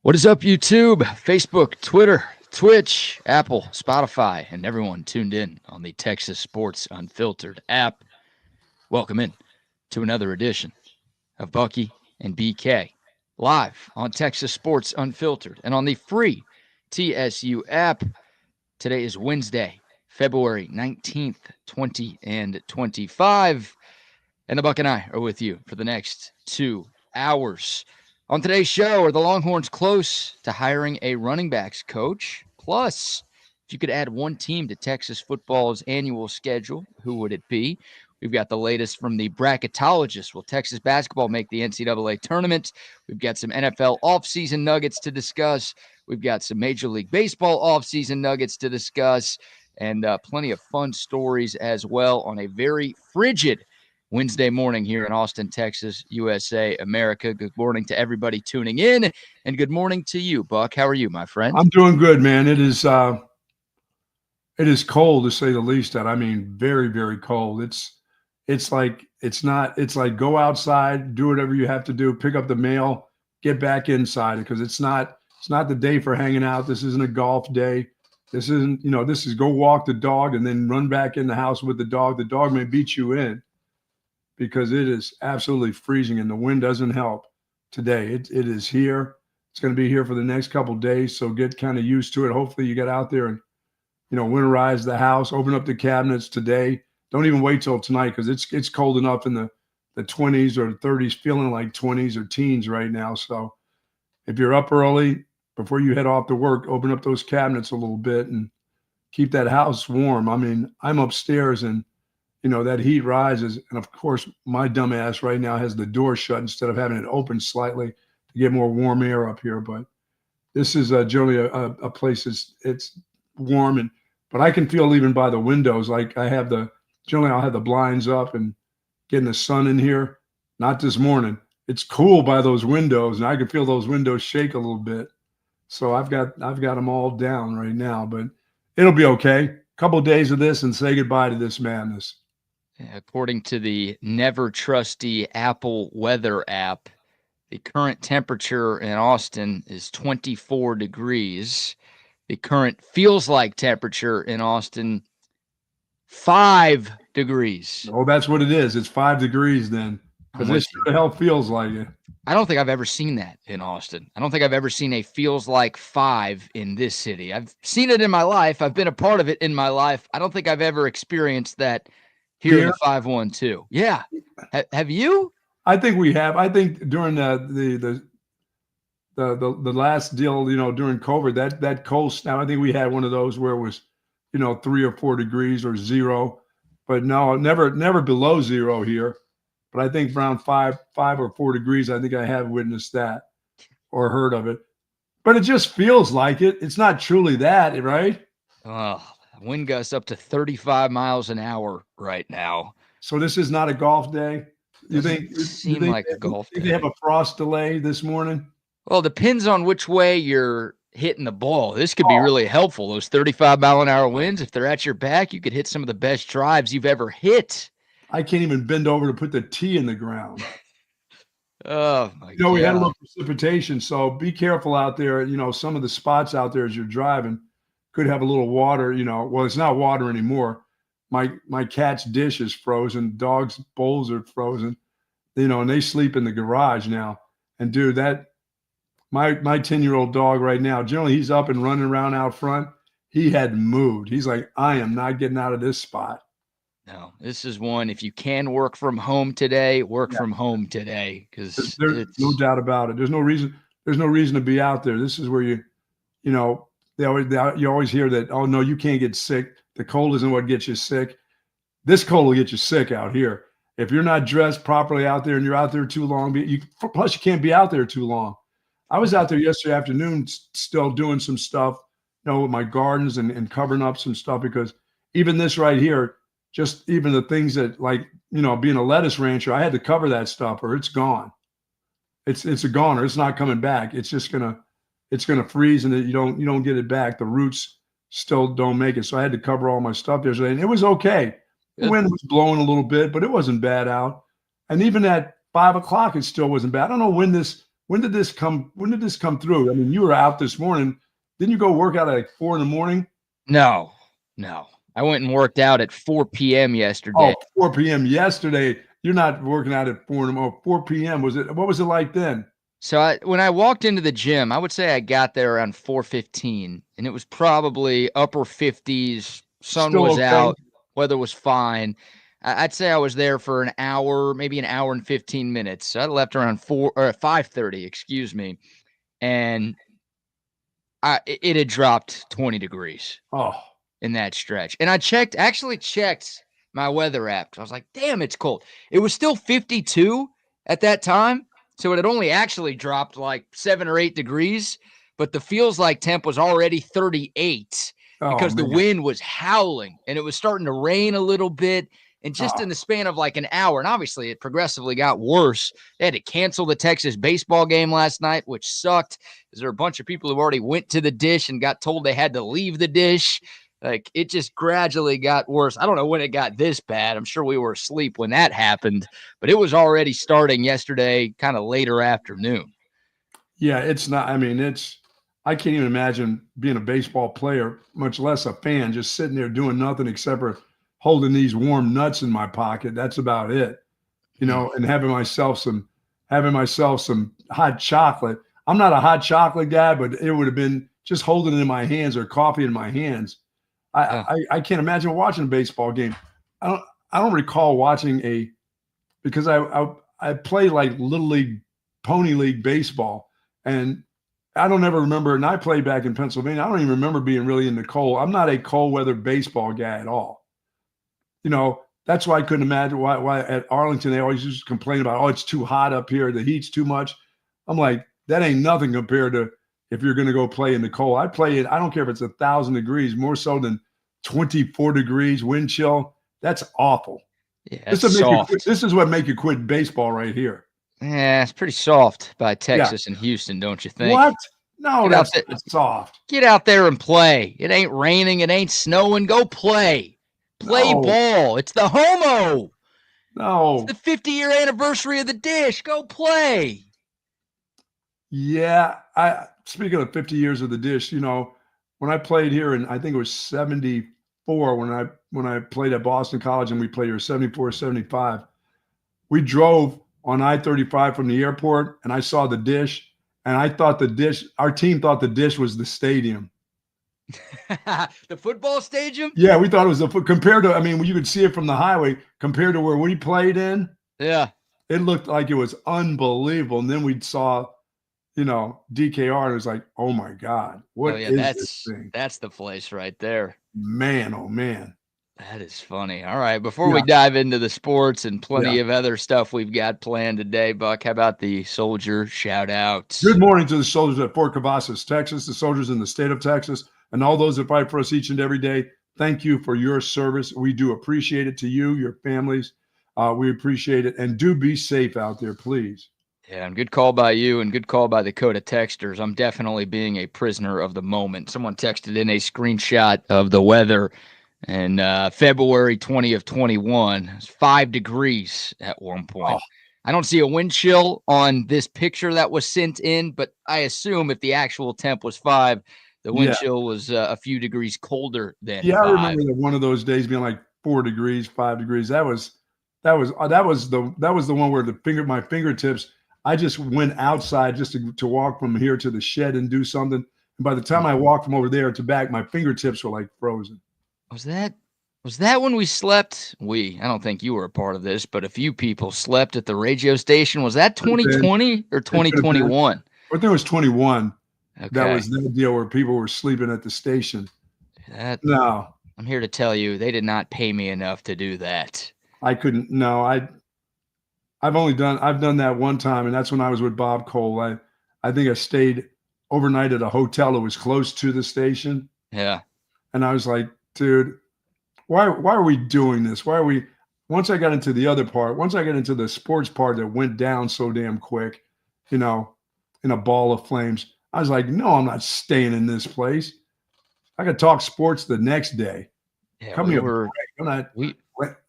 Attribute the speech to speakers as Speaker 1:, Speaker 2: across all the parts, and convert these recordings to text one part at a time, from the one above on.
Speaker 1: What is up, YouTube, Facebook, Twitter, Twitch, Apple, Spotify, and everyone tuned in on the Texas Sports Unfiltered app? Welcome in to another edition of Bucky and BK, live on Texas Sports Unfiltered and on the free TSU app. Today is Wednesday, February 19th, 2025, and the Buck and I are with you for the next 2 hours. On today's show, are the Longhorns close to hiring a running backs coach? Plus, if you could add one team to Texas football's annual schedule, who would it be? We've got the latest from the bracketologists. Will Texas basketball make the NCAA tournament? We've got some NFL offseason nuggets to discuss. We've got some Major League Baseball offseason nuggets to discuss, and plenty of fun stories as well on a very frigid Wednesday morning here in Austin, Texas, USA, America. Good morning to everybody tuning in, and good morning to you, Buck. How are you, my friend?
Speaker 2: I'm doing good, man. It is cold, to say the least. I mean, very, very cold. It's like go outside, do whatever you have to do, pick up the mail, get back inside, because it's not the day for hanging out. This isn't a golf day. This isn't, this is go walk the dog and then run back in the house with the dog. The dog may beat you in, because it is absolutely freezing and the wind doesn't help today. It is here. It's going to be here for the next couple of days, so get kind of used to it. Hopefully you get out there and, winterize the house, open up the cabinets today. Don't even wait till tonight, because it's cold enough in the 20s or 30s, feeling like 20s or teens right now. So if you're up early, before you head off to work, open up those cabinets a little bit and keep that house warm. I mean, I'm upstairs and that heat rises. And of course, my dumb ass right now has the door shut instead of having it open slightly to get more warm air up here. But this is generally a place it's warm, but I can feel even by the windows. Like I'll have the blinds up and getting the sun in here. Not this morning. It's cool by those windows, and I can feel those windows shake a little bit. So I've got them all down right now, but it'll be okay. A couple of days of this and say goodbye to this madness.
Speaker 1: According to the never trusty Apple weather app, the current temperature in Austin is 24 degrees. The current feels like temperature in Austin, 5 degrees.
Speaker 2: Oh, that's what it is. It's 5 degrees then, because this sure the hell feels like it.
Speaker 1: I don't think I've ever seen that in Austin. I don't think I've ever seen a feels like 5 in this city. I've seen it in my life. I've been a part of it in my life. I don't think I've ever experienced that here in the 512. Yeah. Have you?
Speaker 2: I think we have. I think during the last deal, during COVID, that cold snap, I think we had one of those where it was, 3 or 4 degrees or 0, but no, never below 0 here. But I think around 5 or 4 degrees, I think I have witnessed that or heard of it. But it just feels like it. It's not truly that, right?
Speaker 1: Oh, wind gusts up to 35 miles an hour right now.
Speaker 2: So this is not a golf day? You think
Speaker 1: like a golf day.
Speaker 2: They have a frost delay this morning?
Speaker 1: Well, it depends on which way you're hitting the ball. This could be really helpful. Those 35-mile-an-hour winds, if they're at your back, you could hit some of the best drives you've ever hit.
Speaker 2: I can't even bend over to put the tee in the ground.
Speaker 1: Oh, my God.
Speaker 2: We had a little precipitation, so be careful out there. Some of the spots out there as you're driving could have a little water, well, it's not water anymore. My cat's dish is frozen. Dog's bowls are frozen, and they sleep in the garage now. And dude, my 10-year-old dog right now, generally he's up and running around out front. He hadn't moved. He's like, I am not getting out of this spot.
Speaker 1: No, this is one. If you can work from home today, work from home today, because
Speaker 2: there's no doubt about it. There's no reason to be out there. This is where you always hear that, oh no, you can't get sick. The cold isn't what gets you sick. This cold will get you sick out here. If you're not dressed properly out there and you're out there too long, plus you can't be out there too long. I was out there yesterday afternoon still doing some stuff, with my gardens and covering up some stuff, because even this right here, just even the things that, like, being a lettuce rancher, I had to cover that stuff or it's gone. It's a goner. It's not coming back. It's just gonna freeze, and you don't get it back. The roots still don't make it. So I had to cover all my stuff yesterday, and it was okay. The wind was blowing a little bit, but it wasn't bad out. And even at 5 o'clock, it still wasn't bad. I don't know when this When did this come through? I mean, you were out this morning. Didn't you go work out at like 4 a.m?
Speaker 1: No. I went and worked out at 4 p.m. yesterday.
Speaker 2: 4 p.m. yesterday. You're not working out at 4 p.m. What was it like then?
Speaker 1: So when I walked into the gym, I would say I got there around 4:15, and it was probably upper 50s. Sun
Speaker 2: Still
Speaker 1: was
Speaker 2: okay?
Speaker 1: out, weather was fine. I'd say I was there for an hour, maybe an hour and 15 minutes. So I left around 5:30, excuse me, and it had dropped 20 degrees in that stretch. And I actually checked my weather app. I was like, damn, it's cold. It was still 52 at that time. So it had only actually dropped like 7 or 8 degrees, but the feels like temp was already 38 because the wind was howling and it was starting to rain a little bit. And just in the span of like an hour, and obviously it progressively got worse. They had to cancel the Texas baseball game last night, which sucked because there were a bunch of people who already went to the dish and got told they had to leave the dish. Like, it just gradually got worse. I don't know when it got this bad. I'm sure we were asleep when that happened, but it was already starting yesterday, kind of later afternoon.
Speaker 2: Yeah, it's not. I mean, I can't even imagine being a baseball player, much less a fan, just sitting there doing nothing except for holding these warm nuts in my pocket. That's about it, and having myself some hot chocolate. I'm not a hot chocolate guy, but it would have been just holding it in my hands or coffee in my hands. I can't imagine watching a baseball game. I don't recall watching because I play like little league, pony league baseball, and I don't ever remember. And I played back in Pennsylvania. I don't even remember being really in the cold. I'm not a cold weather baseball guy at all. That's why I couldn't imagine why at Arlington they always used to complain about, it's too hot up here, the heat's too much. I'm like, that ain't nothing compared to if you're going to go play in the cold. I play it. I don't care if it's 1,000 degrees, more so than 24 degrees wind chill. That's awful.
Speaker 1: Yeah, this
Speaker 2: is what make you quit baseball right here.
Speaker 1: Yeah, it's pretty soft by Texas and Houston, don't you think?
Speaker 2: What? No, that's soft.
Speaker 1: Get out there and play. It ain't raining. It ain't snowing. Go play. Play ball. It's the homo.
Speaker 2: No.
Speaker 1: It's the 50-year anniversary of the dish. Go play.
Speaker 2: Yeah. Speaking of 50 years of the dish, when I played here, and I think it was 74 when I played at Boston College, and we played here 74, 75, we drove on I-35 from the airport, and I saw the dish, and I thought our team thought the dish was the stadium.
Speaker 1: The football stadium?
Speaker 2: Yeah, we thought it was compared to, you could see it from the highway compared to where we played in.
Speaker 1: Yeah.
Speaker 2: It looked like it was unbelievable. And then we saw, DKR, and it was like, oh my God, what is this thing?
Speaker 1: That's the place right there.
Speaker 2: Man, oh man.
Speaker 1: That is funny. All right, before we dive into the sports and plenty of other stuff we've got planned today, Buck, how about the soldier shout-outs?
Speaker 2: Good morning to the soldiers at Fort Cavazos, Texas, the soldiers in the state of Texas, and all those that fight for us each and every day. Thank you for your service. We do appreciate it, to you, your families. We appreciate it. And do be safe out there, please.
Speaker 1: Yeah, and good call by you and good call by the Coda texters. I'm definitely being a prisoner of the moment. Someone texted in a screenshot of the weather. And February 20 of 21, it's 5 degrees at one point. I don't see a wind chill on this picture that was sent in, but I assume if the actual temp was 5, the wind chill was a few degrees colder than 5.
Speaker 2: I remember that one of those days being like 4 degrees, 5 degrees. That was the one where my fingertips. I just went outside just to walk from here to the shed and do something. And by the time I walked from over there to back, my fingertips were like frozen.
Speaker 1: Was that when we slept? I don't think you were a part of this, but a few people slept at the radio station. Was that 2020 or 2021?
Speaker 2: I think it was 21. Okay. That was the deal where people were sleeping at the station. No.
Speaker 1: I'm here to tell you, they did not pay me enough to do that.
Speaker 2: I couldn't. No, I've done that one time, and that's when I was with Bob Cole. I think I stayed overnight at a hotel that was close to the station.
Speaker 1: Yeah.
Speaker 2: And I was like, dude, why are we doing this? Once I got into the sports part that went down so damn quick, in a ball of flames, I was like, no, I'm not staying in this place. I could talk sports the next day.
Speaker 1: Yeah,
Speaker 2: I'm not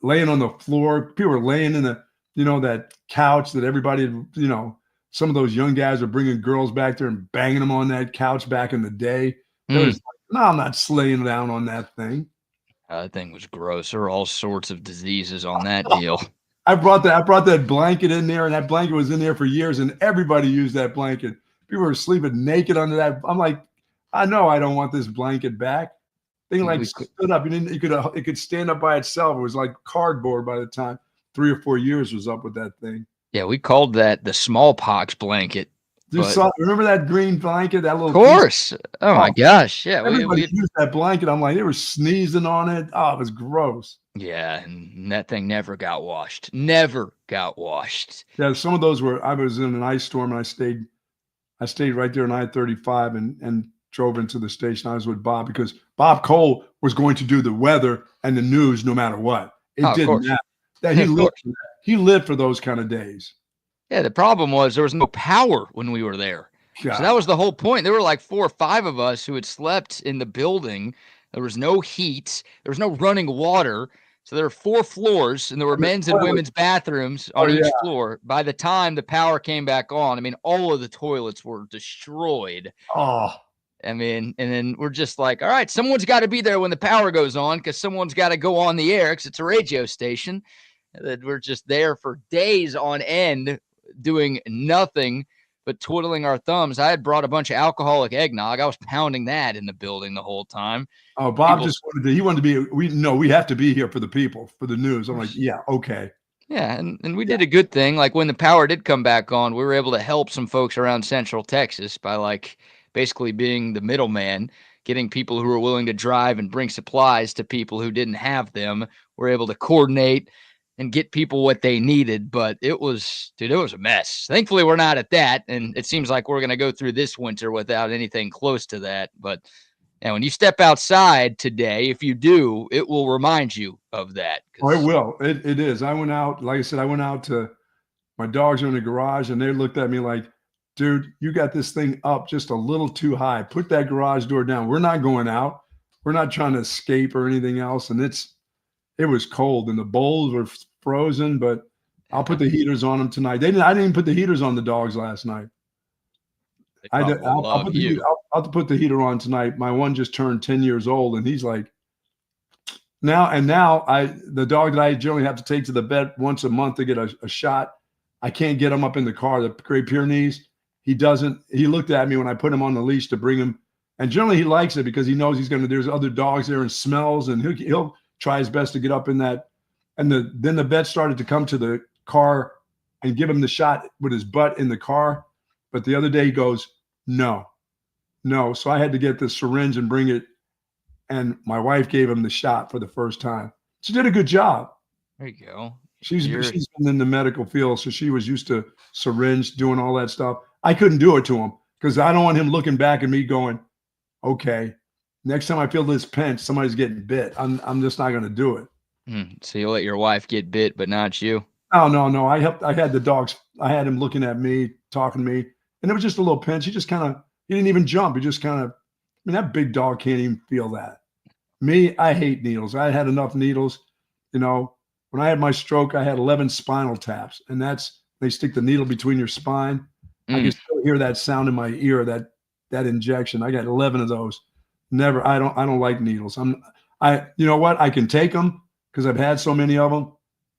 Speaker 2: laying on the floor. People were laying in the, that couch that everybody had, some of those young guys were bringing girls back there and banging them on that couch back in the day. It was like, no, I'm not slaying down on that thing.
Speaker 1: That thing was gross. There were all sorts of diseases on that deal.
Speaker 2: I brought that blanket in there, and that blanket was in there for years, and everybody used that blanket. People were sleeping naked under that. I'm like, I know I don't want this blanket back. Thing like stood up. It could stand up by itself. It was like cardboard by the time 3 or 4 years was up with that thing.
Speaker 1: Yeah, we called that the smallpox blanket.
Speaker 2: Remember that green blanket? That little.
Speaker 1: Of course. Oh my gosh. Yeah.
Speaker 2: Everybody used that blanket. I'm like, they were sneezing on it. Oh, it was gross.
Speaker 1: Yeah, and that thing never got washed. Never got washed.
Speaker 2: Yeah, some of those were. I was in an ice storm, and I stayed right there on I-35 and drove into the station. I was with Bob because Bob Cole was going to do the weather and the news no matter what. It didn't matter. He lived for those kind of days.
Speaker 1: Yeah, the problem was there was no power when we were there. God. So that was the whole point. There were like 4 or 5 of us who had slept in the building. There was no heat. There was no running water. So there were 4 floors, and there were men's and women's bathrooms on each floor. By the time the power came back on, I mean, all of the toilets were destroyed.
Speaker 2: Oh.
Speaker 1: I mean, and then we're just like, all right, someone's got to be there when the power goes on because someone's got to go on the air because it's a radio station. And we're just there for days on end doing nothing but twiddling our thumbs. I had brought a bunch of alcoholic eggnog. I was pounding that in the building the whole time.
Speaker 2: Oh, Bob wanted to be, we have to be here for the people, for the news. I'm like, yeah, okay.
Speaker 1: Yeah, and we did a good thing. Like when the power did come back on, we were able to help some folks around Central Texas by like basically being the middleman, getting people who were willing to drive and bring supplies to people who didn't have them. We're able to coordinate and get people what they needed, but it was a mess. Thankfully, we're not at that, and it seems like we're going to go through this winter without anything close to that. But and when you step outside today, if you do, it will remind you of that.
Speaker 2: Oh, it will. It is. I went out, like I said, to my dogs are in the garage, and they looked at me like, dude, you got this thing up just a little too high. Put that garage door down. We're not going out. We're not trying to escape or anything else. And it was cold, and the bowls were frozen, but I'll put the heaters on them tonight. I didn't even put the heaters on the dogs last night. I'll put the heater on tonight. My one just turned 10 years old, and he's like, now the dog that I generally have to take to the vet once a month to get a shot, I can't get him up in the car, the Great Pyrenees. He looked at me when I put him on the leash to bring him, and generally he likes it because he knows there's other dogs there and smells, and he'll try his best to get up in that. And then the vet started to come to the car and give him the shot with his butt in the car. But the other day he goes, no. So I had to get the syringe and bring it. And my wife gave him the shot for the first time. She did a good job.
Speaker 1: There you go.
Speaker 2: She's been in the medical field, so she was used to syringe, doing all that stuff. I couldn't do it to him because I don't want him looking back at me going, okay, next time I feel this pinch, somebody's getting bit. I'm just not going to do it.
Speaker 1: So you let your wife get bit, but not you?
Speaker 2: Oh, no. I had the dogs. I had him looking at me, talking to me, and it was just a little pinch. He didn't even jump. He just that big dog can't even feel that. Me, I hate needles. I had enough needles. When I had my stroke, I had 11 spinal taps, and they stick the needle between your spine. I can still hear that sound in my ear, that injection. I got 11 of those. Never. I don't like needles. You know what? I can take them because I've had so many of them,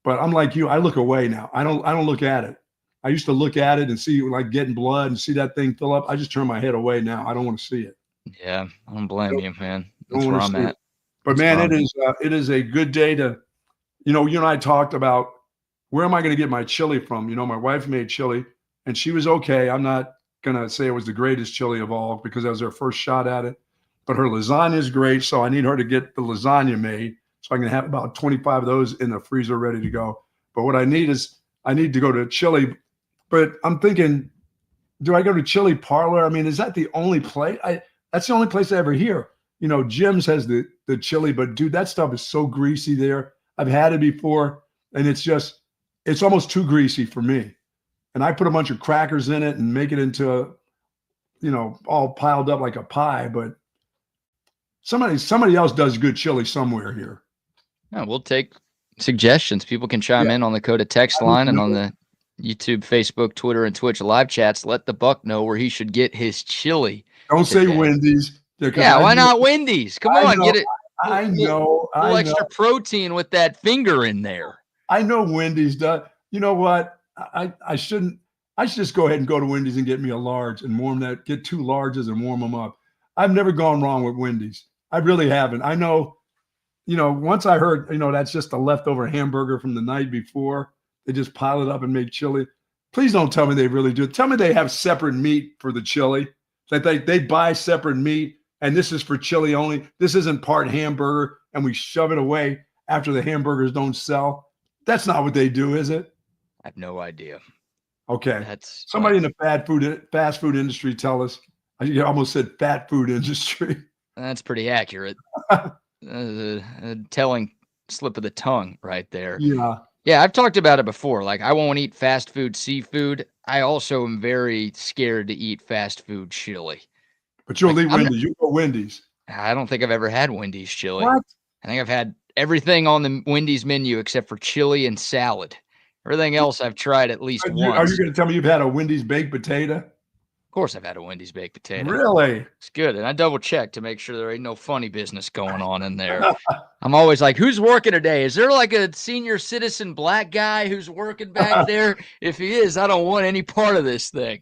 Speaker 2: but I'm like you. I look away now. I don't look at it. I used to look at it and see like getting blood and see that thing fill up. I just turn my head away now. I don't want to see it.
Speaker 1: Yeah, I don't blame you, man. That's where I'm at.
Speaker 2: But man, it is a good day to, you and I talked about where am I going to get my chili from? My wife made chili and she was okay. I'm not going to say it was the greatest chili of all because that was her first shot at it, but her lasagna is great. So I need her to get the lasagna made. So I can have about 25 of those in the freezer ready to go. But what I need to go to chili, but I'm thinking, do I go to Chili Parlor? I mean, is that the only place? That's the only place I ever hear. Jim's has the chili, but dude, that stuff is so greasy there. I've had it before and it's almost too greasy for me. And I put a bunch of crackers in it and make it into, all piled up like a pie, but somebody else does good chili somewhere here.
Speaker 1: Yeah, we'll take suggestions. People can chime in on the Coda text line and on the YouTube, Facebook, Twitter, and Twitch live chats. Let the Buck know where he should get his chili.
Speaker 2: Don't say
Speaker 1: today.
Speaker 2: Wendy's.
Speaker 1: Yeah, why not Wendy's? Come on, get it.
Speaker 2: I know.
Speaker 1: Little extra protein with that finger in there.
Speaker 2: I know Wendy's does. You know what? I shouldn't. I should just go ahead and go to Wendy's and get me a large and warm that. Get 2 larges and warm them up. I've never gone wrong with Wendy's. I really haven't. I know. Once I heard, that's just a leftover hamburger from the night before. They just pile it up and make chili. Please don't tell me they really do. Tell me they have separate meat for the chili. That they buy separate meat, and this is for chili only. This isn't part hamburger, and we shove it away after the hamburgers don't sell. That's not what they do, is it?
Speaker 1: I have no idea.
Speaker 2: Okay. That's somebody in the fast food industry tell us. I almost said fat food industry.
Speaker 1: That's pretty accurate. Telling slip of the tongue right there. Yeah, I've talked about it before. Like, I won't eat fast food seafood. I also am very scared to eat fast food chili.
Speaker 2: But you'll leave Wendy's. You go Wendy's.
Speaker 1: I don't think I've ever had Wendy's chili.
Speaker 2: What?
Speaker 1: I think I've had everything on the Wendy's menu except for chili and salad. Everything else I've tried at least once.
Speaker 2: Are you going to tell me you've had a Wendy's baked potato?
Speaker 1: Of course I've had a Wendy's baked potato.
Speaker 2: Really?
Speaker 1: It's good. And I double-checked to make sure there ain't no funny business going on in there. I'm always like, who's working today? Is there like a senior citizen black guy who's working back there? If he is, I don't want any part of this thing.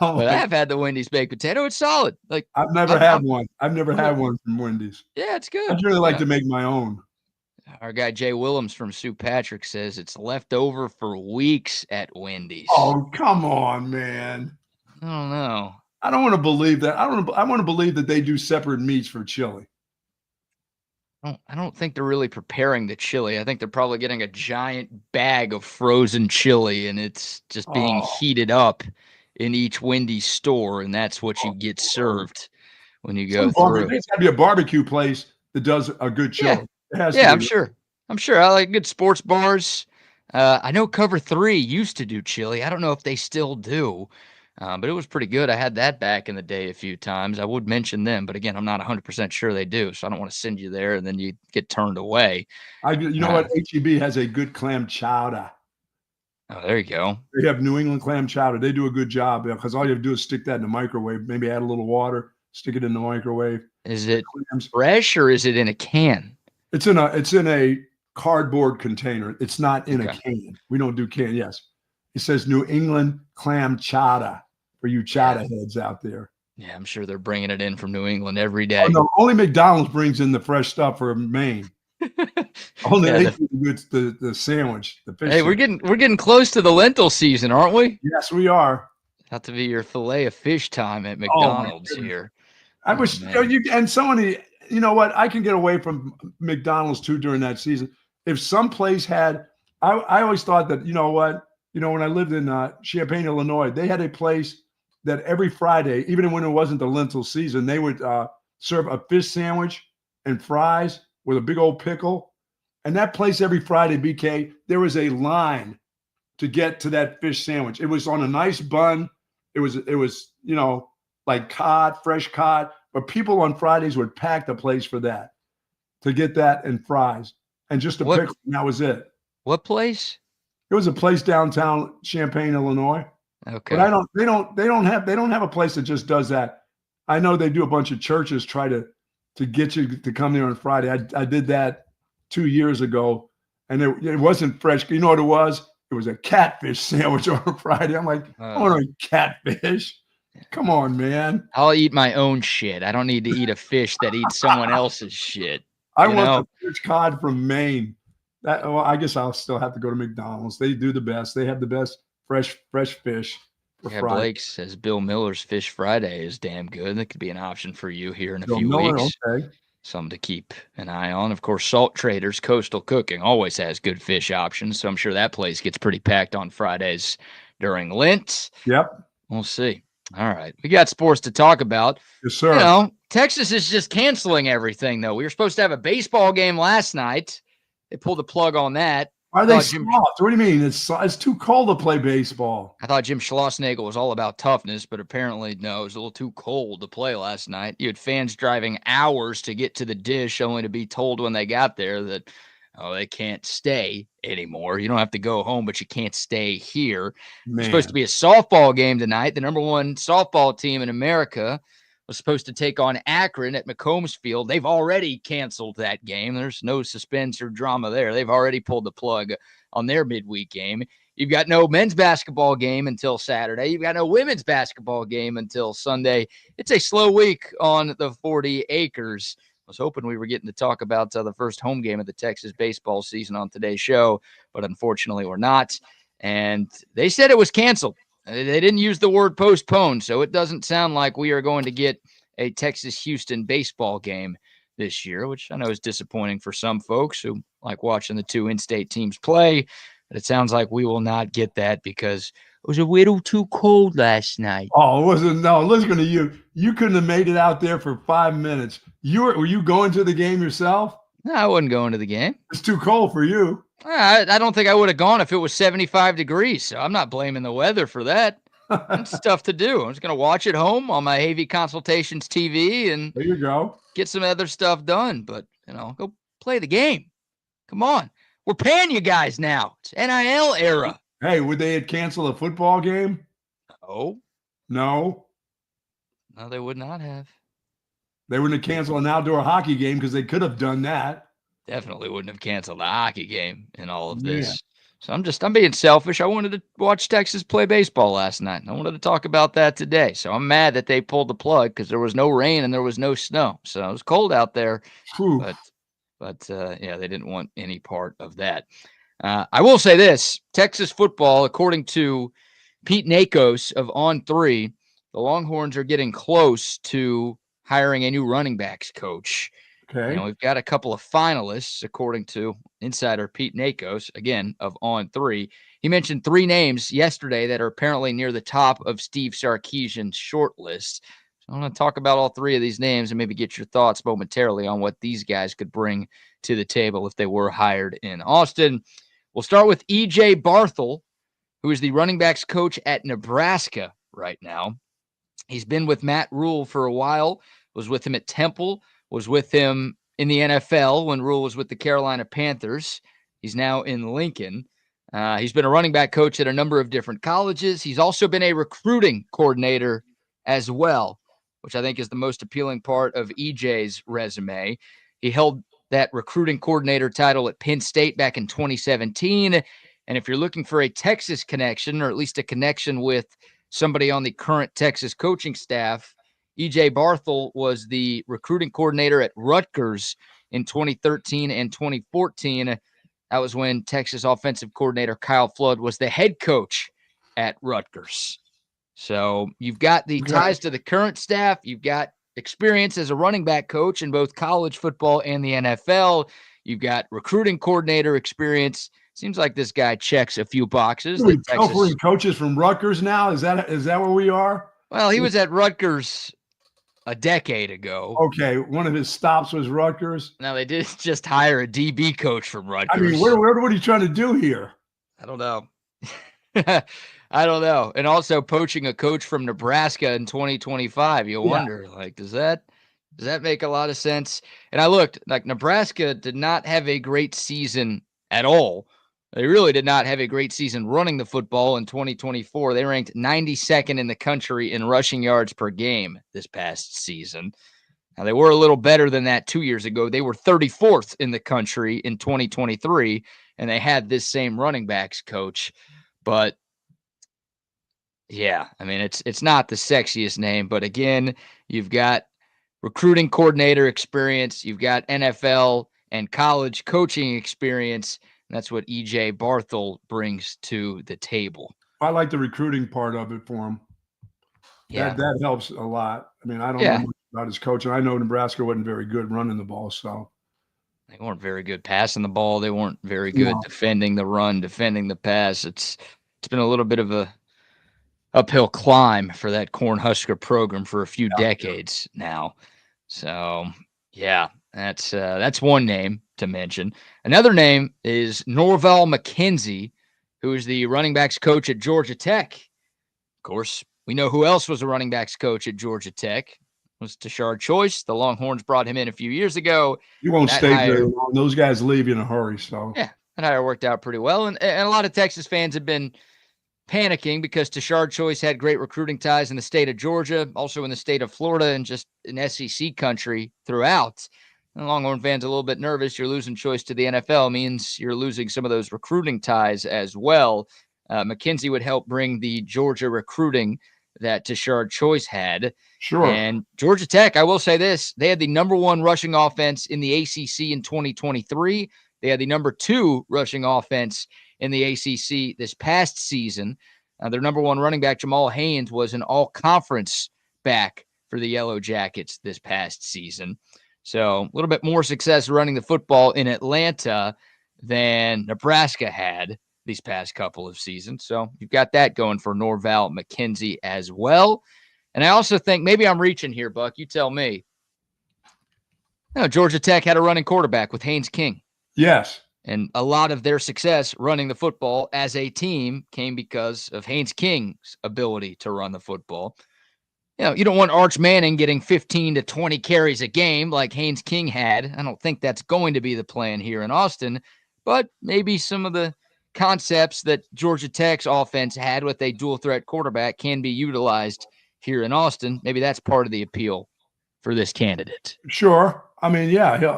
Speaker 1: But I have had the Wendy's baked potato. It's solid. Like,
Speaker 2: I've never had one. I've never had one from Wendy's.
Speaker 1: Yeah, it's good.
Speaker 2: I'd really like to make my own.
Speaker 1: Our guy Jay Willems from Sue Patrick says it's left over for weeks at Wendy's.
Speaker 2: Oh, come on, man.
Speaker 1: I don't know.
Speaker 2: I don't want to believe that. I want to believe that they do separate meats for chili.
Speaker 1: I don't think they're really preparing the chili. I think they're probably getting a giant bag of frozen chili, and it's just being heated up in each Wendy's store, and that's what you get served when you go through.
Speaker 2: There's got to be a barbecue place that does a good chili.
Speaker 1: Yeah, I'm sure. I like good sports bars. I know Cover 3 used to do chili. I don't know if they still do. But it was pretty good. I had that back in the day a few times. I would mention them, but again, I'm not 100% sure they do, so I don't want to send you there and then you get turned away.
Speaker 2: You know what? HEB has a good clam chowder.
Speaker 1: Oh, there you go.
Speaker 2: They have New England clam chowder. They do a good job because all you have to do is stick that in the microwave, maybe add a little water, stick it in the microwave.
Speaker 1: Is it fresh or is it in a can?
Speaker 2: It's in a cardboard container. It's not in a can. We don't do can. Yes. It says New England clam chowder. For you chowder heads out there.
Speaker 1: Yeah, I'm sure they're bringing it in from New England every day.
Speaker 2: Oh, no, only McDonald's brings in the fresh stuff for Maine. Only the sandwich, the fish.
Speaker 1: Hey, we're getting close to the lentil season, aren't we?
Speaker 2: Yes, we are.
Speaker 1: About to be your fillet of fish time at McDonald's here.
Speaker 2: I wish and somebody, you know what? I can get away from McDonald's too during that season. If some place had, I always thought that, you know what? When I lived in Champaign, Illinois, they had a place that every Friday, even when it wasn't the lentil season, they would serve a fish sandwich and fries with a big old pickle. And that place every Friday, BK, there was a line to get to that fish sandwich. It was on a nice bun. It was like cod, fresh cod. But people on Fridays would pack the place for that, to get that and fries and just a pickle. And that was it.
Speaker 1: What place?
Speaker 2: It was a place downtown Champaign, Illinois.
Speaker 1: Okay.
Speaker 2: But they don't have a place that just does that. I know they do a bunch of churches try to get you to come there on Friday. I did that 2 years ago, and it wasn't fresh. You know what it was? It was a catfish sandwich on a Friday. I'm like, I want to eat catfish. Come on, man.
Speaker 1: I'll eat my own shit. I don't need to eat a fish that eats someone else's shit.
Speaker 2: I want the fish cod from Maine. I guess I'll still have to go to McDonald's. They do the best. They have the best fresh fish.
Speaker 1: Blake says Bill Miller's Fish Friday is damn good. That could be an option for you here in a few weeks.
Speaker 2: Okay.
Speaker 1: Something to keep an eye on. Of course, Salt Traders Coastal Cooking always has good fish options, so I'm sure that place gets pretty packed on Fridays during Lent.
Speaker 2: Yep.
Speaker 1: We'll see. All right. We got sports to talk about.
Speaker 2: Yes, sir.
Speaker 1: Texas is just canceling everything, though. We were supposed to have a baseball game last night. They pulled the plug on that.
Speaker 2: Why are they soft? What do you mean? It's too cold to play baseball.
Speaker 1: I thought Jim Schlossnagle was all about toughness, but apparently, no, it was a little too cold to play last night. You had fans driving hours to get to the dish, only to be told when they got there that Oh, they can't stay anymore. You don't have to go home, but you can't stay here. There's supposed to
Speaker 2: Man.
Speaker 1: be a softball game tonight. The number one softball team in America was supposed to take on Akron at McCombs Field. They've already canceled that game. There's no suspense or drama there. They've already pulled the plug on their midweek game. You've got no men's basketball game until Saturday. You've got no women's basketball game until Sunday. It's a slow week on the 40 acres. I was hoping we were getting to talk about the first home game of the Texas baseball season on today's show, but unfortunately we're not. And they said it was canceled. They didn't use the word postponed, so it doesn't sound like we are going to get a Texas-Houston baseball game this year, which I know is disappointing for some folks who like watching the two in-state teams play. But it sounds like we will not get that because it was a little too cold last night.
Speaker 2: Oh, it wasn't. No, listen to you. You couldn't have made it out there for 5 minutes. Were you going to the game yourself?
Speaker 1: No, I wasn't going to the game.
Speaker 2: It's too cold for you.
Speaker 1: I don't think I would have gone if it was 75 degrees. So I'm not blaming the weather for that. It's stuff to do. I'm just going to watch at home on my AV Consultations TV and
Speaker 2: There you go.
Speaker 1: get some other stuff done. But, go play the game. Come on. We're paying you guys now. It's NIL era.
Speaker 2: Hey, would they have canceled a football game?
Speaker 1: Oh,
Speaker 2: No.
Speaker 1: no, they would not have.
Speaker 2: They wouldn't have canceled an outdoor hockey game because they could have done that.
Speaker 1: Definitely wouldn't have canceled the hockey game in all of this.
Speaker 2: Yeah.
Speaker 1: So I'm being selfish. I wanted to watch Texas play baseball last night. I wanted to talk about that today. So I'm mad that they pulled the plug because there was no rain and there was no snow. So it was cold out there.
Speaker 2: Whew.
Speaker 1: But yeah, they didn't want any part of that. I will say this, Texas football, according to Pete Nakos of On3, the Longhorns are getting close to hiring a new running backs coach.
Speaker 2: Okay.
Speaker 1: We've got a couple of finalists, according to insider Pete Nakos, again, of On3. He mentioned 3 names yesterday that are apparently near the top of Steve Sarkisian's short list. So I want to talk about all 3 of these names and maybe get your thoughts momentarily on what these guys could bring to the table if they were hired in Austin. We'll start with E.J. Barthel, who is the running backs coach at Nebraska right now. He's been with Matt Rule for a while, was with him at Temple, was with him in the NFL when Rule was with the Carolina Panthers. He's now in Lincoln. He's been a running back coach at a number of different colleges. He's also been a recruiting coordinator as well, which I think is the most appealing part of EJ's resume. He held that recruiting coordinator title at Penn State back in 2017. And if you're looking for a Texas connection, or at least a connection with somebody on the current Texas coaching staff, E.J. Barthel was the recruiting coordinator at Rutgers in 2013 and 2014. That was when Texas offensive coordinator Kyle Flood was the head coach at Rutgers. So you've got the ties to the current staff. You've got experience as a running back coach in both college football and the NFL. You've got recruiting coordinator experience. Seems like this guy checks a few boxes.
Speaker 2: Are we pilfering coaches from Rutgers now? Is that where we are?
Speaker 1: Well, he was at Rutgers a decade ago.
Speaker 2: Okay, one of his stops was Rutgers.
Speaker 1: Now, they did just hire a DB coach from Rutgers.
Speaker 2: I mean, what are you trying to do here?
Speaker 1: I don't know. I don't know. And also poaching a coach from Nebraska in 2025. You wonder, does that make a lot of sense? And I looked, Nebraska did not have a great season at all. They really did not have a great season running the football in 2024. They ranked 92nd in the country in rushing yards per game this past season. Now, they were a little better than that 2 years ago. They were 34th in the country in 2023, and they had this same running backs coach. But, yeah, I mean, it's not the sexiest name. But, again, you've got recruiting coordinator experience. You've got NFL and college coaching experience. That's what E.J. Barthel brings to the table.
Speaker 2: I like the recruiting part of it for him.
Speaker 1: Yeah.
Speaker 2: That helps a lot. I mean, I don't know much about his coaching. I know Nebraska wasn't very good running the ball, so.
Speaker 1: They weren't very good passing the ball. They weren't very good defending the run, defending the pass. It's been a little bit of a uphill climb for that Cornhusker program for a few decades now. So, yeah, that's one name to mention. Another name is Norval McKenzie, who is the running backs coach at Georgia Tech. Of course, we know who else was a running backs coach at Georgia Tech. was Tashard Choice. The Longhorns brought him in a few years ago.
Speaker 2: You won't
Speaker 1: That
Speaker 2: stay
Speaker 1: hire,
Speaker 2: very long. Those guys leave in a hurry. So
Speaker 1: yeah, that hire worked out pretty well. And a lot of Texas fans have been panicking because Tashard Choice had great recruiting ties in the state of Georgia, also in the state of Florida, and just in SEC country throughout. And Longhorn fans are a little bit nervous. You're losing Choice to the NFL means you're losing some of those recruiting ties as well. McKenzie would help bring the Georgia recruiting that Tashard Choice had.
Speaker 2: sure.
Speaker 1: And Georgia Tech, I will say this, they had the number 1 rushing offense in the ACC in 2023. They had the number 2 rushing offense in the ACC this past season. Their number 1 running back, Jamal Haynes, was an all-conference back for the Yellow Jackets this past season. So a little bit more success running the football in Atlanta than Nebraska had these past couple of seasons. So you've got that going for Norval McKenzie as well. And I also think maybe I'm reaching here, Buck. You tell me. Georgia Tech had a running quarterback with Haynes King.
Speaker 2: Yes.
Speaker 1: And a lot of their success running the football as a team came because of Haynes King's ability to run the football. You don't want Arch Manning getting 15 to 20 carries a game like Haynes King had. I don't think that's going to be the plan here in Austin, but maybe some of the concepts that Georgia Tech's offense had with a dual threat quarterback can be utilized here in Austin. Maybe that's part of the appeal for this candidate.
Speaker 2: Sure. I mean, yeah.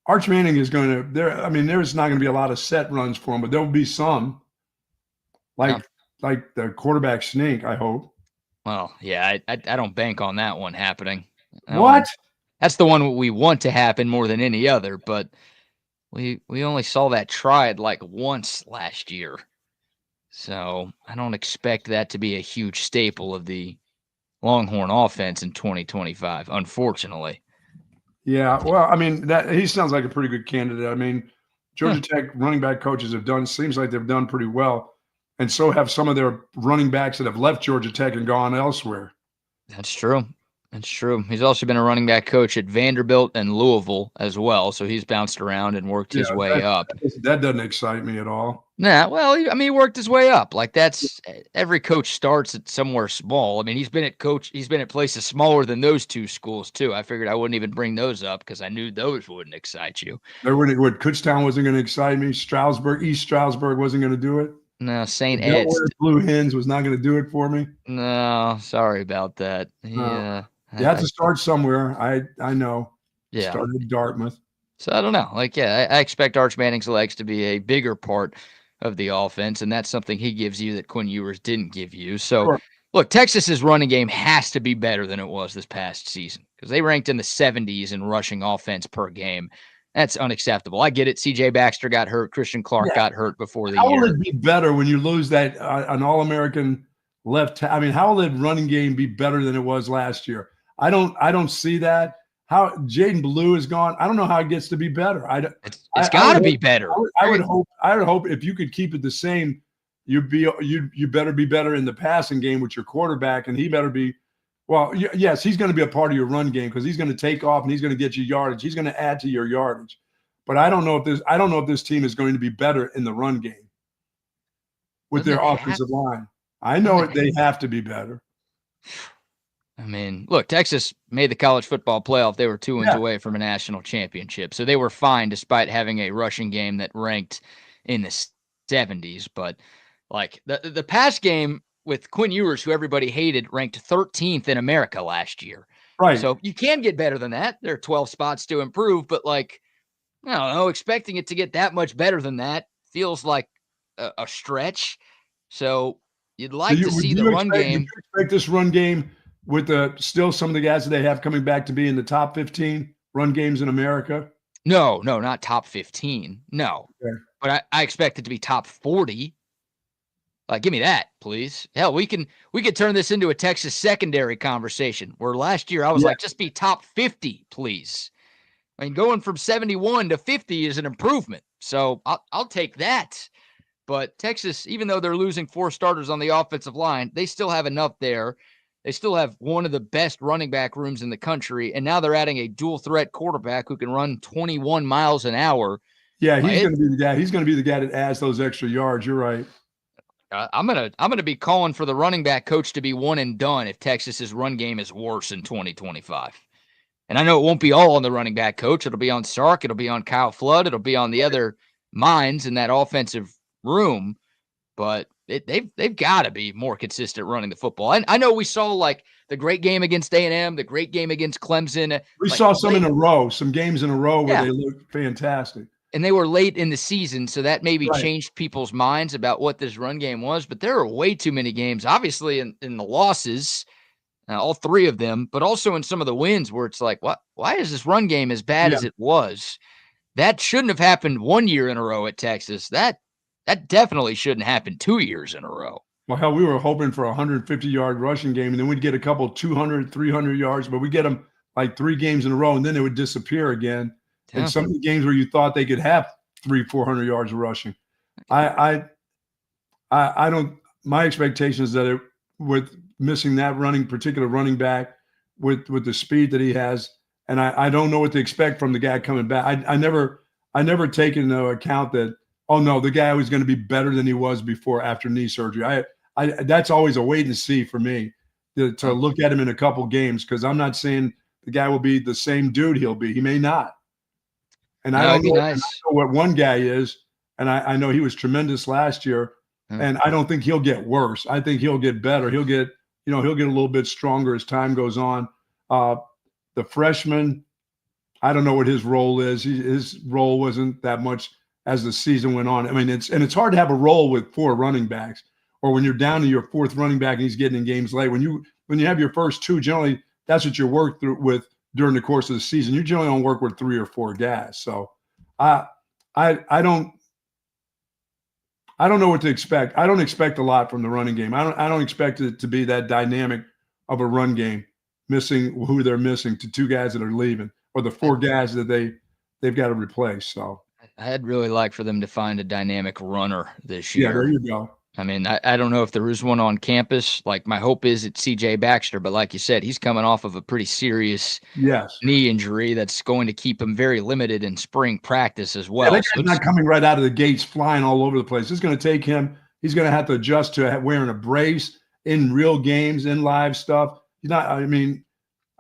Speaker 2: Arch Manning is going to there's not going to be a lot of set runs for him, but there'll be some like the quarterback sneak, I hope.
Speaker 1: Well, yeah, I don't bank on that one happening. That's the one we want to happen more than any other, but we only saw that tried like once last year. So I don't expect that to be a huge staple of the Longhorn offense in 2025, unfortunately.
Speaker 2: Yeah, well, I mean, that he sounds like a pretty good candidate. I mean, Georgia Tech running back coaches seems like they've done pretty well. And so have some of their running backs that have left Georgia Tech and gone elsewhere.
Speaker 1: That's true. That's true. He's also been a running back coach at Vanderbilt and Louisville as well. So he's bounced around and worked his way up.
Speaker 2: That doesn't excite me at all.
Speaker 1: Nah, well, he worked his way up. Like that's every coach starts at somewhere small. I mean, he's been at places smaller than those two schools too. I figured I wouldn't even bring those up because I knew those wouldn't excite you.
Speaker 2: Kutztown wasn't going to excite me. East Stroudsburg wasn't going to do it.
Speaker 1: No, St. Ed's.
Speaker 2: Blue Hens was not going to do it for me.
Speaker 1: No, sorry about that. Yeah.
Speaker 2: You have to start somewhere. I know.
Speaker 1: Yeah.
Speaker 2: Started at Dartmouth.
Speaker 1: So I don't know. I expect Arch Manning's legs to be a bigger part of the offense, and that's something he gives you that Quinn Ewers didn't give you. So, sure. Look, Texas's running game has to be better than it was this past season because they ranked in the 70s in rushing offense per game. That's unacceptable. I get it. C.J. Baxter got hurt. Christian Clark got hurt before the year.
Speaker 2: How will it be better when you lose that an All-American left? I mean, how will that running game be better than it was last year? I don't see that. How Jaden Blue is gone. I don't know how it gets to be better.
Speaker 1: It's got to be better.
Speaker 2: I would hope if you could keep it the same, you better be better in the passing game with your quarterback, and he better be. Well, yes, he's going to be a part of your run game because he's going to take off and he's going to get you yardage. He's going to add to your yardage. But I don't know if this team is going to be better in the run game with their offensive line. I know they have to be better.
Speaker 1: I mean, look, Texas made the college football playoff. They were 2 wins away from a national championship. So they were fine despite having a rushing game that ranked in the 70s. But like the pass game with Quinn Ewers, who everybody hated, ranked 13th in America last year.
Speaker 2: Right.
Speaker 1: So you can get better than that. There are 12 spots to improve, but like, I don't know, expecting it to get that much better than that feels like a stretch. So you'd like to see the run game.
Speaker 2: Did you expect this run game with still some of the guys that they have coming back to be in the top 15 run games in America?
Speaker 1: No, not top 15. No.
Speaker 2: Okay.
Speaker 1: But I expect it to be top 40. Like, give me that, please. Hell, we could turn this into a Texas secondary conversation where last year I was like, just be top 50, please. I mean, going from 71 to 50 is an improvement. So I'll take that. But Texas, even though they're losing 4 starters on the offensive line, they still have enough there. They still have one of the best running back rooms in the country, and now they're adding a dual threat quarterback who can run 21 miles an hour.
Speaker 2: Yeah, he's going to be the guy. He's going to be the guy that adds those extra yards. You're right.
Speaker 1: I'm gonna be calling for the running back coach to be one and done if Texas's run game is worse in 2025. And I know it won't be all on the running back coach. It'll be on Sark. It'll be on Kyle Flood. It'll be on the other minds in that offensive room. But they've got to be more consistent running the football. And I know we saw like the great game against A&M, the great game against Clemson.
Speaker 2: We
Speaker 1: like,
Speaker 2: saw some in a row, some games in a row where they looked fantastic.
Speaker 1: And they were late in the season, so that maybe
Speaker 2: Right.
Speaker 1: changed people's minds about what this run game was. But there are way too many games, obviously, in the losses, all three of them, but also in some of the wins where it's like, what? Why is this run game as bad as it was? That shouldn't have happened 1 year in a row at Texas. That definitely shouldn't happen 2 years in a row.
Speaker 2: Well, hell, we were hoping for a 150-yard rushing game, and then we'd get a couple 200, 300 yards, but we get them like 3 games in a row, and then they would disappear again.
Speaker 1: Yeah.
Speaker 2: And some of the games where you thought they could have 300-400 yards of rushing. I don't. My expectation is that with missing that particular running back, with the speed that he has, and I don't know what to expect from the guy coming back. I never take into account that, oh no, the guy was going to be better than he was before after knee surgery. That's always a wait and see for me to look at him in a couple games, because I'm not saying the guy will be the same dude he'll be. He may not. And I don't know what one guy is, and I know he was tremendous last year, and I don't think he'll get worse. I think he'll get better. He'll get a little bit stronger as time goes on. The freshman, I don't know what his role is. His role wasn't that much as the season went on. I mean, it's hard to have a role with 4 running backs, or when you're down to your 4th running back and he's getting in games late. When you have your first 2, generally that's what you work through with during the course of the season. You generally don't work with 3 or 4 guys. So I don't know what to expect. I don't expect a lot from the running game. I don't expect it to be that dynamic of a run game, missing who they're missing to 2 guys that are leaving, or the 4 guys that they've got to replace. So
Speaker 1: I'd really like for them to find a dynamic runner this year.
Speaker 2: Yeah, there you go.
Speaker 1: I mean, I don't know if there is one on campus. Like, my hope is it's CJ Baxter, but like you said, he's coming off of a pretty serious knee injury that's going to keep him very limited in spring practice as well.
Speaker 2: Yeah, that guy's not coming right out of the gates flying all over the place. It's going to take him. He's going to have to adjust to wearing a brace in real games, in live stuff. He's not. I mean,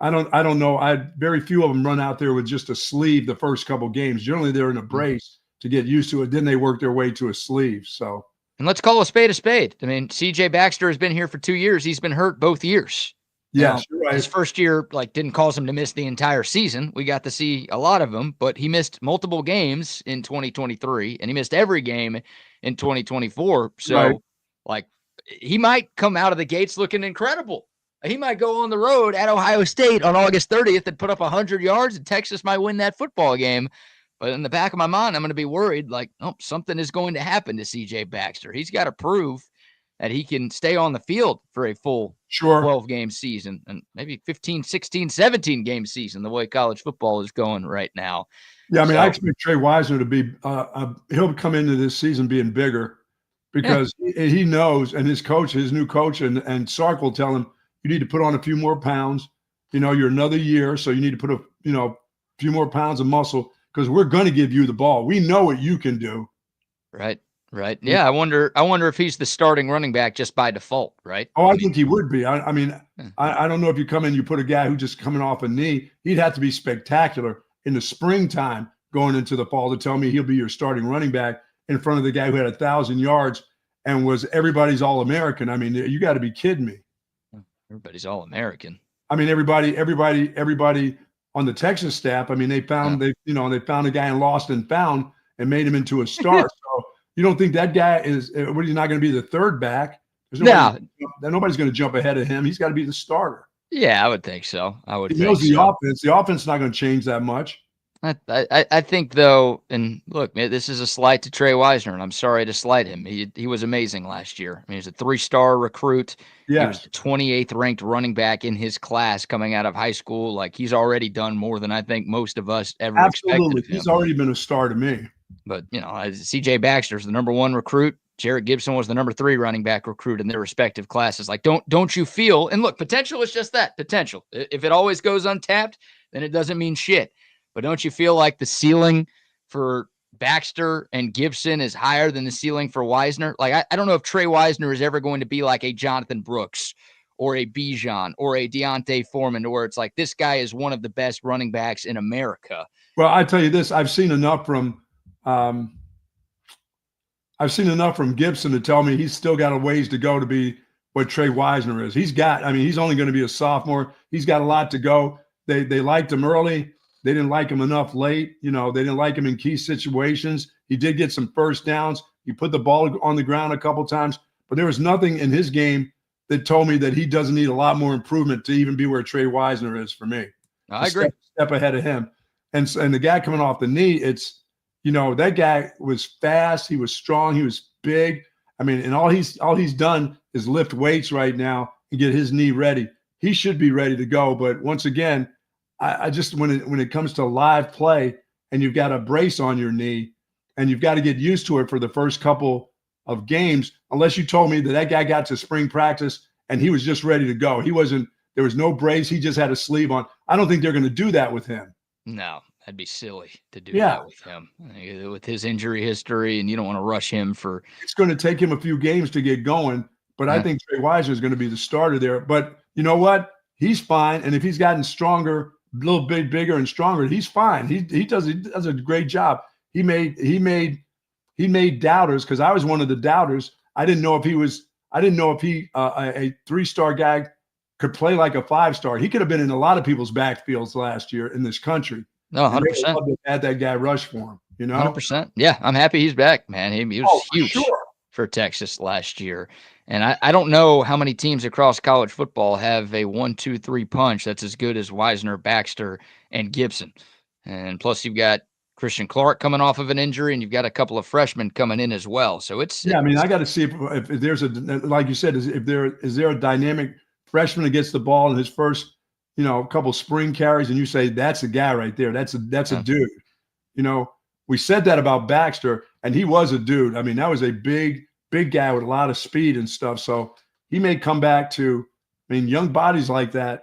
Speaker 2: I don't know. Very few of them run out there with just a sleeve the first couple games. Generally, they're in a brace to get used to it. Then they work their way to a sleeve. So.
Speaker 1: And let's call a spade a spade. I mean, CJ Baxter has been here for 2 years. He's been hurt both years.
Speaker 2: Yes, you're right.
Speaker 1: His first year, didn't cause him to miss the entire season. We got to see a lot of them, but he missed multiple games in 2023, and he missed every game in 2024. So, he might come out of the gates looking incredible. He might go on the road at Ohio State on August 30th and put up 100 yards, and Texas might win that football game. But in the back of my mind, I'm going to be worried, something is going to happen to CJ Baxter. He's got to prove that he can stay on the field for a full 12-game season, and maybe 15, 16, 17-game season, the way college football is going right now.
Speaker 2: Yeah, I mean, I expect Trey Wisner to be he'll come into this season being bigger, because he knows, and his new coach, and Sark will tell him, you need to put on a few more pounds. You're another year, so you need to put a few more pounds of muscle, because we're going to give you the ball. We know what you can do.
Speaker 1: Right. Yeah, I wonder if he's the starting running back just by default, right?
Speaker 2: Oh, I think he would be. I don't know if you come in, you put a guy who just coming off a knee. He'd have to be spectacular in the springtime going into the fall to tell me he'll be your starting running back in front of the guy who had 1,000 yards and was everybody's All-American. I mean, you got to be kidding me.
Speaker 1: Everybody's All-American.
Speaker 2: I mean, everybody on the Texas staff. I mean, they found they found a guy in Lost and Found and made him into a star. So you don't think that guy is? What, he's not going to be the 3rd back? Nobody's going to jump ahead of him. He's got to be the starter.
Speaker 1: Yeah, I would think so.
Speaker 2: He knows the offense. The offense is not going to change that much.
Speaker 1: I think, though, and look, this is a slight to Trey Wisner, and I'm sorry to slight him. He was amazing last year. I mean, he's a 3-star recruit. Yes. He was the 28th ranked running back in his class coming out of high school. He's already done more than I think most of us ever expected of him.
Speaker 2: He's already been a star to me.
Speaker 1: But, CJ Baxter's the number 1 recruit. Jarrett Gibson was the number 3 running back recruit in their respective classes. Don't you feel, and look, potential is just that, potential. If it always goes untapped, then it doesn't mean shit. But don't you feel like the ceiling for Baxter and Gibson is higher than the ceiling for Wisner. Like, I don't know if Trey Wisner is ever going to be like a Jonathan Brooks or a Bijan or a Deontay Foreman, where it's like, this guy is one of the best running backs in America.
Speaker 2: Well, I tell you this, I've seen enough from Gibson to tell me he's still got a ways to go to be what Trey Wisner is. He's only going to be a sophomore. He's got a lot to go. They liked him early. They didn't like him enough late. They didn't like him in key situations. He did get some first downs. He put the ball on the ground a couple times, but there was nothing in his game that told me that he doesn't need a lot more improvement to even be where Trey Wisner is for me.
Speaker 1: I agree.
Speaker 2: Step ahead of him. And the guy coming off the knee, that guy was fast. He was strong. He was big. And all he's done is lift weights right now and get his knee ready. He should be ready to go. But once again, I just when it comes to live play and you've got a brace on your knee and you've got to get used to it for the first couple of games, unless you told me that guy got to spring practice and he was just ready to go. There was no brace. He just had a sleeve on. I don't think they're going to do that with him.
Speaker 1: No, that'd be silly to do that with him. With his injury history, and you don't want to rush him for.
Speaker 2: It's going to take him a few games to get going, but I think Trey Wisner is going to be the starter there. But you know what? He's fine, and if he's gotten stronger, a little bit bigger and stronger, he's fine. He does a great job. He made doubters, because I was one of the doubters. I didn't know if he a 3-star guy could play like a 5-star. He could have been in a lot of people's backfields last year in this country.
Speaker 1: No, 100%.
Speaker 2: Had that guy rush for him,
Speaker 1: 100%. Yeah, I'm happy he's back, man. He was huge for Texas last year. And I don't know how many teams across college football have a 1-2-3 punch that's as good as Wisner, Baxter, and Gibson. And plus you've got Christian Clark coming off of an injury, and you've got a couple of freshmen coming in as well. So I got
Speaker 2: to see if there's like you said, is there a dynamic freshman that gets the ball in his first, couple spring carries, and you say that's a guy right there. That's a dude. We said that about Baxter, and he was a dude. That was a big guy with a lot of speed and stuff. So he may come back to. Young bodies like that,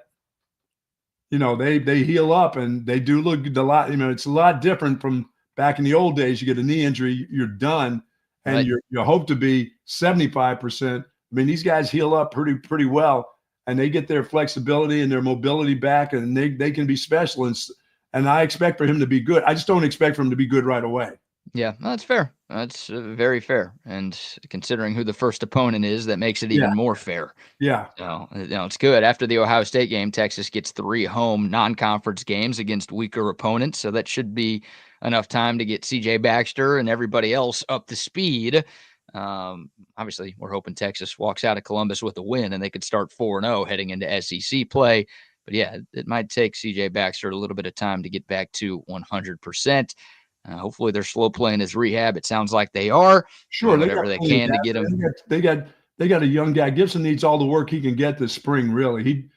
Speaker 2: they heal up and they do look a lot. It's a lot different from back in the old days. You get a knee injury, you're done, and you hope to be 75%. These guys heal up pretty well. And they get their flexibility and their mobility back, and they can be specialists. And I expect for him to be good. I just don't expect for him to be good right away.
Speaker 1: Yeah, that's fair. That's very fair. And considering who the first opponent is, that makes it even more fair.
Speaker 2: Yeah.
Speaker 1: It's good. After the Ohio State game, Texas gets 3 home non-conference games against weaker opponents. So that should be enough time to get CJ Baxter and everybody else up to speed. Obviously, we're hoping Texas walks out of Columbus with a win and they could start 4-0 heading into SEC play. But yeah, it might take CJ Baxter a little bit of time to get back to 100%. Hopefully they're slow playing his rehab. It sounds like they are.
Speaker 2: Sure,
Speaker 1: whatever they can to get him.
Speaker 2: They got a young guy. Gibson needs all the work he can get this spring. Really,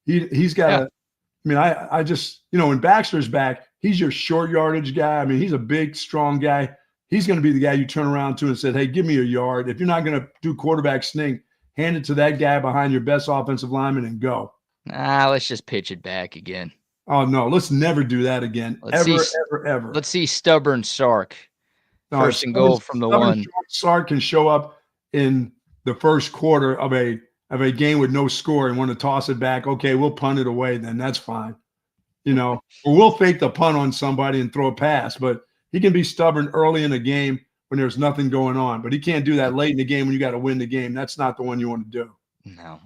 Speaker 2: he's got. I just when Baxter's back, he's your short yardage guy. He's a big, strong guy. He's going to be the guy you turn around to and said, "Hey, give me a yard." If you're not going to do quarterback sneak, hand it to that guy behind your best offensive lineman and go.
Speaker 1: Let's just pitch it back again.
Speaker 2: Oh no, let's never do that again. Ever.
Speaker 1: Let's see stubborn Sark. First and goal from the one.
Speaker 2: Sark can show up in the first quarter of a game with no score and want to toss it back. Okay, we'll punt it away then. That's fine. Or we'll fake the punt on somebody and throw a pass, but he can be stubborn early in a game when there's nothing going on, but he can't do that late in the game when you got to win the game. That's not the one you want to do.
Speaker 1: No,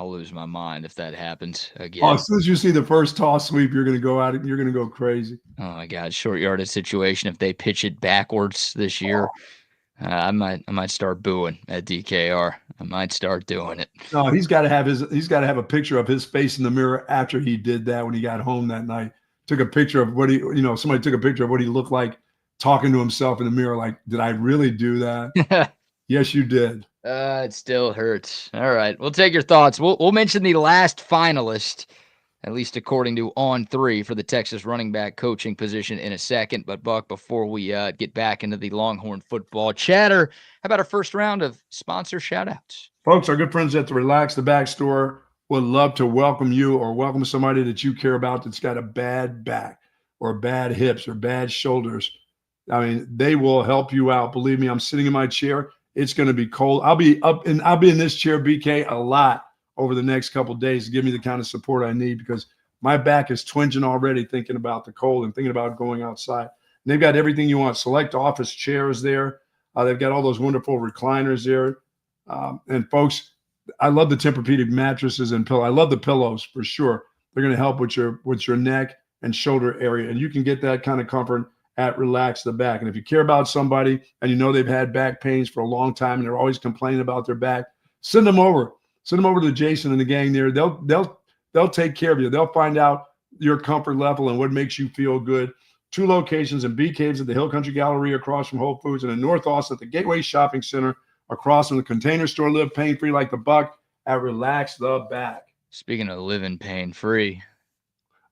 Speaker 1: I'll lose my mind if that happens again.
Speaker 2: As soon as you see the first toss sweep, you're going to go out and you're going to go crazy.
Speaker 1: Oh my God. Short yardage situation. If they pitch it backwards this year, I might start booing at DKR. I might start doing it.
Speaker 2: No, he's got to have a picture of his face in the mirror after he did that when he got home that night. Took a picture of what somebody took a picture of what he looked like talking to himself in the mirror. Like, did I really do that? Yes, you did.
Speaker 1: It still hurts. All right. We'll take your thoughts. We'll mention the last finalist, at least according to On3, for the Texas running back coaching position in a second. But, Buck, before we get back into the Longhorn football chatter, how about our first round of sponsor shout-outs?
Speaker 2: Folks, our good friends at the Relax the Back store would love to welcome you or welcome somebody that you care about that's got a bad back or bad hips or bad shoulders. I mean, they will help you out. Believe me, I'm sitting in my chair. It's going to be cold. I'll be in this chair, BK, a lot over the next couple of days to give me the kind of support I need, because my back is twinging already thinking about the cold and thinking about going outside. And they've got everything you want. Select office chairs there. They've got all those wonderful recliners there. And folks, I love the Tempur-Pedic mattresses and pillow. I love the pillows for sure. They're going to help with your neck and shoulder area. And you can get that kind of comfort at Relax the Back. And if you care about somebody and you know they've had back pains for a long time and they're always complaining about their back, send them over. Send them over to Jason and the gang there. They'll take care of you. They'll find out your comfort level and what makes you feel good. 2 locations in Bee Caves at the Hill Country Gallery across from Whole Foods, and in North Austin at the Gateway Shopping Center across from the Container Store. Live pain-free like the Buck at Relax the Back.
Speaker 1: Speaking of living pain-free.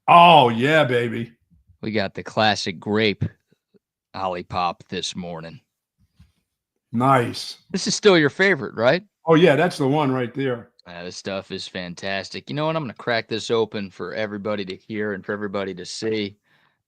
Speaker 2: Oh, yeah, baby.
Speaker 1: We got the classic grape Olipop this morning.
Speaker 2: Nice.
Speaker 1: This is still your favorite, right?
Speaker 2: Oh, yeah, that's the one right there.
Speaker 1: This stuff is fantastic. You know what? I'm going to crack this open for everybody to hear and for everybody to see.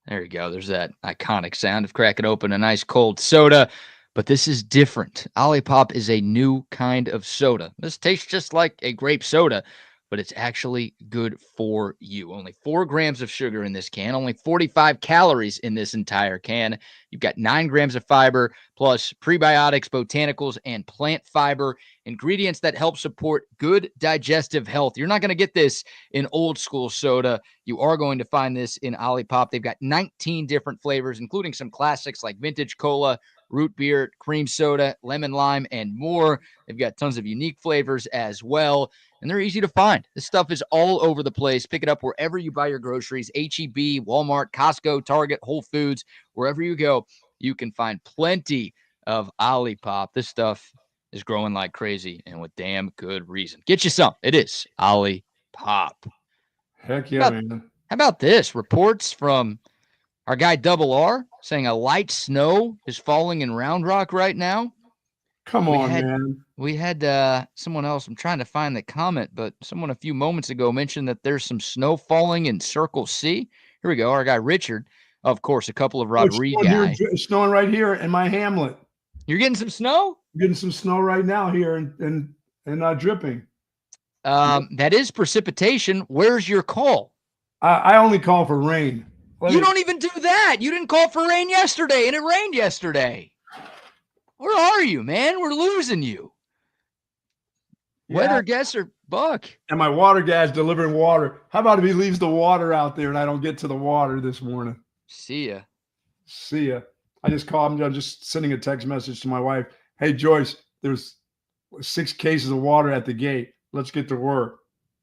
Speaker 1: There you go. There's that iconic sound of cracking open a nice cold soda. But this is different. Olipop is a new kind of soda. This tastes just like a grape soda, but it's actually good for you. Only 4 grams of sugar in this can, only 45 calories in this entire can. You've got 9 grams of fiber, plus prebiotics, botanicals, and plant fiber, ingredients that help support good digestive health. You're not going to get this in old school soda. You are going to find this in Olipop. They've got 19 different flavors, including some classics like vintage cola, root beer, cream soda, lemon lime, and more. They've got tons of unique flavors as well. And they're easy to find. This stuff is all over the place. Pick it up wherever you buy your groceries, H-E-B, Walmart, Costco, Target, Whole Foods, wherever you go, you can find plenty of Olipop. This stuff is growing like crazy and with damn good reason. Get you some. It is Olipop.
Speaker 2: Heck yeah, man.
Speaker 1: How about this? Reports from our guy Double R saying a light snow is falling in Round Rock right now.
Speaker 2: Come on, man.
Speaker 1: We had someone else. I'm trying to find the comment, but someone a few moments ago mentioned that there's some snow falling in Circle C. Here we go. Our guy Richard, of course, a couple of Rod Reed guys.
Speaker 2: It's snowing right here in my hamlet.
Speaker 1: You're getting some snow?
Speaker 2: I'm getting some snow right now here and dripping.
Speaker 1: That is precipitation. Where's your call?
Speaker 2: I only call for rain.
Speaker 1: You don't even do that. You didn't call for rain yesterday, and it rained yesterday. Where are you, man? We're losing you. Yeah. Weather guesser, Buck.
Speaker 2: And my water guy's delivering water. How about if he leaves the water out there and I don't get to the water this morning?
Speaker 1: See ya.
Speaker 2: See ya. I just called him. I'm just sending a text message to my wife. Hey, Joyce, there's 6 cases of water at the gate. Let's get to work.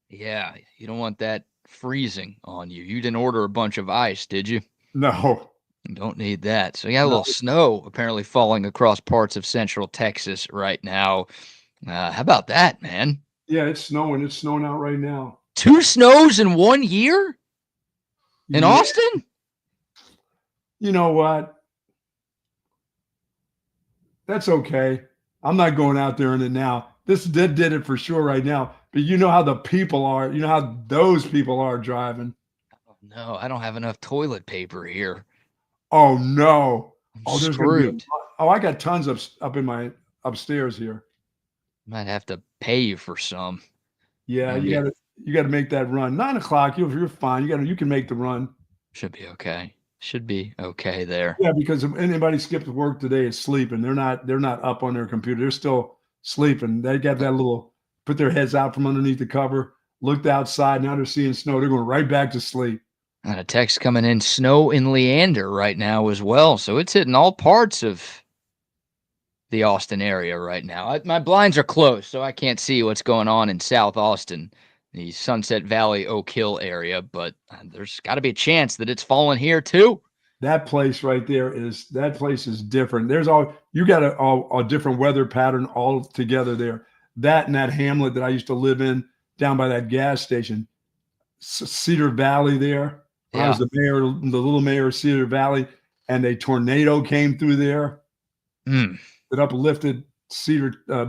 Speaker 1: Yeah, you don't want that freezing on you. You didn't order a bunch of ice, did you?
Speaker 2: No.
Speaker 1: You don't need that. So you got a little snow apparently falling across parts of central Texas right now. How about that, man?
Speaker 2: Yeah, it's snowing. It's snowing out right now.
Speaker 1: 2 snows in 1 year? In Austin?
Speaker 2: You know what? That's okay. I'm not going out there in it now. This did it for sure right now. But you know how the people are. You know how those people are driving.
Speaker 1: No, I don't have enough toilet paper here.
Speaker 2: Oh, no.
Speaker 1: There's screwed.
Speaker 2: I got tons up in my upstairs here.
Speaker 1: Might have to pay you for some.
Speaker 2: Yeah, you got to make that run. 9 o'clock, you're fine. You can make the run.
Speaker 1: Should be okay. Should be okay there.
Speaker 2: Yeah, because if anybody skipped work today, it's sleeping. They're not up on their computer. They're still sleeping. They got that little put their heads out from underneath the cover, looked outside. Now they're seeing snow. They're going right back to sleep.
Speaker 1: And a text coming in, snow in Leander right now as well. So it's hitting all parts of the Austin area right now. My blinds are closed, so I can't see what's going on in South Austin, the Sunset Valley, Oak Hill area. But there's got to be a chance that it's falling here too.
Speaker 2: That place right there is different. There's you got a different weather pattern all together there. That and that hamlet that I used to live in down by that gas station, Cedar Valley there. I was the little mayor of Cedar Valley, and a tornado came through there. It uplifted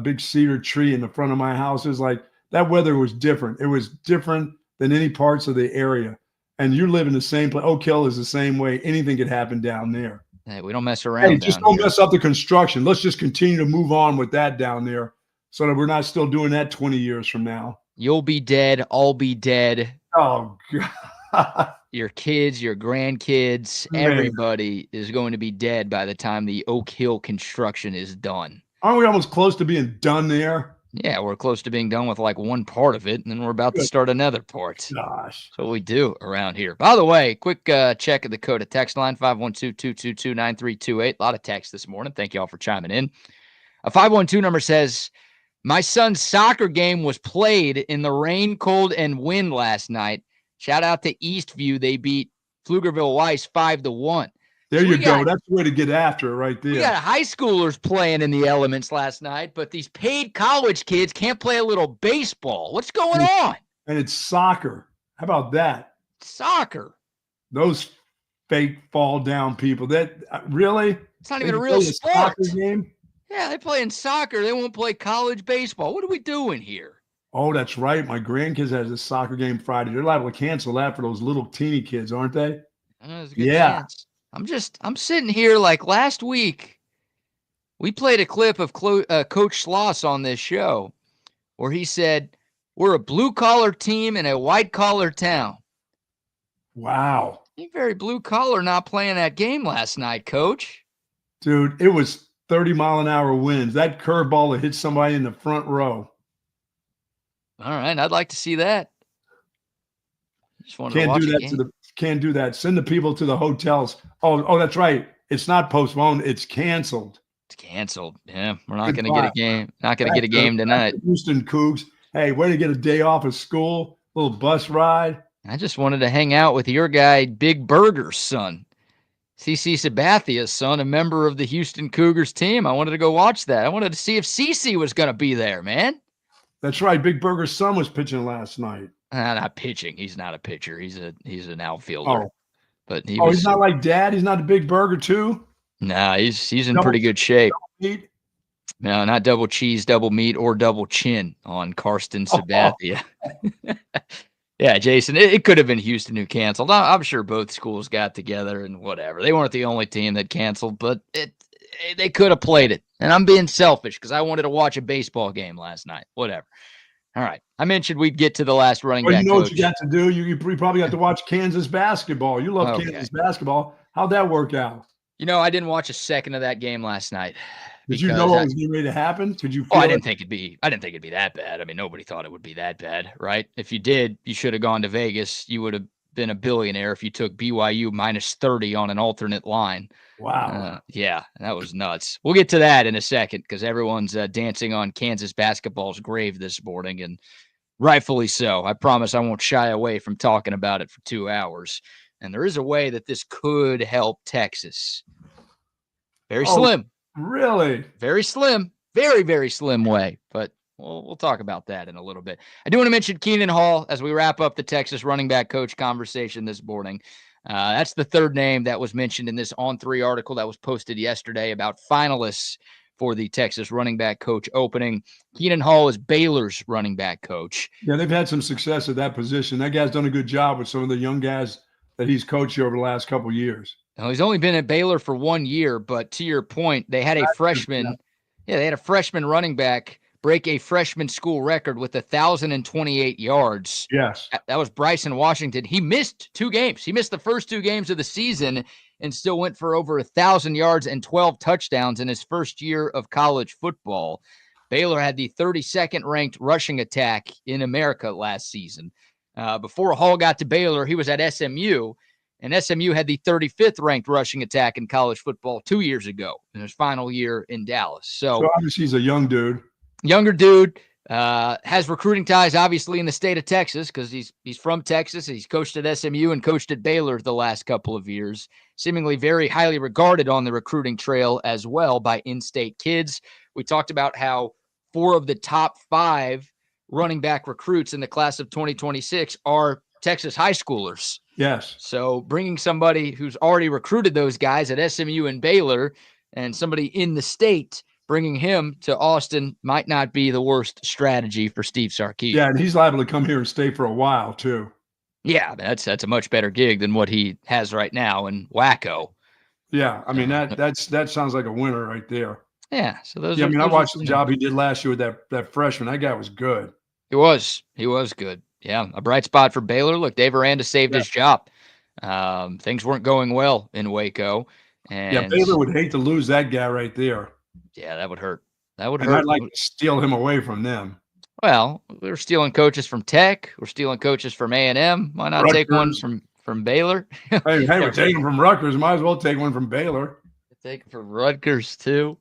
Speaker 2: big cedar tree in the front of my house. It was like that weather was different. It was different than any parts of the area. And you live in the same place. Oak Hill is the same way. Anything could happen down there.
Speaker 1: Hey, we don't mess
Speaker 2: Hey,
Speaker 1: around
Speaker 2: just
Speaker 1: down
Speaker 2: don't
Speaker 1: here.
Speaker 2: mess up the construction. Let's just continue to move on with that down there so that we're not still doing that 20 years from now.
Speaker 1: You'll be dead. I'll be dead.
Speaker 2: Oh, God.
Speaker 1: Your kids, your grandkids,
Speaker 2: Man,
Speaker 1: everybody is going to be dead by the time the Oak Hill construction is done.
Speaker 2: aren't we almost close to being done there?
Speaker 1: Yeah, we're close to being done with like one part of it, and then we're about to
Speaker 2: Good
Speaker 1: start another part.
Speaker 2: gosh.
Speaker 1: That's what we do around here. By the way, quick check of the code of text line, 512-222-9328. A lot of text this morning. Thank you all for chiming in. A 512 number says, my son's soccer game was played in the rain, cold, and wind last night. Shout out to Eastview. They beat Pflugerville Weiss 5-1.
Speaker 2: There
Speaker 1: So
Speaker 2: you go. That's the way to get after it right there.
Speaker 1: We got high schoolers playing in the elements last night, but these paid college kids can't play a little baseball. What's going on?
Speaker 2: And it's soccer. How about that?
Speaker 1: Soccer.
Speaker 2: Those fake fall down people. That really?
Speaker 1: It's not even a real sport.
Speaker 2: Soccer game?
Speaker 1: Yeah, they play in soccer. They won't play college baseball. What are we doing here?
Speaker 2: Oh, that's right. My grandkids has a soccer game Friday. They're liable to cancel that for those little teeny kids, aren't they?
Speaker 1: There's a good chance. I'm sitting here like last week. We played a clip of Coach Schloss on this show where he said, we're a blue-collar team in a white-collar town.
Speaker 2: Wow.
Speaker 1: You're very blue-collar not playing that game last night, Coach.
Speaker 2: Dude, it was 30-mile-an-hour winds. That curveball that hit somebody in the front row.
Speaker 1: All right, I'd like to see that. Just wanted
Speaker 2: Can't
Speaker 1: to watch
Speaker 2: do that
Speaker 1: game.
Speaker 2: Can't do that. Send the people to the hotels. Oh, that's right. It's not postponed. It's canceled.
Speaker 1: It's canceled. Yeah, we're not going to get a game. Not going to get a game tonight.
Speaker 2: Houston Cougs. Hey, way to get a day off of school. Little bus ride.
Speaker 1: I just wanted to hang out with your guy, Big Burger's son. CC Sabathia's son, a member of the Houston Cougars team. I wanted to go watch that. I wanted to see if CC was going to be there, man.
Speaker 2: That's right. Big Burger's son was pitching last night.
Speaker 1: Not pitching. He's not a pitcher. He's an outfielder.
Speaker 2: Oh,
Speaker 1: but
Speaker 2: he's not like Dad. He's not a Big Burger too.
Speaker 1: Nah, he's in pretty good shape.
Speaker 2: Meat.
Speaker 1: No, not double cheese, double meat, or double chin on Karsten Sabathia. Yeah, Jason, it could have been Houston who canceled. I'm sure both schools got together and whatever. They weren't the only team that canceled, but they could have played it. And I'm being selfish because I wanted to watch a baseball game last night. Whatever. All right. I mentioned we'd get to the last running back.
Speaker 2: You know
Speaker 1: coach.
Speaker 2: what you got to do? You probably got to watch Kansas basketball. You love Kansas basketball. How'd that work out?
Speaker 1: I didn't watch a second of that game last night.
Speaker 2: Did you know what was getting ready to happen? Could you?
Speaker 1: I didn't think it'd be that bad. I mean, nobody thought it would be that bad, right? If you did, you should have gone to Vegas. You would have been a billionaire if you took BYU minus 30 on an alternate line.
Speaker 2: Wow.
Speaker 1: Yeah, that was nuts. We'll get to that in a second because everyone's dancing on Kansas basketball's grave this morning, and rightfully so. I promise I won't shy away from talking about it for 2 hours. And there is a way that this could help Texas. Very slim.
Speaker 2: Really?
Speaker 1: Very slim. Very, very slim way. But we'll talk about that in a little bit. I do want to mention Keenan Hall as we wrap up the Texas running back coach conversation this morning. That's the third name that was mentioned in this On3 article that was posted yesterday about finalists for the Texas running back coach opening. Keenan Hall is Baylor's running back coach.
Speaker 2: Yeah, they've had some success at that position. That guy's done a good job with some of the young guys that he's coached over the last couple of years.
Speaker 1: Now, he's only been at Baylor for 1 year, but to your point, they had a freshman. Yeah, they had a freshman running back break a freshman school record with 1,028 yards.
Speaker 2: Yes.
Speaker 1: That was Bryson Washington. He missed 2 games. He missed the first 2 games of the season and still went for over 1,000 yards and 12 touchdowns in his first year of college football. Baylor had the 32nd ranked rushing attack in America last season. Before Hall got to Baylor, he was at SMU, and SMU had the 35th ranked rushing attack in college football 2 years ago in his final year in Dallas. So
Speaker 2: obviously he's a young dude.
Speaker 1: Younger dude, has recruiting ties, obviously, in the state of Texas because he's from Texas. He's coached at SMU and coached at Baylor the last couple of years. Seemingly very highly regarded on the recruiting trail as well by in-state kids. We talked about how 4 of the top 5 running back recruits in the class of 2026 are Texas high schoolers.
Speaker 2: Yes.
Speaker 1: So bringing somebody who's already recruited those guys at SMU and Baylor and somebody in the state, bringing him to Austin might not be the worst strategy for Steve Sarkisian.
Speaker 2: Yeah, and he's liable to come here and stay for a while too.
Speaker 1: Yeah, that's a much better gig than what he has right now in Waco.
Speaker 2: Yeah, I mean that sounds like a winner right there.
Speaker 1: Yeah, so those
Speaker 2: Yeah, I
Speaker 1: are
Speaker 2: mean I
Speaker 1: those are
Speaker 2: watched the
Speaker 1: some
Speaker 2: job
Speaker 1: names.
Speaker 2: he did last year with that freshman. That guy was good.
Speaker 1: He was good. Yeah, a bright spot for Baylor. Look, Dave Aranda saved
Speaker 2: Yeah,
Speaker 1: his job. Things weren't going well in Waco,
Speaker 2: yeah.
Speaker 1: and
Speaker 2: Baylor would hate to lose that guy right there,
Speaker 1: yeah, that would hurt. That would
Speaker 2: and I'd
Speaker 1: hurt.
Speaker 2: like to steal him away from them.
Speaker 1: Well, we're stealing coaches from Tech. We're stealing coaches from A&M. Why not take one
Speaker 2: Rutgers.
Speaker 1: from Baylor?
Speaker 2: Hey,
Speaker 1: Yeah,
Speaker 2: we're taking from Rutgers. Might as well take one from Baylor.
Speaker 1: take it from Rutgers too.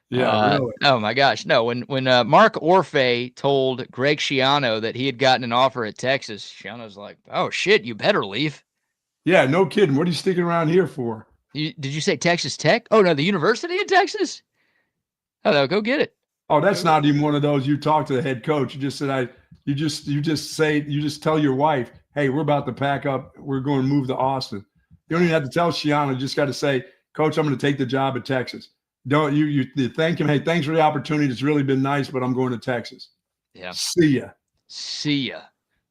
Speaker 2: Yeah, really.
Speaker 1: Oh my gosh, no! When Mark Orfe told Greg Schiano that he had gotten an offer at Texas, Schiano's like, "Oh shit, you better leave."
Speaker 2: Yeah, no kidding. What are you sticking around here for?
Speaker 1: Did you say Texas Tech? Oh no, the University of Texas. Oh no, go get it.
Speaker 2: Oh, that's not even one of those you talk to the head coach. You just said you just tell your wife, hey, we're about to pack up. We're going to move to Austin. You don't even have to tell Shiana. You just got to say, Coach, I'm going to take the job at Texas. Don't you thank him. Hey, thanks for the opportunity. It's really been nice, but I'm going to Texas.
Speaker 1: Yeah.
Speaker 2: See ya.
Speaker 1: See ya.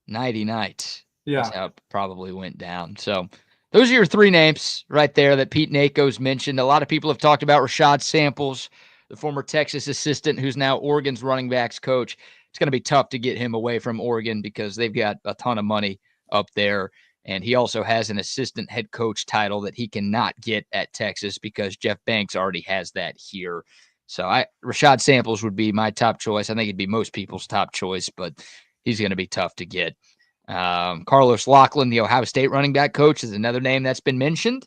Speaker 1: Nighty night.
Speaker 2: Yeah.
Speaker 1: That's how it probably went down. So those are your three names right there that Pete Nako's mentioned. A lot of people have talked about Rashad Samples, the former Texas assistant who's now Oregon's running backs coach. It's going to be tough to get him away from Oregon because they've got a ton of money up there. And he also has an assistant head coach title that he cannot get at Texas because Jeff Banks already has that here. So Rashad Samples would be my top choice. I think it'd be most people's top choice, but he's going to be tough to get. Carlos Lachlan, the Ohio State running back coach, is another name that's been mentioned.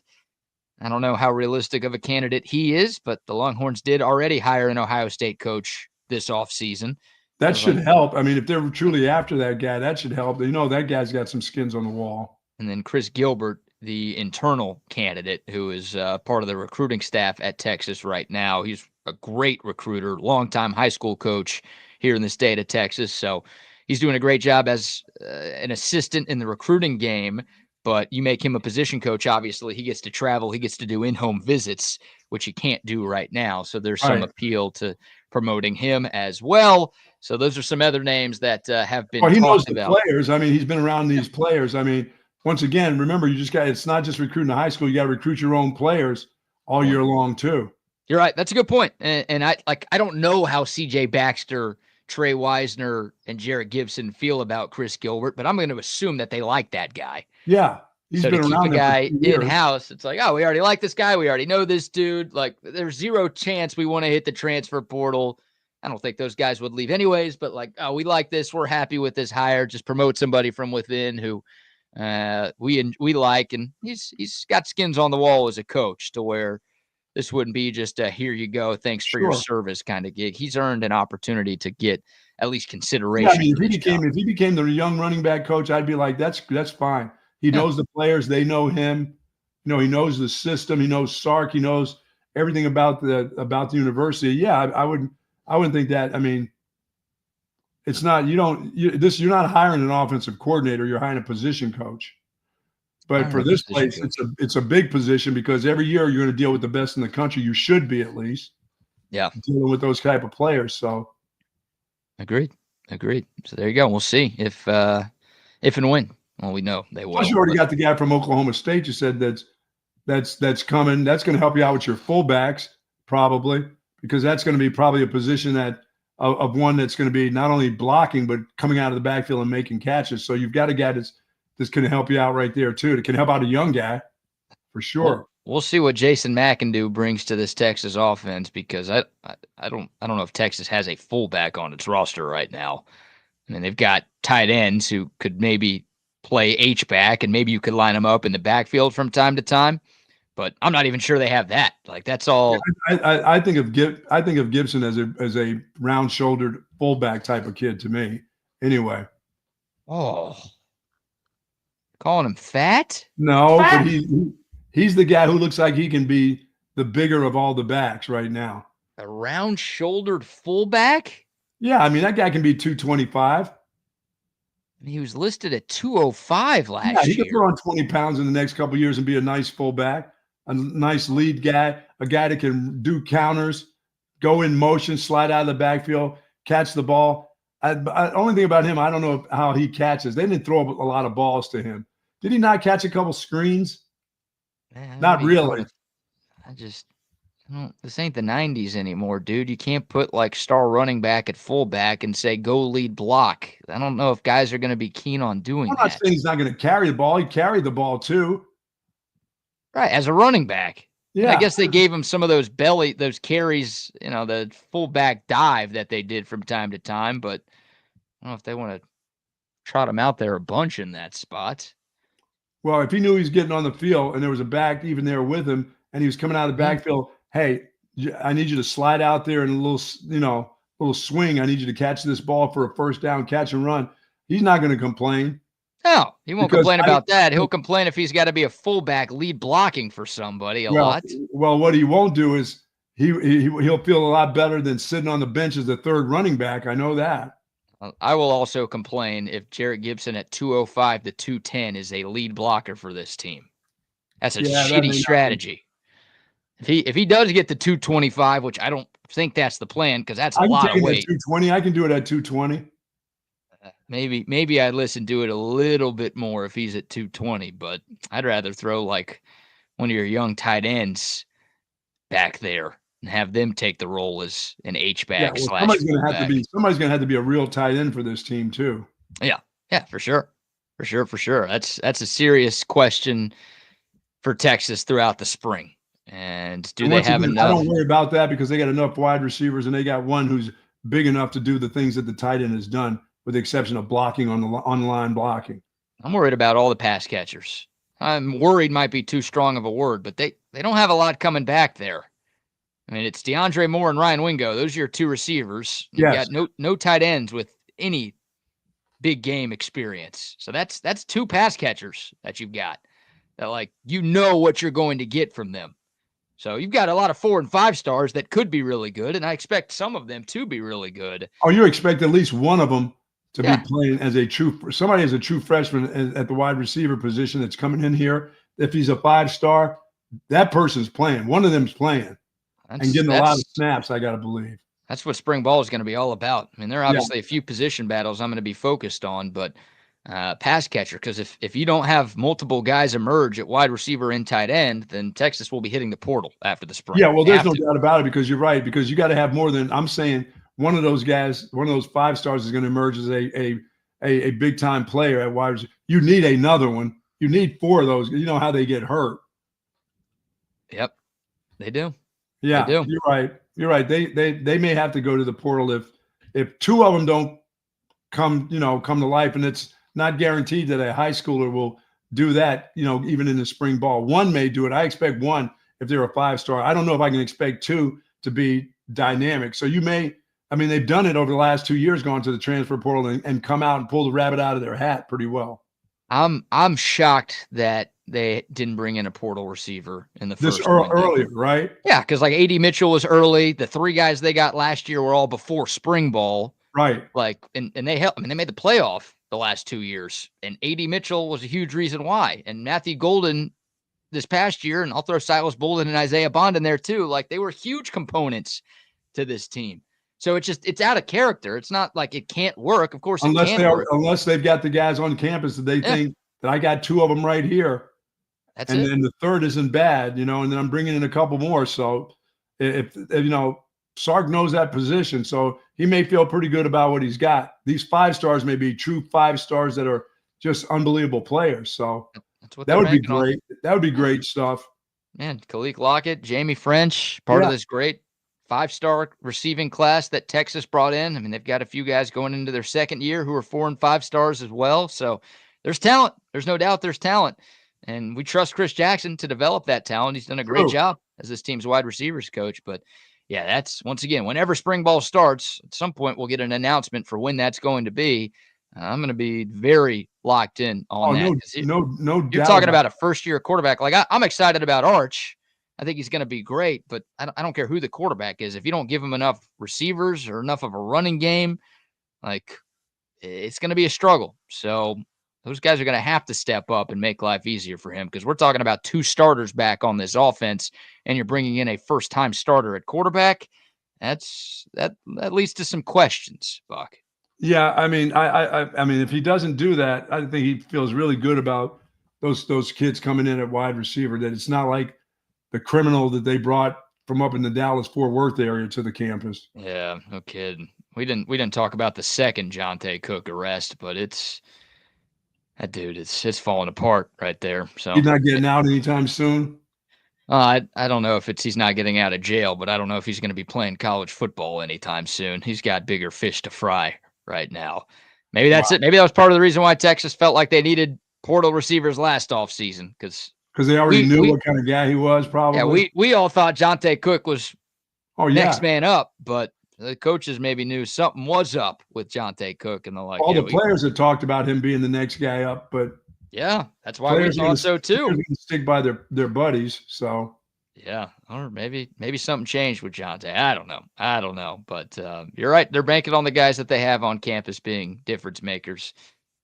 Speaker 1: I don't know how realistic of a candidate he is, but the Longhorns did already hire an Ohio State coach this offseason.
Speaker 2: That should help. I mean, if they're truly after that guy, that should help. You know, that guy's got some skins on the wall.
Speaker 1: And then Chris Gilbert, the internal candidate who is part of the recruiting staff at Texas right now. He's a great recruiter, longtime high school coach here in the state of Texas. So he's doing a great job as an assistant in the recruiting game. But you make him a position coach, obviously, he gets to travel. He gets to do in-home visits, which he can't do right now. So there's some appeal to promoting him as well. So those are some other names that have been
Speaker 2: he knows the
Speaker 1: about.
Speaker 2: Players. I mean, he's been around these players. I mean, once again, remember, it's not just recruiting to high school. You got to recruit your own players all year long, too.
Speaker 1: You're right. That's a good point. And I don't know how CJ Baxter, Trey Wisner, and Jarrett Gibson feel about Chris Gilbert, but I'm going to assume that they like that guy.
Speaker 2: Yeah. He's
Speaker 1: so
Speaker 2: been
Speaker 1: to keep
Speaker 2: around
Speaker 1: a guy in-house, it's like, oh, we already like this guy. We already know this dude. Like, there's zero chance we want to hit the transfer portal. I don't think those guys would leave anyways, but like, oh, we like this. We're happy with this hire. Just promote somebody from within who we like. And he's got skins on the wall as a coach to where this wouldn't be just a here you go, thanks for your service kind of gig. He's earned an opportunity to get at least consideration.
Speaker 2: Yeah, I mean, if he became the young running back coach, I'd be like, that's fine. He knows the players, they know him. You know, he knows the system, he knows Sark, he knows everything about the university. Yeah, I wouldn't think that. I mean, it's not you're not hiring an offensive coordinator, you're hiring a position coach. But for this place, it's a big position because every year you're going to deal with the best in the country. You should be at least.
Speaker 1: Yeah.
Speaker 2: Dealing with those type of players. So
Speaker 1: Agreed. So there you go. We'll see if and when. Well, we know they will.
Speaker 2: Plus, you already got the guy from Oklahoma State. You said that's coming. That's going to help you out with your fullbacks probably because that's going to be probably a position that of one that's going to be not only blocking but coming out of the backfield and making catches. So you've got a guy that's going to help you out right there too. That can help out a young guy for sure.
Speaker 1: We'll see what Jason McIndoe brings to this Texas offense because I don't know if Texas has a fullback on its roster right now. I mean, they've got tight ends who could maybe play H-back, and maybe you could line them up in the backfield from time to time. But I'm not even sure they have that. Like that's all.
Speaker 2: I think of Gibson as a round-shouldered fullback type of kid to me. Anyway.
Speaker 1: Oh, calling him fat?
Speaker 2: No, but he's the guy who looks like he can be the bigger of all the backs right now.
Speaker 1: A round-shouldered fullback?
Speaker 2: Yeah, I mean that guy can be 225.
Speaker 1: He was listed at 205 last year.
Speaker 2: He could put on 20 pounds in the next couple of years and be a nice fullback, a nice lead guy, a guy that can do counters, go in motion, slide out of the backfield, catch the ball. Only thing about him, I don't know how he catches. They didn't throw a lot of balls to him. Did he not catch a couple screens? Not really.
Speaker 1: This ain't the 90s anymore, dude. You can't put like star running back at fullback and say go lead block. I don't know if guys are going to be keen on doing
Speaker 2: I'm not
Speaker 1: that.
Speaker 2: saying he's not going to carry the ball. He carried the ball too.
Speaker 1: Right, as a running back. And I
Speaker 2: Yeah.
Speaker 1: guess they gave him some of those carries, the fullback dive that they did from time to time, but I don't know if they want to trot him out there a bunch in that spot.
Speaker 2: Well, if he knew he was getting on the field and there was a back even there with him and he was coming out of the backfield, hey, I need you to slide out there and a little swing. I need you to catch this ball for a first down, catch and run. He's not going to complain.
Speaker 1: No, he won't complain about that. He'll complain if he's got to be a fullback lead blocking for somebody a lot.
Speaker 2: Well, what he won't do is he'll feel a lot better than sitting on the bench as the third running back. I know that.
Speaker 1: I will also complain if Jarrett Gibson at 205 to 210 is a lead blocker for this team. That's a shitty strategy. If he does get to 225, which I don't think that's the plan because that's a lot of weight.
Speaker 2: 220. I can do it at 220.
Speaker 1: Maybe I'd listen to it a little bit more if he's at 220, but I'd rather throw like one of your young tight ends back there and have them take the role as an H-back slash
Speaker 2: somebody's going to have to be a real tight end for this team too.
Speaker 1: Yeah, for sure. That's a serious question for Texas throughout the spring. And do they have enough?
Speaker 2: I don't worry about that because they got enough wide receivers and they got one who's big enough to do the things that the tight end has done, with the exception of blocking on line blocking.
Speaker 1: I'm worried about all the pass catchers. I'm worried might be too strong of a word, but they don't have a lot coming back there. I mean, it's DeAndre Moore and Ryan Wingo. Those are your two receivers. You got no tight ends with any big game experience. So that's two pass catchers that you've got that what you're going to get from them. So you've got a lot of 4 and 5 stars that could be really good, and I expect some of them to be really good.
Speaker 2: Oh, you expect at least one of them to be playing as a true freshman at the wide receiver position that's coming in here. If he's a 5-star, that person's playing. One of them's playing and getting a lot of snaps, I got to believe.
Speaker 1: That's what spring ball is going to be all about. I mean, there are obviously a few position battles I'm going to be focused on, but pass catcher, because if you don't have multiple guys emerge at wide receiver and tight end, then Texas will be hitting the portal after the spring.
Speaker 2: Yeah, well, there's no doubt about it because you're right, because you got to have more than – I'm saying one of those guys, one of those 5 stars is going to emerge as a big-time player at wide receiver. You need another one. You need 4 of those. You know how they get hurt.
Speaker 1: Yep, they do.
Speaker 2: Yeah, they do. You're right. They may have to go to the portal if 2 of them don't come to life, and it's not guaranteed that a high schooler will do that, even in the spring ball. 1 may do it. I expect 1 if they're a 5-star. I don't know if I can expect 2 to be dynamic. So they've done it over the last 2 years, gone to the transfer portal and come out and pull the rabbit out of their hat pretty well.
Speaker 1: I'm shocked that they didn't bring in a portal receiver in the first
Speaker 2: earlier, right?
Speaker 1: Yeah, because AD Mitchell was early. The 3 guys they got last year were all before spring ball.
Speaker 2: Right.
Speaker 1: And they helped. I mean, they made the playoff the last 2 years, and AD Mitchell was a huge reason why. And Matthew Golden this past year, and I'll throw Silas Bolden and Isaiah Bond in there too. They were huge components to this team. So it's out of character. It's not like it can't work. Of course,
Speaker 2: unless they've got the guys on campus that they think that I got 2 of them right here. Then the third isn't bad, and then I'm bringing in a couple more. So if Sark knows that position, so he may feel pretty good about what he's got. These 5 stars may be true 5 stars that are just unbelievable players. So that would be great. That would be great stuff.
Speaker 1: Man, Khalil Lockett, Jamie French, part of this great 5-star receiving class that Texas brought in. I mean, they've got a few guys going into their second year who are 4 and 5 stars as well. So there's talent. There's no doubt there's talent. And we trust Chris Jackson to develop that talent. He's done a great job as this team's wide receivers coach. But yeah, that's once again, whenever spring ball starts, at some point we'll get an announcement for when that's going to be. I'm going to be very locked in on that.
Speaker 2: No doubt.
Speaker 1: You're talking about a first-year quarterback. I'm excited about Arch. I think he's going to be great, but I don't care who the quarterback is. If you don't give him enough receivers or enough of a running game, it's going to be a struggle. So those guys are going to have to step up and make life easier for him, because we're talking about 2 starters back on this offense, and you're bringing in a first-time starter at quarterback. That leads to some questions, Buck.
Speaker 2: Yeah, I mean, if he doesn't do that, I think he feels really good about those kids coming in at wide receiver. That it's not like criminal that they brought from up in the Dallas-Fort Worth area to the campus.
Speaker 1: Yeah, no kidding. We didn't talk about the second Jonte Cook arrest, but that dude, it's falling apart right there. So
Speaker 2: He's not getting out anytime soon.
Speaker 1: I don't know if he's not getting out of jail, but I don't know if he's going to be playing college football anytime soon. He's got bigger fish to fry right now. Maybe that's it. Maybe that was part of the reason why Texas felt like they needed portal receivers last offseason because
Speaker 2: they already knew what kind of guy he was, probably.
Speaker 1: Yeah, we all thought Jonte Cook was next
Speaker 2: yeah.
Speaker 1: man up, but the coaches maybe knew something was up with Jonte Cook, and they're like,
Speaker 2: all the players had talked about him being the next guy up, but
Speaker 1: yeah, that's why we thought so too.
Speaker 2: They're going to stick by their buddies, so
Speaker 1: yeah, or maybe something changed with Jonte. I don't know, but you're right. They're banking on the guys that they have on campus being difference makers.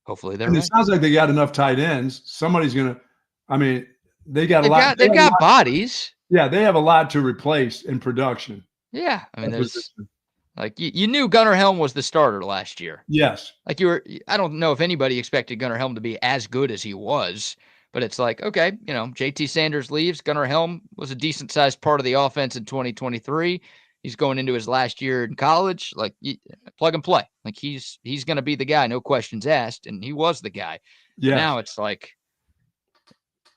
Speaker 1: Hopefully, they're right.
Speaker 2: It sounds like they got enough tight ends. Somebody's going to. I mean, they've got
Speaker 1: bodies.
Speaker 2: Yeah, they have a lot to replace in production.
Speaker 1: Yeah, I mean, there's. Like you knew Gunnar Helm was the starter last year.
Speaker 2: Yes.
Speaker 1: Like I don't know if anybody expected Gunnar Helm to be as good as he was, but it's like, okay, JT Sanders leaves. Gunnar Helm was a decent sized part of the offense in 2023. He's going into his last year in college. Like plug and play. Like he's going to be the guy. No questions asked. And he was the guy.
Speaker 2: Yeah.
Speaker 1: Now it's like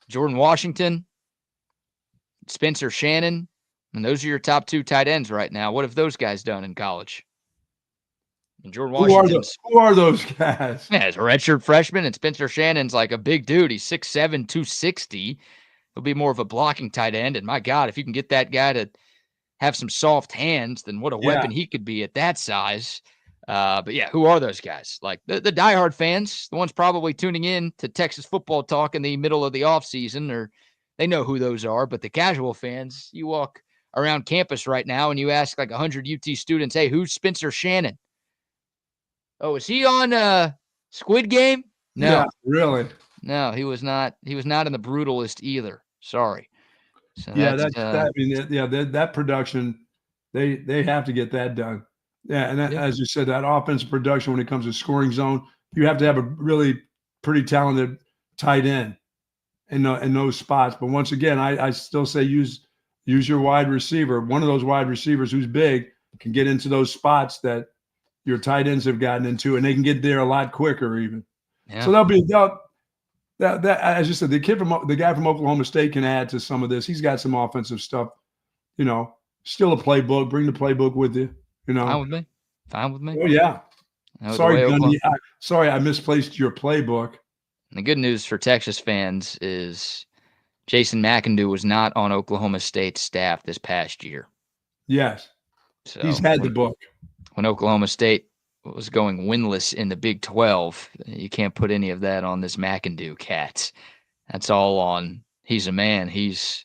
Speaker 1: Jordan Washington, Spencer Shannon. And those are your top two tight ends right now. What have those guys done in college? And Jordan Washington.
Speaker 2: Who are those guys?
Speaker 1: Yeah, he's a redshirt freshman, and Spencer Shannon's like a big dude. He's 6'7", 260. He'll be more of a blocking tight end. And my God, if you can get that guy to have some soft hands, then what a weapon he could be at that size. But yeah, who are those guys? Like the diehard fans, the ones probably tuning in to Texas football talk in the middle of the offseason, or they know who those are. But the casual fans, you walk around campus right now and you ask like 100 UT students, hey, who's Spencer Shannon? Oh, is he on Squid Game? No.
Speaker 2: Yeah, really?
Speaker 1: No, he was not. He was not in The Brutalist either. Sorry. So
Speaker 2: that production, they have to get that done. Yeah, and as you said, that offensive production when it comes to scoring zone, you have to have a really pretty talented tight end in those spots. But once again, I still say use your wide receiver. One of those wide receivers who's big can get into those spots that your tight ends have gotten into, and they can get there a lot quicker even. Yeah. So that as you said, the guy from Oklahoma State can add to some of this. He's got some offensive stuff, still a playbook. Bring the playbook with you,
Speaker 1: Fine with me.
Speaker 2: Oh yeah. Sorry, Gunny. Sorry, I misplaced your playbook.
Speaker 1: And the good news for Texas fans is Jason McIndoe was not on Oklahoma State's staff this past year.
Speaker 2: Yes. So he's had the book.
Speaker 1: When Oklahoma State was going winless in the Big 12, you can't put any of that on this McIndoe cat. That's all on he's a man. He's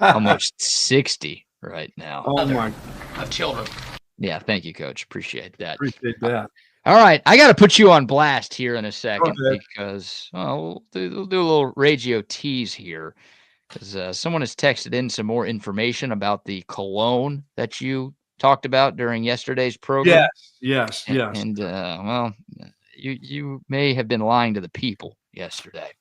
Speaker 1: almost 60 right now.
Speaker 2: Oh, my.
Speaker 3: Of children.
Speaker 1: Yeah, thank you, Coach. Appreciate that.
Speaker 2: Appreciate that.
Speaker 1: All right, I got to put you on blast here in a second because we'll do a little radio tease here because someone has texted in some more information about the cologne that you talked about during yesterday's program.
Speaker 2: Yes.
Speaker 1: And you may have been lying to the people yesterday.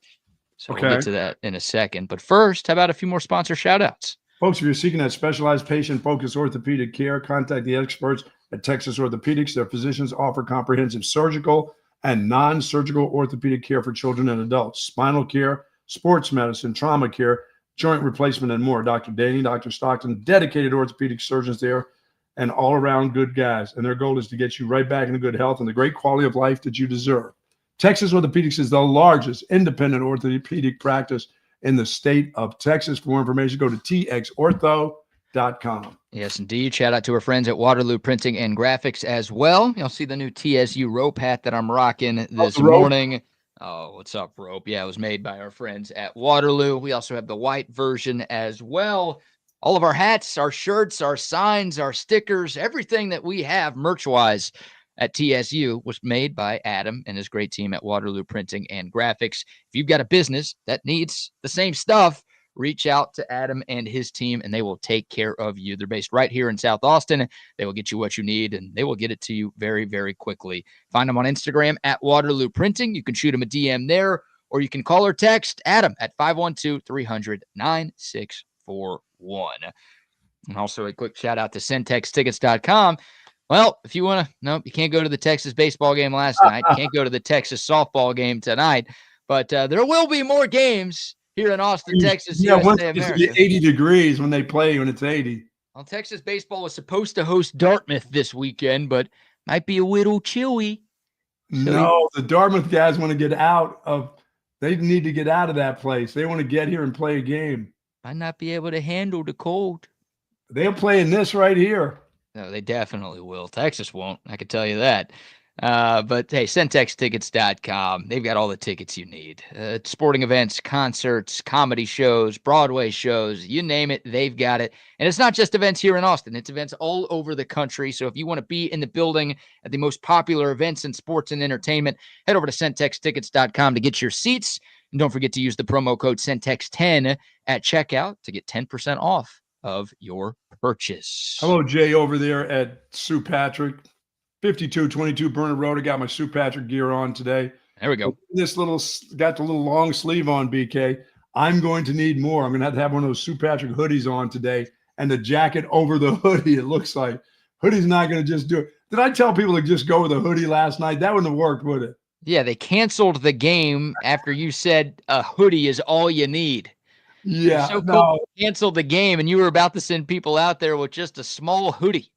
Speaker 1: So we'll get to that in a second. But first, how about a few more sponsor shout-outs?
Speaker 2: Folks, if you're seeking that specialized patient-focused orthopedic care, contact the experts at Texas Orthopedics. Their physicians offer comprehensive surgical and non-surgical orthopedic care for children and adults, spinal care, sports medicine, trauma care, joint replacement, and more. Dr. Danny, Dr. Stockton, dedicated orthopedic surgeons there, and all-around good guys. And their goal is to get you right back into good health and the great quality of life that you deserve. Texas Orthopedics is the largest independent orthopedic practice in the state of Texas. For more information, go to txortho.com.
Speaker 1: Yes, indeed. Shout out to our friends at Waterloo Printing and Graphics as well. You'll see the new TSU rope hat that I'm rocking this morning. Oh, what's up, rope? Yeah, it was made by our friends at Waterloo. We also have the white version as well. All of our hats, our shirts, our signs, our stickers, everything that we have merch-wise at TSU was made by Adam and his great team at Waterloo Printing and Graphics. If you've got a business that needs the same stuff, reach out to Adam and his team, and they will take care of you. They're based right here in South Austin. They will get you what you need, and they will get it to you very, very quickly. Find them on Instagram at Waterloo Printing. You can shoot them a DM there, or you can call or text Adam at 512-300-9640. 941. And also a quick shout out to centextickets.com. Well, if you want to, nope, you can't go to the Texas baseball game last night. Can't go to the Texas softball game tonight. But there will be more games here in Austin, Texas, USA, America.
Speaker 2: It's 80 degrees when they play when it's 80.
Speaker 1: Well, Texas baseball was supposed to host Dartmouth this weekend, but might be a little chilly.
Speaker 2: No, the Dartmouth guys want to get out of – they need to get out of that place. They want to get here and play a game.
Speaker 1: Might not be able to handle the cold.
Speaker 2: They'll play in this right here.
Speaker 1: No, they definitely will. Texas won't. I can tell you that. But hey, centextickets.com. They've got all the tickets you need. Sporting events, concerts, comedy shows, Broadway shows, you name it, they've got it. And it's not just events here in Austin. It's events all over the country. So if you want to be in the building at the most popular events in sports and entertainment, head over to centextickets.com to get your seats. And don't forget to use the promo code CENTEX10 at checkout to get 10% off of your purchase.
Speaker 2: Hello, Jay, over there at Sue Patrick, 5222 Burner Road. I got my Sue Patrick gear on today.
Speaker 1: There we go.
Speaker 2: This got the little long sleeve on, BK. I'm going to need more. I'm going to have one of those Sue Patrick hoodies on today and the jacket over the hoodie. It looks like hoodie's not going to just do it. Did I tell people to just go with a hoodie last night? That wouldn't have worked, would it?
Speaker 1: Yeah, they canceled the game after you said a hoodie is all you need.
Speaker 2: Yeah,
Speaker 1: so cool. Canceled the game, and you were about to send people out there with just a small hoodie.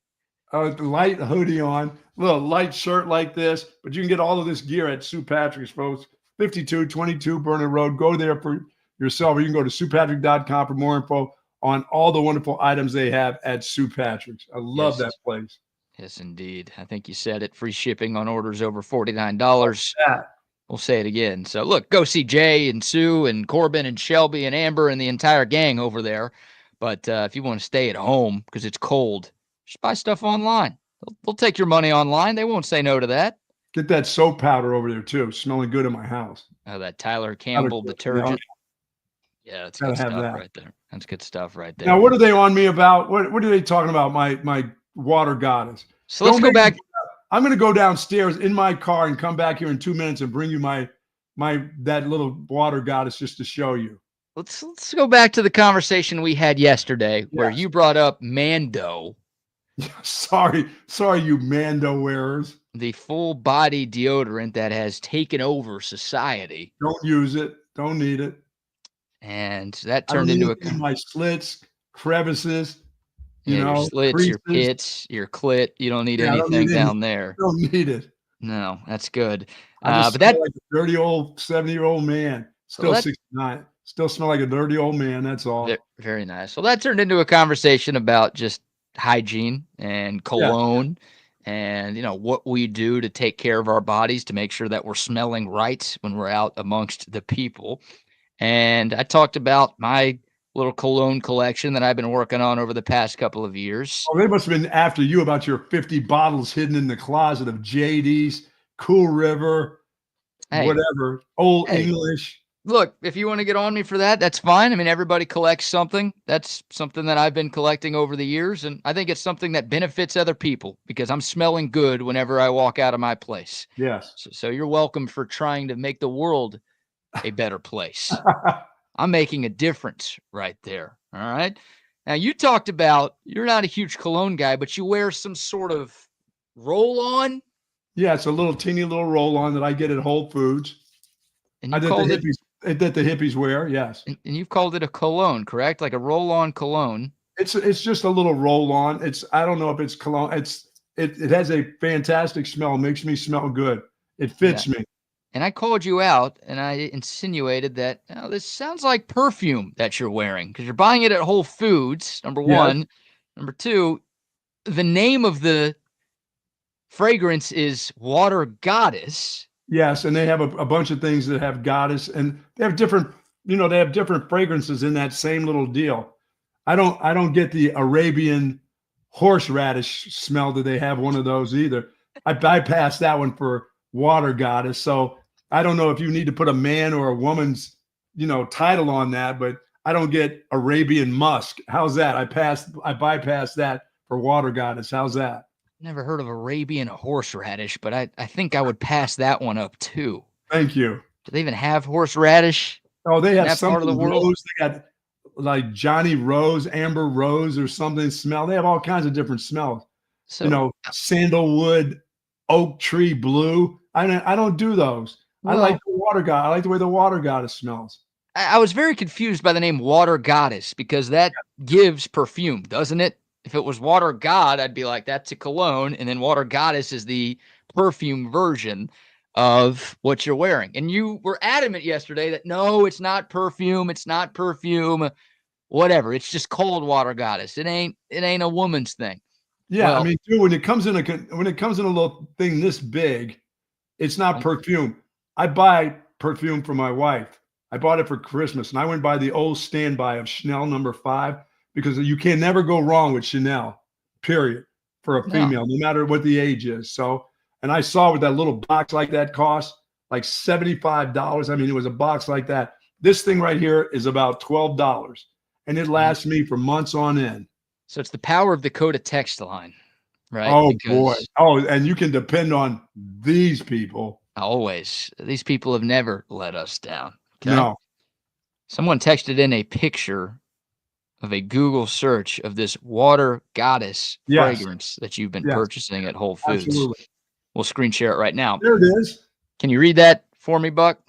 Speaker 2: Light hoodie on, a little light shirt like this, but you can get all of this gear at Sue Patrick's, folks. 5222 Burner Road. Go there for yourself, or you can go to SuePatrick.com for more info on all the wonderful items they have at Sue Patrick's. I love that place.
Speaker 1: Yes, indeed. I think you said it. Free shipping on orders over $49. We'll say it again. So, look, go see Jay and Sue and Corbin and Shelby and Amber and the entire gang over there. But if you want to stay at home because it's cold, just buy stuff online. They'll take your money online. They won't say no to that.
Speaker 2: Get that soap powder over there, too. Smelling good in my house.
Speaker 1: Oh, that Tyler Campbell detergent. Yeah, that's good stuff right there. That's good stuff right there.
Speaker 2: Now, what are they on me about? What are they talking about, my water goddess?
Speaker 1: So let's go back.
Speaker 2: I'm going to go downstairs in my car and come back here in 2 minutes and bring you that little water goddess just to show you.
Speaker 1: Let's go back to the conversation we had yesterday where you brought up Mando.
Speaker 2: Sorry, you Mando wearers.
Speaker 1: The full body deodorant that has taken over society.
Speaker 2: Don't use it. Don't need it.
Speaker 1: And that turned into
Speaker 2: my slits, crevices.
Speaker 1: Your slits, creases. Your pits, your clit. You don't need anything down there.
Speaker 2: Don't need it.
Speaker 1: No, that's good.
Speaker 2: But that like a dirty old 70-year-old man, still 69. Still smell like a dirty old man. That's all.
Speaker 1: Very nice. So that turned into a conversation about just hygiene and cologne and, what we do to take care of our bodies to make sure that we're smelling right when we're out amongst the people. And I talked about my little cologne collection that I've been working on over the past couple of years.
Speaker 2: Oh, they must have been after you about your 50 bottles hidden in the closet of JD's, Cool River, whatever, Old English.
Speaker 1: Look, if you want to get on me for that, that's fine. I mean, everybody collects something. That's something that I've been collecting over the years, and I think it's something that benefits other people because I'm smelling good whenever I walk out of my place.
Speaker 2: Yes.
Speaker 1: So you're welcome for trying to make the world a better place. I'm making a difference right there. All right. Now, you talked about you're not a huge cologne guy, but you wear some sort of roll-on.
Speaker 2: Yeah, it's a little teeny little roll-on that I get at Whole Foods.
Speaker 1: And you called it
Speaker 2: that the hippies wear, yes.
Speaker 1: And you've called it a cologne, correct? Like a roll-on cologne.
Speaker 2: It's just a little roll-on. I don't know if it's cologne. It has a fantastic smell. It makes me smell good. It fits me.
Speaker 1: And I called you out, and I insinuated that this sounds like perfume that you're wearing because you're buying it at Whole Foods, number one. Number two, the name of the fragrance is Water Goddess.
Speaker 2: Yes, and they have a bunch of things that have goddess, and they have different, they have different fragrances in that same little deal. I don't get the Arabian horseradish smell that they have one of those either. I bypassed that one for Water Goddess. So I don't know if you need to put a man or a woman's, title on that, but I don't get Arabian musk. How's that? I bypassed that for Water Goddess. How's that?
Speaker 1: Never heard of Arabian horseradish, but I think I would pass that one up too.
Speaker 2: Thank you.
Speaker 1: Do they even have horseradish?
Speaker 2: Oh, they have some
Speaker 1: part of the world.
Speaker 2: They got like Johnny Rose, Amber Rose, or something smell. They have all kinds of different smells.
Speaker 1: So
Speaker 2: Sandalwood, oak tree blue. I don't do those. I like the water god. I like the way the water goddess smells.
Speaker 1: I was very confused by the name Water Goddess because that gives perfume, doesn't it? If it was Water God, I'd be like, that's a cologne. And then Water Goddess is the perfume version of what you're wearing. And you were adamant yesterday that no, it's not perfume. It's not perfume. Whatever. It's just cold water goddess. It ain't a woman's thing.
Speaker 2: Yeah,
Speaker 1: Well,
Speaker 2: I mean, dude, when it comes in a little thing this big, it's not perfume. I buy perfume for my wife. I bought it for Christmas, and I went by the old standby of Chanel No. 5 because you can never go wrong with Chanel, period, for a female, no matter what the age is. So, and I saw what that little box like that cost, like $75. I mean, it was a box like that. This thing right here is about $12, and it lasts me for months on end.
Speaker 1: So it's the power of the Coda text line, right?
Speaker 2: Oh, boy. Oh, and you can depend on these people.
Speaker 1: Always. These people have never let us down.
Speaker 2: Okay? No.
Speaker 1: Someone texted in a picture of a Google search of this Water Goddess fragrance that you've been purchasing at Whole Foods.
Speaker 2: Absolutely.
Speaker 1: We'll screen share it right now.
Speaker 2: There it is.
Speaker 1: Can you read that for me, Buck?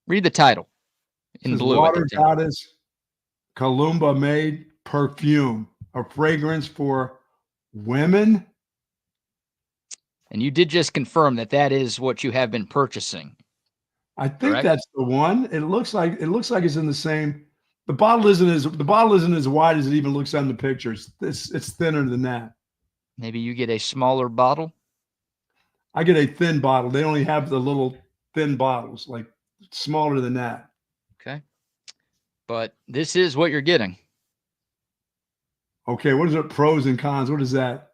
Speaker 1: Read the title in blue.
Speaker 2: Water Goddess Columba made perfume, a fragrance for women.
Speaker 1: And you did just confirm that that is what you have been purchasing.
Speaker 2: I think that's the one. It looks like it's in the same. The bottle isn't as wide as it even looks on the pictures. It's thinner than that.
Speaker 1: Maybe you get a smaller bottle.
Speaker 2: I get a thin bottle. They only have the little thin bottles, like smaller than that.
Speaker 1: Okay. But this is what you're getting.
Speaker 2: Okay, what is it? Pros and cons. What is that?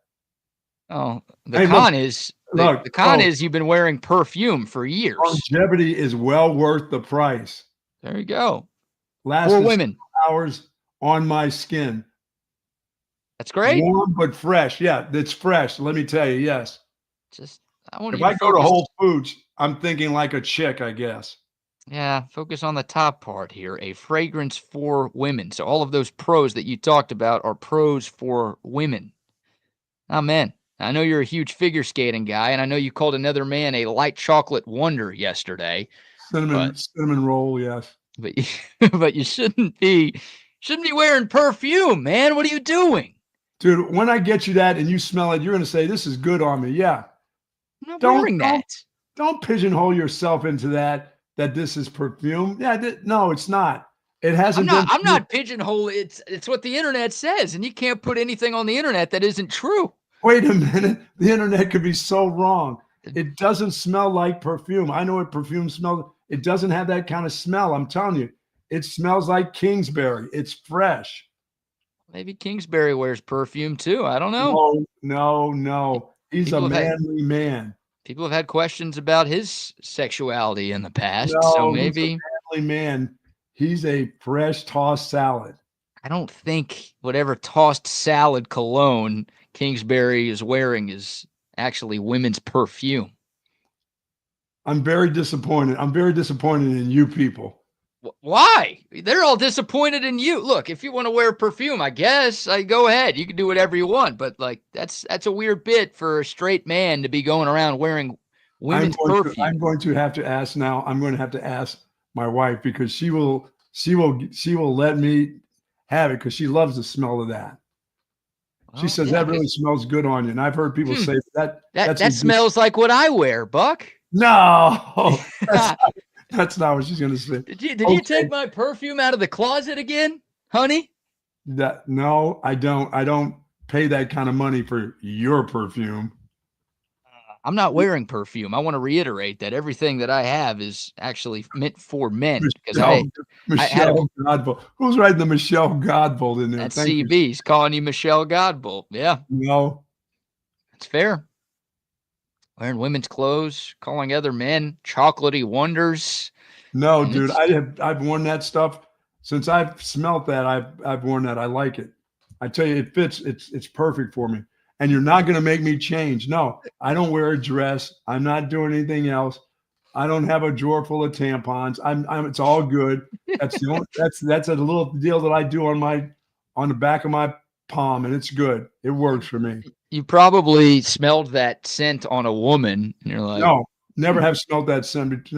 Speaker 1: Oh, the con is you've been wearing perfume for years.
Speaker 2: Longevity is well worth the price.
Speaker 1: There you go.
Speaker 2: Lasts 4 women hours on my skin.
Speaker 1: That's great.
Speaker 2: Warm but fresh. Yeah, it's fresh. Let me tell you, yes.
Speaker 1: If
Speaker 2: I go to Whole Foods, I'm thinking like a chick, I guess.
Speaker 1: Yeah, focus on the top part here. A fragrance for women. So all of those pros that you talked about are pros for women. Oh, man. I know you're a huge figure skating guy, and I know you called another man a light chocolate wonder yesterday.
Speaker 2: Cinnamon roll, yes.
Speaker 1: But you shouldn't be wearing perfume, man. What are you doing?
Speaker 2: Dude, when I get you that and you smell it, you're going to say, this is good on me. Yeah.
Speaker 1: I'm not wearing that.
Speaker 2: Don't pigeonhole yourself into that this is perfume. Yeah, no, it's not. It hasn't been.
Speaker 1: I'm not pigeonholing. It's what the internet says, and you can't put anything on the internet that isn't true.
Speaker 2: Wait a minute. The internet could be so wrong. It doesn't smell like perfume. I know what perfume smells. It doesn't have that kind of smell. I'm telling you. It smells like Kingsbury. It's fresh.
Speaker 1: Maybe Kingsbury wears perfume too. I don't know.
Speaker 2: No. He's a manly man.
Speaker 1: People have had questions about his sexuality in the past. So maybe
Speaker 2: he's a manly man. He's a fresh tossed salad.
Speaker 1: I don't think whatever tossed salad cologne Kingsbury is wearing is actually women's perfume.
Speaker 2: I'm very disappointed. I'm very disappointed in you people.
Speaker 1: Why? They're all disappointed in you. Look, if you want to wear perfume, I guess, go ahead. You can do whatever you want. But like that's a weird bit for a straight man to be going around wearing women's perfume.
Speaker 2: I'm going to have to ask now. I'm going to have to ask my wife because she will let me have it because she loves the smell of that. She says that really smells good on you. And I've heard people say that
Speaker 1: smells like what I wear, Buck.
Speaker 2: No, that's not what she's going to say.
Speaker 1: Did you take my perfume out of the closet again, honey?
Speaker 2: No, I don't. I don't pay that kind of money for your perfume.
Speaker 1: I'm not wearing perfume. I want to reiterate that everything that I have is actually meant for men.
Speaker 2: Michelle Godbolt. Who's writing the Michelle Godbolt in there?
Speaker 1: That's CB's calling you Michelle Godbolt. Yeah.
Speaker 2: No.
Speaker 1: That's fair. Wearing women's clothes, calling other men chocolatey wonders.
Speaker 2: No, dude. I've worn that stuff since I've smelt that. I've worn that. I like it. I tell you, it fits. It's perfect for me. And you're not going to make me change. No, I don't wear a dress. I'm not doing anything else. I don't have a drawer full of tampons. It's all good. That's the only, that's a little deal that I do on the back of my palm, and it's good. It works for me.
Speaker 1: You probably smelled that scent on a woman, and you're like,
Speaker 2: No, never have smelled that scent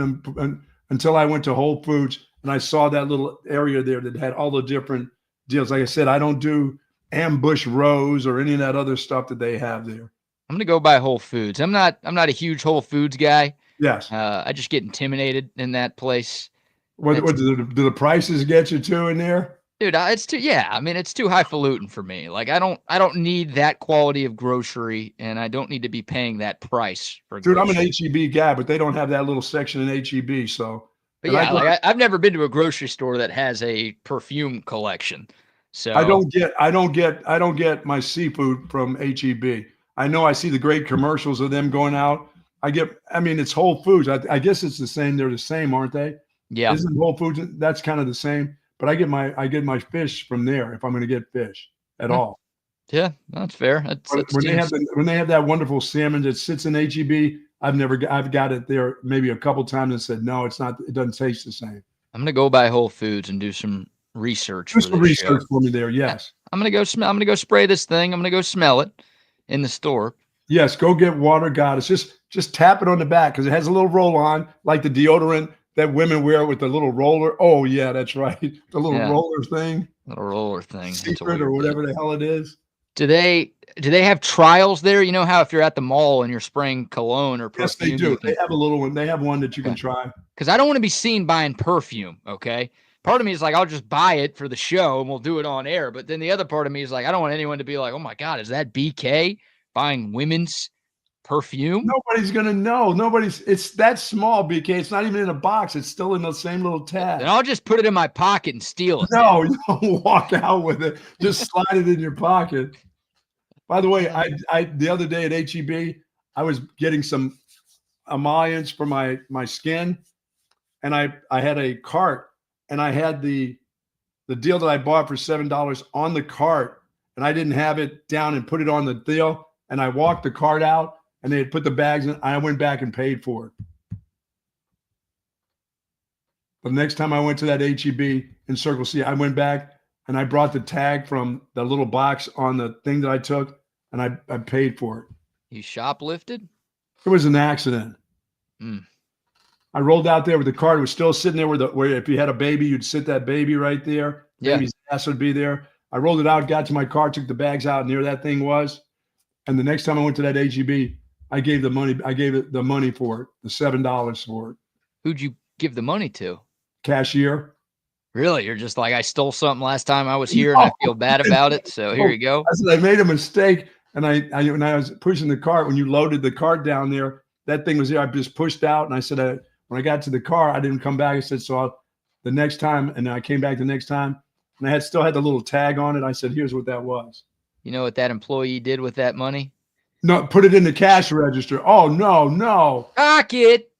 Speaker 2: until I went to Whole Foods and I saw that little area there that had all the different deals. Like I said, I don't do ambush rows or any of that other stuff that they have there.
Speaker 1: I'm gonna go buy Whole Foods. I'm not a huge Whole Foods guy.
Speaker 2: Yes.
Speaker 1: I just get intimidated in that place.
Speaker 2: What do the prices get you to in there?
Speaker 1: Dude, it's too, yeah. I mean, it's too highfalutin for me. Like, I don't need that quality of grocery, and I don't need to be paying that price for.
Speaker 2: Dude,
Speaker 1: grocery.
Speaker 2: I'm an HEB guy, but they don't have that little section in HEB. So,
Speaker 1: but yeah, I've never been to a grocery store that has a perfume collection. So
Speaker 2: I don't get my seafood from HEB. I know I see the great commercials of them going out. I mean, it's Whole Foods. I guess it's the same. They're the same, aren't they?
Speaker 1: Yeah.
Speaker 2: Isn't Whole Foods? That's kind of the same. But I get my fish from there if I'm going to get fish at all.
Speaker 1: Yeah, that's fair.
Speaker 2: When they have that wonderful salmon that sits in HEB, I've got it there maybe a couple times and said no, it's not. It doesn't taste the same.
Speaker 1: I'm gonna go buy Whole Foods and do some research.
Speaker 2: Do some research for me there. Yes.
Speaker 1: I'm gonna go spray this thing. I'm gonna go smell it in the store.
Speaker 2: Yes, go get Water Goddess. Just tap it on the back because it has a little roll on like the deodorant that women wear with the little roller. Oh yeah, that's right. The little roller thing.
Speaker 1: Little roller thing.
Speaker 2: Secret or whatever the hell it is.
Speaker 1: Do they have trials there? You know how if you're at the mall and you're spraying cologne or perfume.
Speaker 2: Yes, they do. They have a little one. They have one that you can try.
Speaker 1: Because I don't want to be seen buying perfume. Okay. Part of me is like, I'll just buy it for the show and we'll do it on air. But then the other part of me is like, I don't want anyone to be like, oh my God, is that BK buying women's perfume?
Speaker 2: Nobody's gonna know. It's that small, BK. It's not even in a box. It's still in the same little tab.
Speaker 1: Then I'll just put it in my pocket and steal it.
Speaker 2: No, you don't walk out with it. Just slide it in your pocket. By the way, I the other day at HEB, I was getting some emollients for my skin, and I had a cart, and I had the deal that I bought for $7 on the cart, and I didn't have it down and put it on the deal, and I walked the cart out. And they had put the bags in. I went back and paid for it. The next time I went to that HEB in Circle C, I went back and I brought the tag from the little box on the thing that I took, and I paid for it.
Speaker 1: You shoplifted?
Speaker 2: It was an accident. I rolled out there with the cart. It was still sitting there where if you had a baby, you'd sit that baby right there.
Speaker 1: Yeah.
Speaker 2: Baby's ass would be there. I rolled it out, got to my car, took the bags out, and there that thing was. And the next time I went to that HEB, I gave the money. I gave it the money for it, the $7 for it.
Speaker 1: Who'd you give the money to?
Speaker 2: Cashier.
Speaker 1: Really? You're just like, I stole something last time I was here and I feel bad about it. So here you go.
Speaker 2: I said, I made a mistake. And when I was pushing the cart, when you loaded the cart down there, that thing was there. I just pushed out. And I said, when I got to the car, I didn't come back. I said, the next time. And I came back the next time and I still had the little tag on it. I said, here's what that was.
Speaker 1: You know what that employee did with that money?
Speaker 2: No, put it in the cash register. Oh, no.
Speaker 1: Pocket.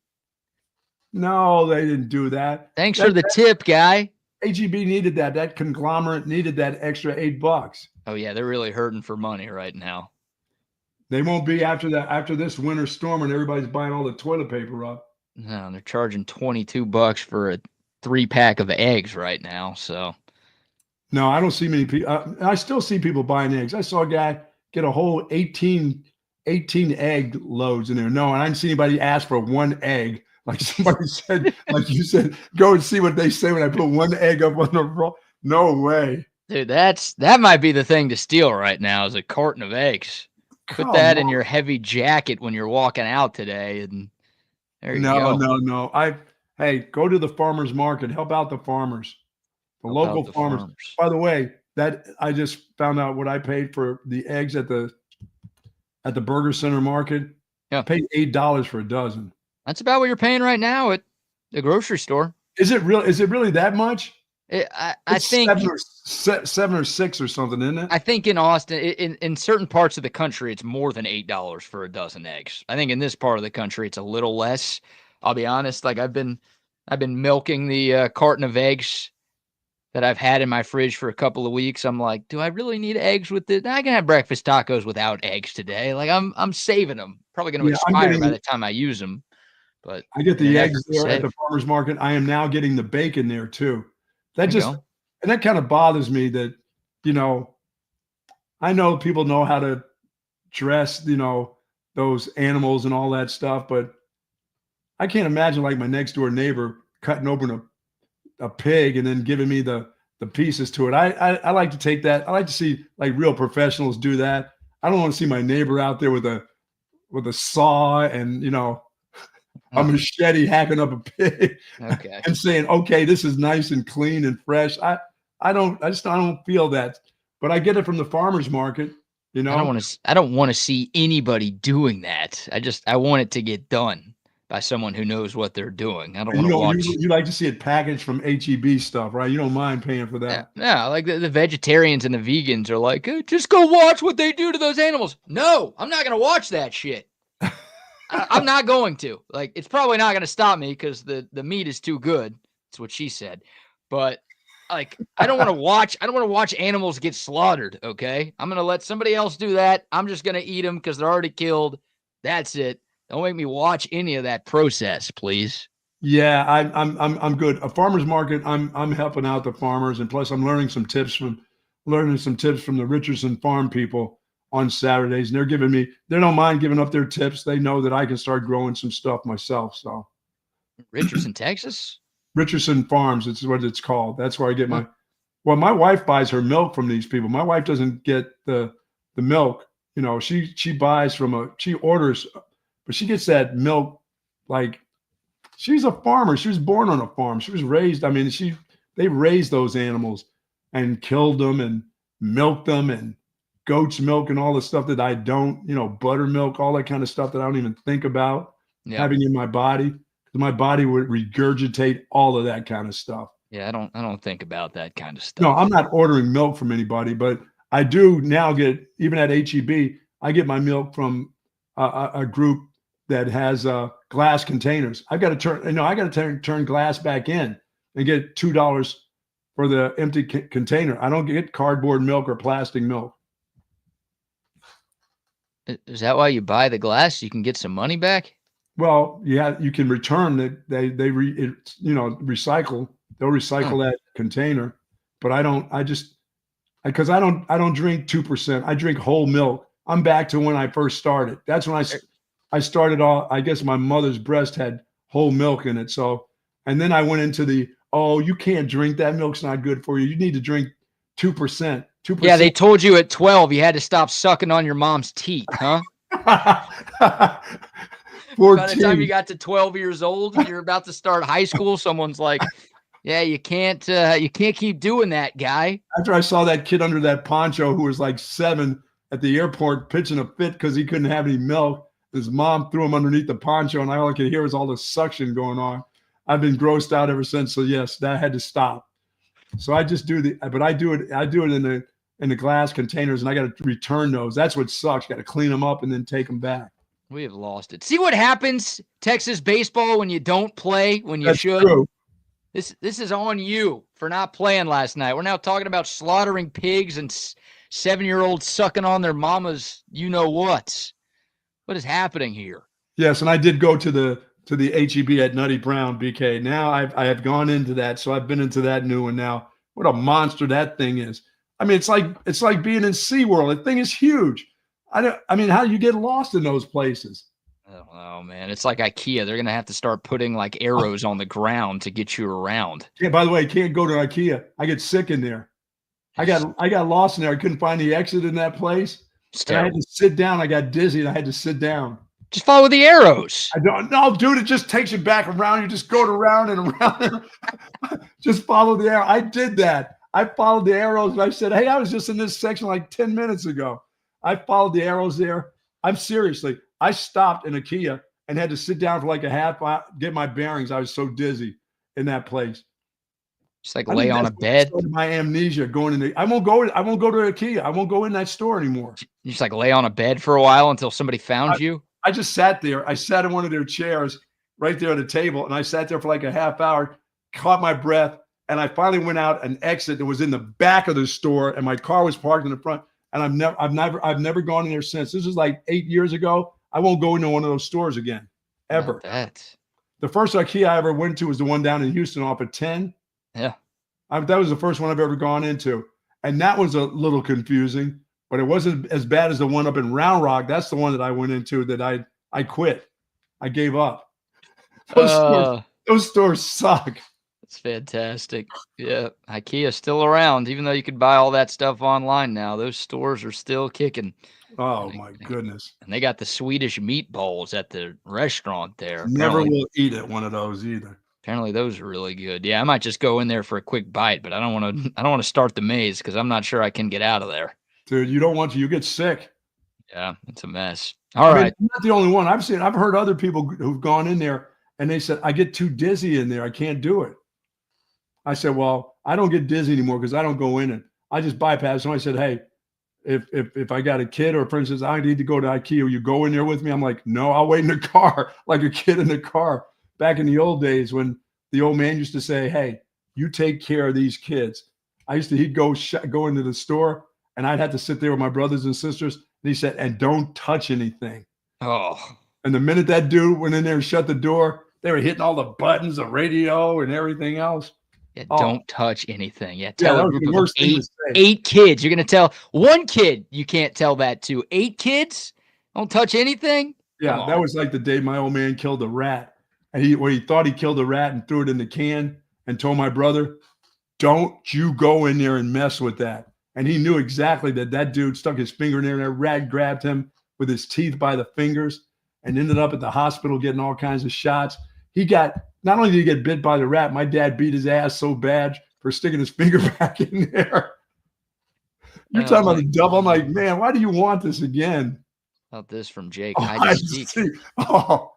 Speaker 2: No, they didn't do that.
Speaker 1: Thanks for the tip, guy.
Speaker 2: HEB needed that. That conglomerate needed that extra $8.
Speaker 1: Oh, yeah. They're really hurting for money right now.
Speaker 2: They won't be after this winter storm and everybody's buying all the toilet paper up.
Speaker 1: No, they're charging $22 for a 3-pack of eggs right now. So,
Speaker 2: no, I don't see many people. I still see people buying eggs. I saw a guy get a whole 18 egg loads in there. No, and I didn't see anybody ask for one egg. Like somebody said, like you said, go and see what they say when I put one egg up on the roll. No way.
Speaker 1: Dude, that might be the thing to steal right now is a carton of eggs. Put that in your heavy jacket when you're walking out today. And there you go.
Speaker 2: No. Hey, go to the farmer's market. Help out the farmers. The local farmers. By the way, that I just found out what I paid for the eggs at the Burger Center market.
Speaker 1: Yeah.
Speaker 2: I paid $8 for a dozen.
Speaker 1: That's about what you're paying right now at the grocery store.
Speaker 2: Is it really that much?
Speaker 1: I think
Speaker 2: 7 or 6 or something, isn't it?
Speaker 1: I think in Austin, in certain parts of the country, it's more than $8 for a dozen eggs. I think in this part of the country, it's a little less. I'll be honest. Like I've been milking the carton of eggs that I've had in my fridge for a couple of weeks. I'm like, do I really need eggs with this? I can have breakfast tacos without eggs today. Like I'm saving them. Probably going to expire by the time I use them. But
Speaker 2: I get
Speaker 1: in an
Speaker 2: the
Speaker 1: effort
Speaker 2: eggs
Speaker 1: to
Speaker 2: there at the
Speaker 1: save.
Speaker 2: farmer's market. I am now getting the bacon there too. That
Speaker 1: There you
Speaker 2: just,
Speaker 1: go.
Speaker 2: and that kind of bothers me that, you know, I know people know how to dress, you know, those animals and all that stuff, but I can't imagine like my next door neighbor cutting open a pig and then giving me the pieces to it. I like to take that. I like to see like real professionals do that. I don't want to see my neighbor out there with a saw and, you know, a
Speaker 1: Oh,
Speaker 2: machete hacking up a pig
Speaker 1: okay.
Speaker 2: and saying, okay, this is nice and clean and fresh. I don't feel that. But I get it from the farmer's market, you
Speaker 1: I don't
Speaker 2: know.
Speaker 1: want to. I don't want to see anybody doing that. I want it to get done by someone who knows what they're doing. I don't
Speaker 2: And
Speaker 1: want
Speaker 2: you
Speaker 1: to
Speaker 2: know,
Speaker 1: watch.
Speaker 2: you like to see it packaged from HEB stuff, right? You don't mind paying for
Speaker 1: Yeah,
Speaker 2: that.
Speaker 1: yeah, like the vegetarians and the vegans are like, just go watch what they do to those animals. No, I'm not gonna watch that shit. I'm not going to. Like, it's probably not gonna stop me because the meat is too good. That's what she said. But like, I don't want to watch. I don't want to watch animals get slaughtered. Okay, I'm gonna let somebody else do that. I'm just gonna eat them because they're already killed. That's it. Don't make me watch any of that process, please.
Speaker 2: Yeah, I'm good. A farmer's market, I'm helping out the farmers, and plus I'm learning some tips from the Richardson farm people on Saturdays. And they don't mind giving up their tips. They know that I can start growing some stuff myself. So
Speaker 1: Richardson, Texas.
Speaker 2: Richardson Farms, it's what it's called. That's where I get
Speaker 1: Huh.
Speaker 2: my wife buys her milk from these people. My wife doesn't get the milk. You know, she buys she orders, but she gets that milk like she's a farmer. She was born on a farm. She was raised. I mean, they raised those animals and killed them and milked them and goat's milk and all the stuff that I don't, you know, buttermilk, all that kind of stuff that I don't even think about
Speaker 1: Yeah.
Speaker 2: having in my body. My body would regurgitate all of that kind of stuff.
Speaker 1: Yeah, I don't think about that kind of
Speaker 2: No, I'm
Speaker 1: stuff.
Speaker 2: not ordering milk from anybody, but I do now get, even at HEB, I get my milk from a group that has glass containers. I've got to turn glass back in and get $2 for the empty container. I don't get cardboard milk or plastic milk.
Speaker 1: Is that why you buy the glass? You can get some money back?
Speaker 2: Well, yeah, you can return it. Recycle. They'll
Speaker 1: Huh.
Speaker 2: recycle that container, but I don't. Because I don't drink 2%. I drink whole milk. I'm back to when I first started. That's when I started off. I guess my mother's breast had whole milk in it. So, and then I went into you can't drink that. Milk's not good for you. You need to drink 2%.
Speaker 1: Yeah, they
Speaker 2: 2%.
Speaker 1: told you at 12 you had to stop sucking on your mom's teeth, huh? By the time you
Speaker 2: 14.
Speaker 1: got to 12 years old and you're about to start high school, someone's like, "Yeah, you can't keep doing that, guy."
Speaker 2: After I saw that kid under that poncho who was like 7 at the airport pitching a fit because he couldn't have any milk, his mom threw him underneath the poncho, and all I could hear was all the suction going on. I've been grossed out ever since. So yes, that had to stop. So I just but I do it in the glass containers, and I got to return those. That's what sucks. Got to clean them up and then take them back.
Speaker 1: We have lost it. See what happens, Texas baseball, when you don't play when you
Speaker 2: That's
Speaker 1: should?
Speaker 2: true.
Speaker 1: This is on you for not playing last night. We're now talking about slaughtering pigs and 7-year-olds sucking on their mama's you-know-what. What is happening here?
Speaker 2: Yes, and I did go to the HEB at Nutty Brown, BK. Now I have gone into that, so I've been into that new one now. What a monster that thing is! I mean, it's like being in SeaWorld. The thing is huge. I mean, how do you get lost in those places?
Speaker 1: I don't know, man. It's like IKEA. They're gonna have to start putting like arrows on the ground to get you around.
Speaker 2: Yeah, by the way, can't go to IKEA. I get sick in there. I got lost in there. I couldn't find the exit in that place,
Speaker 1: It's
Speaker 2: and I had
Speaker 1: terrible.
Speaker 2: to sit down. I got dizzy, and I had to sit down.
Speaker 1: Just follow the arrows.
Speaker 2: I don't know, dude. It just takes you back around. You just go around and around. Just follow the arrow. I did that. I followed the arrows, and I said, "Hey, I was just in this section like 10 minutes ago." I followed the arrows there. I stopped in IKEA and had to sit down for like a half hour, get my bearings. I was so dizzy in that place.
Speaker 1: Just like
Speaker 2: I
Speaker 1: lay
Speaker 2: think
Speaker 1: on
Speaker 2: that's
Speaker 1: a
Speaker 2: what
Speaker 1: bed.
Speaker 2: started my amnesia going into. I won't go to IKEA. I won't go in that store anymore.
Speaker 1: You just like lay on a bed for a while until somebody
Speaker 2: I,
Speaker 1: found you.
Speaker 2: I just sat there. I sat in one of their chairs right there at the table, and I sat there for like a half hour, caught my breath, and I finally went out and exit. It was in the back of the store, and my car was parked in the front. And I've never gone in there since. This is like 8 years ago. I won't go into one of those stores again,
Speaker 1: Not
Speaker 2: ever.
Speaker 1: that.
Speaker 2: The first IKEA I ever went to was the one down in Houston off of 10.
Speaker 1: Yeah.
Speaker 2: That was the first one I've ever gone into. And that was a little confusing, but it wasn't as bad as the one up in Round Rock. That's the one that I went into that I quit. I gave up. Those stores suck.
Speaker 1: That's fantastic. Yeah. IKEA's still around, even though you could buy all that stuff online now. Those stores are still kicking.
Speaker 2: Oh, my goodness.
Speaker 1: And they got the Swedish meatballs at the restaurant there.
Speaker 2: Never will eat at one of those either.
Speaker 1: Apparently those are really good. Yeah, I might just go in there for a quick bite, but I don't want to start the maze because I'm not sure I can get out of there.
Speaker 2: Dude, you don't want to. You get sick.
Speaker 1: Yeah, it's a mess. All right.
Speaker 2: I'm not the only one. I've heard other people who've gone in there and they said, I get too dizzy in there. I can't do it. I said, well, I don't get dizzy anymore because I don't go in it. I just bypass. So I said, hey, if I got a kid or for instance, I need to go to IKEA, will you go in there with me? I'm like, no, I'll wait in the car like a kid in the car. Back in the old days when the old man used to say, hey, you take care of these kids. He'd go into the store and I'd have to sit there with my brothers and sisters. And he said, and don't touch anything.
Speaker 1: Oh.
Speaker 2: And the minute that dude went in there and shut the door, they were hitting all the buttons, the radio and everything else.
Speaker 1: Yeah, don't touch anything. Yeah,
Speaker 2: tell
Speaker 1: a group of eight kids. You're going to tell one kid you can't tell that to. 8 kids? Don't touch anything?
Speaker 2: Yeah, that was like the day my old man killed a rat. And he thought he killed a rat and threw it in the can and told my brother, don't you go in there and mess with that. And he knew exactly that dude stuck his finger in there and that rat grabbed him with his teeth by the fingers and ended up at the hospital getting all kinds of shots. Not only did he get bit by the rat, my dad beat his ass so bad for sticking his finger back in there. You're talking about the double. I'm like, man, why do you want this again?
Speaker 1: About this from Jake. Hide and seek.
Speaker 2: Oh.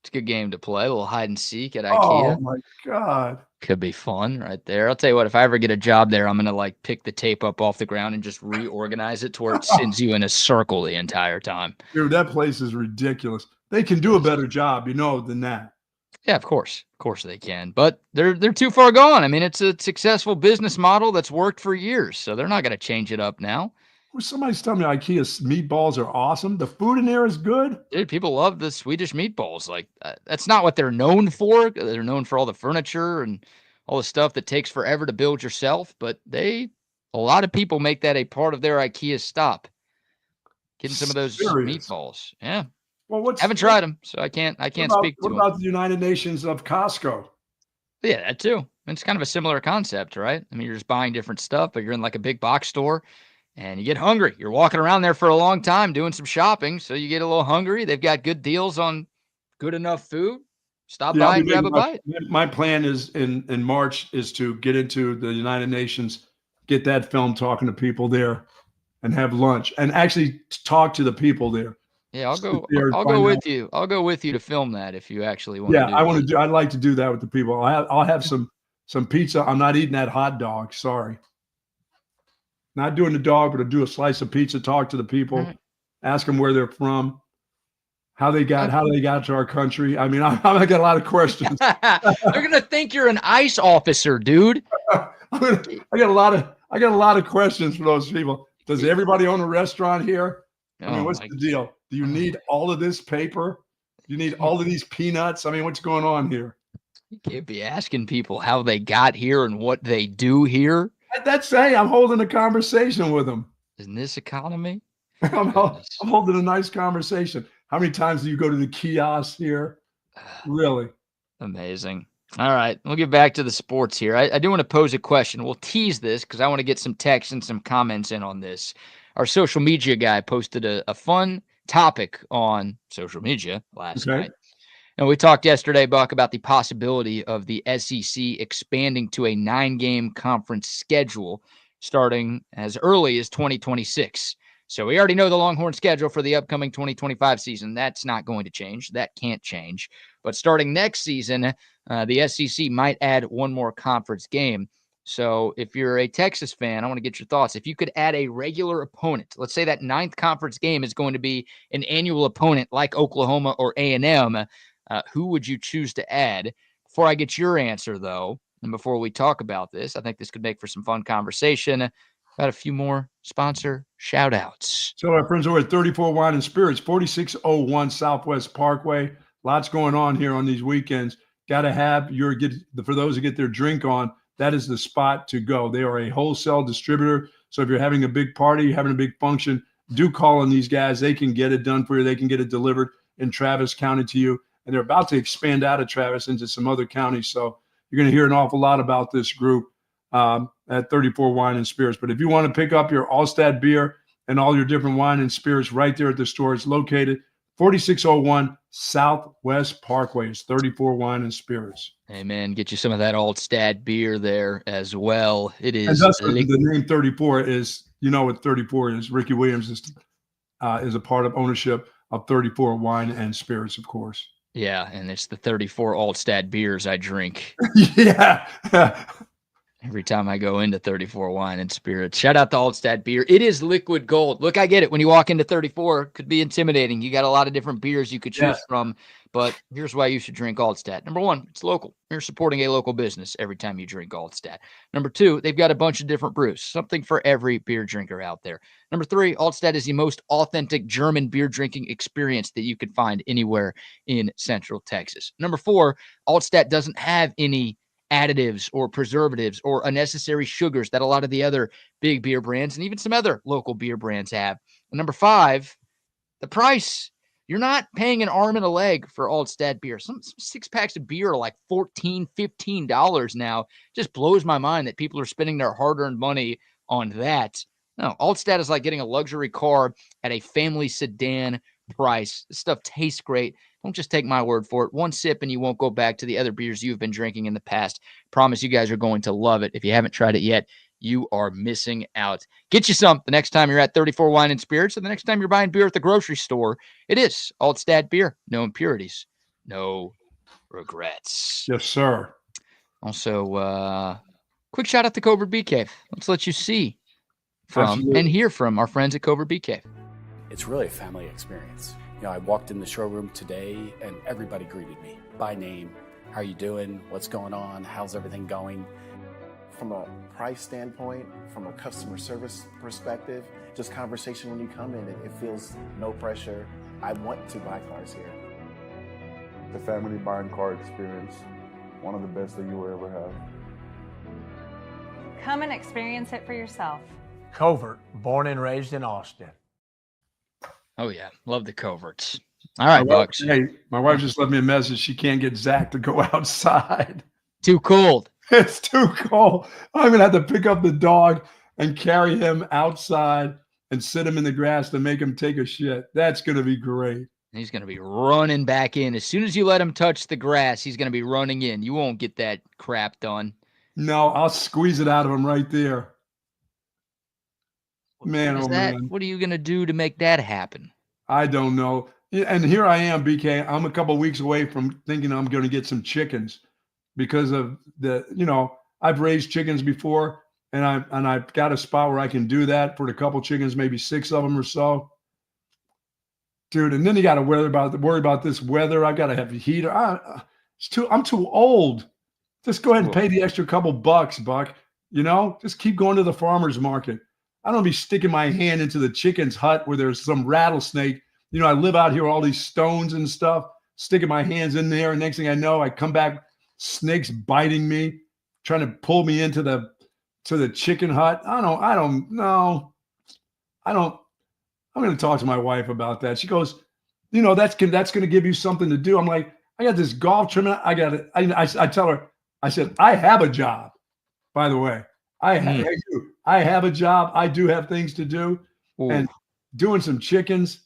Speaker 1: It's a good game to play. A little hide and seek at IKEA.
Speaker 2: Oh, my God.
Speaker 1: Could be fun right there. I'll tell you what, if I ever get a job there, I'm going to pick the tape up off the ground and just reorganize it to where it sends you in a circle the entire time.
Speaker 2: Dude, that place is ridiculous. They can do a better job, than that.
Speaker 1: Yeah, of course. Of course they can. But they're too far gone. I mean, it's a successful business model that's worked for years, so they're not going to change it up now.
Speaker 2: Well, somebody's telling me IKEA's meatballs are awesome. The food in there is good.
Speaker 1: Dude, people love the Swedish meatballs. That's not what they're known for. They're known for all the furniture and all the stuff that takes forever to build yourself, but a lot of people make that a part of their IKEA stop. Getting some of those meatballs. Yeah.
Speaker 2: Well,
Speaker 1: haven't tried them, so I can't speak to them.
Speaker 2: What about the United Nations of Costco?
Speaker 1: Yeah, that too. It's kind of a similar concept, right? I mean, you're just buying different stuff, but you're in a big box store and you get hungry. You're walking around there for a long time doing some shopping, so you get a little hungry. They've got good deals on good enough food. Stop by and grab a bite.
Speaker 2: My plan is in March is to get into the United Nations, get that film talking to people there and have lunch and actually talk to the people there.
Speaker 1: Yeah, I'll go with you. I'll go with you to film that if you actually want
Speaker 2: to. Yeah, I'd like to do that with the people. I'll have some pizza. I'm not eating that hot dog. Sorry. Not doing the dog, but I'll do a slice of pizza, talk to the people, ask them where they're from, how they got to our country. I mean, I got a lot of questions.
Speaker 1: They're gonna think you're an ICE officer, dude.
Speaker 2: I got a lot of questions for those people. Does everybody own a restaurant here? I mean, what's the deal? Do you need all of this paper? Do you need all of these peanuts? I mean, what's going on here?
Speaker 1: You can't be asking people how they got here and what they do here.
Speaker 2: I'm holding a conversation with them.
Speaker 1: In this economy?
Speaker 2: I'm holding a nice conversation. How many times do you go to the kiosk here? Really?
Speaker 1: Amazing. All right, we'll get back to the sports here. I do want to pose a question. We'll tease this because I want to get some text and some comments in on this. Our social media guy posted a fun topic on social media last night. And we talked yesterday, Buck, about the possibility of the SEC expanding to a 9-game conference schedule starting as early as 2026. So we already know the Longhorn schedule for the upcoming 2025 season. That's not going to change. That can't change. But starting next season, the SEC might add one more conference game. So if you're a Texas fan, I want to get your thoughts. If you could add a regular opponent, let's say that 9th conference game is going to be an annual opponent like Oklahoma or A&M, who would you choose to add? Before I get your answer, though, and before we talk about this, I think this could make for some fun conversation. Got a few more sponsor shout-outs.
Speaker 2: So our friends over at 34 Wine and Spirits, 4601 Southwest Parkway. Lots going on here on these weekends. got to have for those who get their drink on, that is the spot to go. They are a wholesale distributor. So if you're having a big party, having a big function, do call on these guys. They can get it done for you. They can get it delivered in Travis County to you. And they're about to expand out of Travis into some other counties. So you're going to hear an awful lot about this group at 34 Wine and Spirits. But if you want to pick up your Allstat beer and all your different wine and spirits right there at the store, it's located 4601 Southwest Parkway. It's 34 Wine and Spirits.
Speaker 1: Amen. Get you some of that Altstad beer there as well. It is.
Speaker 2: And that's the name 34 is, you know what 34 is. Ricky Williams is a part of ownership of 34 Wine and Spirits, of course.
Speaker 1: Yeah, and it's the 34 Altstad beers I drink.
Speaker 2: Yeah.
Speaker 1: Every time I go into 34 Wine and Spirits. Shout out to Altstad beer. It is liquid gold. Look, I get it. When you walk into 34, it could be intimidating. You got a lot of different beers you could choose from, but here's why you should drink Altstad. Number one, it's local. You're supporting a local business every time you drink Altstad. Number two, they've got a bunch of different brews, something for every beer drinker out there. Number three, Altstad is the most authentic German beer drinking experience that you could find anywhere in Central Texas. Number four, Altstad doesn't have any additives or preservatives or unnecessary sugars that a lot of the other big beer brands and even some other local beer brands have. And number five, the price. You're not paying an arm and a leg for Altstad beer. Some 6-packs of beer are like $14, $15 now. Just blows my mind that people are spending their hard-earned money on that. No, Altstad is like getting a luxury car at a family sedan price. This stuff tastes great. Don't just take my word for it. One sip and you won't go back to the other beers you've been drinking in the past. Promise you guys are going to love it. If you haven't tried it yet, you are missing out. Get you some the next time you're at 34 Wine and Spirits, and the next time you're buying beer at the grocery store. It is Altstad beer. No impurities, no regrets.
Speaker 2: Yes, sir.
Speaker 1: Also, quick shout out to Covert Bee Cave. Let's let you see from and hear from our friends at Covert Bee Cave.
Speaker 3: It's really a family experience. You know, I walked in the showroom today and everybody greeted me by name. How are you doing? What's going on? How's everything going?
Speaker 4: From a price standpoint, from a customer service perspective, just conversation when you come in, it feels no pressure. I want to buy cars here.
Speaker 5: The family buying car experience, one of the best that you will ever have.
Speaker 6: Come and experience it for yourself.
Speaker 7: Covert, born and raised in Austin.
Speaker 1: Oh, yeah. Love the Coverts. All right, Bucks.
Speaker 2: Hey, my wife just left me a message. She can't get Zach to go outside.
Speaker 1: Too cold.
Speaker 2: It's too cold. I'm going to have to pick up the dog and carry him outside and sit him in the grass to make him take a shit. That's going to be great.
Speaker 1: He's going to be running back in. As soon as you let him touch the grass, he's going to be running in. You won't get that crap done.
Speaker 2: No, I'll squeeze it out of him right there. Man, oh man.
Speaker 1: What are you going to do to make that happen?
Speaker 2: I don't know. And here I am, BK. I'm a couple of weeks away from thinking I'm going to get some chickens because of I've raised chickens before and I've got a spot where I can do that for the couple chickens, maybe 6 of them or so. Dude, and then you got to worry about this weather. I've got to have a heater. I'm too old. Just go ahead and pay the extra couple bucks, Buck. Just keep going to the farmer's market. I don't be sticking my hand into the chicken's hut where there's some rattlesnake. I live out here, all these stones and stuff, sticking my hands in there. And next thing I know, I come back, snakes biting me, trying to pull me into the chicken hut. I don't know. I'm going to talk to my wife about that. She goes, that's going to give you something to do. I'm like, I got this golf tournament. I got it. I tell her, I said, I have a job, by the way. I have a job. I do have things to do. Ooh. And doing some chickens,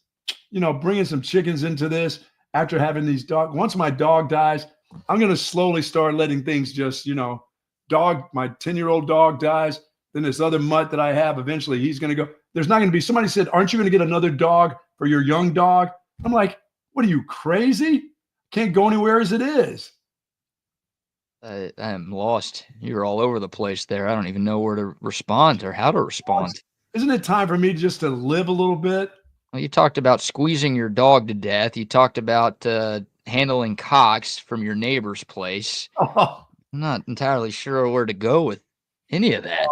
Speaker 2: bringing some chickens into this after having these dogs. Once my dog dies, I'm going to slowly start letting things just, my 10-year-old dog dies. Then this other mutt that I have, eventually he's going to go. There's not going to be, somebody said, aren't you going to get another dog for your young dog? I'm like, what are you, crazy? Can't go anywhere as it is.
Speaker 1: I am lost. You're all over the place there. I don't even know where to respond or how to respond.
Speaker 2: Isn't it time for me just to live a little bit?
Speaker 1: Well, you talked about squeezing your dog to death. You talked about handling cocks from your neighbor's place.
Speaker 2: Oh.
Speaker 1: I'm not entirely sure where to go with any of that.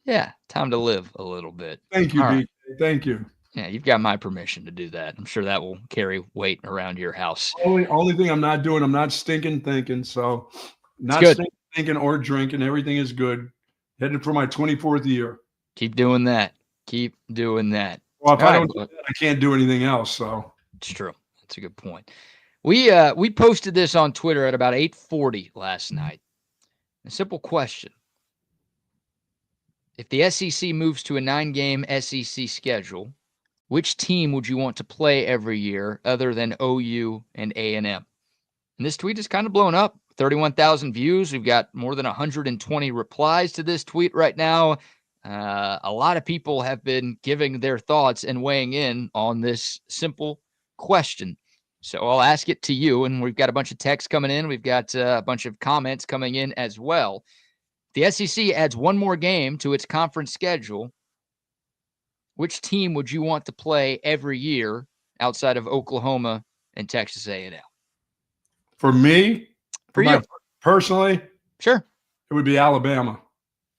Speaker 1: Yeah, time to live a little bit.
Speaker 2: Thank you,
Speaker 1: all
Speaker 2: BK.
Speaker 1: Right.
Speaker 2: Thank you.
Speaker 1: Yeah, you've got my permission to do that. I'm sure that will carry weight around your house.
Speaker 2: Only thing I'm not doing, I'm not stinking thinking. So not
Speaker 1: good.
Speaker 2: stinking thinking or drinking. Everything is good. Headed for my 24th year.
Speaker 1: Keep doing that. Keep doing that.
Speaker 2: Well, if
Speaker 1: All
Speaker 2: I
Speaker 1: right,
Speaker 2: don't do that, I can't do anything else. So
Speaker 1: it's true. That's a good point. We posted this on Twitter at about 8:40 last night. A simple question. If the SEC moves to a 9-game SEC schedule, which team would you want to play every year other than OU and A&M? And this tweet is kind of blown up. 31,000 views. We've got more than 120 replies to this tweet right now. A lot of people have been giving their thoughts and weighing in on this simple question. So I'll ask it to you, and we've got a bunch of texts coming in. We've got a bunch of comments coming in as well. The SEC adds one more game to its conference schedule. Which team would you want to play every year outside of Oklahoma and Texas A&M?
Speaker 2: for me,
Speaker 1: For you.
Speaker 2: Personally,
Speaker 1: Sure.
Speaker 2: it would be Alabama.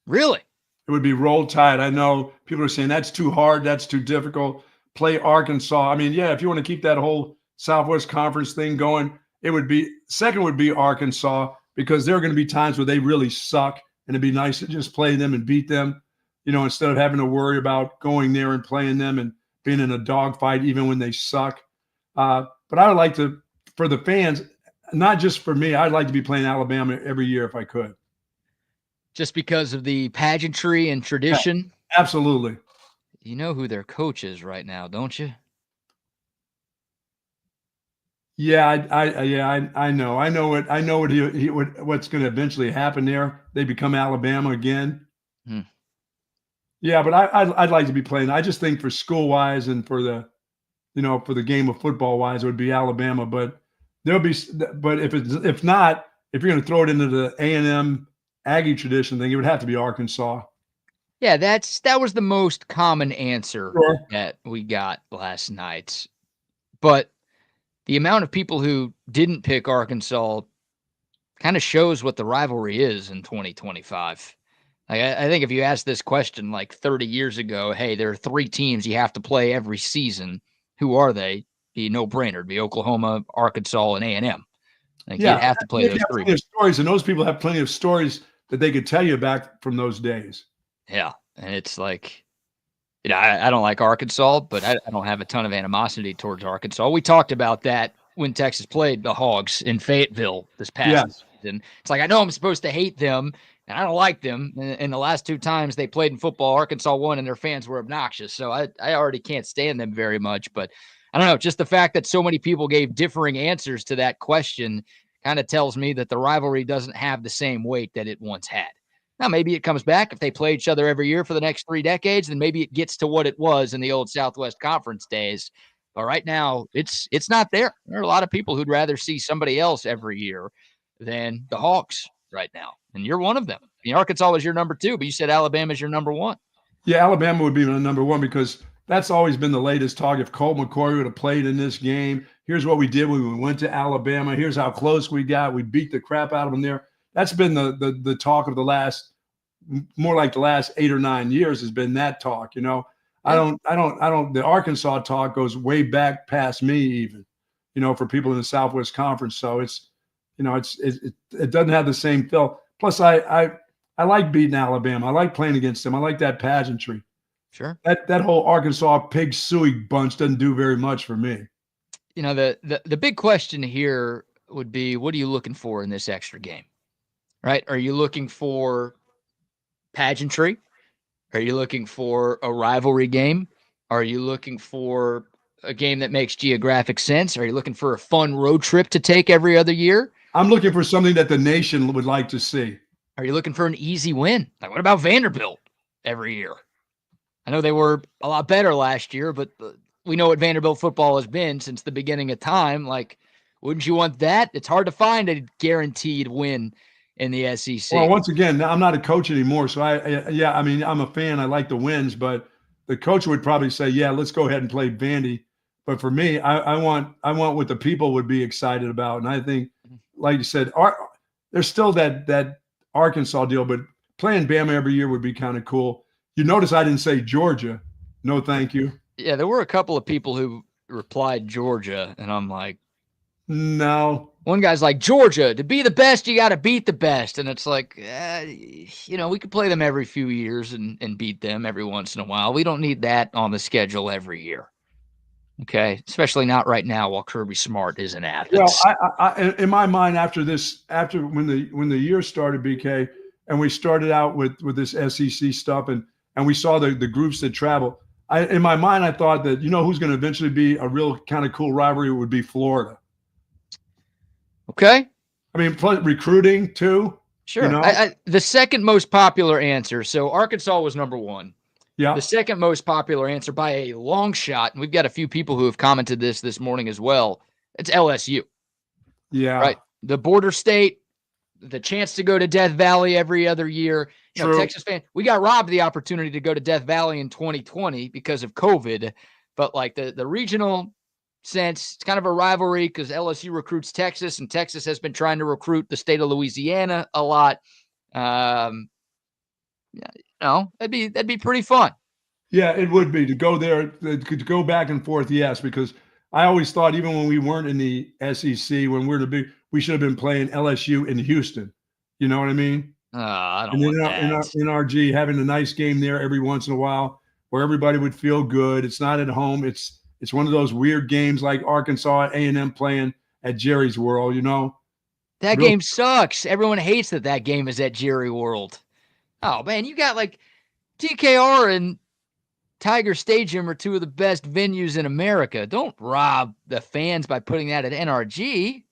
Speaker 1: Really?
Speaker 2: It would be Roll Tide. I know people are saying that's too hard, that's too difficult. Play Arkansas. I mean, yeah, if you want to keep that whole Southwest Conference thing going, it would be second would be Arkansas, because there are going to be times where they really suck, and it'd be nice to just play them and beat them, instead of having to worry about going there and playing them and being in a dogfight even when they suck. But I would like to, for the fans, not just for me, I'd like to be playing Alabama every year if I could.
Speaker 1: Just because of the pageantry and tradition?
Speaker 2: Yeah, absolutely.
Speaker 1: You know who their coach is right now, don't you?
Speaker 2: Yeah, I know. I know what's going to eventually happen there. They become Alabama again. Yeah, but I'd like to be playing. I just think for school wise and for the, for the game of football wise, it would be Alabama. But there'll be, but if you're going to throw it into the A&M Aggie tradition thing, it would have to be Arkansas.
Speaker 1: Yeah, that was the most common answer that we got last night. But the amount of people who didn't pick Arkansas kind of shows what the rivalry is in 2025. I think if you asked this question like 30 years ago, hey, there are 3 teams you have to play every season. Who are they? Be no-brainer. It'd be Oklahoma, Arkansas, and A&M. You'd have to play those 3.
Speaker 2: Plenty of stories, and those people have plenty of stories that they could tell you back from those days.
Speaker 1: Yeah, and it's like, I don't like Arkansas, but I don't have a ton of animosity towards Arkansas. We talked about that when Texas played the Hogs in Fayetteville this past season. It's like, I know I'm supposed to hate them, and I don't like them. And the last 2 times they played in football, Arkansas won, and their fans were obnoxious. So I already can't stand them very much. But I don't know, just the fact that so many people gave differing answers to that question kind of tells me that the rivalry doesn't have the same weight that it once had. Now, maybe it comes back if they play each other every year for the next 3 decades, then maybe it gets to what it was in the old Southwest Conference days. But right now, it's not there. There are a lot of people who'd rather see somebody else every year than the Hawks right now. And you're one of them. Arkansas was your number 2, but you said Alabama's your number 1.
Speaker 2: Yeah, Alabama would be my number 1 because that's always been the latest talk. If Colt McCoy would have played in this game, here's what we did when we went to Alabama. Here's how close we got. We beat the crap out of them there. That's been the talk of the last, more like the last 8 or 9 years has been that talk. I don't, the Arkansas talk goes way back past me even, for people in the Southwest Conference. So it doesn't have the same feel. Plus I like beating Alabama. I like playing against them. I like that pageantry.
Speaker 1: Sure.
Speaker 2: That whole Arkansas pig suey bunch doesn't do very much for me.
Speaker 1: The big question here would be, what are you looking for in this extra game? Right? Are you looking for pageantry? Are you looking for a rivalry game? Are you looking for a game that makes geographic sense? Are you looking for a fun road trip to take every other year?
Speaker 2: I'm looking for something that the nation would like to see.
Speaker 1: Are you looking for an easy win? Like, what about Vanderbilt every year? I know they were a lot better last year, but we know what Vanderbilt football has been since the beginning of time. Like, wouldn't you want that? It's hard to find a guaranteed win in the SEC.
Speaker 2: Well, once again, I'm not a coach anymore. So I'm a fan. I like the wins, but the coach would probably say, yeah, let's go ahead and play Vandy. But for me, I want what the people would be excited about. And I think, like you said, there's still that Arkansas deal, but playing Bama every year would be kind of cool. You notice I didn't say Georgia. No, thank you.
Speaker 1: Yeah, there were a couple of people who replied Georgia, and I'm like,
Speaker 2: No.
Speaker 1: one guy's like, Georgia, to be the best, you got to beat the best. And it's like, we could play them every few years and beat them every once in a while. We don't need that on the schedule every year. Okay. Especially not right now while Kirby Smart is in Athens.
Speaker 2: Well, I in my mind, after when the year started, BK, and we started out with this SEC stuff, and we saw the groups that travel. In my mind, I thought that who's going to eventually be a real kind of cool rivalry would be Florida.
Speaker 1: Okay.
Speaker 2: I mean, plus recruiting too.
Speaker 1: Sure. The second most popular answer. So Arkansas was number one.
Speaker 2: Yeah.
Speaker 1: The second most popular answer by a long shot, and we've got a few people who have commented this morning as well. It's LSU.
Speaker 2: Yeah.
Speaker 1: Right. The border state, the chance to go to Death Valley every other year. Texas fan, we got robbed the opportunity to go to Death Valley in 2020 because of COVID. But like the regional sense, it's kind of a rivalry because LSU recruits Texas, and Texas has been trying to recruit the state of Louisiana a lot. That'd be pretty fun.
Speaker 2: Yeah, it would be to go there, to go back and forth. Yes, because I always thought even when we weren't in the SEC, when we're the big, we should have been playing LSU in Houston. You know what I mean?
Speaker 1: I don't want that.
Speaker 2: In RG, having a nice game there every once in a while, where everybody would feel good. It's not at home. It's one of those weird games like Arkansas A&M playing at Jerry's World,
Speaker 1: That game sucks. Everyone hates that game is at Jerry World. Oh, man, you got like TKR and Tiger Stadium are two of the best venues in America. Don't rob the fans by putting that at NRG.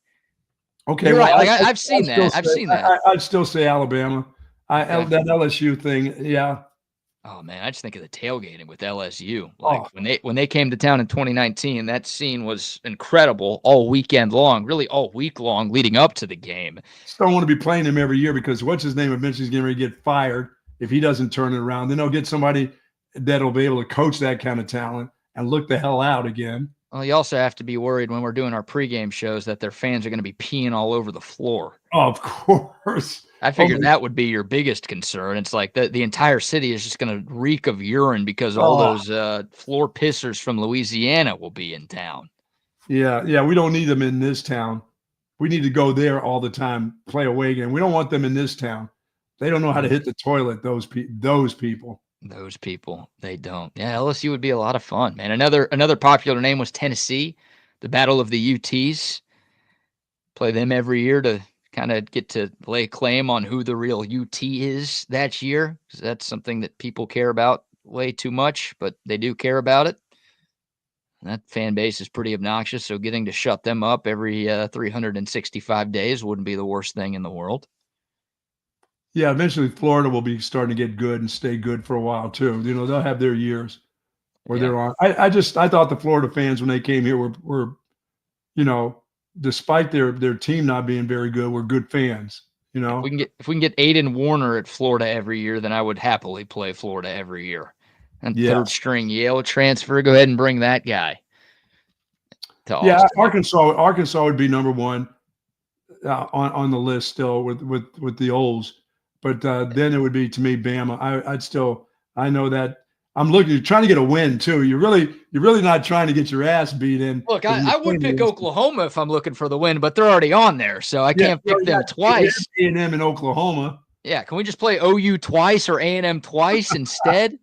Speaker 2: Okay,
Speaker 1: You're
Speaker 2: well,
Speaker 1: right. I've seen that.
Speaker 2: I'd still say Alabama. That LSU thing, yeah.
Speaker 1: Oh man, I just think of the tailgating with LSU. When they came to town in 2019, that scene was incredible all weekend long, really all week long leading up to the game.
Speaker 2: Just don't want to be playing him every year because what's his name eventually is going to get fired if he doesn't turn it around. Then they'll get somebody that'll be able to coach that kind of talent and look the hell out again.
Speaker 1: Well, you also have to be worried when we're doing our pregame shows that their fans are going to be peeing all over the floor.
Speaker 2: Oh, of course.
Speaker 1: I figured that would be your biggest concern. It's like the entire city is just going to reek of urine because all those floor pissers from Louisiana will be in town.
Speaker 2: Yeah, we don't need them in this town. We need to go there all the time, play away game. We don't want them in this town. They don't know how to hit the toilet, those people.
Speaker 1: Those people, they don't. Yeah, LSU would be a lot of fun, man. Another popular name was Tennessee, the Battle of the UTs. Play them every year to kind of get to lay claim on who the real UT is that year, because that's something that people care about way too much, but they do care about it. And that fan base is pretty obnoxious, so getting to shut them up every 365 days wouldn't be the worst thing in the world.
Speaker 2: Yeah, eventually Florida will be starting to get good and stay good for a while too. They'll have their years where they're on. I thought the Florida fans when they came here were despite their team not being very good, were good fans.
Speaker 1: If we can get Aiden Warner at Florida every year, then I would happily play Florida every year. And third string Yale transfer, go ahead and bring that guy to Austin.
Speaker 2: Yeah, Arkansas would be number one on the list still with the Olds. But then it would be, to me, Bama. I know that you're trying to get a win too. You're really not trying to get your ass beat in.
Speaker 1: Look, I would pick Oklahoma if I'm looking for the win, but they're already on there, so I can't pick them twice.
Speaker 2: A&M in Oklahoma.
Speaker 1: Yeah, can we just play OU twice or A&M twice instead?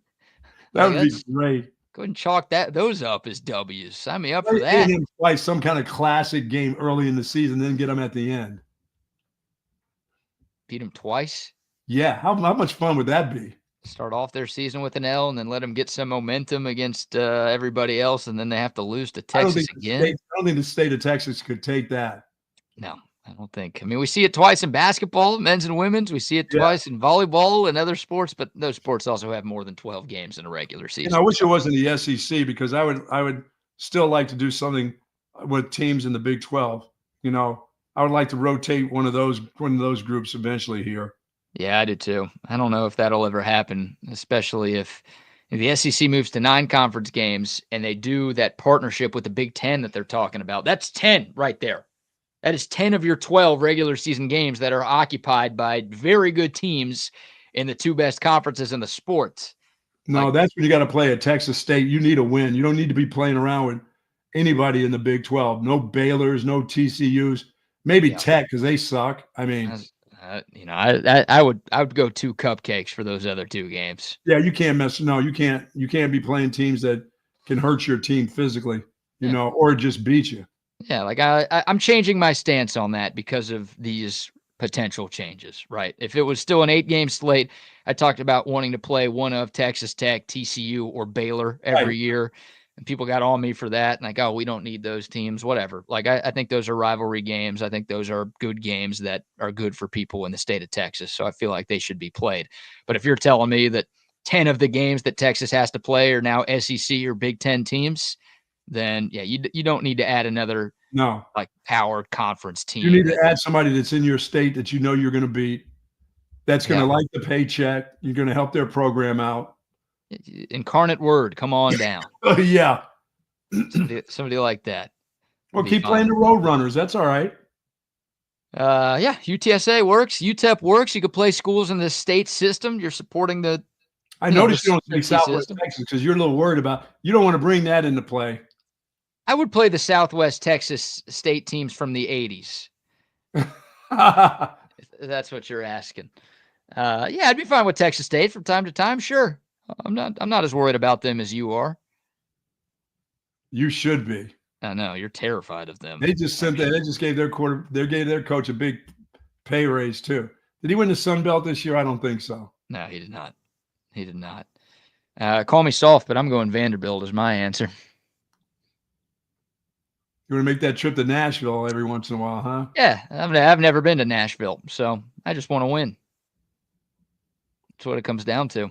Speaker 2: That would be great.
Speaker 1: Go ahead and chalk those up as W's. Sign me up for that.
Speaker 2: A&M twice, some kind of classic game early in the season, then get them at the end.
Speaker 1: Beat them twice?
Speaker 2: Yeah, how much fun would that be?
Speaker 1: Start off their season with an L and then let them get some momentum against everybody else, and then they have to lose to Texas again.
Speaker 2: I don't think the state of Texas could take that.
Speaker 1: No, I don't think. I mean, we see it twice in basketball, men's and women's. We see it twice in volleyball and other sports, but those sports also have more than 12 games in a regular season.
Speaker 2: And I wish it wasn't the SEC because I would still like to do something with teams in the Big 12. I would like to rotate one of those groups eventually here.
Speaker 1: Yeah, I do too. I don't know if that'll ever happen, especially if the SEC moves to 9 conference games and they do that partnership with the Big 10 that they're talking about. That's 10 right there. That is 10 of your 12 regular season games that are occupied by very good teams in the 2 best conferences in the sport.
Speaker 2: No,
Speaker 1: Like,
Speaker 2: that's when you got to play at Texas State. You need a win. You don't need to be playing around with anybody in the Big 12. No Baylors, no TCUs, maybe
Speaker 1: yeah.
Speaker 2: Tech because they suck. I mean,
Speaker 1: I would go 2 cupcakes for those other 2 games.
Speaker 2: yeah, you can't mess. No, you can't. You can't be playing teams that can hurt your team physically, or just beat you.
Speaker 1: Yeah, like I'm changing my stance on that because of these potential changes, right? If it was still an 8-game slate, I talked about wanting to play one of Texas Tech, TCU, or Baylor every year. And people got on me for that. And like, oh, we don't need those teams, whatever. Like, I think those are rivalry games. I think those are good games that are good for people in the state of Texas. So I feel like they should be played. But if you're telling me that 10 of the games that Texas has to play are now SEC or Big Ten teams, then yeah, you don't need to add another like power conference team.
Speaker 2: You need to add somebody that's in your state that you know you're going to beat, that's going to like the paycheck. You're going to help their program out.
Speaker 1: Incarnate Word, come on down.
Speaker 2: Yeah.
Speaker 1: Somebody like that.
Speaker 2: Well, keep playing the Road Runners. That's all right.
Speaker 1: Yeah, UTSA works. UTEP works. You could play schools in the state system. You're supporting the
Speaker 2: I noticed you don't say Southwest Texas because you're a little worried about you don't want to bring that into play.
Speaker 1: I would play the Southwest Texas state teams from the 80s. That's what you're asking. Yeah, I'd be fine with Texas State from time to time. Sure. I'm not as worried about them as you are.
Speaker 2: You should be.
Speaker 1: I know you're terrified of them.
Speaker 2: They just sent that. They just gave their gave their coach a big pay raise too. Did he win the Sun Belt this year? I don't think so.
Speaker 1: No, he did not. He did not. Call me soft, but I'm going Vanderbilt is my answer.
Speaker 2: You want to make that trip to Nashville every once in a while, huh?
Speaker 1: Yeah, I've never been to Nashville, so I just want to win. That's what it comes down to.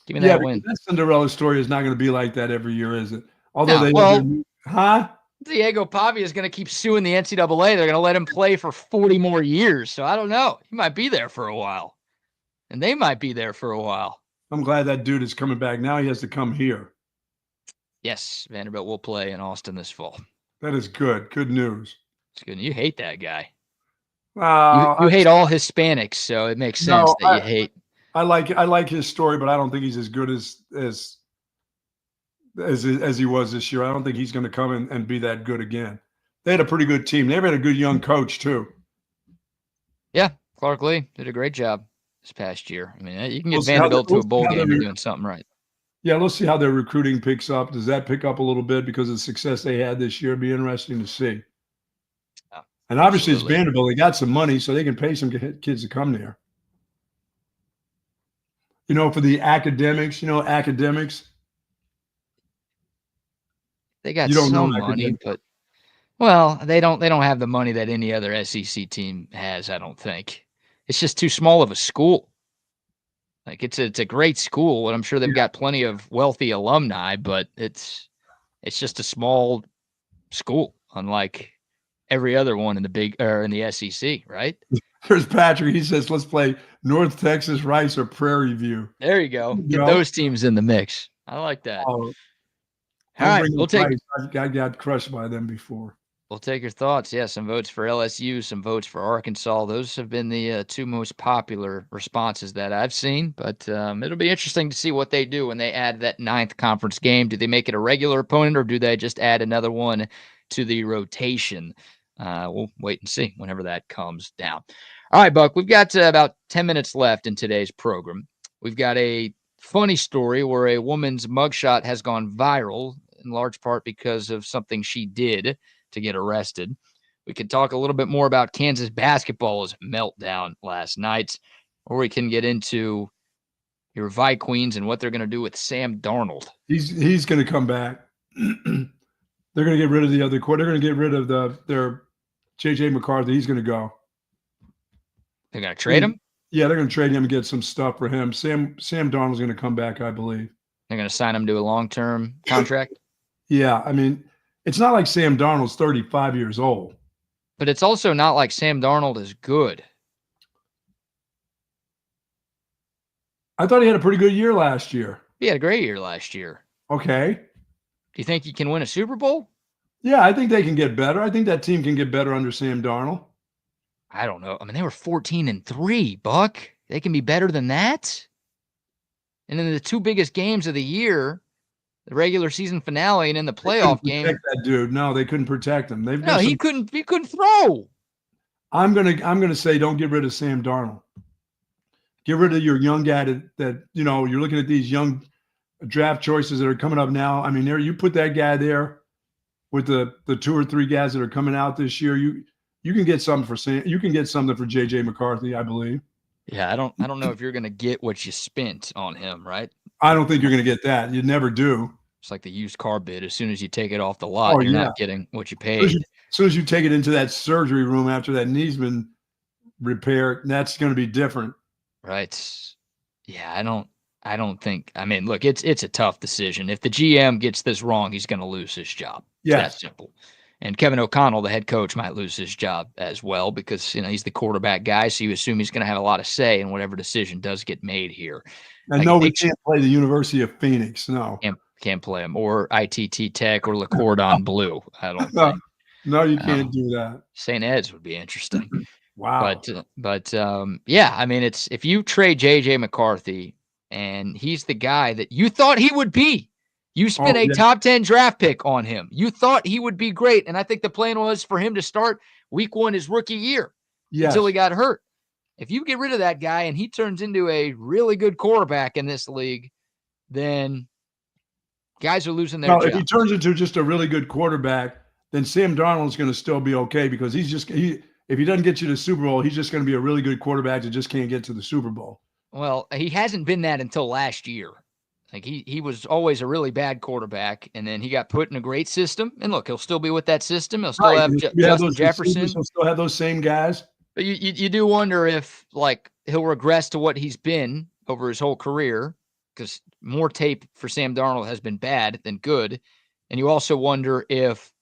Speaker 1: Give me that win.
Speaker 2: That Cinderella story is not going to be like that every year, is it? Although
Speaker 1: Diego Pavia is going to keep suing the NCAA. They're going to let him play for 40 more years. So I don't know. He might be there for a while. And they might be there for a while.
Speaker 2: I'm glad that dude is coming back. Now he has to come here.
Speaker 1: Yes, Vanderbilt will play in Austin this fall.
Speaker 2: That is good. Good news.
Speaker 1: It's good. You hate that guy.
Speaker 2: You
Speaker 1: hate all Hispanics, so it makes sense that you hate.
Speaker 2: I like his story, but I don't think he's as good as he was this year. I don't think he's going to come and be that good again. They had a pretty good team. They've had a good young coach too.
Speaker 1: Yeah, Clark Lee did a great job this past year. I mean, you can get Vanderbilt to a bowl game. You're doing something right.
Speaker 2: Yeah, let's see how their recruiting picks up. Does that pick up a little bit because of the success they had this year? It'd be interesting to see.
Speaker 1: Yeah,
Speaker 2: and obviously it's Vanderbilt. They got some money, so they can pay some kids to come there. For the academics,
Speaker 1: they got some money, but they don't have the money that any other SEC team has, I don't think. It's just too small of a school. Like it's a great school, and I'm sure they've got plenty of wealthy alumni, but it's just a small school, unlike every other one in the SEC, right?
Speaker 2: There's Patrick. He says, let's play North Texas, Rice, or Prairie View.
Speaker 1: There you go. Get those teams in the mix. I like that. All right.
Speaker 2: I got crushed by them before.
Speaker 1: We'll take your thoughts. Yeah, some votes for LSU, some votes for Arkansas. Those have been the 2 most popular responses that I've seen. But it'll be interesting to see what they do when they add that 9th conference game. Do they make it a regular opponent, or do they just add another one to the rotation? We'll wait and see whenever that comes down. All right, Buck, we've got about 10 minutes left in today's program. We've got a funny story where a woman's mugshot has gone viral, in large part because of something she did to get arrested. We could talk a little bit more about Kansas basketball's meltdown last night, or we can get into your Vi Queens and what they're going to do with Sam Darnold.
Speaker 2: He's going to come back. They're going to get rid of the other court. They're going to get rid of their J.J. McCarthy. He's going to go.
Speaker 1: They're going to trade him?
Speaker 2: Yeah, they're going to trade him and get some stuff for him. Sam Darnold's going to come back, I believe.
Speaker 1: They're going to sign him to a long-term contract?
Speaker 2: Yeah, I mean, it's not like Sam Darnold's 35 years old.
Speaker 1: But it's also not like Sam Darnold is good.
Speaker 2: I thought he had a pretty good year last year.
Speaker 1: He had a great year last year.
Speaker 2: Okay.
Speaker 1: Do you think he can win a Super Bowl?
Speaker 2: Yeah, I think they can get better. I think that team can get better under Sam Darnold.
Speaker 1: I don't know. I mean, they were 14-3, Buck. They can be better than that? And in the two biggest games of the year, the regular season finale and in the
Speaker 2: They couldn't
Speaker 1: playoff game,
Speaker 2: protect that dude. No, they couldn't protect him. They've
Speaker 1: no,
Speaker 2: got
Speaker 1: he couldn't throw.
Speaker 2: I'm gonna say don't get rid of Sam Darnold. Get rid of your young guy that you're looking at these young draft choices that are coming up now. I mean, you put that guy there with the 2 or 3 guys that are coming out this year. You can get something for Sam. You can get something for JJ McCarthy, I believe.
Speaker 1: Yeah, I don't know if you're gonna get what you spent on him, right?
Speaker 2: I don't think you're gonna get that. You never do.
Speaker 1: It's like the used car bid. As soon as you take it off the lot, you're not getting what you paid.
Speaker 2: As soon as you take it into that surgery room after that knee's been repaired, that's going to be different.
Speaker 1: Right. Yeah, I don't think. I mean, look, it's a tough decision. If the GM gets this wrong, he's going to lose his job. It's that simple. And Kevin O'Connell, the head coach, might lose his job as well because he's the quarterback guy, so you assume he's going to have a lot of say in whatever decision does get made here.
Speaker 2: And no, we can't play the University of Phoenix. No,
Speaker 1: can't play him, or ITT Tech or LaCordon Bleu. I don't think.
Speaker 2: No, you can't do that.
Speaker 1: St. Ed's would be interesting.
Speaker 2: Wow.
Speaker 1: But yeah, I mean, it's if you trade JJ McCarthy and he's the guy that you thought he would be, you spent a top 10 draft pick on him. You thought he would be great. And I think the plan was for him to start week 1 his rookie year until he got hurt. If you get rid of that guy and he turns into a really good quarterback in this league, then guys are losing their job.
Speaker 2: If he turns into just a really good quarterback, then Sam Darnold is going to still be okay because if he doesn't get you to the Super Bowl, he's just going to be a really good quarterback that just can't get to the Super Bowl.
Speaker 1: Well, he hasn't been that until last year. Like he was always a really bad quarterback, and then he got put in a great system. And look, he'll still be with that system. He'll still have Justin Jefferson.
Speaker 2: He'll still have those same guys.
Speaker 1: But you do wonder if he'll regress to what he's been over his whole career, because more tape for Sam Darnold has been bad than good. And you also wonder if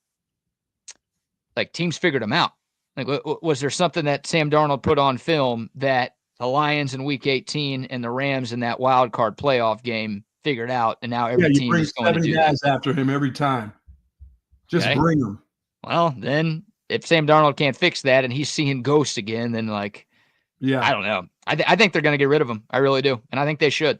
Speaker 1: teams figured him out. Like, was there something that Sam Darnold put on film that the Lions in Week 18 and the Rams in that wild card playoff game figured out, and now every team is going to do
Speaker 2: 7 guys after him every time. Just bring them.
Speaker 1: Well, then if Sam Darnold can't fix that and he's seeing ghosts again, then I don't know. I think they're going to get rid of him. I really do, and I think they should.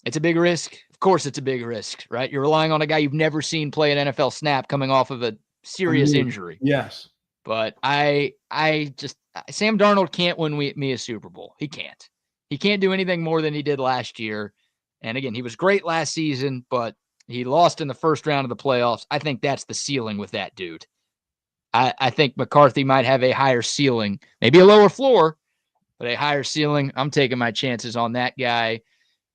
Speaker 1: It's a big risk. Of course, it's a big risk, right? You're relying on a guy you've never seen play an NFL snap coming off of a serious injury.
Speaker 2: Yes.
Speaker 1: But Sam Darnold can't win me a Super Bowl. He can't. He can't do anything more than he did last year. And again, he was great last season, but he lost in the first round of the playoffs. I think that's the ceiling with that dude. I think McCarthy might have a higher ceiling, maybe a lower floor, but a higher ceiling. I'm taking my chances on that guy.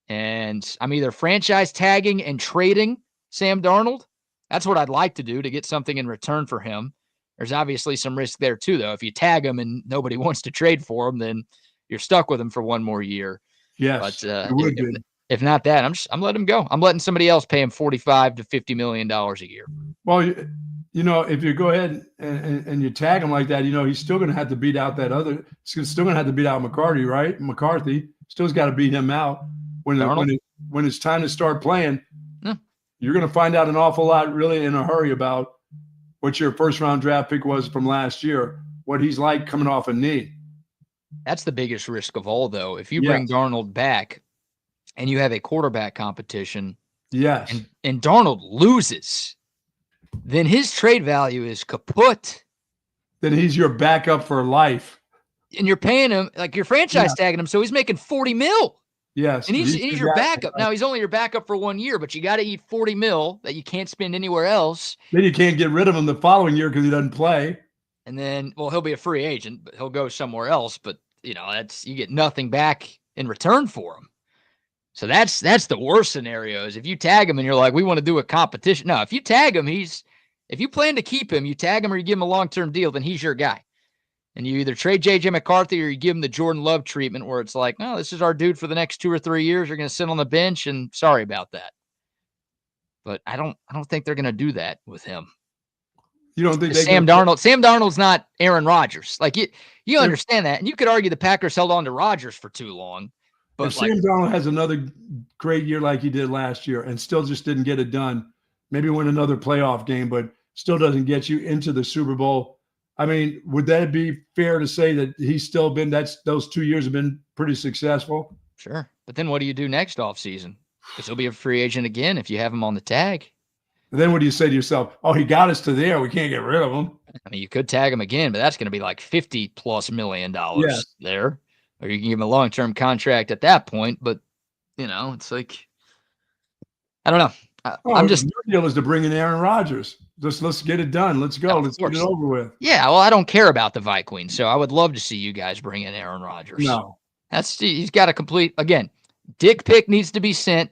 Speaker 1: And I'm either franchise tagging and trading Sam Darnold. That's what I'd like to do to get something in return for him. There's obviously some risk there too, though. If you tag him and nobody wants to trade for him, then you're stuck with him for one more year.
Speaker 2: Yes,
Speaker 1: but if not that, I'm letting him go. I'm letting somebody else pay him $45 to $50 million a year.
Speaker 2: Well, if you go ahead and you tag him like that, he's still going to have to beat out that other. He's still going to have to beat out McCarthy, right? McCarthy still's got to beat him out when it's time to start playing.
Speaker 1: Yeah.
Speaker 2: You're going to find out an awful lot, really, in a hurry about what your first-round draft pick was from last year, what he's like coming off a knee.
Speaker 1: That's the biggest risk of all, though. If you bring Darnold back and you have a quarterback competition, and Darnold loses, then his trade value is kaput.
Speaker 2: Then he's your backup for life.
Speaker 1: And you're paying him, you're franchise tagging him, so he's making $40 million.
Speaker 2: Yes.
Speaker 1: And he's your backup. Now, he's only your backup for 1 year, but you got to eat $40 million that you can't spend anywhere else.
Speaker 2: Then you can't get rid of him the following year because he doesn't play.
Speaker 1: And then, he'll be a free agent, but he'll go somewhere else. But, you get nothing back in return for him. So that's the worst scenario is if you tag him and you're like, we want to do a competition. No, if you tag him, if you plan to keep him, you tag him or you give him a long-term deal, then he's your guy. And you either trade J.J. McCarthy or you give him the Jordan Love treatment where it's like, no, this is our dude for the next 2 or 3 years. You're going to sit on the bench, and sorry about that. But I don't think they're going to do that with him.
Speaker 2: You don't think
Speaker 1: Sam Darnold's not Aaron Rodgers. You understand that. And you could argue the Packers held on to Rodgers for too long. But
Speaker 2: Sam Darnold has another great year like he did last year and still just didn't get it done, maybe win another playoff game, but still doesn't get you into the Super Bowl. I mean, would that be fair to say that he's still been those 2 years have been pretty successful?
Speaker 1: Sure. But then what do you do next offseason? Because he'll be a free agent again if you have him on the tag.
Speaker 2: And then what do you say to yourself? Oh, he got us to there. We can't get rid of him.
Speaker 1: I mean, you could tag him again, but that's going to be like $50+ million there. Or you can give him a long-term contract at that point. But, it's like, I don't know. I'm just.
Speaker 2: Your deal is to bring in Aaron Rodgers. Let's get it done. Let's go. Let's get it over with.
Speaker 1: Yeah, well, I don't care about the Vikings, so I would love to see you guys bring in Aaron Rodgers.
Speaker 2: No.
Speaker 1: He's got a complete, again, dick pic needs to be sent,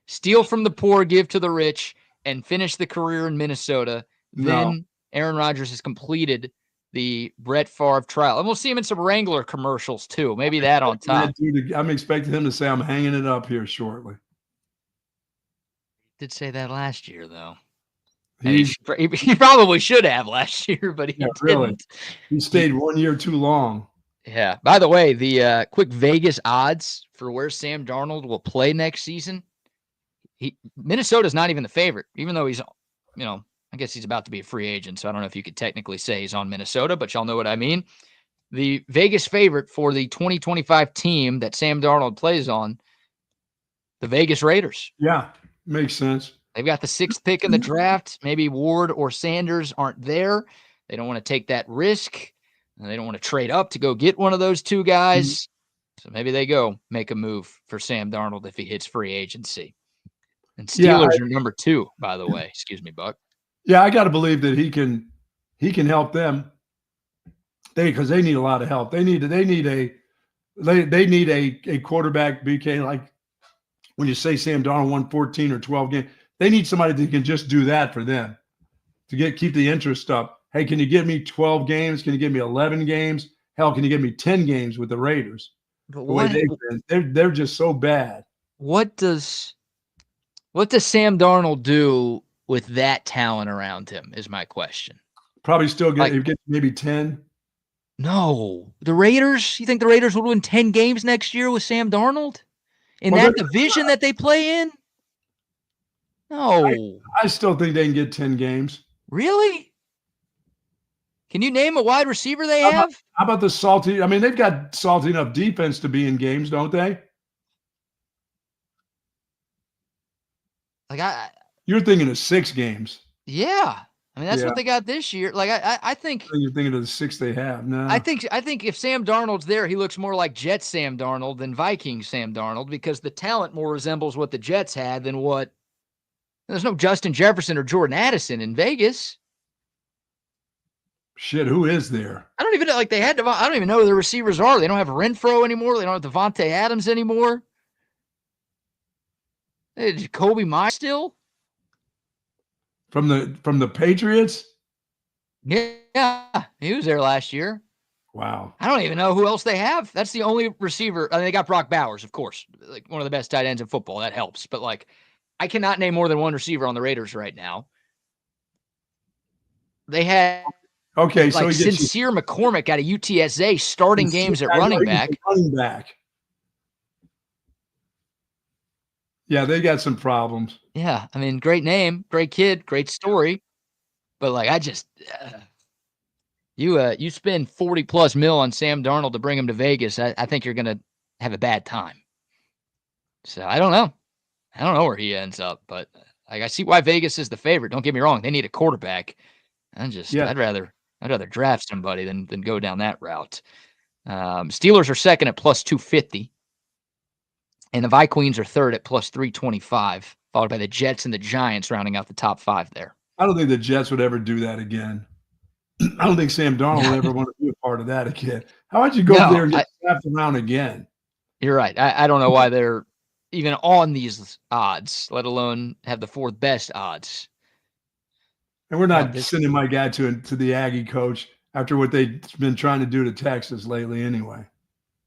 Speaker 1: steal from the poor, give to the rich, and finish the career in Minnesota. Then Aaron Rodgers has completed the Brett Favre trial. And we'll see him in some Wrangler commercials, too. Maybe that on top.
Speaker 2: I'm expecting him to say, I'm hanging it up here shortly.
Speaker 1: Did say that last year, though.
Speaker 2: He
Speaker 1: probably should have last year, but he didn't.
Speaker 2: Really. He stayed 1 year too long.
Speaker 1: Yeah. By the way, the quick Vegas odds for where Sam Darnold will play next season. Minnesota's not even the favorite, even though he's, I guess he's about to be a free agent. So I don't know if you could technically say he's on Minnesota, but y'all know what I mean. The Vegas favorite for the 2025 team that Sam Darnold plays on, the Vegas Raiders.
Speaker 2: Yeah, makes sense.
Speaker 1: They've got the 6th pick in the draft. Maybe Ward or Sanders aren't there. They don't want to take that risk. And they don't want to trade up to go get one of those two guys. So maybe they go make a move for Sam Darnold if he hits free agency. And Steelers are number 2, by the way. Excuse me, Buck.
Speaker 2: Yeah, I got to believe that he can help them. Because they need a lot of help. They need a quarterback, BK, like when you say Sam Darnold won 14 or 12 games. They need somebody that can just do that for them to keep the interest up. Hey, can you give me 12 games? Can you give me 11 games? Hell, can you give me 10 games with the Raiders?
Speaker 1: But
Speaker 2: the way they've been, they're just so bad.
Speaker 1: What does Sam Darnold do with that talent around him is my question.
Speaker 2: Probably still get maybe 10.
Speaker 1: No. The Raiders? You think the Raiders will win 10 games next year with Sam Darnold? In that division that they play in? No.
Speaker 2: I still think they can get 10 games.
Speaker 1: Really? Can you name a wide receiver they have?
Speaker 2: How about the salty? I mean, they've got salty enough defense to be in games, don't they? You're thinking of 6 games.
Speaker 1: Yeah. I mean, that's what they got this year. Like, I think
Speaker 2: you're thinking of the 6 they have. No.
Speaker 1: I think if Sam Darnold's there, he looks more like Jets Sam Darnold than Vikings Sam Darnold because the talent more resembles what the Jets had than what. There's no Justin Jefferson or Jordan Addison in Vegas.
Speaker 2: Shit, who is there?
Speaker 1: I don't even know. Like I don't even know who the receivers are. They don't have Renfro anymore. They don't have Devontae Adams anymore. Hey, Jacoby Myers still
Speaker 2: from the Patriots.
Speaker 1: Yeah, he was there last year.
Speaker 2: Wow.
Speaker 1: I don't even know who else they have. That's the only receiver. I mean, they got Brock Bowers, of course, like one of the best tight ends in football. That helps, but like. I cannot name more than one receiver on the Raiders right now. They had
Speaker 2: so
Speaker 1: Sincere McCormick out of UTSA starting games at running back.
Speaker 2: Yeah, they got some problems.
Speaker 1: Yeah, I mean, great name, great kid, great story, but like I just you spend $40+ million on Sam Darnold to bring him to Vegas. I think you're gonna have a bad time. So I don't know. I don't know where he ends up, but like I see why Vegas is the favorite. Don't get me wrong; they need a quarterback. I'd rather draft somebody than go down that route. Steelers are second at +250, and the Vikings are third at +325, followed by the Jets and the Giants rounding out the top 5 there.
Speaker 2: I don't think the Jets would ever do that again. I don't think Sam Darnold would ever want to be a part of that again. How would you go there and get slapped around again?
Speaker 1: You're right. I don't know why they're even on these odds, let alone have the 4th best odds.
Speaker 2: And we're not sending my guy to the Aggie coach after what they've been trying to do to Texas lately anyway.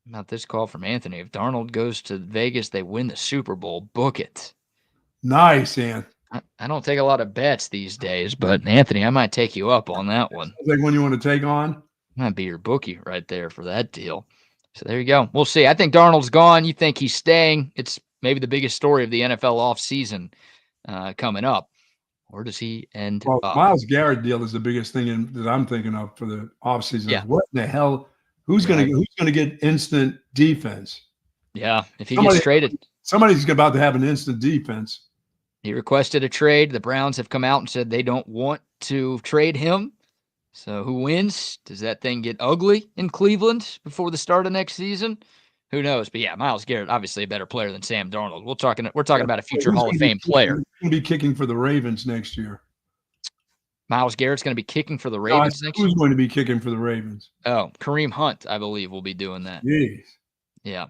Speaker 1: About this call from Anthony. If Darnold goes to Vegas, they win the Super Bowl. Book it.
Speaker 2: Nice, Anthony.
Speaker 1: I don't take a lot of bets these days, but Anthony, I might take you up on that one.
Speaker 2: Sounds like one you want to take on?
Speaker 1: Might be your bookie right there for that deal. So there you go. We'll see. I think Darnold's gone. You think he's staying. It's maybe the biggest story of the NFL offseason coming up. Where does he end up?
Speaker 2: Myles Garrett deal is the biggest thing that I'm thinking of for the offseason.
Speaker 1: Yeah.
Speaker 2: What in the hell? Who's going to get instant defense?
Speaker 1: Yeah, if he gets traded.
Speaker 2: Somebody's about to have an instant defense.
Speaker 1: He requested a trade. The Browns have come out and said they don't want to trade him. So who wins? Does that thing get ugly in Cleveland before the start of next season? Who knows? But yeah, Myles Garrett, obviously a better player than Sam Darnold. We're talking about a future Hall of Fame player.
Speaker 2: He's going to be kicking for the Ravens next year.
Speaker 1: Myles Garrett's going to be kicking for the Ravens next year?
Speaker 2: Who's going to be kicking for the Ravens?
Speaker 1: Oh, Kareem Hunt, I believe, will be doing that.
Speaker 2: Jeez.
Speaker 1: Yeah.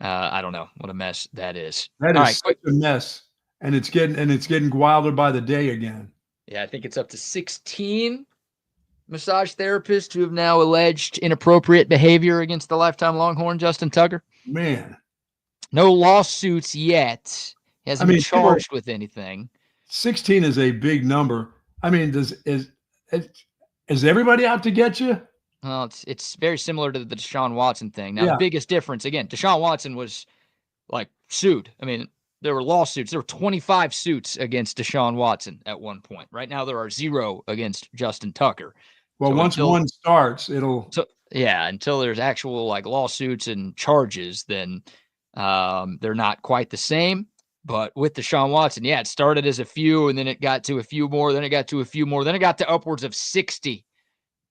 Speaker 1: I don't know what a mess that is.
Speaker 2: That is such a mess. And it's getting wilder by the day again.
Speaker 1: Yeah, I think it's up to 16 massage therapists who have now alleged inappropriate behavior against the lifetime Longhorn, Justin Tucker.
Speaker 2: Man.
Speaker 1: No lawsuits yet. He hasn't been charged with anything.
Speaker 2: 16 is a big number. I mean, is everybody out to get you?
Speaker 1: Well, it's very similar to the Deshaun Watson thing. Now, the biggest difference, again, Deshaun Watson was like sued. I mean, there were lawsuits. There were 25 suits against Deshaun Watson at one point. Right now, there are 0 against Justin Tucker.
Speaker 2: Well,
Speaker 1: so
Speaker 2: once one starts, it'll.
Speaker 1: So yeah, until there's actual like lawsuits and charges, then they're not quite the same. But with Deshaun Watson, yeah, it started as a few, and then it got to a few more, then it got to a few more, then it got to upwards of 60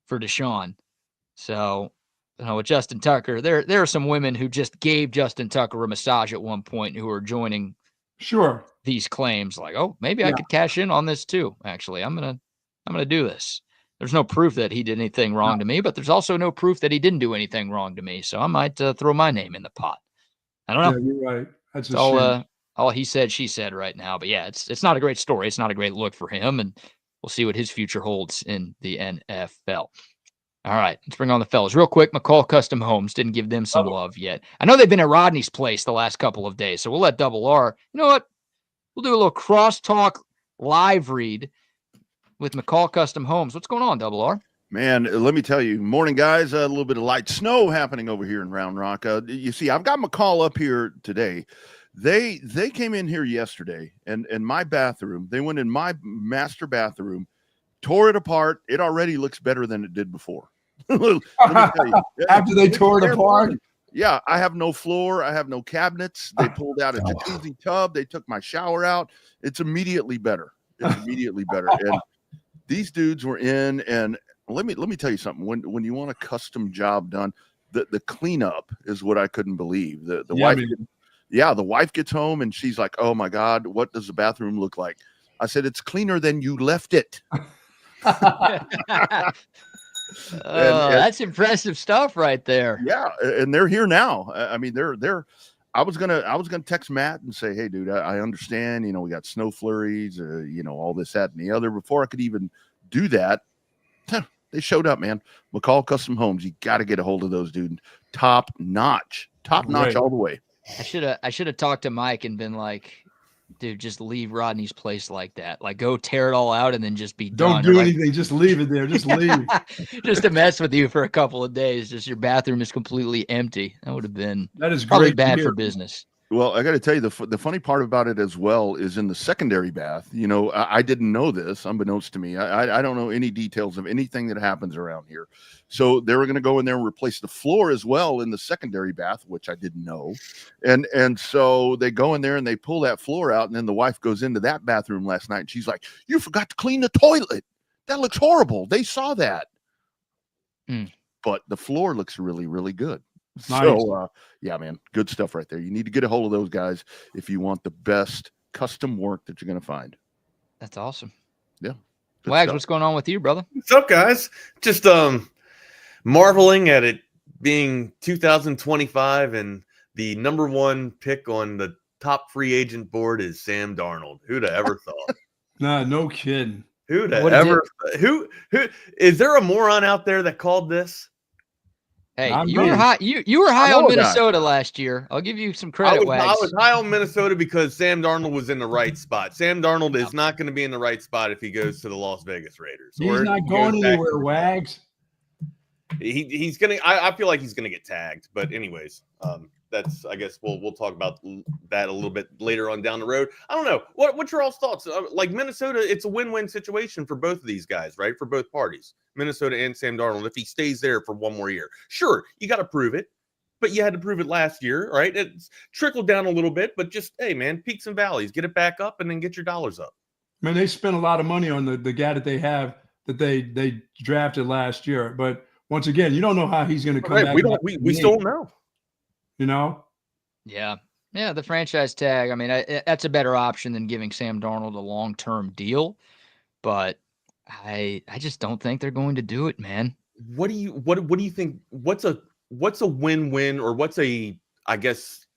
Speaker 1: for Deshaun. So, with Justin Tucker, there are some women who just gave Justin Tucker a massage at one point who are joining these claims. Like, oh, maybe I could cash in on this too. Actually, I'm gonna do this. There's no proof that he did anything wrong to me, but there's also no proof that he didn't do anything wrong to me. So I might throw my name in the pot. I don't know.
Speaker 2: Yeah, you're right. That's
Speaker 1: all he said, she said right now. But yeah, it's not a great story. It's not a great look for him, and we'll see what his future holds in the NFL. All right, let's bring on the fellas. Real quick, McCall Custom Homes didn't give them some love yet. I know they've been at Rodney's place the last couple of days, so we'll let Double R. You know what? We'll do a little crosstalk live read with McCall Custom Homes. What's going on, Double R?
Speaker 8: Man, let me tell you, morning, guys. A little bit of light snow happening over here in Round Rock. You see, I've got McCall up here today. They came in here yesterday, and my bathroom, they went in my master bathroom, tore it apart. It already looks better than it did before. Let me tell you.
Speaker 2: After they tore it apart?
Speaker 8: Yeah, I have no floor. I have no cabinets. They pulled out a jacuzzi tub. They took my shower out. It's immediately better. And these dudes were in, and let me tell you something. When you want a custom job done, the cleanup is what I couldn't believe. The wife gets home and she's like, "Oh my God, what does the bathroom look like?" I said, "It's cleaner than you left it."
Speaker 1: That's impressive stuff right there.
Speaker 8: Yeah, and they're here now. I mean, they're. I was gonna text Matt and say, "Hey, dude, I understand. You know, we got snow flurries. All this, that, and the other." Before I could even do that, they showed up, man. McCall Custom Homes. You got to get a hold of those, dude. Top notch all the way.
Speaker 1: I should have talked to Mike and been like, dude, just leave Rodney's place like that. Like, go tear it all out and then just be done.
Speaker 2: Don't do anything. Just leave it there. Just leave.
Speaker 1: Just to mess with you for a couple of days. Just your bathroom is completely empty. That would have been probably bad for business.
Speaker 8: Well, I got to tell you, the funny part about it as well is in the secondary bath. I didn't know this, unbeknownst to me. I don't know any details of anything that happens around here. So they were going to go in there and replace the floor as well in the secondary bath, which I didn't know. And so they go in there and they pull that floor out. And then the wife goes into that bathroom last night. And she's like, "You forgot to clean the toilet. That looks horrible. They saw that." But the floor looks really, really good. Nice. So, yeah, man, good stuff right there. You need to get a hold of those guys if you want the best custom work that you're going to find.
Speaker 1: That's awesome.
Speaker 8: Yeah.
Speaker 1: Wags, what's going on with you, brother?
Speaker 9: What's up, guys? Just marveling at it being 2025 and the number one pick on the top free agent board is Sam Darnold. Who'd have ever thought?
Speaker 2: No kidding.
Speaker 9: Who is there a moron out there that called this?
Speaker 1: Hey, you were high on Minnesota last year. I'll give you some credit, Wags.
Speaker 9: I was high on Minnesota because Sam Darnold was in the right spot. Sam Darnold is not going to be in the right spot if he goes to the Las Vegas Raiders.
Speaker 2: He's not going anywhere, Wags.
Speaker 9: He's gonna. I feel like he's gonna get tagged. But anyways, that's. I guess we'll talk about that a little bit later on down the road. I don't know. What's your all's thoughts? Like Minnesota, it's a win-win situation for both of these guys, right? For both parties, Minnesota and Sam Darnold. If he stays there for one more year, sure, you got to prove it. but you had to prove it last year, right? It's trickled down a little bit, but just, hey, man, peaks and valleys. Get it back up and then get your dollars up.
Speaker 2: I mean, they spent a lot of money on the guy that they have that they drafted last year. But once again, you don't know how he's going to come back.
Speaker 9: We still don't know.
Speaker 2: You know?
Speaker 1: Yeah. Yeah, the franchise tag. I mean, that's a better option than giving Sam Darnold a long-term deal. But I just don't think they're going to do it, man.
Speaker 9: What do you think? What's a win-win, or what's an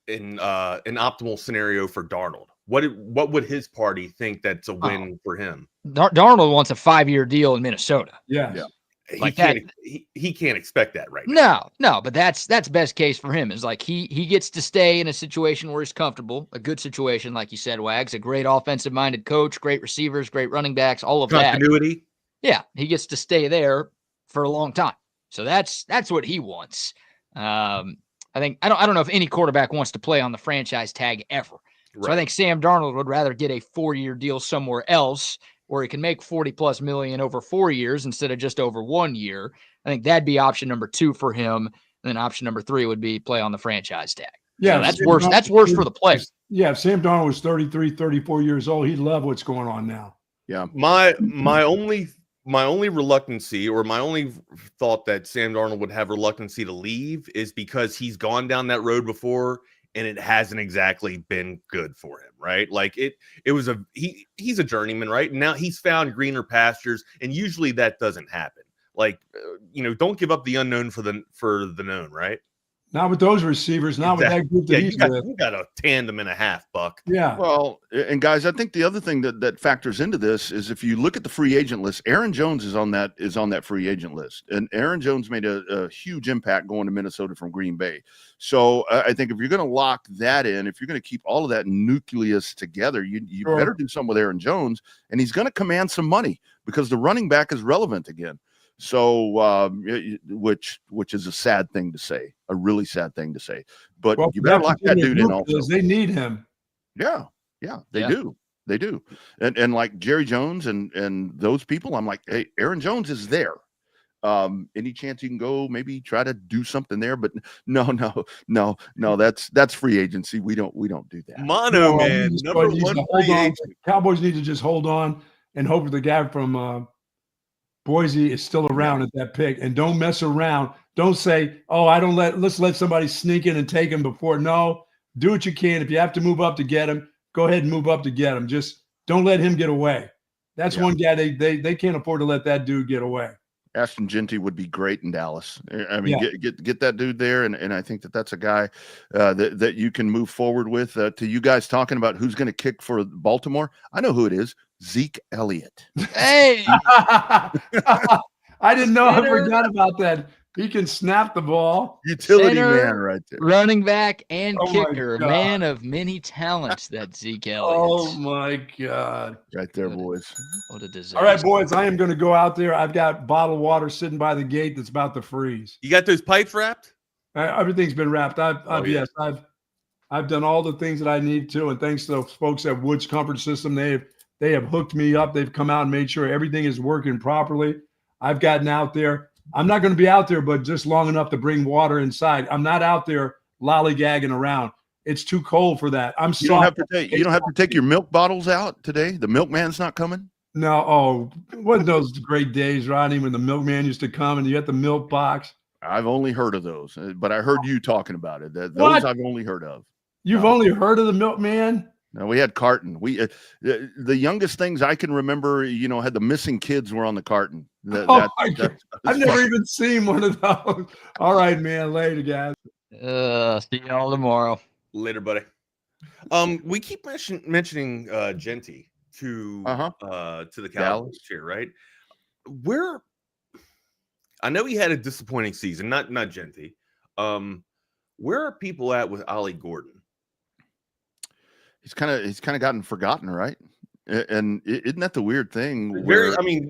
Speaker 9: optimal scenario for Darnold? What would his party think that's a win for him?
Speaker 1: Darnold wants a 5-year deal in Minnesota.
Speaker 2: Yeah.
Speaker 9: He can't expect that right now.
Speaker 1: No, but that's best case for him. Is like he gets to stay in a situation where he's comfortable, a good situation, like you said, Wags, a great offensive minded coach, great receivers, great running backs, all of that.
Speaker 9: Continuity.
Speaker 1: Yeah, he gets to stay there for a long time. So that's what he wants. I think I don't know if any quarterback wants to play on the franchise tag ever. Right. So I think Sam Darnold would rather get a 4-year deal somewhere else where he can make $40+ million over 4 years instead of just over 1 year. I think that'd be option number 2 for him. And then option number 3 would be play on the franchise tag.
Speaker 2: Yeah,
Speaker 1: so that's worse. That's worse for the player.
Speaker 2: Yeah, if Sam Darnold was 33, 34 years old, he'd love what's going on now.
Speaker 8: Yeah.
Speaker 9: My only reluctancy, or my only thought that Sam Darnold would have reluctancy to leave, is because he's gone down that road before and it hasn't exactly been good for him, right? Like he's a journeyman, right? Now he's found greener pastures, and usually that doesn't happen. Like, don't give up the unknown for the known, right?
Speaker 2: Not with those receivers, not with that group that he's with.
Speaker 9: You got a tandem and a half, Buck.
Speaker 2: Yeah.
Speaker 8: Well, and guys, I think the other thing that factors into this is if you look at the free agent list, Aaron Jones is on that free agent list. And Aaron Jones made a huge impact going to Minnesota from Green Bay. So I think if you're going to lock that in, if you're going to keep all of that nucleus together, you
Speaker 2: Sure.
Speaker 8: better do something with Aaron Jones. And he's going to command some money because the running back is relevant again. So, which is a sad thing to say, a really sad thing to say. But you better lock that dude in also.
Speaker 2: They need him.
Speaker 8: Yeah, they do. They do. And like Jerry Jones and those people, I'm like, hey, Aaron Jones is there. Any chance you can go maybe try to do something there? But no, that's free agency. We don't do that.
Speaker 9: Mono man, number one free agent.
Speaker 2: Cowboys need to just hold on and hope the guy from Boise is still around at that pick, and don't mess around. Don't say, "Oh, let's let somebody sneak in and take him before." No, do what you can. If you have to move up to get him, go ahead and move up to get him. Just don't let him get away. That's one guy they can't afford to let that dude get away.
Speaker 8: Ashton Genty would be great in Dallas. I mean, get that dude there, and I think that's a guy that you can move forward with. To you guys talking about who's going to kick for Baltimore, I know who it is. Zeke Elliott.
Speaker 1: Hey,
Speaker 2: I didn't know. I forgot about that. He can snap the ball.
Speaker 8: Utility
Speaker 1: Center,
Speaker 8: man right there.
Speaker 1: running back and
Speaker 2: Oh my
Speaker 1: kicker,
Speaker 2: God.
Speaker 1: man of many talents. That Zeke Elliott.
Speaker 2: Oh my God!
Speaker 8: Right there, boys.
Speaker 1: What a disaster!
Speaker 2: All right, boys. I am going to go out there. I've got bottled water sitting by the gate that's about to freeze.
Speaker 9: You got those pipes wrapped?
Speaker 2: Everything's been wrapped. I've done all the things that I need to, and thanks to those folks at Woods Comfort System, they have hooked me up. They've come out and made sure everything is working properly. I've gotten out there. I'm not going to be out there, but just long enough to bring water inside. I'm not out there lollygagging around. It's too cold for that.
Speaker 8: You don't have to take your milk bottles out today. The milkman's not coming.
Speaker 2: No. Oh, wasn't those great days, Rodney, when the milkman used to come and you had the milk box?
Speaker 8: I've only heard of those, but I heard you talking about it. Those I've only heard of.
Speaker 2: You've only heard of the milkman?
Speaker 8: No, we had carton. We the youngest things I can remember, had the missing kids were on the carton.
Speaker 2: I've never even seen one of those. All right, man. Later, guys.
Speaker 1: See y'all tomorrow.
Speaker 9: Later, buddy. We keep mentioning Genty to the Cowboys here, right? I know he had a disappointing season, not Genty. Where are people at with Ollie Gordon?
Speaker 8: He's kind of gotten forgotten, right? And isn't that the weird thing?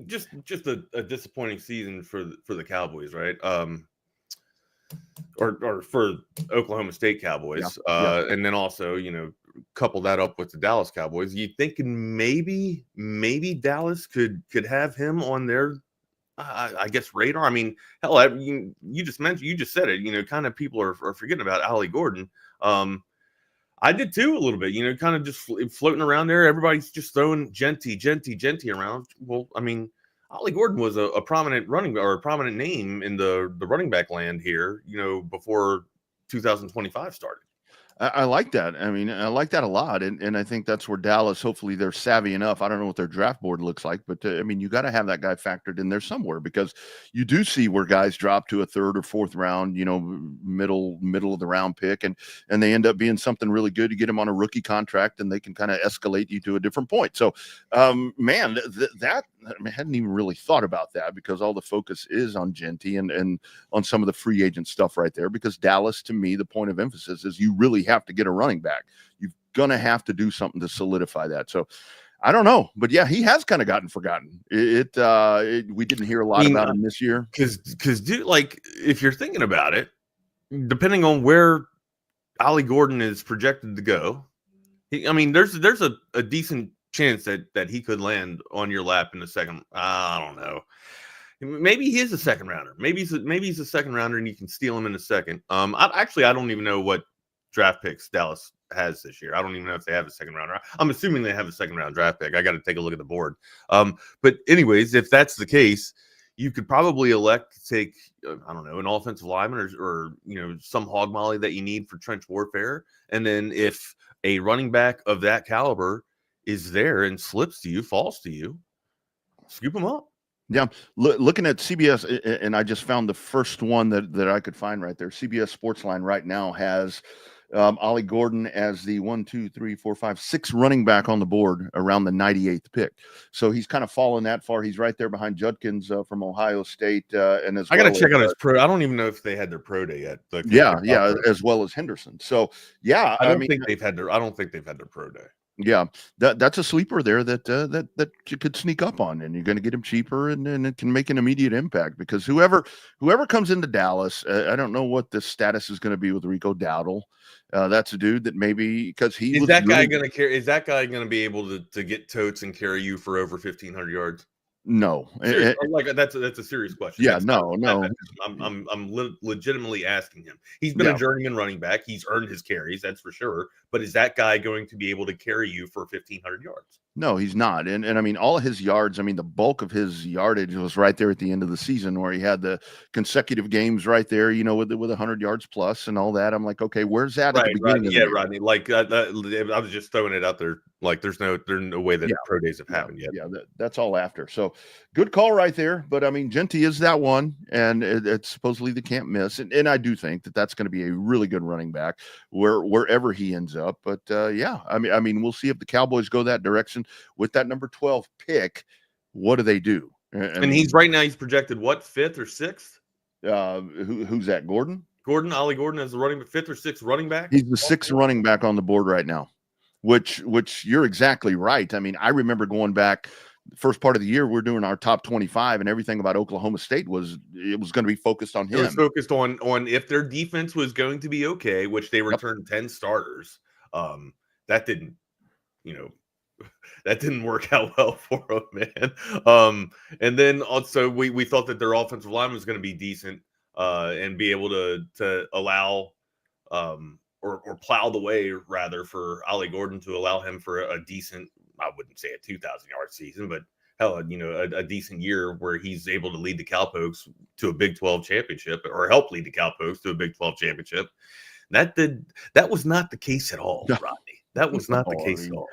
Speaker 9: Just a disappointing season for the Cowboys, right? Or for Oklahoma State Cowboys, and then also couple that up with the Dallas Cowboys. You thinking maybe Dallas could have him on their I guess radar. I mean, hell, you just said it. Kind of people are forgetting about Ollie Gordon. I did too a little bit. Kind of just floating around there. Everybody's just throwing Genty around. Well, I mean, Ollie Gordon was a prominent prominent name in the running back land here. Before 2025 started.
Speaker 8: I like that. I mean, I like that a lot. And I think that's where Dallas, hopefully they're savvy enough. I don't know what their draft board looks like, but I mean, you got to have that guy factored in there somewhere, because you do see where guys drop to a third or fourth round, middle of the round pick, and they end up being something really good. You get them on a rookie contract and they can kind of escalate you to a different point. So, man, I hadn't even really thought about that, because all the focus is on Genty and on some of the free agent stuff right there, because Dallas, to me, the point of emphasis is you really have to get a running back. You're going to have to do something to solidify that. So I don't know, but yeah, he has kind of gotten forgotten. We didn't hear a lot about him this year.
Speaker 9: Cause dude, like, if you're thinking about it, depending on where Ollie Gordon is projected to go, there's a decent chance that he could land on your lap in the second. I don't know. Maybe he is a second rounder. Maybe he's a second rounder and you can steal him in a second. I don't even know what draft picks Dallas has this year. I don't even know if they have a second rounder. I'm assuming they have a second round draft pick. I got to take a look at the board. But anyways, if that's the case, you could probably elect to take, I don't know, an offensive lineman or some hog molly that you need for trench warfare. And then if a running back of that caliber is there and slips to you, falls to you, scoop him up.
Speaker 8: Yeah, looking at CBS, and I just found the first one that I could find right there. CBS Sportsline right now has Ollie Gordon as the 6th running back on the board around the 98th pick. So he's kind of fallen that far. He's right there behind Judkins from Ohio State. And
Speaker 9: I got to check out his pro. I don't even know if they had their pro day yet.
Speaker 8: As well as Henderson. So yeah,
Speaker 9: I don't think they've had their pro day.
Speaker 8: Yeah, that's a sleeper there that you could sneak up on, and you're going to get him cheaper, and it can make an immediate impact, because whoever comes into Dallas, I don't know what the status is going to be with Rico Dowdle. That's a dude that maybe, because he
Speaker 9: is that guy going to carry? Is that guy going to be able to get totes and carry you for over 1,500 yards?
Speaker 8: No,
Speaker 9: that's a serious question.
Speaker 8: Yeah,
Speaker 9: no. I'm legitimately asking him. He's been a journeyman running back. He's earned his carries, that's for sure. But is that guy going to be able to carry you for 1,500 yards?
Speaker 8: No, he's not. And I mean, all of his yards, the bulk of his yardage was right there at the end of the season, where he had the consecutive games right there, with 100 yards plus and all that. I'm like, okay, where's that at the beginning of the year?
Speaker 9: Rodney. Like, I was just throwing it out there. Like, there's no way that pro days have happened yet.
Speaker 8: Yeah, that's all after. So good call right there. But I mean, Genty is that one, and it's supposedly they can't miss. And I do think that's going to be a really good running back wherever he ends up. But I mean, we'll see if the Cowboys go that direction with that number 12 pick. What do they do?
Speaker 9: And he's right now, he's projected what, 5th or 6th?
Speaker 8: Who's that?
Speaker 9: Ollie Gordon as the 5th or 6th running back.
Speaker 8: He's the 6th running back on the board right now. Which you're exactly right. I mean, I remember going back the first part of the year, we're doing our top 25, and everything about Oklahoma State was going to be focused on him.
Speaker 9: It was focused on if their defense was going to be okay, which they returned 10 starters. That didn't work out well for them, man. And then also we thought that their offensive line was going to be decent and be able to allow or plow the way, rather, for Ollie Gordon to allow him for a decent, I wouldn't say a 2,000-yard season, but hell, a decent year where he's able to lead the Cowpokes to a Big 12 championship, or help lead the Cowpokes to a Big 12 championship. That was not the case at all, Rodney. That was not the case at all.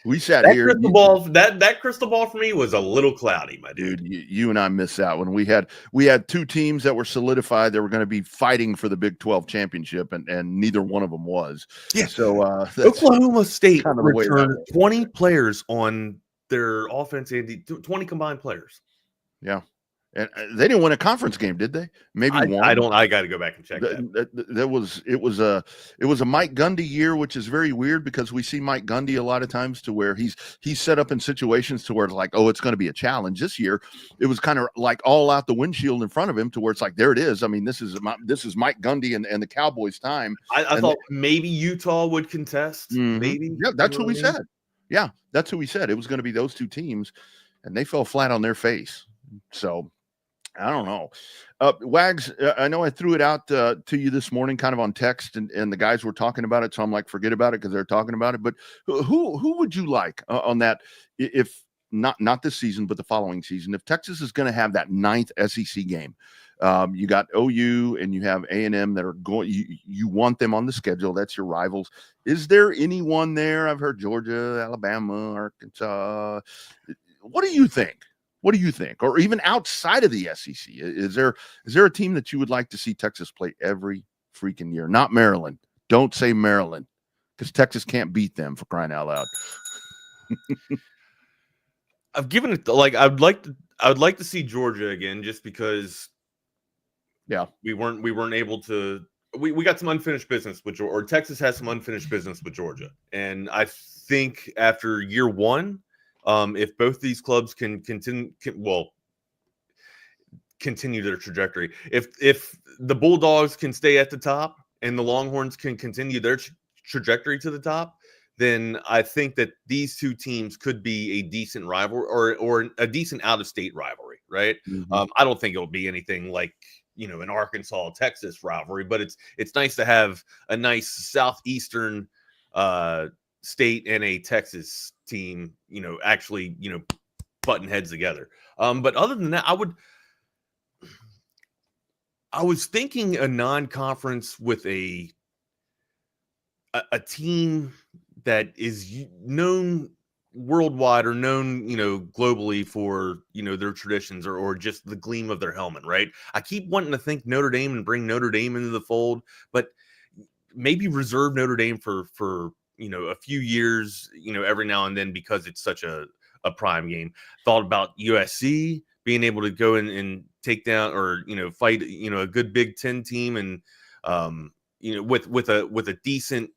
Speaker 8: We sat here.
Speaker 9: That crystal ball for me was a little cloudy, my dude.
Speaker 8: You and I missed that one. We had two teams that were solidified. They were going to be fighting for the Big 12 championship, and neither one of them was.
Speaker 9: Yeah.
Speaker 8: So
Speaker 9: Oklahoma State returned 20 players on their offense, 20 combined players.
Speaker 8: Yeah. And they didn't win a conference game, did they? Maybe one.
Speaker 9: I got to go back and check that.
Speaker 8: It was a Mike Gundy year, which is very weird, because we see Mike Gundy a lot of times to where he's set up in situations to where it's like, oh, it's going to be a challenge. This year, it was kind of like all out the windshield in front of him, to where it's like, there it is. I mean, this is Mike Gundy and the Cowboys' time.
Speaker 9: I thought maybe Utah would contest.
Speaker 8: Mm-hmm.
Speaker 9: Maybe.
Speaker 8: Yeah, that's what we said. Yeah, that's who we said. It was going to be those two teams, and they fell flat on their face. So. I don't know. Wags, I know I threw it out to you this morning kind of on text, and the guys were talking about it. So I'm like, forget about it because they're talking about it. But who would you like on that if not this season, but the following season? If Texas is going to have that 9th SEC game, you got OU and you have A&M that are going, you want them on the schedule. That's your rivals. Is there anyone there? I've heard Georgia, Alabama, Arkansas. What do you think? What do you think? Or even outside of the SEC, is there a team that you would like to see Texas play every freaking year? Not Maryland. Don't say Maryland, because Texas can't beat them, for crying out loud.
Speaker 9: I've given it I would like to see Georgia again, just because we weren't able to. We got some unfinished business with Georgia, or Texas has some unfinished business with Georgia, and I think after year one, if both these clubs can continue their trajectory, if the Bulldogs can stay at the top and the Longhorns can continue their trajectory to the top, then I think that these two teams could be a decent rival or a decent out-of-state rivalry, right?
Speaker 8: Mm-hmm.
Speaker 9: I don't think it'll be anything like an Arkansas-Texas rivalry, but it's nice to have a nice southeastern state and a Texas team, actually, button heads together. But other than that, I was thinking a non-conference with a team that is known worldwide or known, globally for, their traditions or just the gleam of their helmet, right? I keep wanting to think Notre Dame and bring Notre Dame into the fold, but maybe reserve Notre Dame for a few years, every now and then, because it's such a prime game. Thought about USC being able to go in and take down or, fight, a good Big Ten team and, with a decent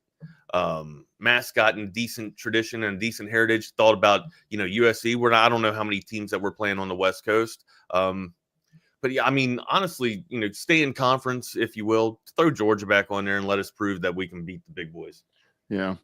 Speaker 9: mascot and decent tradition and decent heritage. Thought about, USC. I don't know how many teams that we're playing on the West Coast. But yeah, I mean, honestly, stay in conference, if you will. Throw Georgia back on there and let us prove that we can beat the big boys.
Speaker 8: Yeah.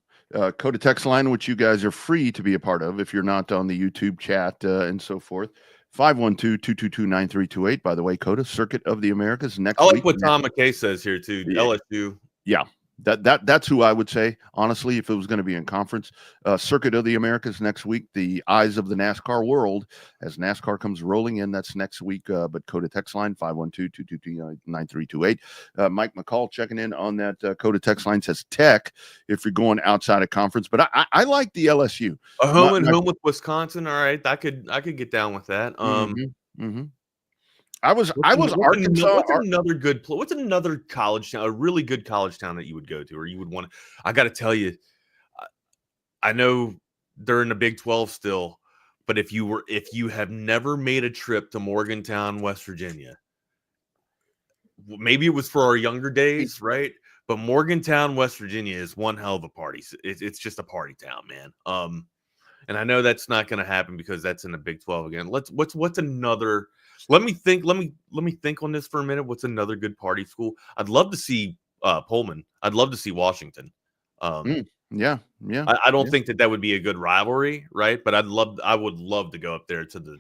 Speaker 8: Code a text line, which you guys are free to be a part of if you're not on the YouTube chat and so forth. 512-222-9328. By the way, Coda, Circuit of the Americas next week.
Speaker 9: I like what Tom McKay says here too.
Speaker 8: Yeah.
Speaker 9: LSU.
Speaker 8: Yeah. That's who I would say, honestly, if it was going to be in conference. Circuit of the Americas next week, the eyes of the NASCAR world as NASCAR comes rolling in. That's next week. But Coda text line 512-222-9328. Mike McCall checking in on that. Coda text line says Tech if you're going outside of conference. But I like the LSU.
Speaker 9: Home with Wisconsin. All right, I could get down with that. I was Arkansas. What's another college town, a really good college town that you would go to, or you would want to? I got to tell you, I know they're in the Big 12 still, but if you have never made a trip to Morgantown, West Virginia, maybe it was for our younger days, right? But Morgantown, West Virginia is one hell of a party. It's just a party town, man. And I know that's not going to happen because that's in the Big 12 again. What's another? Let me think on this for a minute. What's another good party school? I'd love to see Pullman. I'd love to see Washington.
Speaker 8: Yeah.
Speaker 9: I don't think that would be a good rivalry, right? But I would love to go up there to the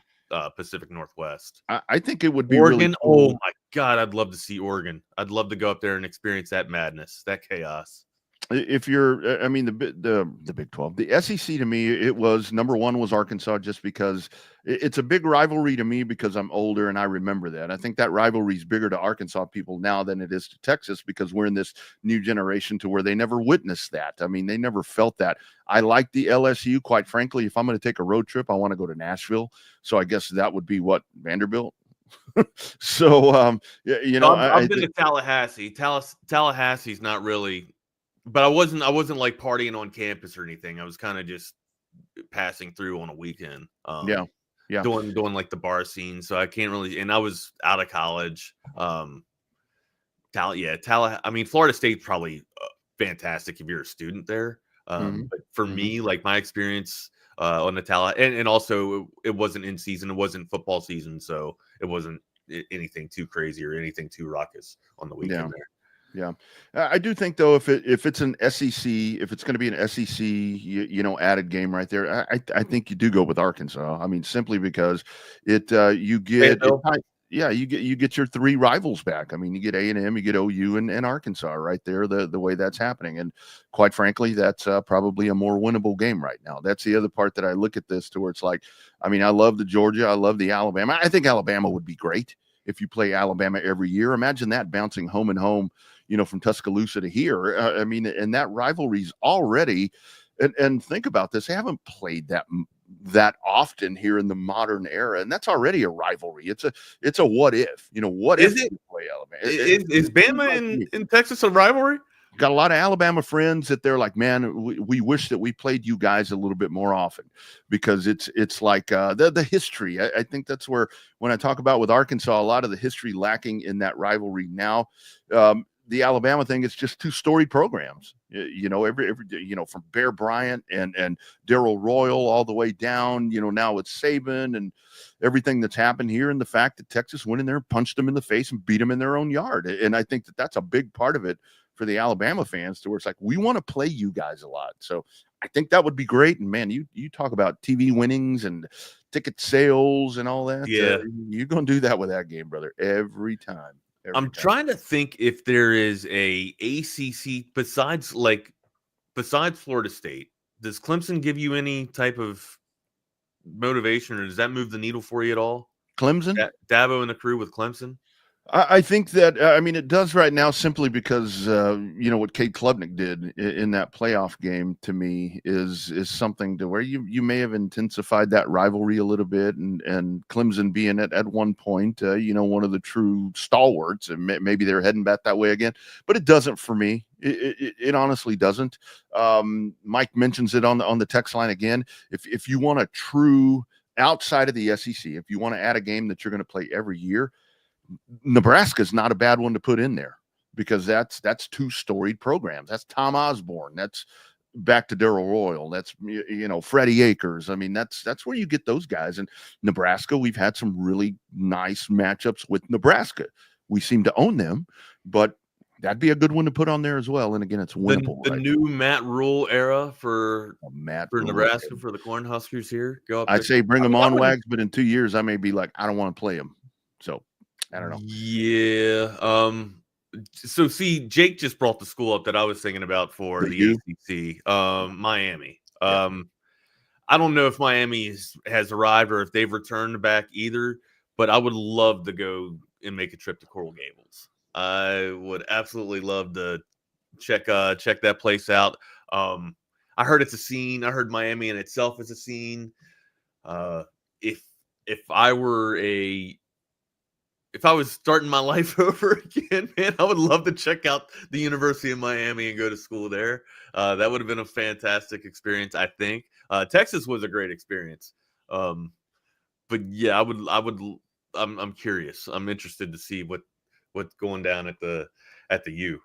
Speaker 9: Pacific Northwest.
Speaker 8: I think it would be
Speaker 9: Oregon.
Speaker 8: Really cool.
Speaker 9: Oh my God, I'd love to see Oregon. I'd love to go up there and experience that madness, that chaos.
Speaker 8: If you're, I mean, the Big 12, the SEC to me, it was number one was Arkansas, just because it's a big rivalry to me because I'm older and I remember that. I think that rivalry is bigger to Arkansas people now than it is to Texas because we're in this new generation to where they never witnessed that. I mean, they never felt that. I like the LSU, quite frankly. If I'm going to take a road trip, I want to go to Nashville. So I guess that would be what, Vanderbilt? So, I've
Speaker 9: been to Tallahassee. Tallahassee's not really. But I wasn't like partying on campus or anything. I was kind of just passing through on a weekend. Doing like the bar scene. So I can't really. And I was out of college. I mean, Florida State's probably fantastic if you're a student there. But for me, like my experience on the Tallahassee, and also it wasn't in season. It wasn't football season, so it wasn't anything too crazy or anything too raucous on the weekend there.
Speaker 8: Yeah, I do think though if it's an SEC, if it's going to be an SEC, added game right there, I think you do go with Arkansas. I mean, simply because you get yeah, you get your three rivals back. I mean, you get A&M, you get OU, and Arkansas right there. The way that's happening, and quite frankly, that's probably a more winnable game right now. That's the other part that I look at this to where it's like, I mean, I love the Georgia, I love the Alabama. I think Alabama would be great if you play Alabama every year. Imagine that bouncing home and home, from Tuscaloosa to here. I mean, and that rivalry's already. And think about this: they haven't played that often here in the modern era, and that's already a rivalry. It's a what if, what
Speaker 9: Is
Speaker 8: if
Speaker 9: it?
Speaker 8: we play Alabama?
Speaker 9: Is Bama in Texas a rivalry?
Speaker 8: Got a lot of Alabama friends that they're like, man, we wish that we played you guys a little bit more often, because it's like the history. I think that's where, when I talk about with Arkansas, a lot of the history lacking in that rivalry now. The Alabama thing is just two storied programs, every from Bear Bryant and Darrell Royal all the way down, now it's Saban and everything that's happened here, and the fact that Texas went in there and punched them in the face and beat them in their own yard. And I think that that's a big part of it for the Alabama fans, to where it's like, we want to play you guys a lot. So I think that would be great. And man, you talk about TV winnings and ticket sales and all that.
Speaker 9: Yeah.
Speaker 8: You're going to do that with that game, brother, every time.
Speaker 9: I'm trying to think if there is a ACC besides Florida State. Does Clemson give you any type of motivation, or does that move the needle for you at all?
Speaker 8: Clemson?
Speaker 9: Dabo and the crew with Clemson?
Speaker 8: I think that, it does right now, simply because, what Cade Klubnik did in that playoff game, to me, is something to where you may have intensified that rivalry a little bit, and Clemson being at one point, one of the true stalwarts, and maybe they're heading back that way again, but it doesn't for me. It honestly doesn't. Mike mentions it on the text line again. If you want a true outside of the SEC, if you want to add a game that you're going to play every year, Nebraska's not a bad one to put in there, because that's two storied programs. That's Tom Osborne. That's back to Darrell Royal. That's Freddie Akers. I mean, that's where you get those guys. And Nebraska, we've had some really nice matchups with Nebraska. We seem to own them, but that'd be a good one to put on there as well. And again, it's winnable.
Speaker 9: The new Matt Rule era for Nebraska,
Speaker 8: Rule.
Speaker 9: For the Cornhuskers here. Go up.
Speaker 8: I'd say bring them on, Wags, but in 2 years I may be like, I don't want to play them. So I don't know.
Speaker 9: Yeah. So see, Jake just brought the school up that I was thinking about for the ACC. Miami.
Speaker 8: Yeah.
Speaker 9: I don't know if Miami has arrived or if they've returned back either, but I would love to go and make a trip to Coral Gables. I would absolutely love to check that place out. I heard it's a scene. I heard Miami in itself is a scene. If I was starting my life over again, man, I would love to check out the University of Miami and go to school there. That would have been a fantastic experience, I think. Texas was a great experience. But yeah, I'm curious. I'm interested to see what's going down at the U.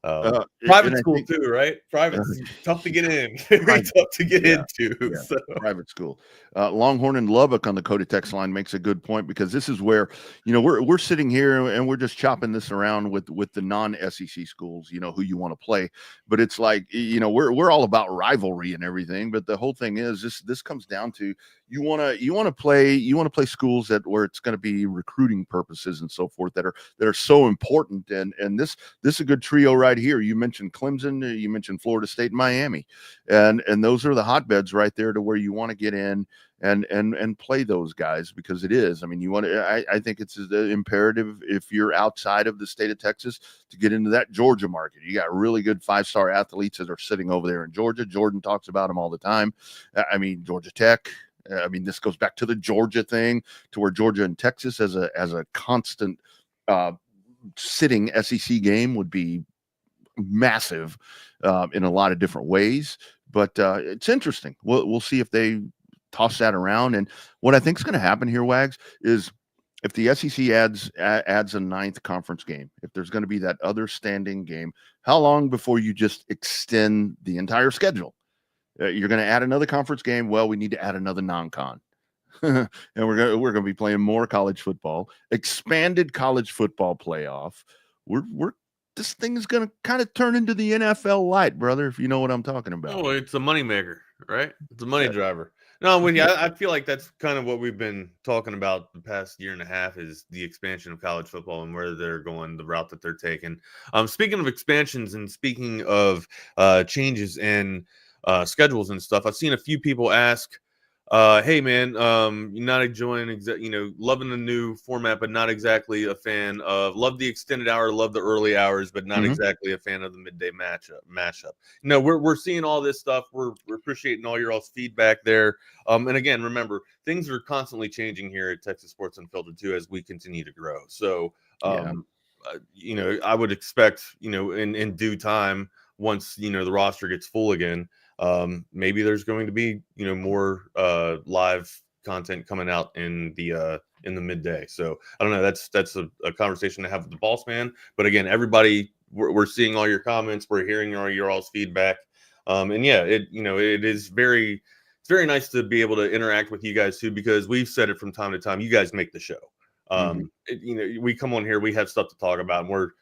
Speaker 9: Private school too, right? Private's tough to get in. Very tough to get into.
Speaker 8: Yeah,
Speaker 9: so.
Speaker 8: Private school. Longhorn and Lubbock on the Coda text line makes a good point, because this is where we're sitting here and we're just chopping this around with the non-SEC schools, who you want to play. But it's like we're all about rivalry and everything. But the whole thing is this comes down to you want to play schools where it's going to be recruiting purposes and so forth that are so important. And this is a good trio right here. You mentioned Clemson, you mentioned Florida State, and Miami, and those are the hotbeds right there to where you want to get in and play those guys, because it is. I mean, I think it's imperative, if you're outside of the state of Texas, to get into that Georgia market. You got really good 5-star athletes that are sitting over there in Georgia. Jordan talks about them all the time. I mean, Georgia Tech. I mean, this goes back to the Georgia thing, to where Georgia and Texas as a constant sitting SEC game would be massive in a lot of different ways. But it's interesting. We'll see if they toss that around. And what I think is going to happen here, Wags, is if the SEC adds a 9th conference game, if there's going to be that other standing game, how long before you just extend the entire schedule? You're going to add another conference game. Well, we need to add another non-con. And we're going to be playing more college football, expanded college football playoff. This thing is going to kind of turn into the NFL light, brother, if you know what I'm talking about.
Speaker 9: Oh, it's a moneymaker, right? It's a money driver. No, when I feel like that's kind of what we've been talking about the past year and a half is the expansion of college football and where they're going, the route that they're taking. Speaking of expansions and speaking of changes in schedules and stuff, I've seen a few people ask, "Hey, man, you're not enjoying, loving the new format, but not exactly a fan of. Love the extended hour, love the early hours, but not exactly a fan of the midday mashup." We're seeing all this stuff. We're appreciating all your all's feedback there. And again, remember, things are constantly changing here at Texas Sports Unfiltered too as we continue to grow. So, I would expect, in due time, once the roster gets full again. Maybe there's going to be more live content coming out in the midday. So I don't know. That's a conversation to have with the boss man. But again, everybody, we're seeing all your comments. We're hearing all your all's feedback. And yeah, it is very nice to be able to interact with you guys too, because we've said it from time to time. You guys make the show. We come on here, we have stuff to talk about, and we're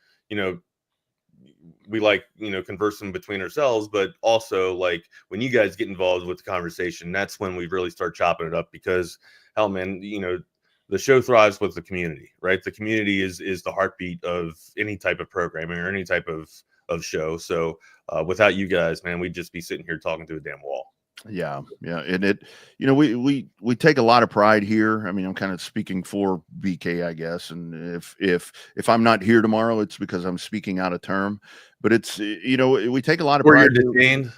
Speaker 9: we like conversing between ourselves, but also like when you guys get involved with the conversation, that's when we really start chopping it up, because hell, man, the show thrives with the community, right? The community is the heartbeat of any type of programming or any type of show. So without you guys, man, we'd just be sitting here talking to a damn wall.
Speaker 8: Yeah. And we take a lot of pride here. I mean, I'm kind of speaking for BK, I guess. And if I'm not here tomorrow, it's because I'm speaking out of term. But it's, we take a lot of pride.
Speaker 9: Or you're detained.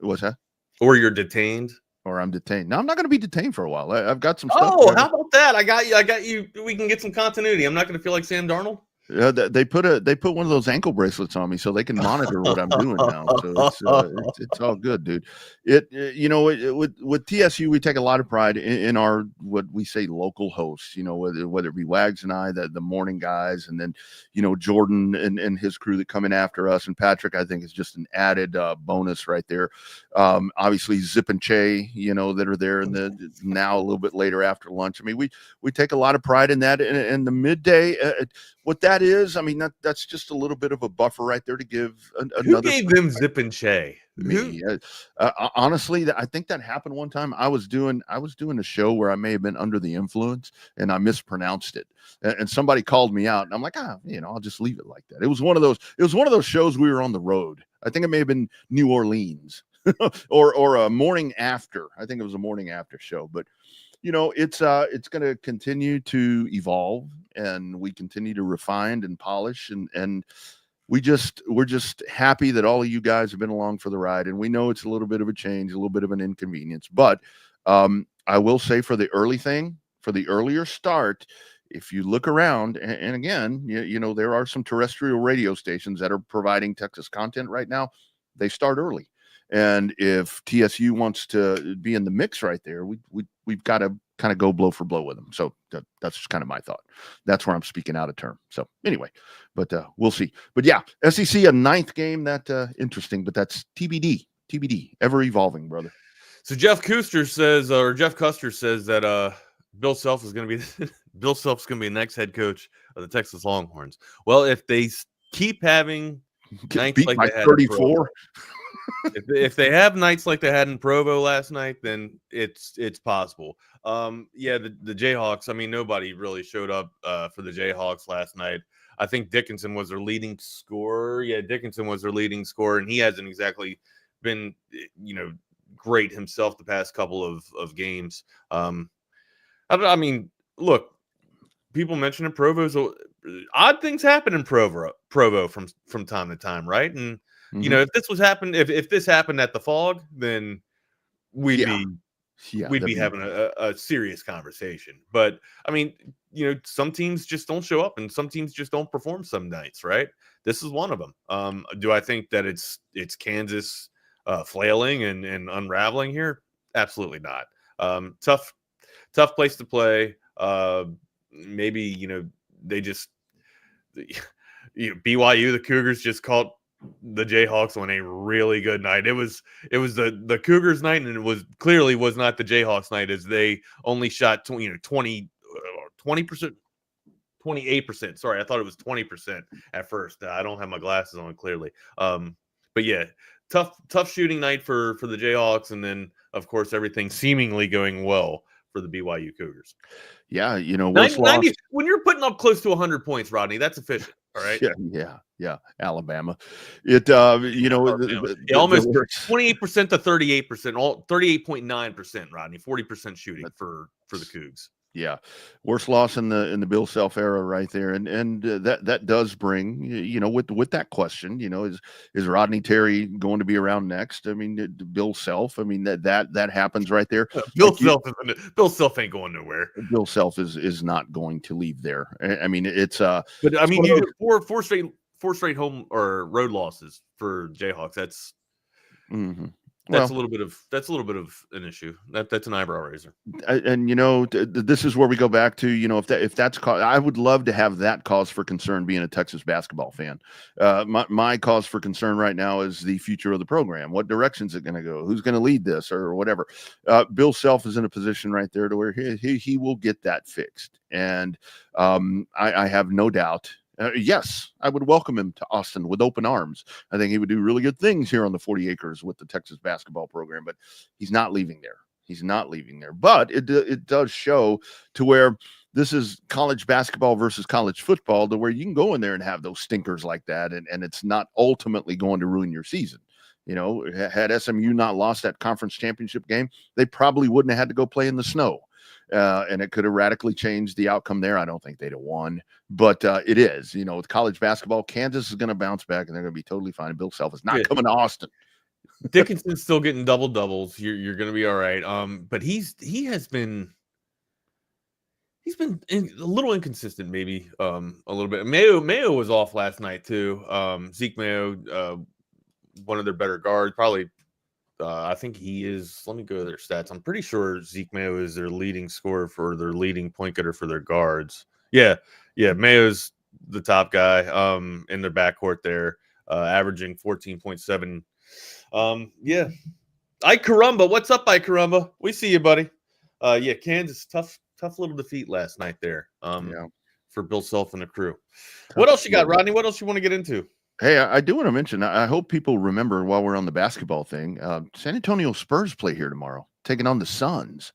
Speaker 8: What's that?
Speaker 9: Or you're detained.
Speaker 8: Or I'm detained. No, I'm not going to be detained for a while. I've got some stuff.
Speaker 9: Oh, how about that? I got you. We can get some continuity. I'm not going to feel like Sam Darnold.
Speaker 8: They put one of those ankle bracelets on me so they can monitor what I'm doing now. So it's all good, dude. With TSU, we take a lot of pride in our, what we say, local hosts, whether it be Wags and I, the morning guys, and then, Jordan and his crew that come in after us, and Patrick, I think, is just an added bonus right there. Obviously Zip and Che, that are there in the now a little bit later after lunch. I mean, we take a lot of pride in that. And the midday, what that is, I mean, that's just a little bit of a buffer right there to give another.
Speaker 9: Who gave them Zip and Che?
Speaker 8: Me. Honestly, I think that happened one time. I was doing a show where I may have been under the influence and I mispronounced it, and somebody called me out, and I'm like, I'll just leave it like that. It was one of those shows we were on the road. I think it may have been New Orleans or a morning after. I think it was a morning after show, but it's going to continue to evolve, and we continue to refine and polish, and we're just happy that all of you guys have been along for the ride. And we know it's a little bit of a change, a little bit of an inconvenience, but I will say for the earlier start, if you look around, and again, there are some terrestrial radio stations that are providing Texas content right now. They start early. And if TSU wants to be in the mix right there, we've got to kind of go blow for blow with them. So that's just kind of my thought. That's where I'm speaking out of term. So anyway, but we'll see. But yeah, SEC, a 9th game, that interesting, but that's TBD, ever evolving, brother.
Speaker 9: So Jeff Custer says that Bill Self is going to be Bill Self's going to be the next head coach of the Texas Longhorns. Well, if they keep having nights
Speaker 8: beat
Speaker 9: like
Speaker 8: by
Speaker 9: they had
Speaker 8: 34.
Speaker 9: if they have nights like they had in Provo last night, then it's possible. The Jayhawks, I mean, nobody really showed up for the Jayhawks last night. I think Dickinson was their leading scorer. Yeah, Dickinson was their leading scorer, and he hasn't exactly been, great himself the past couple of games. I mean, look, people mentioning Provo's odd things happen in Provo from time to time, right? And if this happened at the Fog, then we'd be having a serious conversation. But I mean, some teams just don't show up, and some teams just don't perform some nights, right? This is one of them. Do I think that it's Kansas flailing and unraveling here? Absolutely not. Tough place to play. Maybe they just BYU, the Cougars just caught the Jayhawks on a really good night. It was the Cougars night, and it was clearly was not the Jayhawks night, as they only shot 20%, 28%. Sorry, I thought it was 20% at first. I don't have my glasses on clearly. But yeah, tough shooting night for the Jayhawks, and then of course everything seemingly going well for the BYU Cougars.
Speaker 8: Yeah, you know,
Speaker 9: 90, when you're putting up close to 100 points, Rodney, that's efficient. All right.
Speaker 8: Yeah. Alabama. It
Speaker 9: almost 28% to 38%, all 38.9%, Rodney, 40% shooting for the Cougs.
Speaker 8: Yeah, worst loss in the Bill Self era right there, and that does bring, you know, with that question, you know, is Rodney Terry going to be around next? I mean, Bill Self, I mean that happens right there.
Speaker 9: Bill Self ain't going nowhere.
Speaker 8: Bill Self is not going to leave there. I mean, it's
Speaker 9: but I mean, you get four straight home or road losses for Jayhawks. That's.
Speaker 8: Mm-hmm.
Speaker 9: That's a little bit of an issue. That's an eyebrow raiser.
Speaker 8: And you know, this is where we go back to, you know, if that's I would love to have that cause for concern being a Texas basketball fan. My cause for concern right now is the future of the program. What direction is it going to go? Who's going to lead this or whatever? Bill Self is in a position right there to where he will get that fixed. And I have no doubt. Yes, I would welcome him to Austin with open arms. I think he would do really good things here on the 40 acres with the Texas basketball program, but he's not leaving there. He's not leaving there. But it does show to where this is college basketball versus college football, to where you can go in there and have those stinkers like that, and it's not ultimately going to ruin your season. You know, had SMU not lost that conference championship game, they probably wouldn't have had to go play in the snow. And it could have radically changed the outcome there. I don't think they'd have won, but it is, you know, with college basketball, Kansas is going to bounce back and they're going to be totally fine. Bill Self is not coming to Austin.
Speaker 9: Dickinson's still getting double doubles. You're going to be all right. But he's been a little inconsistent, maybe a little bit. Mayo was off last night too. Zeke Mayo, one of their better guards, probably. I think he is. Let me go to their stats. I'm pretty sure Zeke Mayo is their leading scorer for their leading point getter for their guards. Yeah. Mayo's the top guy in their backcourt there, averaging 14.7. Ike Carumba, what's up, Ike Carumba? We see you, buddy. Kansas, tough little defeat last night there. For Bill Self and the crew. What else you got, Rodney? What else you want to get into?
Speaker 8: Hey, I do want to mention, I hope people remember while we're on the basketball thing, San Antonio Spurs play here tomorrow, taking on the Suns.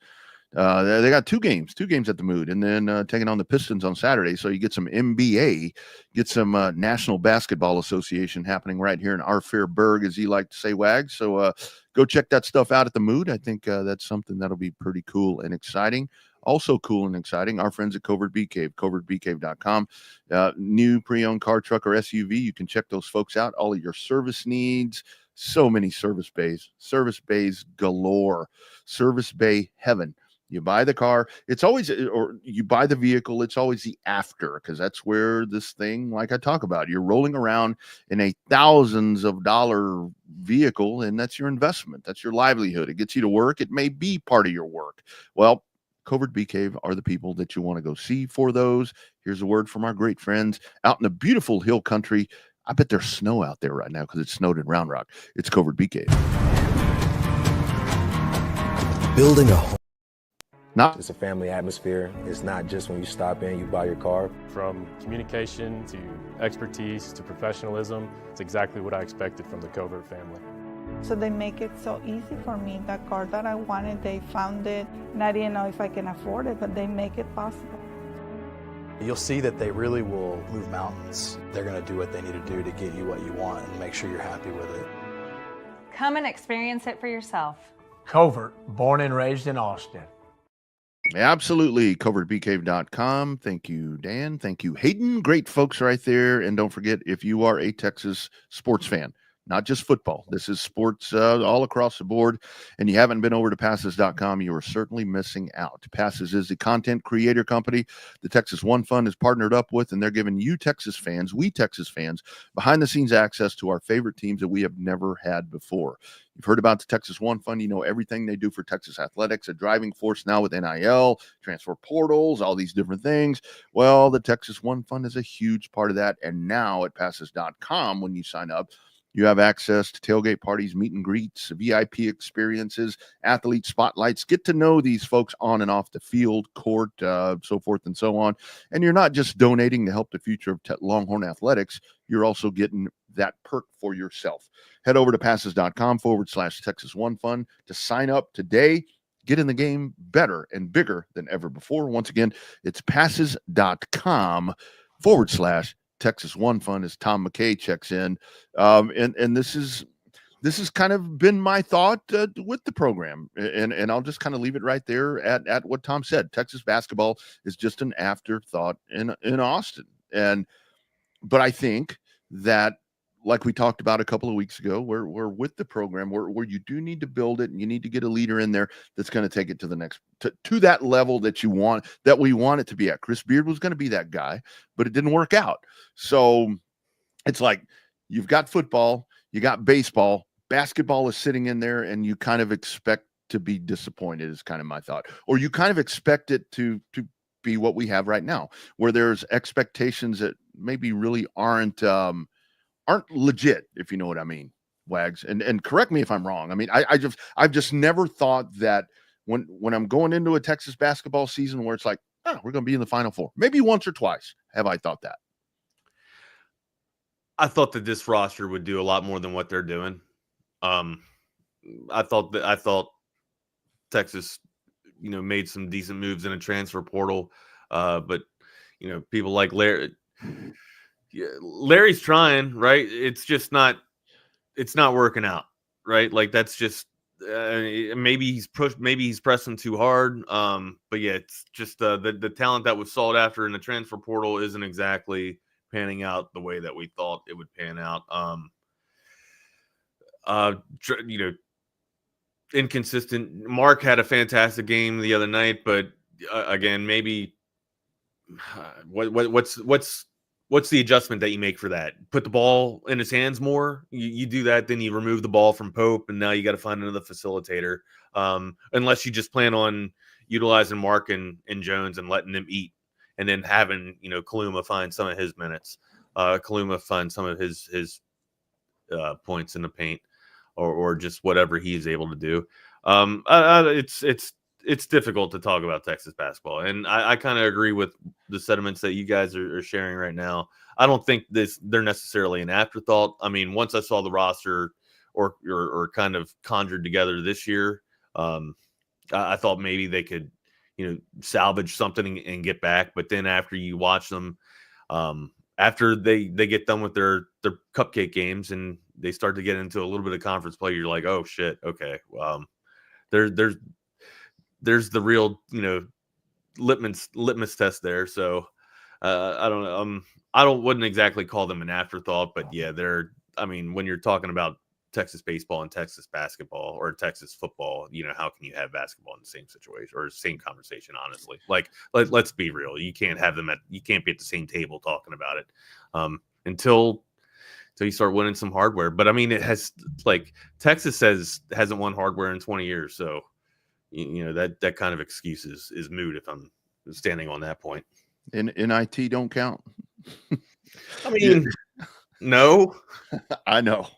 Speaker 8: They got two games at the Mood, and then taking on the Pistons on Saturday. So you get some NBA, get some National Basketball Association happening right here in our fair burg, as he liked to say, Wags. So go check that stuff out at the Mood. I think that's something that'll be pretty cool and exciting. Also cool and exciting, our friends at Covert Bee Cave, covertbeecave.com. New pre-owned car, truck, or SUV. You can check those folks out. All of your service needs. So many service bays galore. Service bay heaven. You buy the car, it's always, or you buy the vehicle, it's always the after, because that's where this thing, like I talk about, you're rolling around in a thousands of dollar vehicle, and that's your investment. That's your livelihood. It gets you to work. It may be part of your work. Well, Covert Bee Cave are the people that you want to go see for those. Here's a word from our great friends out in the beautiful hill country. I bet there's snow out there right now because it snowed in Round Rock. It's Covert Bee Cave.
Speaker 10: Building a home.
Speaker 11: It's a family atmosphere. It's not just when you stop in, you buy your car.
Speaker 12: From communication to expertise to professionalism, it's exactly what I expected from the Covert family.
Speaker 13: So they make it so easy for me. That car that I wanted, they found it, and I didn't know if I can afford it, but they make it possible.
Speaker 10: You'll see that they really will move mountains. They're going to do what they need to do to get you what you want and make sure you're happy with it.
Speaker 6: Come and experience it for yourself.
Speaker 7: Covert, born and raised in Austin.
Speaker 8: Absolutely. covertbeecave.com. Thank you, Dan. Thank you, Hayden. Great folks right there. And don't forget, if you are a Texas sports fan, not just football, this is sports all across the board, and you haven't been over to passes.com, you are certainly missing out. Passes is the content creator company the Texas One Fund is partnered up with, and they're giving you Texas fans, behind-the-scenes access to our favorite teams that we have never had before. You've heard about the Texas One Fund. You know everything they do for Texas athletics, a driving force now with NIL, transfer portals, all these different things. Well, the Texas One Fund is a huge part of that, and now at passes.com, when you sign up, you have access to tailgate parties, meet and greets, VIP experiences, athlete spotlights. Get to know these folks on and off the field, court, so forth and so on. And you're not just donating to help the future of Longhorn athletics. You're also getting that perk for yourself. Head over to passes.com/Texas One Fun to sign up today. Get in the game better and bigger than ever before. Once again, it's passes.com/Texas One Fun as Tom McKay checks in. And this has kind of been my thought with the program. And I'll just kind of leave it right there at what Tom said. Texas basketball is just an afterthought in Austin. But I think that, like we talked about a couple of weeks ago, we're with the program where you do need to build it, and you need to get a leader in there that's going to take it to the next to that level that we want it to be at. Chris Beard was going to be that guy, but it didn't work out. So it's like you've got football, you got baseball, basketball is sitting in there, and you kind of expect to be disappointed is kind of my thought, or you kind of expect it to be what we have right now, where there's expectations that maybe really aren't legit, if you know what I mean, Wags. And correct me if I'm wrong. I mean, I've just never thought that when I'm going into a Texas basketball season where it's like, oh, we're going to be in the Final Four. Maybe once or twice have I thought that.
Speaker 9: I thought that this roster would do a lot more than what they're doing. I thought Texas, made some decent moves in a transfer portal, but people like Larry's trying, right? It's just not working out, right? Like that's just maybe he's pressing too hard. But yeah, it's just the talent that was sought after in the transfer portal isn't exactly panning out the way that we thought it would pan out. Inconsistent. Mark had a fantastic game the other night, but again, maybe what's the adjustment that you make for that? Put the ball in his hands more. You do that, then you remove the ball from Pope, and now you got to find another facilitator. Unless you just plan on utilizing Mark and Jones and letting them eat, and then having Kaluma find some of his minutes. Kaluma find some of his points in the paint, or just whatever he's able to do. It's difficult to talk about Texas basketball, and I kind of agree with the sentiments that you guys are sharing right now. I don't think they're necessarily an afterthought. I mean, once I saw the roster or kind of conjured together this year, I thought maybe they could salvage something and get back. But then after you watch them, after they get done with their cupcake games and they start to get into a little bit of conference play, you're like, oh shit, okay, there's the real litmus test there. So I don't know. Wouldn't exactly call them an afterthought, but yeah, when you're talking about Texas baseball and Texas basketball or Texas football, how can you have basketball in the same situation or same conversation? Honestly, like let's be real. You can't have them you can't be at the same table talking about it until you start winning some hardware. But I mean, it has Texas hasn't won hardware in 20 years. So, that kind of excuse is moot if I'm standing on that point.
Speaker 8: And NIT don't count.
Speaker 9: I mean, no.
Speaker 8: I know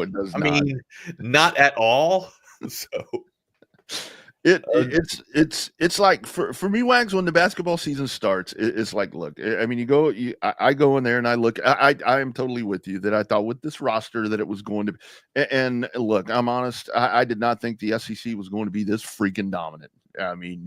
Speaker 8: it does not.
Speaker 9: I mean, not at all. So
Speaker 8: it's like for me, Wags, when the basketball season starts, it's like, look, I mean, I go in there and I look, I am totally with you that I thought with this roster that it was going to be, and look, I'm honest, I did not think the SEC was going to be this freaking dominant. I mean,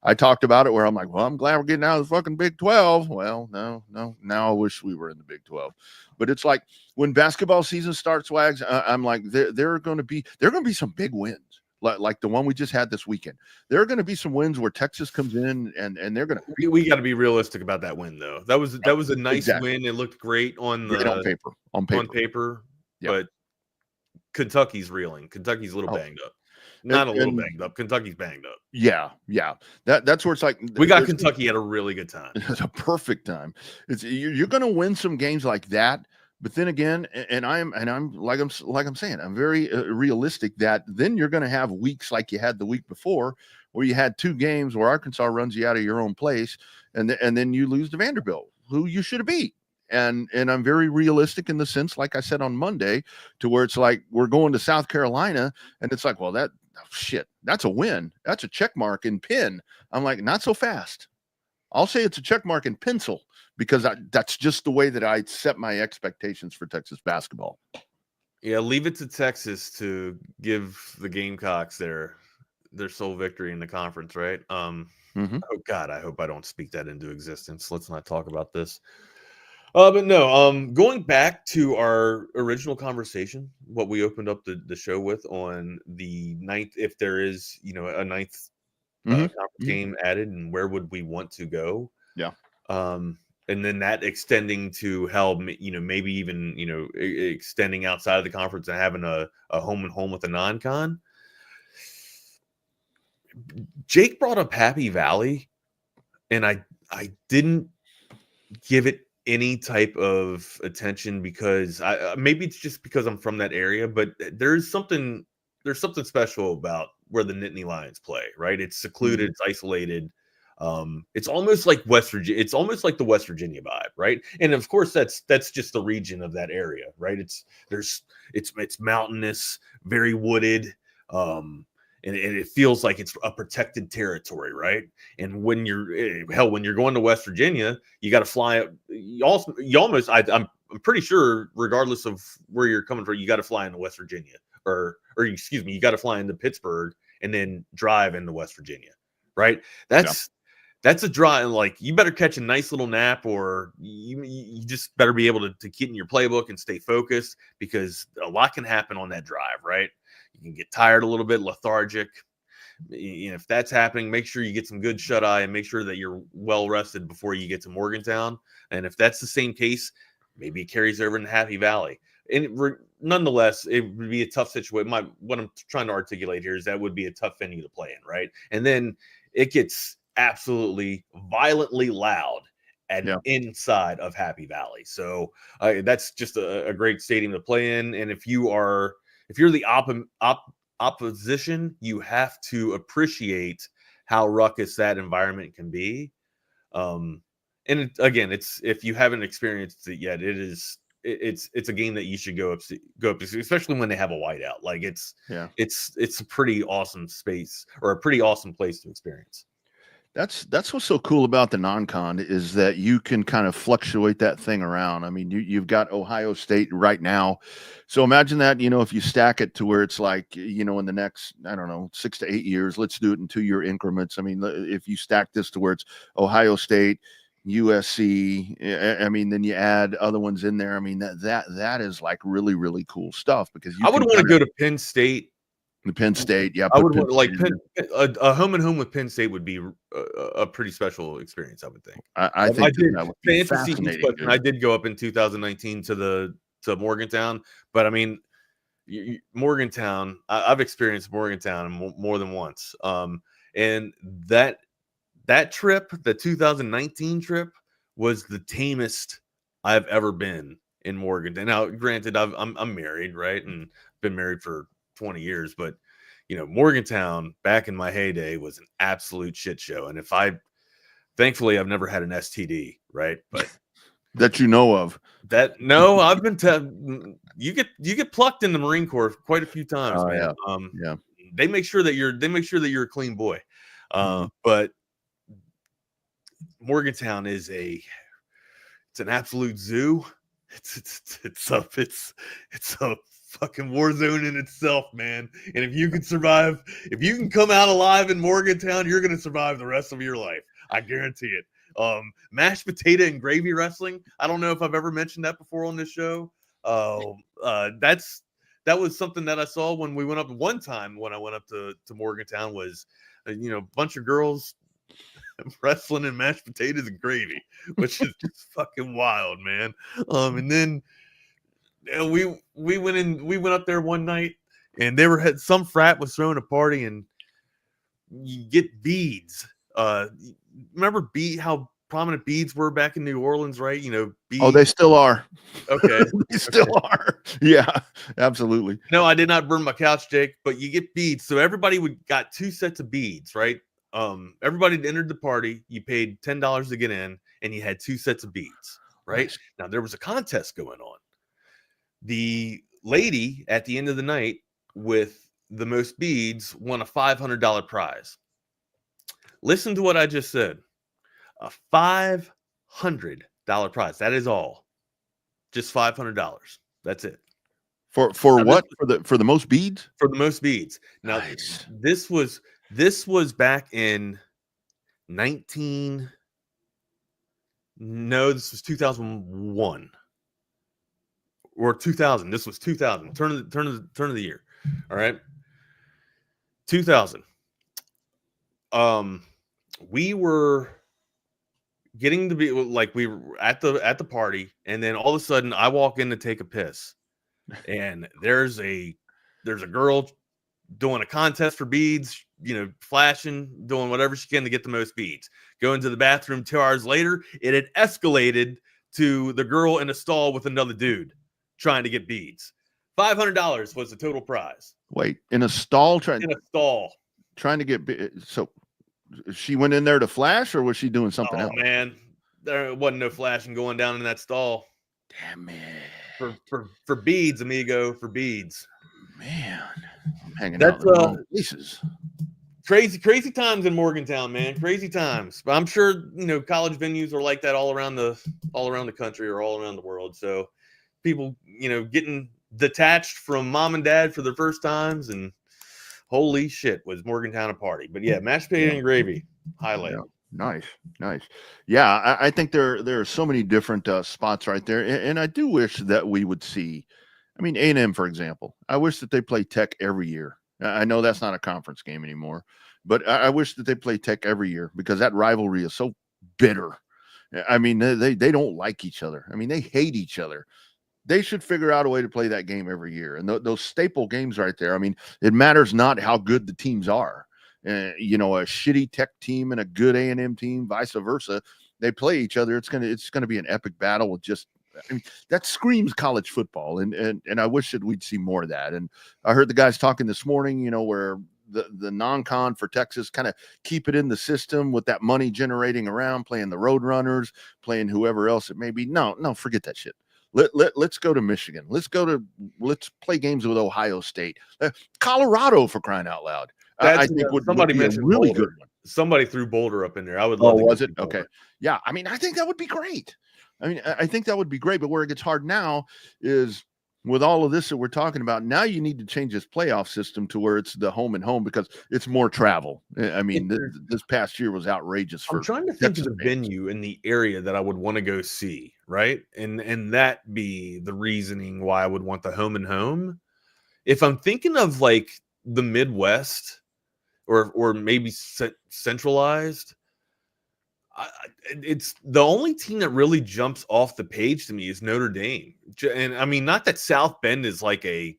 Speaker 8: I talked about it where I'm like, well, I'm glad we're getting out of the fucking Big 12. Well, no. Now I wish we were in the Big 12. But it's like when basketball season starts, Wags, I'm like, there are going to be some big wins. Like the one we just had this weekend. There are going to be some wins where Texas comes in and they're going to.
Speaker 9: We got to be realistic about that win, though. That was a nice win. It looked great on paper. On paper, yeah. But Kentucky's reeling. Kentucky's a little banged up. Not a little banged up. Kentucky's banged up.
Speaker 8: Yeah. That's where it's like
Speaker 9: we got Kentucky at a really good time.
Speaker 8: It's a perfect time. You're going to win some games like that. But then again, and I'm like I'm saying, I'm very realistic that then you're going to have weeks like you had the week before, where you had two games where Arkansas runs you out of your own place, and then you lose to Vanderbilt, who you should have beat. And I'm very realistic in the sense, like I said on Monday, to where it's like we're going to South Carolina, and it's like, well, that's a win, that's a check mark in pen. I'm like, not so fast. I'll say it's a check mark in pencil, because that's just the way that I set my expectations for Texas basketball.
Speaker 9: Yeah, leave it to Texas to give the Gamecocks their sole victory in the conference, right? Oh God, I hope I don't speak that into existence. Let's not talk about this. But no, going back to our original conversation, what we opened up the show with on the 9th, if there is, a 9th conference game added, and where would we want to go?
Speaker 8: Yeah.
Speaker 9: And then that extending to hell, maybe even, extending outside of the conference and having a home and home with a non-con. Jake brought up Happy Valley, and I didn't give it any type of attention because maybe it's just because I'm from that area, but there's something special about where the Nittany Lions play, right? It's secluded, it's isolated. It's almost like West Virginia. It's almost like the West Virginia vibe, right? And of course, that's just the region of that area, right? It's mountainous, very wooded, and it feels like it's a protected territory, right? And when you're going to West Virginia, you got to fly. I'm pretty sure, regardless of where you're coming from, you got to fly into West Virginia, or excuse me, you got to fly into Pittsburgh and then drive into West Virginia, right? That's a draw, and like you better catch a nice little nap, or you just better be able to get in your playbook and stay focused, because a lot can happen on that drive, right? You can get tired a little bit, lethargic. If that's happening, make sure you get some good shut eye and make sure that you're well rested before you get to Morgantown. And if that's the same case, maybe it carries over into Happy Valley. And nonetheless, it would be a tough situation. What I'm trying to articulate here is that would be a tough venue to play in, right? And then it gets absolutely violently loud and inside of Happy Valley. So that's just a great stadium to play in. And if you're the opposition, you have to appreciate how ruckus that environment can be. And again, if you haven't experienced it yet, it's a game that you should go up to, especially when they have a whiteout. Like it's a pretty awesome space, or a pretty awesome place to experience.
Speaker 8: That's what's so cool about the non-con, is that you can kind of fluctuate that thing around. I mean, you've got Ohio State right now. So imagine that, if you stack it to where it's like, in the next, 6 to 8 years, let's do it in 2-year increments. I mean, if you stack this to where it's Ohio State, USC, then you add other ones in there. I mean, that is like really, really cool stuff, because
Speaker 9: I would want to go to Penn State.
Speaker 8: Penn State, yeah.
Speaker 9: I would want a home and home with Penn State would be a pretty special experience, I would think.
Speaker 8: I think that would be fascinating.
Speaker 9: I did go up in 2019 to Morgantown, but I mean, Morgantown, I've experienced Morgantown more than once. And that trip, the 2019 trip, was the tamest I've ever been in Morgantown. Now, granted, I'm married, right, and been married for 20 years, but Morgantown back in my heyday was an absolute shit show. And thankfully I've never had an STD, right? But
Speaker 8: that you know of.
Speaker 9: I've been you get plucked in the Marine Corps quite a few times, man.
Speaker 8: Yeah.
Speaker 9: They make sure that you're a clean boy. But Morgantown is it's an absolute zoo. It's a fucking war zone in itself, man. And if you can come out alive in Morgantown, you're going to survive the rest of your life. I guarantee it. Mashed potato and gravy wrestling. I don't know if I've ever mentioned that before on this show. That was something that I saw when we went up one time when I went up to Morgantown, was, a bunch of girls wrestling in mashed potatoes and gravy, which is just fucking wild, man. And then we went up there one night, and some frat was throwing a party, and you get beads. Remember how prominent beads were back in New Orleans, right? Beads.
Speaker 8: Oh, they still are.
Speaker 9: Okay.
Speaker 8: They still are. Yeah, absolutely.
Speaker 9: No, I did not burn my couch, Jake, but you get beads. So everybody got 2 sets of beads, right? Everybody entered the party. You paid $10 to get in, and you had 2 sets of beads, right? Nice. Now, there was a contest going on. The lady at the end of the night with the most beads won a $500 prize. Listen to what I just said. A $500 prize. That is all. Just $500. That's it.
Speaker 8: For
Speaker 9: Now,
Speaker 8: what? For the most beads?
Speaker 9: For the most beads. Now,
Speaker 8: Nice.
Speaker 9: this was back in 19. No, this was 2001 or 2000. This was 2000. Turn of the year. All right, 2000. We were getting to be like we were at the party, and then all of a sudden I walk in to take a piss, and there's a girl doing a contest for beads, flashing, doing whatever she can to get the most beads. Going to the bathroom 2 hours later, it had escalated to the girl in a stall with another dude trying to get beads. $500 was the total prize.
Speaker 8: Wait, in a stall trying to get so she went in there to flash, or was she doing something else?
Speaker 9: Man, there wasn't no flashing going down in that stall.
Speaker 8: Damn it.
Speaker 9: For beads, amigo, for beads.
Speaker 8: Man, I'm hanging out in the wrong places.
Speaker 9: Crazy times in Morgantown, man. Crazy times. But I'm sure college venues are like that all around the country or all around the world. So people, getting detached from mom and dad for their first times, and holy shit, was Morgantown a party. But yeah, mashed potato and gravy highlight.
Speaker 8: Yeah. Nice. Yeah, I think there are so many different spots right there, and I do wish that we would see. I mean, A&M, for example. I wish that they play Tech every year. I know that's not a conference game anymore, but I wish that they play Tech every year because that rivalry is so bitter. I mean, they don't like each other. I mean, they hate each other. They should figure out a way to play that game every year. And those staple games right there, I mean, it matters not how good the teams are. A shitty Tech team and a good A&M team, vice versa, they play each other. It's gonna be an epic battle with just. I mean, that screams college football, and I wish that we'd see more of that. And I heard the guys talking this morning, where the non-con for Texas kind of keep it in the system with that money generating around, playing the Roadrunners, playing whoever else it may be. No, forget that shit. Let's go to Michigan. Let's play games with Ohio State, Colorado, for crying out loud. I think somebody mentioned a really good one.
Speaker 9: Somebody threw Boulder up in there. I would love.
Speaker 8: Was it okay? Yeah, I mean, I think that would be great. I think that would be great. But where it gets hard now is with all of this that we're talking about. Now you need to change this playoff system to where it's the home and home because it's more travel. I mean, this past year was outrageous.
Speaker 9: I'm trying to think of the venue in the area that I would want to go see, right? And that be the reasoning why I would want the home and home. If I'm thinking of like the Midwest or maybe centralized. It's the only team that really jumps off the page to me is Notre Dame. And I mean, not that South Bend is like an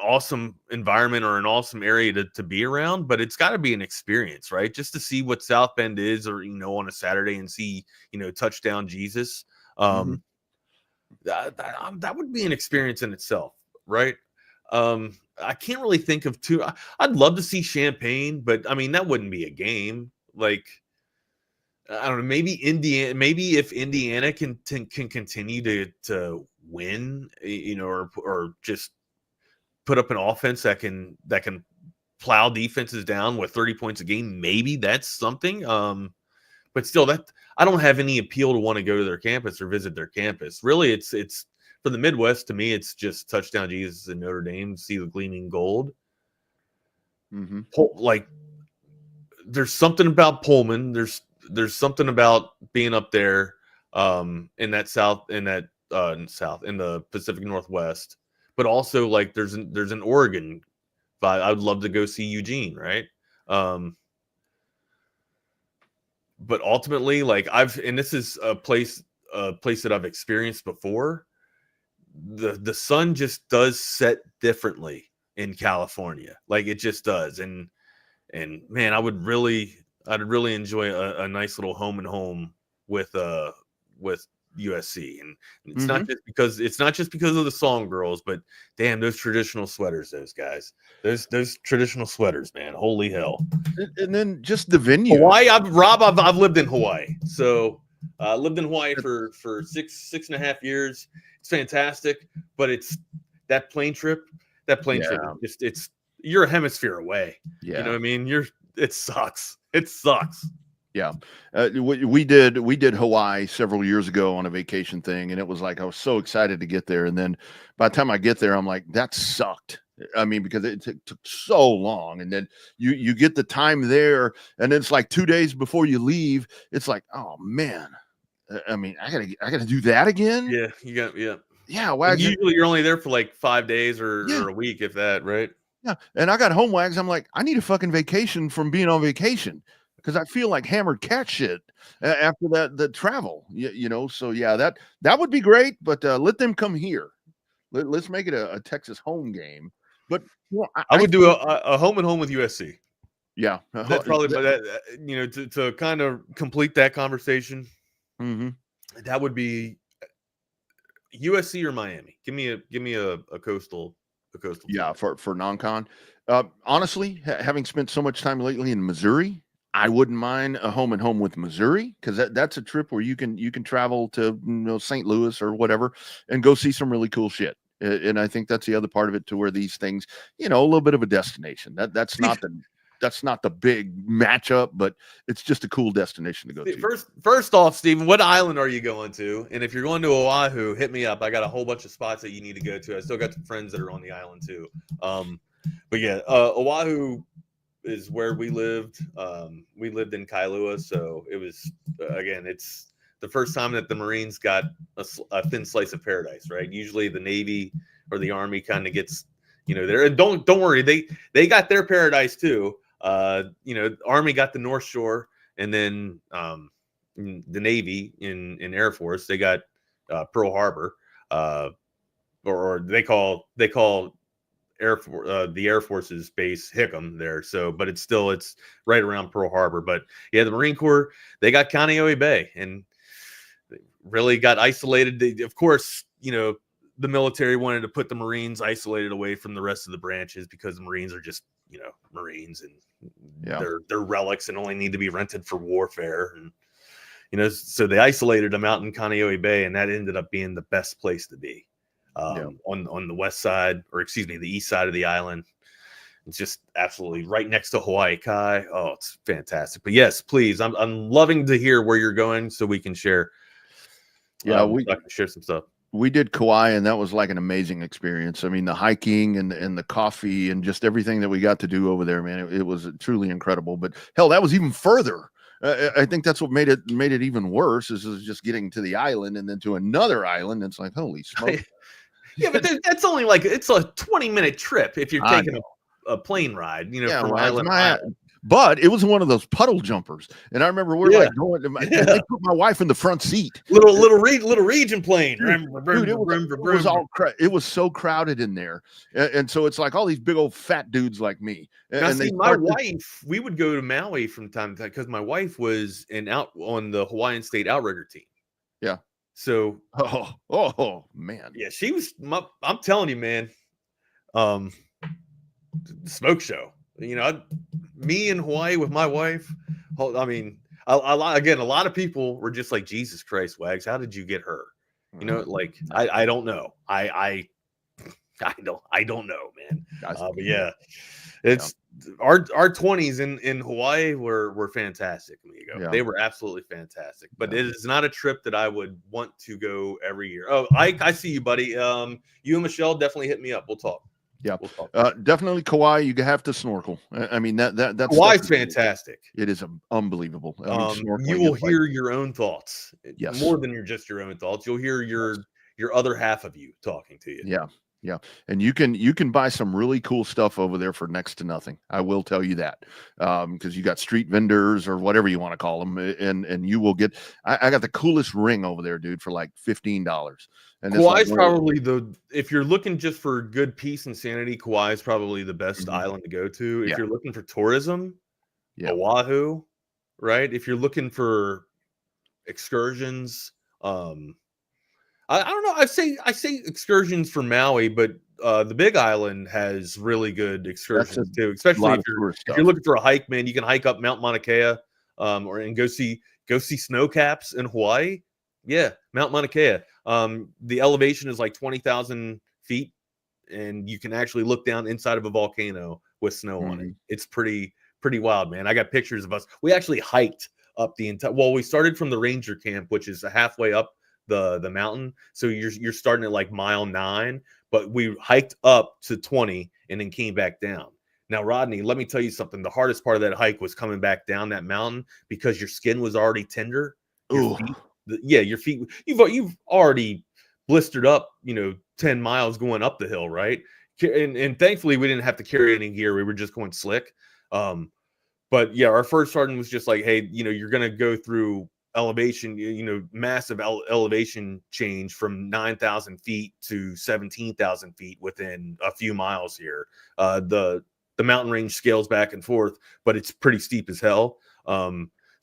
Speaker 9: awesome environment or an awesome area to be around, but it's got to be an experience, right? Just to see what South Bend is, or, on a Saturday and see, touchdown Jesus. That would be an experience in itself, right? I can't really think of two. I'd love to see Champaign, but I mean, that wouldn't be a game. Like, I don't know, maybe Indiana. Maybe if Indiana can continue to win, or just put up an offense that can plow defenses down with 30 points a game, maybe that's something. But still, that I don't have any appeal to want to go to their campus or visit their campus. Really, it's for the Midwest. To me, it's just touchdown Jesus and Notre Dame, see the gleaming gold.
Speaker 8: Mm-hmm.
Speaker 9: Like, there's something about Pullman. There's something about being up there in the Pacific Northwest, but also like there's an Oregon vibe. I would love to go see Eugene, right? But ultimately, like this is a place that I've experienced before. The sun just does set differently in California. Like, it just does. And man, I'd really enjoy a nice little home and home with USC. And it's not just because of the song girls, but damn, those traditional sweaters, those guys, those traditional sweaters, man, holy hell.
Speaker 8: And then just the venue.
Speaker 9: Hawaii, I've lived in Hawaii. So I lived in Hawaii for 6.5 years. It's fantastic, but it's that plane trip, it's you're a hemisphere away.
Speaker 8: Yeah.
Speaker 9: You know what I mean? It sucks. It sucks.
Speaker 8: Yeah. We did Hawaii several years ago on a vacation thing, and it was like I was so excited to get there, and then by the time I get there, I'm like, that sucked. I mean, because it took so long, and then you get the time there, and it's like 2 days before you leave. It's like, oh man, I mean, I gotta do that again.
Speaker 9: Yeah, you got
Speaker 8: yeah.
Speaker 9: And usually you're only there for like 5 days or a week, if that, right?
Speaker 8: Yeah, and I got home, Wags. I'm like, I need a fucking vacation from being on vacation because I feel like hammered cat shit after the travel. You know, so yeah, that would be great, but let them come here. Let's make it a Texas home game. But you know,
Speaker 9: I would do a home and home with USC.
Speaker 8: Yeah,
Speaker 9: that's probably to kind of complete that conversation. That would be USC or Miami. Give me a coastal.
Speaker 8: Yeah, for non-con. Honestly, having spent so much time lately in Missouri, I wouldn't mind a home and home with Missouri because that's a trip where you can travel to St. Louis or whatever and go see some really cool shit. And I think that's the other part of it, to where these things, a little bit of a destination. That's not the big matchup, but it's just a cool destination to go to.
Speaker 9: First off, Steven, what island are you going to? And if you're going to Oahu, hit me up. I got a whole bunch of spots that you need to go to. I still got some friends that are on the island too. But yeah, Oahu is where we lived. We lived in Kailua, so it was again, it's the first time that the Marines got a thin slice of paradise, right? Usually the Navy or the Army kind of gets, there. Don't worry, they got their paradise too. Army got the North Shore, and then the Navy in Air Force, they got Pearl Harbor, or they call the Air Force's base Hickam there. So, but it's right around Pearl Harbor. But yeah, the Marine Corps, they got Kaneohe Bay, and they really got isolated. Of course, the military wanted to put the Marines isolated away from the rest of the branches because the Marines are just, Marines, and they're relics and only need to be rented for warfare. And, so they isolated them out in Kaneohe Bay, and that ended up being the best place to be. On the west side, or excuse me, the east side of the island. It's just absolutely right next to Hawaii Kai. Oh, it's fantastic. But yes, please, I'm loving to hear where you're going so we can share.
Speaker 8: Yeah,
Speaker 9: I can share some stuff.
Speaker 8: We did Kauai, and that was like an amazing experience. I mean, the hiking and the coffee and just everything that we got to do over there, man, it was truly incredible. But hell, that was even further. I think that's what made it even worse, is just getting to the island and then to another island. It's like, holy smoke.
Speaker 9: Yeah, but that's only it's a 20-minute trip if you're taking a plane ride, from island to island.
Speaker 8: But it was one of those puddle jumpers, and I remember we're like going. They put my wife in the front seat.
Speaker 9: Little region plane.
Speaker 8: Dude, it was so crowded in there, and so it's like all these big old fat dudes like me.
Speaker 9: My wife, we would go to Maui from time to time because my wife was on the Hawaiian State Outrigger team.
Speaker 8: Yeah.
Speaker 9: So,
Speaker 8: oh man,
Speaker 9: yeah, she was. I'm telling you, man, smoke show. Me in Hawaii with my wife. I mean, a lot of people were just like, Jesus Christ, Wags, how did you get her? I don't know. I don't know, man. But yeah, it's our 20s in Hawaii were fantastic, amigo. Yeah. They were absolutely fantastic. But it is not a trip that I would want to go every year. Oh, I see you, buddy. You and Michelle definitely hit me up. We'll talk.
Speaker 8: Yeah, definitely Kauai. You have to snorkel. I mean that's
Speaker 9: Kauai's fantastic.
Speaker 8: It is unbelievable.
Speaker 9: You will hear your own thoughts.
Speaker 8: Yes,
Speaker 9: more than your own thoughts. You'll hear your other half of you talking to you.
Speaker 8: Yeah, and you can buy some really cool stuff over there for next to nothing. I will tell you that, because you got street vendors or whatever you want to call them, and you will get. I got the coolest ring over there, dude, for like $15. And
Speaker 9: Kauai's probably if you're looking just for good peace and sanity, Kauai's probably the best island to go to. If you're looking for tourism, Oahu, right? If you're looking for excursions, I don't know. I say excursions for Maui, but the Big Island has really good excursions too. Especially if you're looking for a hike, man, you can hike up Mount Mauna Kea, and go see snow caps in Hawaii. Yeah, Mount Mauna Kea. The elevation is like 20,000 feet, and you can actually look down inside of a volcano with snow on it. It's pretty wild, man. I got pictures of us. We actually hiked up the entire. Well, we started from the ranger camp, which is halfway up the mountain. So you're starting at like mile 9, but we hiked up to 20 and then came back down. Now, Rodney, let me tell you something. The hardest part of that hike was coming back down that mountain because your skin was already tender. Your feet. You've already blistered up, 10 miles going up the hill, right? And thankfully we didn't have to carry any gear. We were just going slick. But yeah, our first sergeant was just like, hey, you're going to go through elevation, massive elevation change from 9,000 feet to 17,000 feet within a few miles here. The mountain range scales back and forth, but it's pretty steep as hell.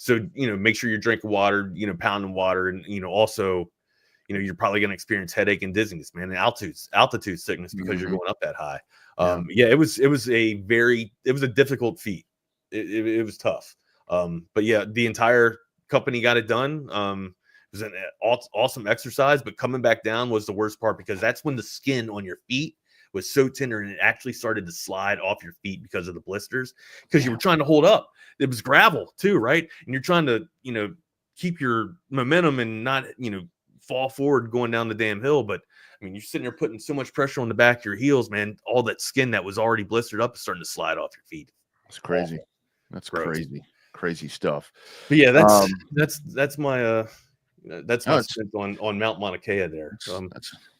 Speaker 9: So, make sure you're drinking water, pounding water, and, also, you're probably going to experience headache and dizziness, man, and altitude sickness because you're going up that high. It was a difficult feat. It was tough. But yeah, the entire company got it done. It was an awesome exercise, but coming back down was the worst part because that's when the skin on your feet was so tender and it actually started to slide off your feet because of the blisters, because you were trying to hold up. It was gravel too, right? And you're trying to, keep your momentum and not, fall forward going down the damn hill. But I mean, you're sitting there putting so much pressure on the back of your heels, man. All that skin that was already blistered up is starting to slide off your feet.
Speaker 8: It's crazy. That's
Speaker 9: gross.
Speaker 8: Crazy stuff.
Speaker 9: But yeah, that's my stint on Mount Mauna Kea there.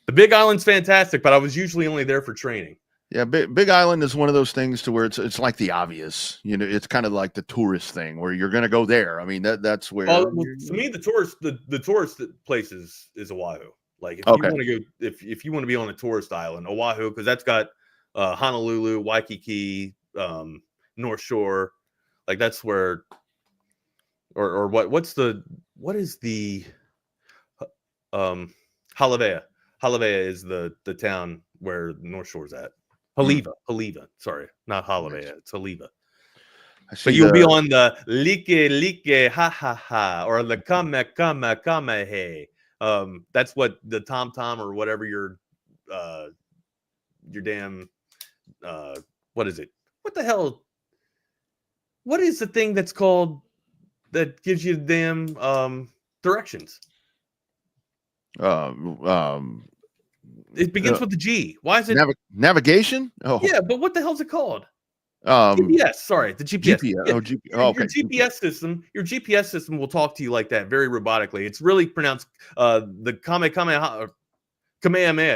Speaker 9: The Big Island's fantastic, but I was usually only there for training.
Speaker 8: Yeah, Big Island is one of those things to where it's like the obvious. It's kind of like the tourist thing where you're going to go there. I mean, that's where.
Speaker 9: To me, the tourist place is Oahu. Like if you want to go, if you want to be on a tourist island, Oahu, because that's got Honolulu, Waikiki, North Shore, like that's where. Or what is the Halavea? Halavea is the town where North Shore's at. Haleiwa. Sorry, not Halavea. It's Haleiwa. But you'll be on the like ha ha ha or the kame hey. That's what the tom or whatever your damn what is it? What the hell? What is the thing that's called that gives you the damn directions? It begins with the G. Why is it
Speaker 8: navigation? Oh,
Speaker 9: yeah, but what the hell's it called? GPS. Sorry, the GPS. Your GPS system will talk to you like that, very robotically. It's really pronounced the Kamehameha.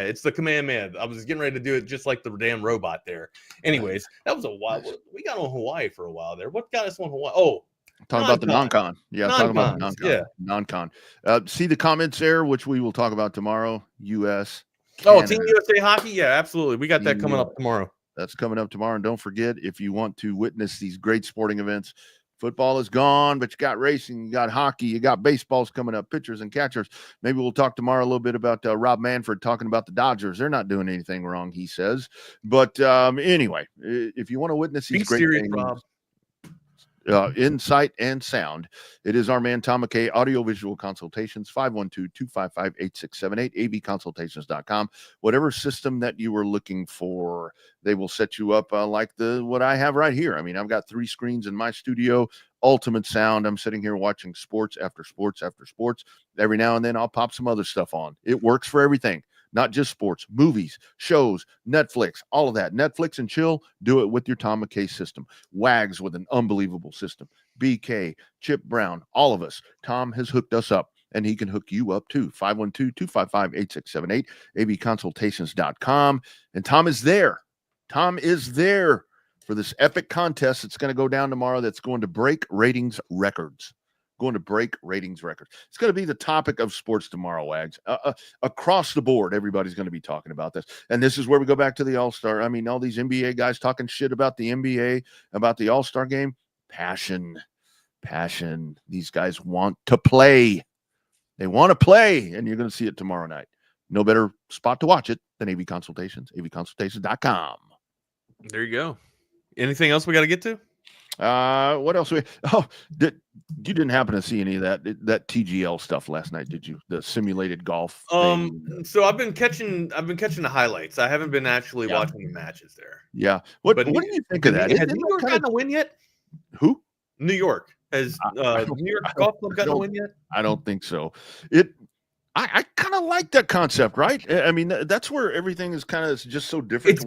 Speaker 9: It's the Kamehameha. I was getting ready to do it just like the damn robot there. Anyways, that was a while. We got on Hawaii for a while there. What got us on Hawaii? Oh.
Speaker 8: Talking about the non-con. Yeah, talking about the non-con. Yeah. Non-con. See the comments there, which we will talk about tomorrow. U.S. Canada.
Speaker 9: Team USA hockey? Yeah, absolutely. We got that coming up tomorrow.
Speaker 8: That's coming up tomorrow. And don't forget, if you want to witness these great sporting events, football is gone, but you got racing, you got hockey, you got baseballs coming up, pitchers and catchers. Maybe we'll talk tomorrow a little bit about Rob Manfred talking about the Dodgers. They're not doing anything wrong, he says. But anyway, if you want to witness these great things, Rob. Insight and sound. It is our man Tom McKay, audiovisual consultations, 512-255-8678, abconsultations.com. Whatever system that you are looking for, they will set you up like what I have right here. I mean, I've got 3 screens in my studio, ultimate sound. I'm sitting here watching sports after sports after sports. Every now and then I'll pop some other stuff on. It works for everything. Not just sports, movies, shows, Netflix, all of that. Netflix and chill, do it with your Tom McKay system. Wags with an unbelievable system. BK, Chip Brown, all of us. Tom has hooked us up, and he can hook you up too. 512-255-8678, abconsultations.com. And Tom is there. Tom is there for this epic contest that's going to go down tomorrow that's going to break ratings records. Going to break ratings records. It's going to be the topic of sports tomorrow, Wags. Across the board, everybody's going to be talking about this. And this is where we go back to the All-Star. I mean, all these NBA guys talking shit about the NBA, about the All-Star game. Passion. These guys want to play. They want to play, and you're going to see it tomorrow night. No better spot to watch it than AV Consultations, avconsultations.com.
Speaker 9: There you go. Anything else we got to get to?
Speaker 8: What else? You didn't happen to see any of that TGL stuff last night, did you? The simulated golf thing?
Speaker 9: So I've been catching the highlights. I haven't been actually watching the matches there.
Speaker 8: Yeah. What do you think of that?
Speaker 9: Has New York gotten a win yet?
Speaker 8: Who?
Speaker 9: New York. Has New York Golf Club gotten a win yet?
Speaker 8: I don't think so. I kind of like that concept, right? I mean, that's where everything is kind of just so different.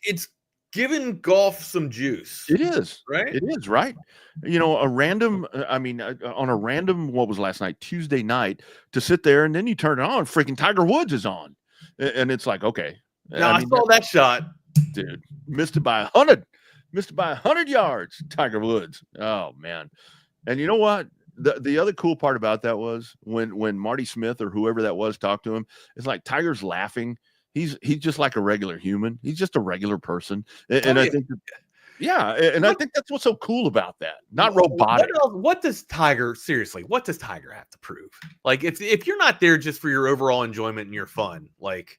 Speaker 9: It's given golf some juice.
Speaker 8: It is,
Speaker 9: right?
Speaker 8: It is, right? You know, a random, on a random, what was last night? Tuesday night, to sit there and then you turn it on, freaking Tiger Woods is on. And it's like, okay.
Speaker 9: I saw that shot.
Speaker 8: Dude, missed it by 100 yards, Tiger Woods. Oh, man. And you know what? The other cool part about that was when Marty Smith or whoever that was talked to him, it's like Tiger's laughing. He's just like a regular human. He's just a regular person. And I think I think that's what's so cool about that. Not robotic.
Speaker 9: What does Tiger have to prove? Like if you're not there just for your overall enjoyment and your fun, like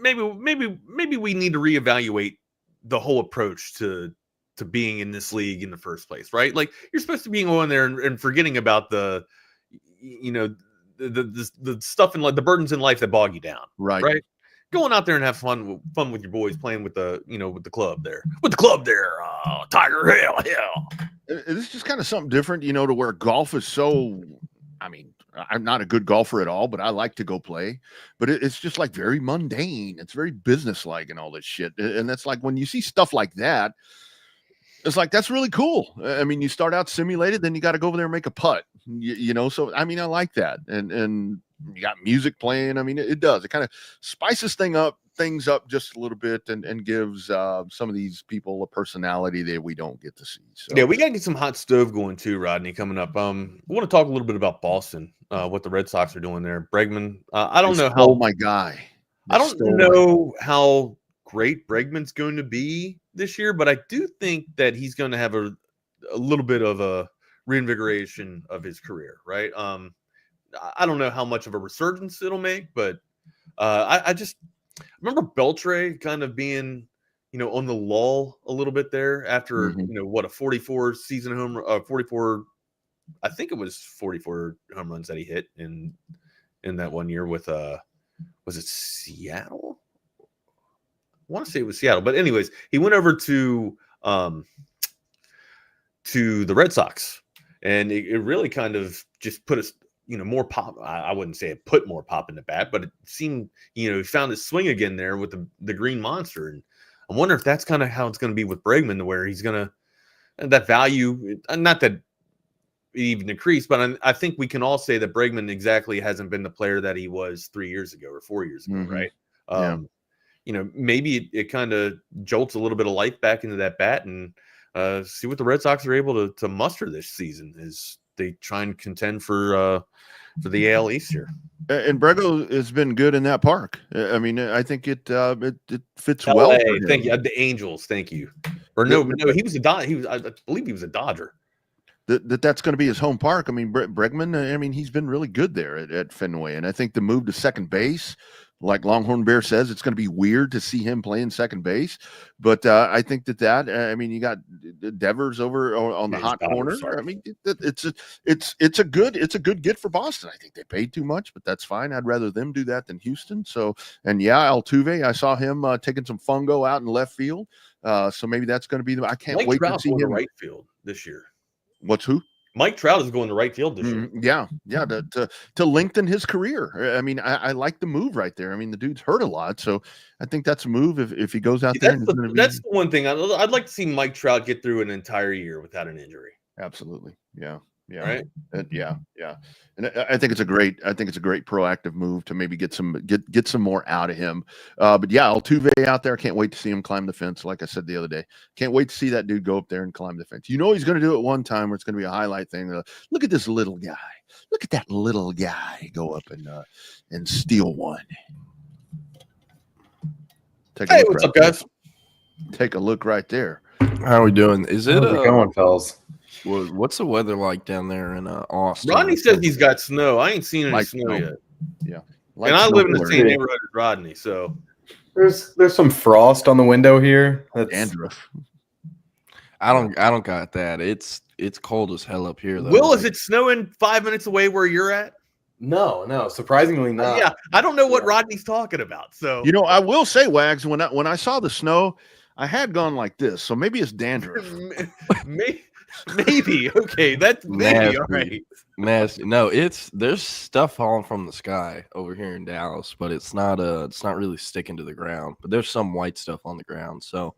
Speaker 9: maybe we need to reevaluate the whole approach to being in this league in the first place, right? Like you're supposed to be going there and forgetting about the stuff in like the burdens in life that bog you down, right? Going out there and have fun with your boys, playing with the club there, Tiger, hell.
Speaker 8: It's just kind of something different, to where golf is so. I mean, I'm not a good golfer at all, but I like to go play. But it's just like very mundane. It's very businesslike and all this shit. And that's like when you see stuff like that, it's like, that's really cool. I mean, you start out simulated, then you got to go over there and make a putt, So, I mean, I like that. And you got music playing. I mean, it does. It kind of spices things up just a little bit and gives some of these people a personality that we don't get to see. So.
Speaker 9: Yeah, we got to get some hot stove going too, Rodney, coming up. I want to talk a little bit about Boston, what the Red Sox are doing there. Bregman, I don't know how.
Speaker 8: Oh, my guy.
Speaker 9: I don't know how great Bregman's going to be this year, but I do think that he's going to have a little bit of a reinvigoration of his career, right? I don't know how much of a resurgence it'll make, but I remember Beltre kind of being, on the lull a little bit there after, a 44 season home, 44, I think it was 44 home runs that he hit in that one year with, was it Seattle? I want to say it was Seattle, but anyways, he went over to the Red Sox, and it really kind of just put us, more pop. I wouldn't say it put more pop in the bat, but it seemed, he found his swing again there with the green monster. And I wonder if that's kind of how it's going to be with Bregman, to where he's going to, that value, not that it even increased, but I think we can all say that Bregman exactly hasn't been the player that he was 3 years ago or 4 years ago, right? Maybe it kind of jolts a little bit of life back into that bat, and see what the Red Sox are able to muster this season as they try and contend for the AL East here.
Speaker 8: And Brego has been good in that park. I mean, I think it fits
Speaker 9: LA,
Speaker 8: well.
Speaker 9: Thank you. The Angels, thank you. Or no, he was I believe he was a Dodger.
Speaker 8: That's going to be his home park. I mean, Bregman, I mean, he's been really good there at Fenway. And I think the move to second base, like Longhorn Bear says, it's going to be weird to see him playing second base. But I think I mean, you got Devers over on the hot corner. I mean, it's a good get for Boston. I think they paid too much, but that's fine. I'd rather them do that than Houston. So, and Altuve, I saw him taking some fungo out in left field. So maybe that's going to be I can't wait to see him
Speaker 9: right field this year.
Speaker 8: What's who?
Speaker 9: Mike Trout is going to right field this year.
Speaker 8: Yeah. To lengthen his career. I mean, I like the move right there. I mean, the dude's hurt a lot, so I think that's a move if he goes out there.
Speaker 9: That's the one thing I'd like to see Mike Trout get through an entire year without an injury.
Speaker 8: Absolutely. Yeah.
Speaker 9: Right.
Speaker 8: Yeah. And I think it's a great proactive move to maybe get some more out of him. But yeah, Altuve out there. Can't wait to see him climb the fence. Like I said the other day, can't wait to see that dude go up there and climb the fence. He's going to do it one time where it's going to be a highlight thing. Look at this little guy. Look at that little guy go up and steal one.
Speaker 9: Hey, what's up, guys?
Speaker 8: Take a look right there.
Speaker 14: How are we doing? How's it
Speaker 15: going, fellas?
Speaker 14: Well, what's the weather like down there in Austin?
Speaker 9: Rodney says he's got snow. I ain't seen any snow yet.
Speaker 8: Yeah,
Speaker 9: and I live in the same neighborhood as Rodney, so
Speaker 15: there's some frost on the window here. That's
Speaker 8: dandruff.
Speaker 14: I don't got that. It's cold as hell up here, though.
Speaker 9: Will, is it snowing 5 minutes away where you're at?
Speaker 15: No, surprisingly not.
Speaker 9: Yeah, I don't know what Rodney's talking about. So
Speaker 8: I will say, Wags, when I saw the snow, I had gone like this, so maybe it's dandruff.
Speaker 9: Maybe. Okay, that's maybe all right.
Speaker 14: Nasty. No, there's stuff falling from the sky over here in Dallas, but it's not really sticking to the ground. But there's some white stuff on the ground. So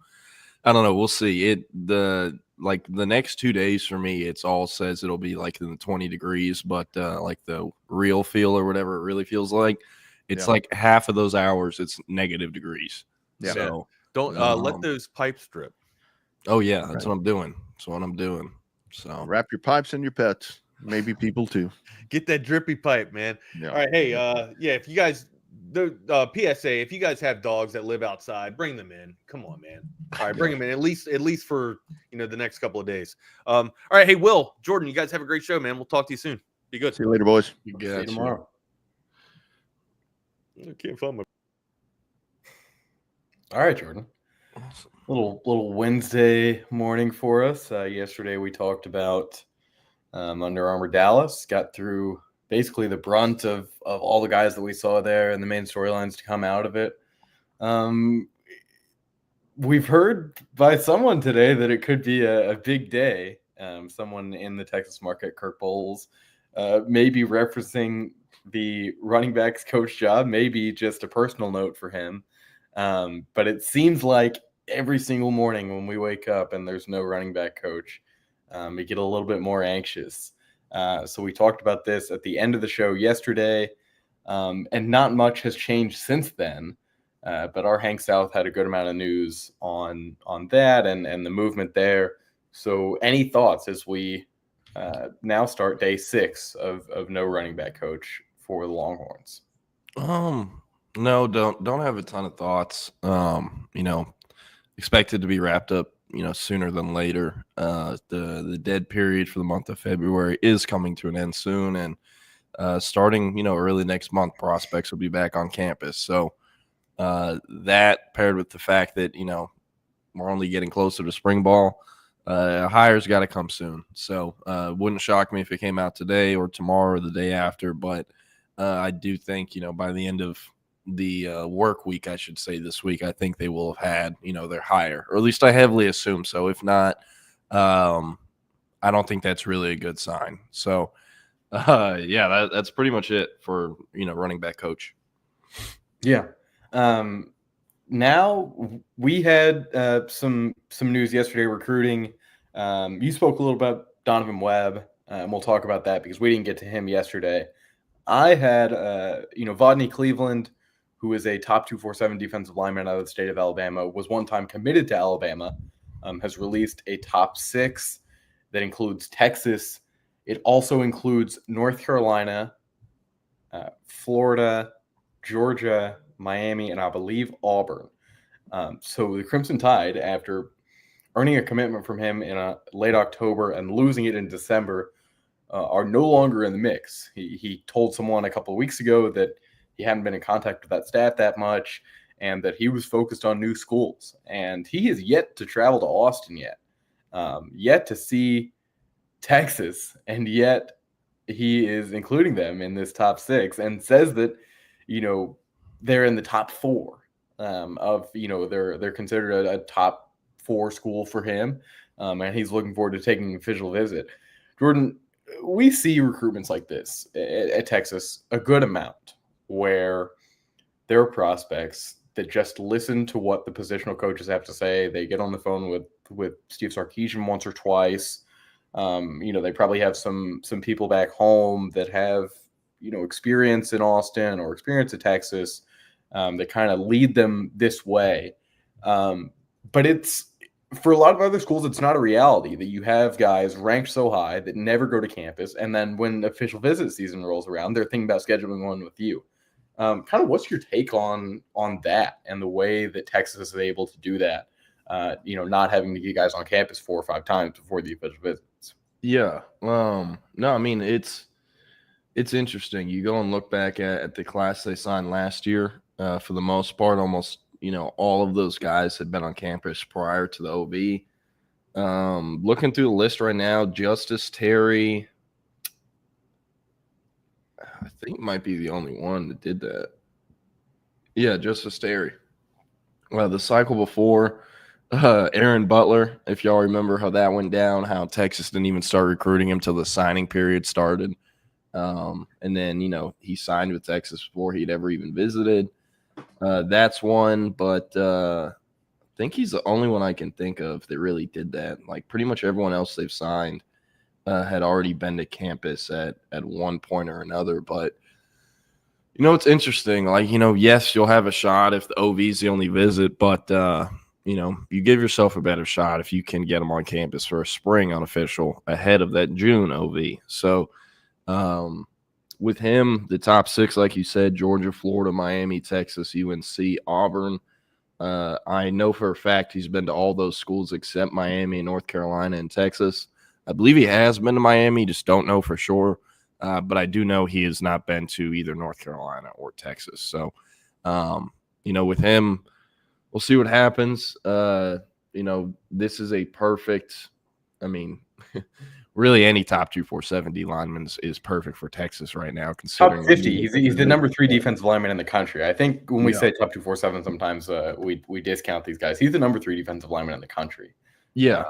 Speaker 14: I don't know. We'll see. The next 2 days for me, it's all says it'll be like in the 20 degrees, but like the real feel or whatever it really feels like, it's like half of those hours it's negative degrees.
Speaker 9: Yeah.
Speaker 14: So
Speaker 9: Don't let those pipes drip.
Speaker 14: Oh yeah, that's what I'm doing. So
Speaker 8: wrap your pipes and your pets, maybe people too.
Speaker 9: Get that drippy pipe, man.
Speaker 8: Yeah.
Speaker 9: All right, hey, if you guys, PSA, if you guys have dogs that live outside, bring them in. Come on, man. All right, bring them in at least for the next couple of days. All right, hey, Will, Jordan, you guys have a great show, man. We'll talk to you soon. Be good.
Speaker 8: See you later, boys.
Speaker 14: You
Speaker 15: See you tomorrow.
Speaker 9: I can't find my.
Speaker 15: All right, Jordan. Little Wednesday morning for us. Yesterday we talked about Under Armour Dallas. Got through basically the brunt of all the guys that we saw there and the main storylines to come out of it. We've heard by someone today that it could be a big day. Someone in the Texas market, Kirk Bowles, maybe referencing the running backs coach job, maybe just a personal note for him. But it seems like every single morning when we wake up and there's no running back coach, we get a little bit more anxious. So we talked about this at the end of the show yesterday, and not much has changed since then. But our Hank South had a good amount of news on that and the movement there. So any thoughts as we now start day 6 of no running back coach for the Longhorns?
Speaker 14: No, don't have a ton of thoughts. Expected to be wrapped up, sooner than later. The dead period for the month of February is coming to an end soon, and starting, early next month, prospects will be back on campus. So that paired with the fact that, we're only getting closer to spring ball, hires got to come soon. So wouldn't shock me if it came out today or tomorrow or the day after, but I do think, by the end of the work week, I should say this week, I think they will have had, their hire, or at least I heavily assume so. If not, I don't think that's really a good sign. So, that's pretty much it for, running back coach.
Speaker 15: Yeah. Now we had some news yesterday recruiting. You spoke a little about Donovan Webb, and we'll talk about that because we didn't get to him yesterday. I had, Rodney Cleveland, who is a top 247 defensive lineman out of the state of Alabama, was one time committed to Alabama, has released a top 6 that includes Texas. It also includes North Carolina, Florida, Georgia, Miami, and I believe Auburn. So the Crimson Tide, after earning a commitment from him in late October and losing it in December, are no longer in the mix. He told someone a couple of weeks ago that he hadn't been in contact with that staff that much and that he was focused on new schools. And he has yet to travel to Austin yet to see Texas, and yet he is including them in this top 6 and says that, they're in the top 4 of, they're considered a top 4 school for him. And he's looking forward to taking an official visit. Jordan, we see recruitments like this at Texas a good amount, where there are prospects that just listen to what the positional coaches have to say. They get on the phone with Steve Sarkisian once or twice. They probably have some people back home that have, experience in Austin or experience in Texas that kind of lead them this way. But it's, for a lot of other schools, it's not a reality that you have guys ranked so high that never go to campus. And then when official visit season rolls around, they're thinking about scheduling one with you. Kind of what's your take on that and the way that Texas is able to do that? Not having to get guys on campus 4 or 5 times before the official visits.
Speaker 14: Yeah. No, I mean, it's interesting. You go and look back at the class they signed last year. For the most part, almost, all of those guys had been on campus prior to the OV. Looking through the list right now, Justice Terry, I think might be the only one that did that. Yeah, Justice Terry. Well, the cycle before, Aaron Butler, if y'all remember how that went down, how Texas didn't even start recruiting him till the signing period started. And then, he signed with Texas before he'd ever even visited. That's one, but I think he's the only one I can think of that really did that. Like pretty much everyone else they've signed had already been to campus at one point or another. But, it's interesting. Like, yes, you'll have a shot if the OV is the only visit, but, you give yourself a better shot if you can get them on campus for a spring unofficial ahead of that June OV. So with him, the top 6, like you said, Georgia, Florida, Miami, Texas, UNC, Auburn. I know for a fact he's been to all those schools except Miami, North Carolina, and Texas. I believe he has been to Miami, just don't know for sure. But I do know he has not been to either North Carolina or Texas. So, with him, we'll see what happens. This is a perfect, really any top 247 D lineman is perfect for Texas right now. Considering
Speaker 15: top 50, he's the number 3 defensive lineman in the country. I think when we say top 247, sometimes we discount these guys. He's the number 3 defensive lineman in the country.
Speaker 14: Yeah,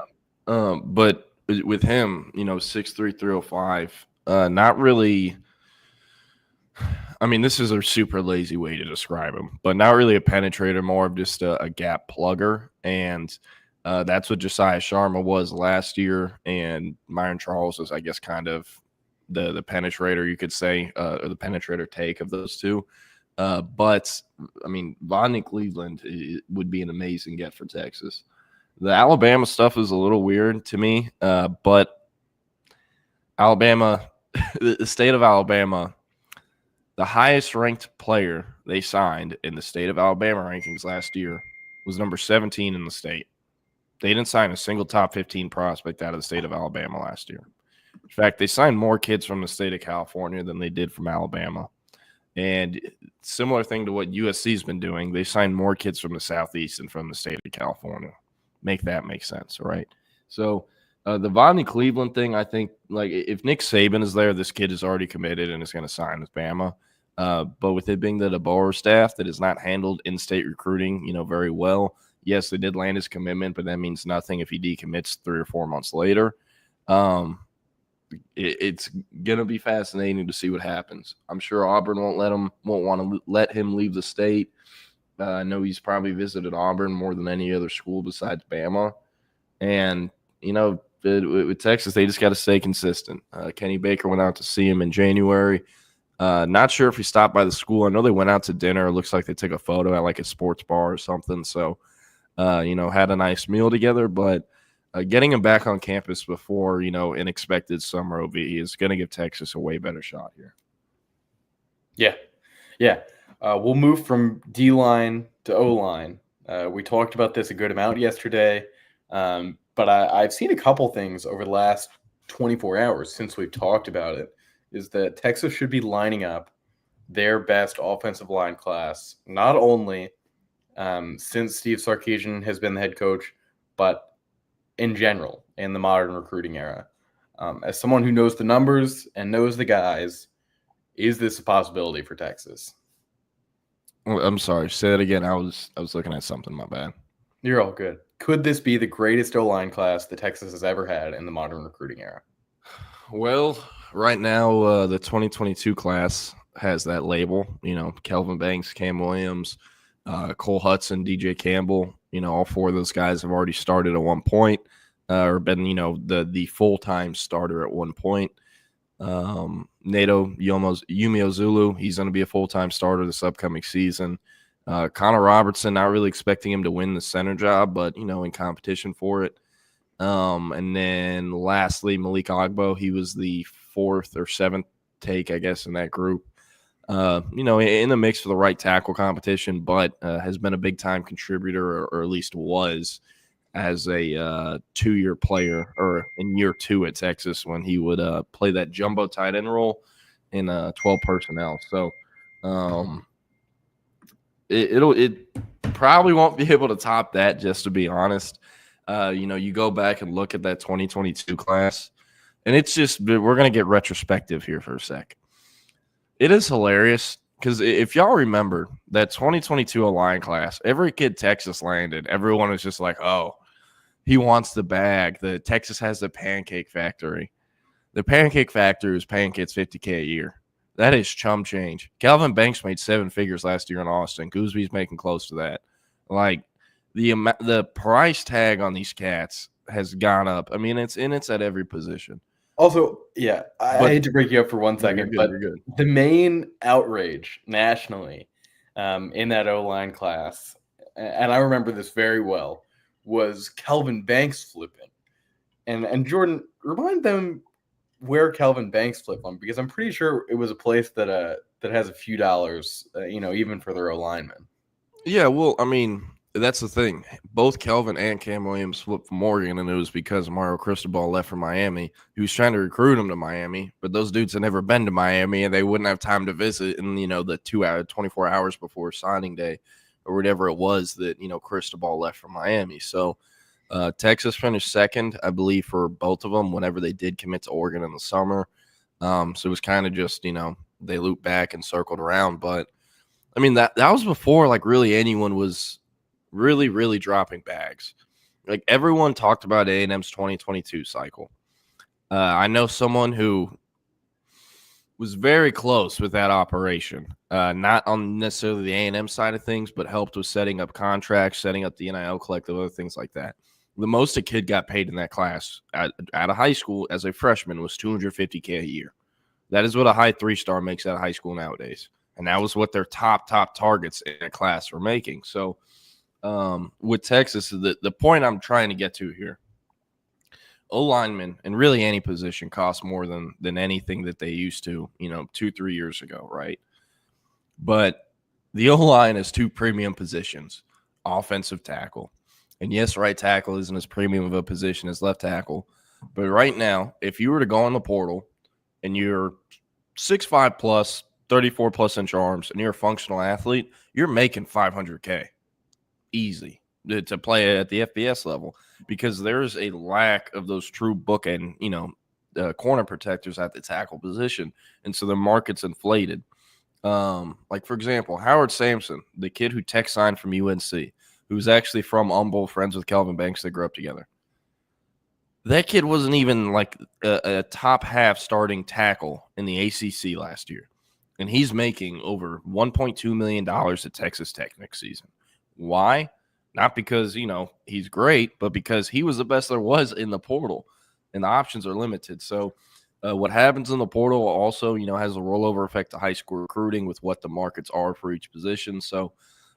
Speaker 14: but with him, 6'3", 305, not really. This is a super lazy way to describe him, but not really a penetrator, more of just a gap plugger. And that's what Josiah Sharma was last year. And Myron Charles is, I guess, kind of the penetrator, you could say, or the penetrator take of those two. But, Rodney Cleveland would be an amazing get for Texas. The Alabama stuff is a little weird to me, but Alabama, the state of Alabama, the highest ranked player they signed in the state of Alabama rankings last year was number 17 in the state. They didn't sign a single top 15 prospect out of the state of Alabama last year. In fact, they signed more kids from the state of California than they did from Alabama. And similar thing to what USC's been doing, they signed more kids from the Southeast than from the state of California. Make that make sense, right? So the Rodney Cleveland thing, I think, like if Nick Saban is there, this kid is already committed and is going to sign with Bama. But with it being the DeBoer staff that has not handled in-state recruiting, very well. Yes, they did land his commitment, but that means nothing if he decommits 3 or 4 months later. It's going to be fascinating to see what happens. I'm sure Auburn won't want to let him leave the state. I know he's probably visited Auburn more than any other school besides Bama. And, with Texas, they just got to stay consistent. Kenny Baker went out to see him in January. Not sure if he stopped by the school. I know they went out to dinner. It looks like they took a photo at like a sports bar or something. So, had a nice meal together. But getting him back on campus before, an expected summer OV is going to give Texas a way better shot here.
Speaker 15: Yeah. We'll move from D-line to O-line. We talked about this a good amount yesterday, but I've seen a couple things over the last 24 hours since we've talked about it, is that Texas should be lining up their best offensive line class, not only since Steve Sarkisian has been the head coach, but in general in the modern recruiting era. As someone who knows the numbers and knows the guys, is this a possibility for Texas?
Speaker 14: I'm sorry. Say that again. I was looking at something. My bad.
Speaker 15: You're all good. Could this be the greatest O-line class that Texas has ever had in the modern recruiting era?
Speaker 14: Well, right now, the 2022 class has that label. Kelvin Banks, Cam Williams, Cole Hudson, DJ Campbell. All 4 of those guys have already started at one point, or been, the full-time starter at one point. Nato Umeozulu, he's going to be a full-time starter this upcoming season. Connor Robertson, not really expecting him to win the center job, but, in competition for it. And then lastly, Malik Agbo, he was the 4th or 7th take, I guess, in that group. In the mix for the right tackle competition, but has been a big-time contributor, or at least was, as a 2-year player, or in year 2 at Texas when he would play that jumbo tight end role in 12 personnel. So it probably won't be able to top that, just to be honest. You go back and look at that 2022 class, and it's just, we're going to get retrospective here for a sec. It is hilarious because if y'all remember that 2022 line class, every kid Texas landed, everyone was just like, oh, he wants the bag. The Texas has the pancake factory. The pancake factory is paying kids $50K a year. That is chum change. Calvin Banks made 7 figures last year in Austin. Goosby's making close to that. Like the price tag on these cats has gone up. I mean, it's at every position.
Speaker 15: Also, yeah, I hate to break you up for 1 second, but the main outrage nationally in that O-line class, and I remember this very well, was Kelvin Banks flipping. And Jordan, remind them where Kelvin Banks flipped on, because I'm pretty sure it was a place that has a few dollars, even for their O-linemen.
Speaker 14: Yeah, well, I mean, that's the thing. Both Kelvin and Cam Williams flipped from Oregon, and it was because Mario Cristobal left for Miami. He was trying to recruit him to Miami, but those dudes had never been to Miami, and they wouldn't have time to visit in, the 24 hours before signing day or whatever it was that, Cristobal left for Miami. So Texas finished second, I believe, for both of them whenever they did commit to Oregon in the summer. So it was kind of just, they looped back and circled around. But, I mean, that was before, like, really anyone was really, really dropping bags. Like, everyone talked about A&M's 2022 cycle. I know someone who was very close with that operation, not on necessarily the A&M side of things, but helped with setting up contracts, setting up the NIL collective, other things like that. The most a kid got paid in that class out of high school as a freshman was $250K a year. That is what a high 3-star makes out of high school nowadays. And that was what their top targets in that class were making. So with Texas, the point I'm trying to get to here, O-linemen and really any position costs more than anything that they used to, 2-3 years ago, right? But the O-line is 2 premium positions, offensive tackle. And yes, right tackle isn't as premium of a position as left tackle. But right now, if you were to go in the portal and you're 6'5 plus, 34 plus inch arms, and you're a functional athlete, you're making $500K easy to play at the FBS level, because there's a lack of those true bookend, corner protectors at the tackle position. And so the market's inflated. Like, for example, Howard Sampson, the kid who tech signed from UNC, who's actually from Humboldt, friends with Kelvin Banks. They grew up together. That kid wasn't even like a top half starting tackle in the ACC last year. And he's making over $1.2 million at Texas Tech next season. Why? Not because, he's great, but because he was the best there was in the portal, and the options are limited. So what happens in the portal also, has a rollover effect to high school recruiting with what the markets are for each position. So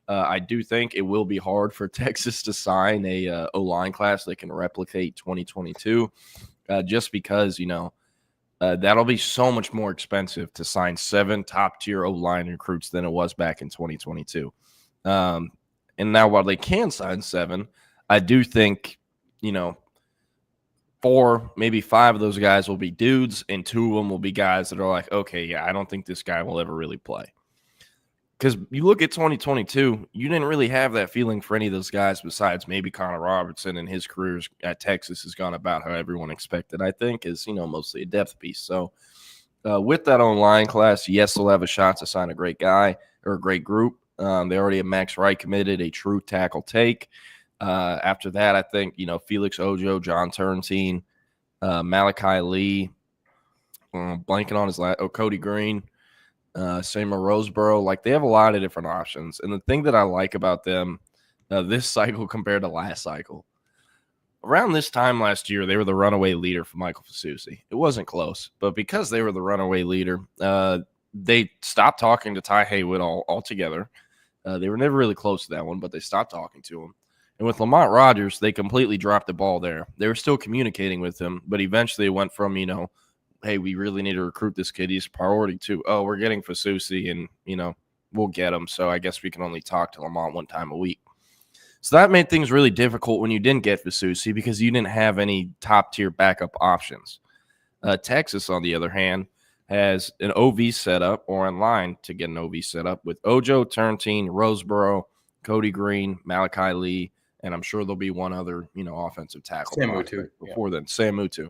Speaker 14: I do think it will be hard for Texas to sign a O-line class that can replicate 2022 just because, that'll be so much more expensive to sign 7 top-tier O-line recruits than it was back in 2022. And now while they can sign 7, I do think, 4, maybe 5 of those guys will be dudes, and 2 of them will be guys that are like, okay, yeah, I don't think this guy will ever really play. Because you look at 2022, you didn't really have that feeling for any of those guys besides maybe Connor Robertson, and his career at Texas has gone about how everyone expected, I think, is, mostly a depth piece. So with that online class, yes, they'll have a shot to sign a great guy or a great group. They already have Max Wright committed, a true tackle take. After that, I think, Felix Ojo, John Turntine, Malachi Lee, blanking on his last, Cody Green, Samuel Roseboro. Like, they have a lot of different options. And the thing that I like about them this cycle compared to last cycle, around this time last year, they were the runaway leader for Michael Fasusi. It wasn't close, but because they were the runaway leader, they stopped talking to Ty Haywood altogether. They were never really close to that one, but they stopped talking to him. And with Lamont Rogers, they completely dropped the ball there. They were still communicating with him, but eventually it went from, hey, we really need to recruit this kid. He's a priority too. Oh, we're getting Fasusi, and, we'll get him. So I guess we can only talk to Lamont 1 time a week. So that made things really difficult when you didn't get Fasusi, because you didn't have any top-tier backup options. Texas, on the other hand, has an OV setup, or in line to get an OV setup, with Ojo, Turntine, Roseboro, Cody Green, Malachi Lee, and I'm sure there'll be one other, offensive tackle
Speaker 15: Sam
Speaker 14: prospect
Speaker 15: Mutu,
Speaker 14: before then. Sam Mutu.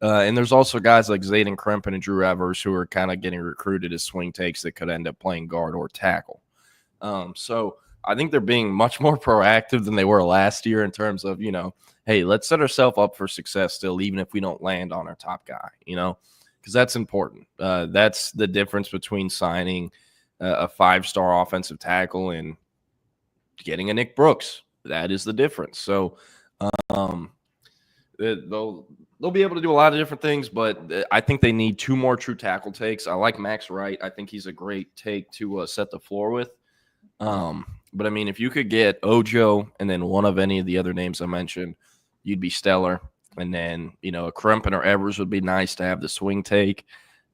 Speaker 14: And there's also guys like Zayden Krempin and Drew Evers who are kind of getting recruited as swing takes that could end up playing guard or tackle. So I think they're being much more proactive than they were last year in terms of, hey, let's set ourselves up for success still, even if we don't land on our top guy, because that's important. That's the difference between signing a 5-star offensive tackle and getting a Nick Brooks. That is the difference. So they'll be able to do a lot of different things, but I think they need 2 more true tackle takes. I like Max Wright. I think he's a great take to set the floor with. But I mean, if you could get Ojo and then one of any of the other names I mentioned, you'd be stellar. And then, a Krempin or Evers would be nice to have the swing take.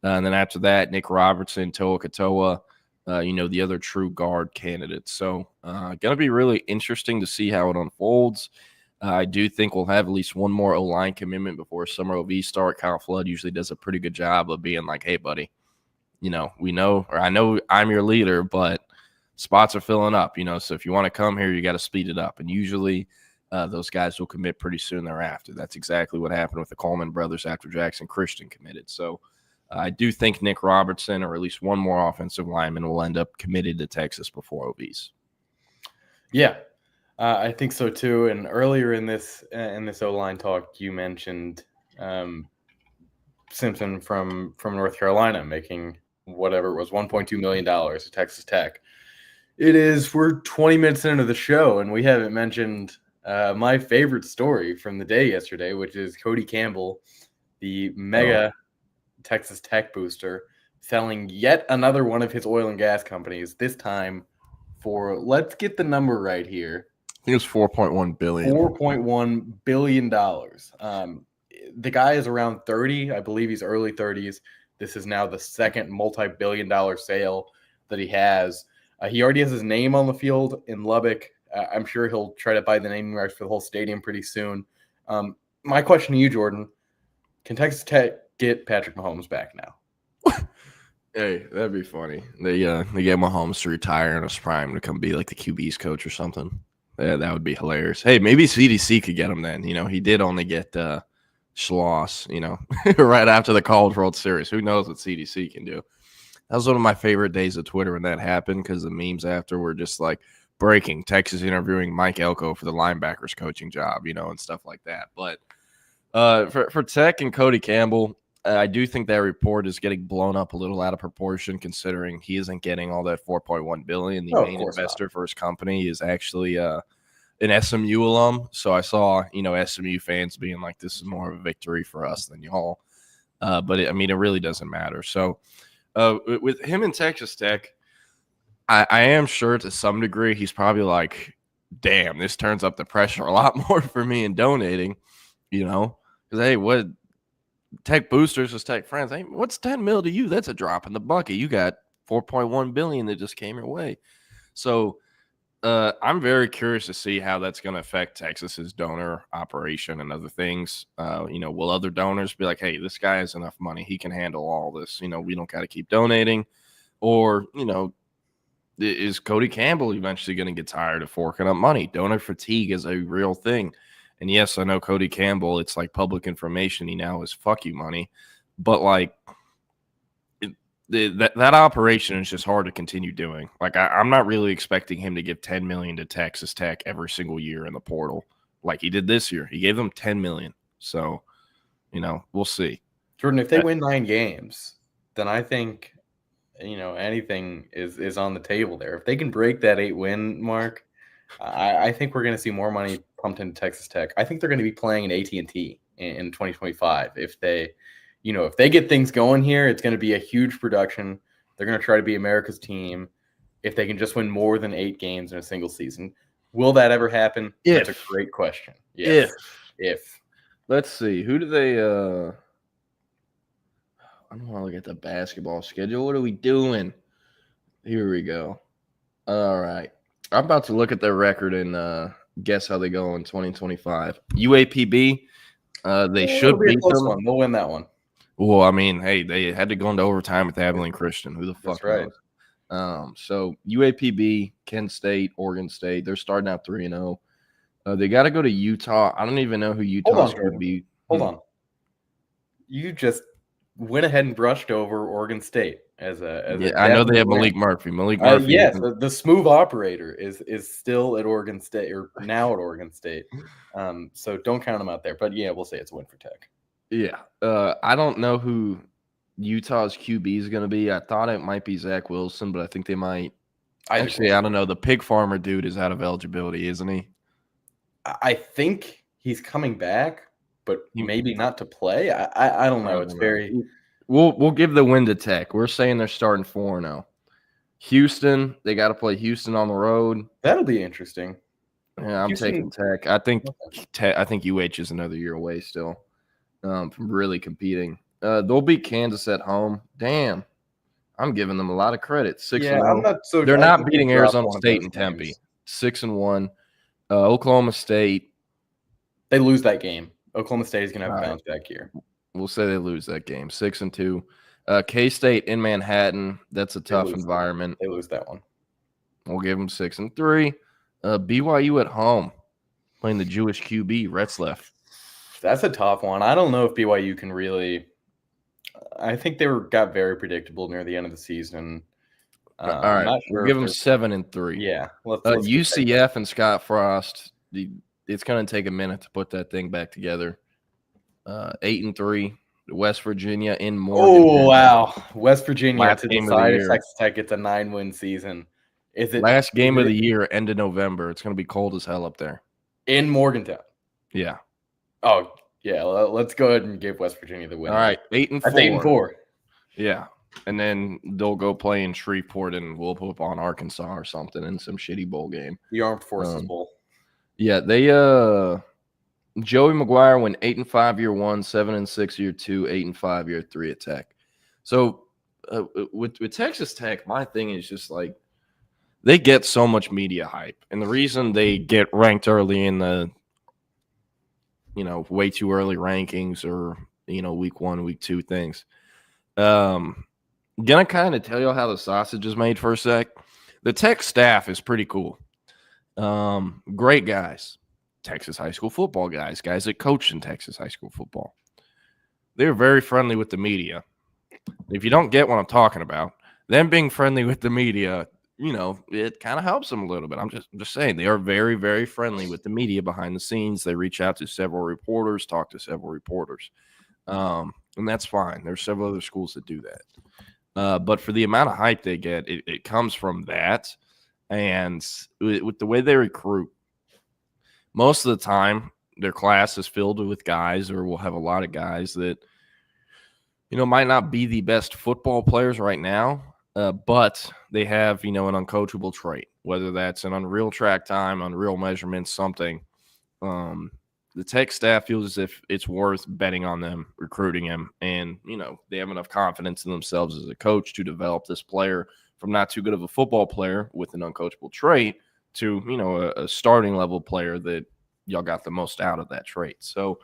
Speaker 14: And then after that, Nick Robertson, Toa Katoa, the other true guard candidates. So going to be really interesting to see how it unfolds. I do think we'll have at least one more O-line commitment before summer OV start. Kyle Flood usually does a pretty good job of being like, hey, buddy, we know, or I know I'm your leader, but spots are filling up, so if you want to come here, you got to speed it up. And usually those guys will commit pretty soon thereafter. That's exactly what happened with the Coleman brothers after Jackson Christian committed. So I do think Nick Robertson or at least one more offensive lineman will end up committed to Texas before OVs.
Speaker 15: Yeah, I think so too. And earlier in this O-line talk, you mentioned Simpson from North Carolina making whatever it was, $1.2 million at Texas Tech. We're 20 minutes into the show, and we haven't mentioned my favorite story from the day yesterday, which is Cody Campbell, the mega Texas Tech booster, selling yet another one of his oil and gas companies, this time for, let's get the number right here.
Speaker 14: I think it's $4.1 billion.
Speaker 15: $4.1 billion. The guy is around 30. I believe he's early 30s. This is now the second multi-billion-dollar sale that he has. He already has his name on the field in Lubbock. I'm sure he'll try to buy the naming rights for the whole stadium pretty soon. My question to you, Jordan, can Texas Tech get Patrick Mahomes back now?
Speaker 14: Hey, that'd be funny. They get Mahomes to retire in his prime to come be like the QB's coach or something. Yeah, that would be hilarious. Hey, maybe CDC could get him then. He did only get Schloss, right after the College World Series. Who knows what CDC can do? That was one of my favorite days of Twitter when that happened, because the memes after were just like breaking Texas interviewing Mike Elko for the linebackers coaching job, and stuff like that. But for Tech and Cody Campbell, I do think that report is getting blown up a little out of proportion, considering he isn't getting all that $4.1 billion. The main investor for his company is actually an SMU alum. So I saw, SMU fans being like, this is more of a victory for us than y'all. But it really doesn't matter. So with him in Texas Tech, I am sure to some degree he's probably like, damn, this turns up the pressure a lot more for me in donating, because, hey, what Tech boosters is Tech friends. Hey, what's 10 mil to you? That's a drop in the bucket. You got $4.1 billion that just came your way. So I'm very curious to see how that's going to affect Texas's donor operation and other things. Will other donors be like, hey, this guy has enough money. He can handle all this. We don't got to keep donating. Or, is Cody Campbell eventually going to get tired of forking up money? Donor fatigue is a real thing. And yes, I know Cody Campbell, it's like public information. He now has fuck you money. But like that operation is just hard to continue doing. Like I'm not really expecting him to give $10 million to Texas Tech every single year in the portal like he did this year. He gave them $10 million. So, we'll see.
Speaker 15: Jordan, if they win 9 games, then I think, anything is on the table there. If they can break that 8-win mark, I think we're going to see more money pumped into Texas Tech. I think they're going to be playing in AT&T in 2025. If they get things going here, it's going to be a huge production. They're going to try to be America's team. If they can just win more than 8 games in a single season, will that ever happen? That's a great question. Yes. If.
Speaker 14: Let's see. Who do they I don't want to look at the basketball schedule. What are we doing? Here we go. All right. I'm about to look at their record and guess how they go in 2025. UAPB, they should beat them.
Speaker 15: One. We'll win that one.
Speaker 14: Well, hey, they had to go into overtime with Abilene Christian. Who the fuck knows? So UAPB, Kent State, Oregon State, they're starting out 3-0. They got to go to Utah. I don't even know who Utah's could be.
Speaker 15: Hold on. You just went ahead and brushed over Oregon State as a
Speaker 14: I know they have
Speaker 15: definite
Speaker 14: Malik Murphy. Malik Murphy.
Speaker 15: Yes, the smooth operator is still at Oregon State, or now at Oregon State. So don't count them out there. But yeah, we'll say it's a win for Tech.
Speaker 14: Yeah. I don't know who Utah's QB is going to be. I thought it might be Zach Wilson, but I think they might. Actually, I don't know. The pig farmer dude is out of eligibility, isn't he?
Speaker 15: I think he's coming back, but maybe not to play. I don't know. It's very.
Speaker 14: We'll give the win to Tech. We're saying they're starting 4-0. Houston, they got to play Houston on the road.
Speaker 15: That'll be interesting.
Speaker 14: Yeah, I'm taking Tech. I think UH is another year away still from really competing. They'll beat Kansas at home. Damn, I'm giving them a lot of credit. 6-0.
Speaker 15: I'm not so.
Speaker 14: They're not beating Arizona State and Tempe. 6-1. Oklahoma State.
Speaker 15: They lose that game. Oklahoma State is going to have a bounce back here.
Speaker 14: We'll say they lose that game. 6-2. K-State in Manhattan. That's a tough environment.
Speaker 15: They lose that one.
Speaker 14: We'll give them 6-3. BYU at home, playing the Jewish QB, Retzlaff.
Speaker 15: That's a tough one. I don't know if BYU can really. I think they got very predictable near the end of the season.
Speaker 14: All right, we'll give them 7-3.
Speaker 15: Yeah. Let's
Speaker 14: UCF and Scott Frost. It's going to take a minute to put that thing back together. 8-3. West Virginia in Morgan.
Speaker 15: Oh wow, West Virginia
Speaker 14: last
Speaker 15: to
Speaker 14: game
Speaker 15: decide
Speaker 14: of the
Speaker 15: if
Speaker 14: year.
Speaker 15: Texas Tech gets a 9-win season. Is it
Speaker 14: Last game of the year, end of November. It's going to be cold as hell up there.
Speaker 15: in Morgantown?
Speaker 14: Yeah.
Speaker 15: Oh yeah, let's go ahead and give West Virginia the win.
Speaker 14: All right, 8-4.
Speaker 15: That's 8-4.
Speaker 14: Yeah, and then they'll go play in Shreveport, and we'll put up on Arkansas or something in some shitty bowl game.
Speaker 15: The Armed Forces Bowl.
Speaker 14: Yeah, they Joey McGuire went 8-5 year 1, 7-6 year 2, 8-5 year 3 at Tech. So with Texas Tech, my thing is just like they get so much media hype, and the reason they get ranked early in the way too early rankings or week 1, week 2 things. Gonna kind of tell you how the sausage is made for a sec. The Tech staff is pretty cool. Great guys. Texas high school football guys that coach in Texas high school football. They're very friendly with the media. If you don't get what I'm talking about, them being friendly with the media, it kind of helps them a little bit. I'm just saying they are very, very friendly with the media behind the scenes. They reach out to several reporters, talk to several reporters. And that's fine. There's several other schools that do that. But for the amount of hype they get, it comes from that. And with the way they recruit, most of the time, their class is filled with guys, or will have a lot of guys that, might not be the best football players right now, but they have, an uncoachable trait, whether that's an unreal track time, unreal measurements, something. The Tech staff feels as if it's worth betting on them, recruiting him, and, they have enough confidence in themselves as a coach to develop this player from not too good of a football player with an uncoachable trait to, a starting level player that y'all got the most out of that trait. So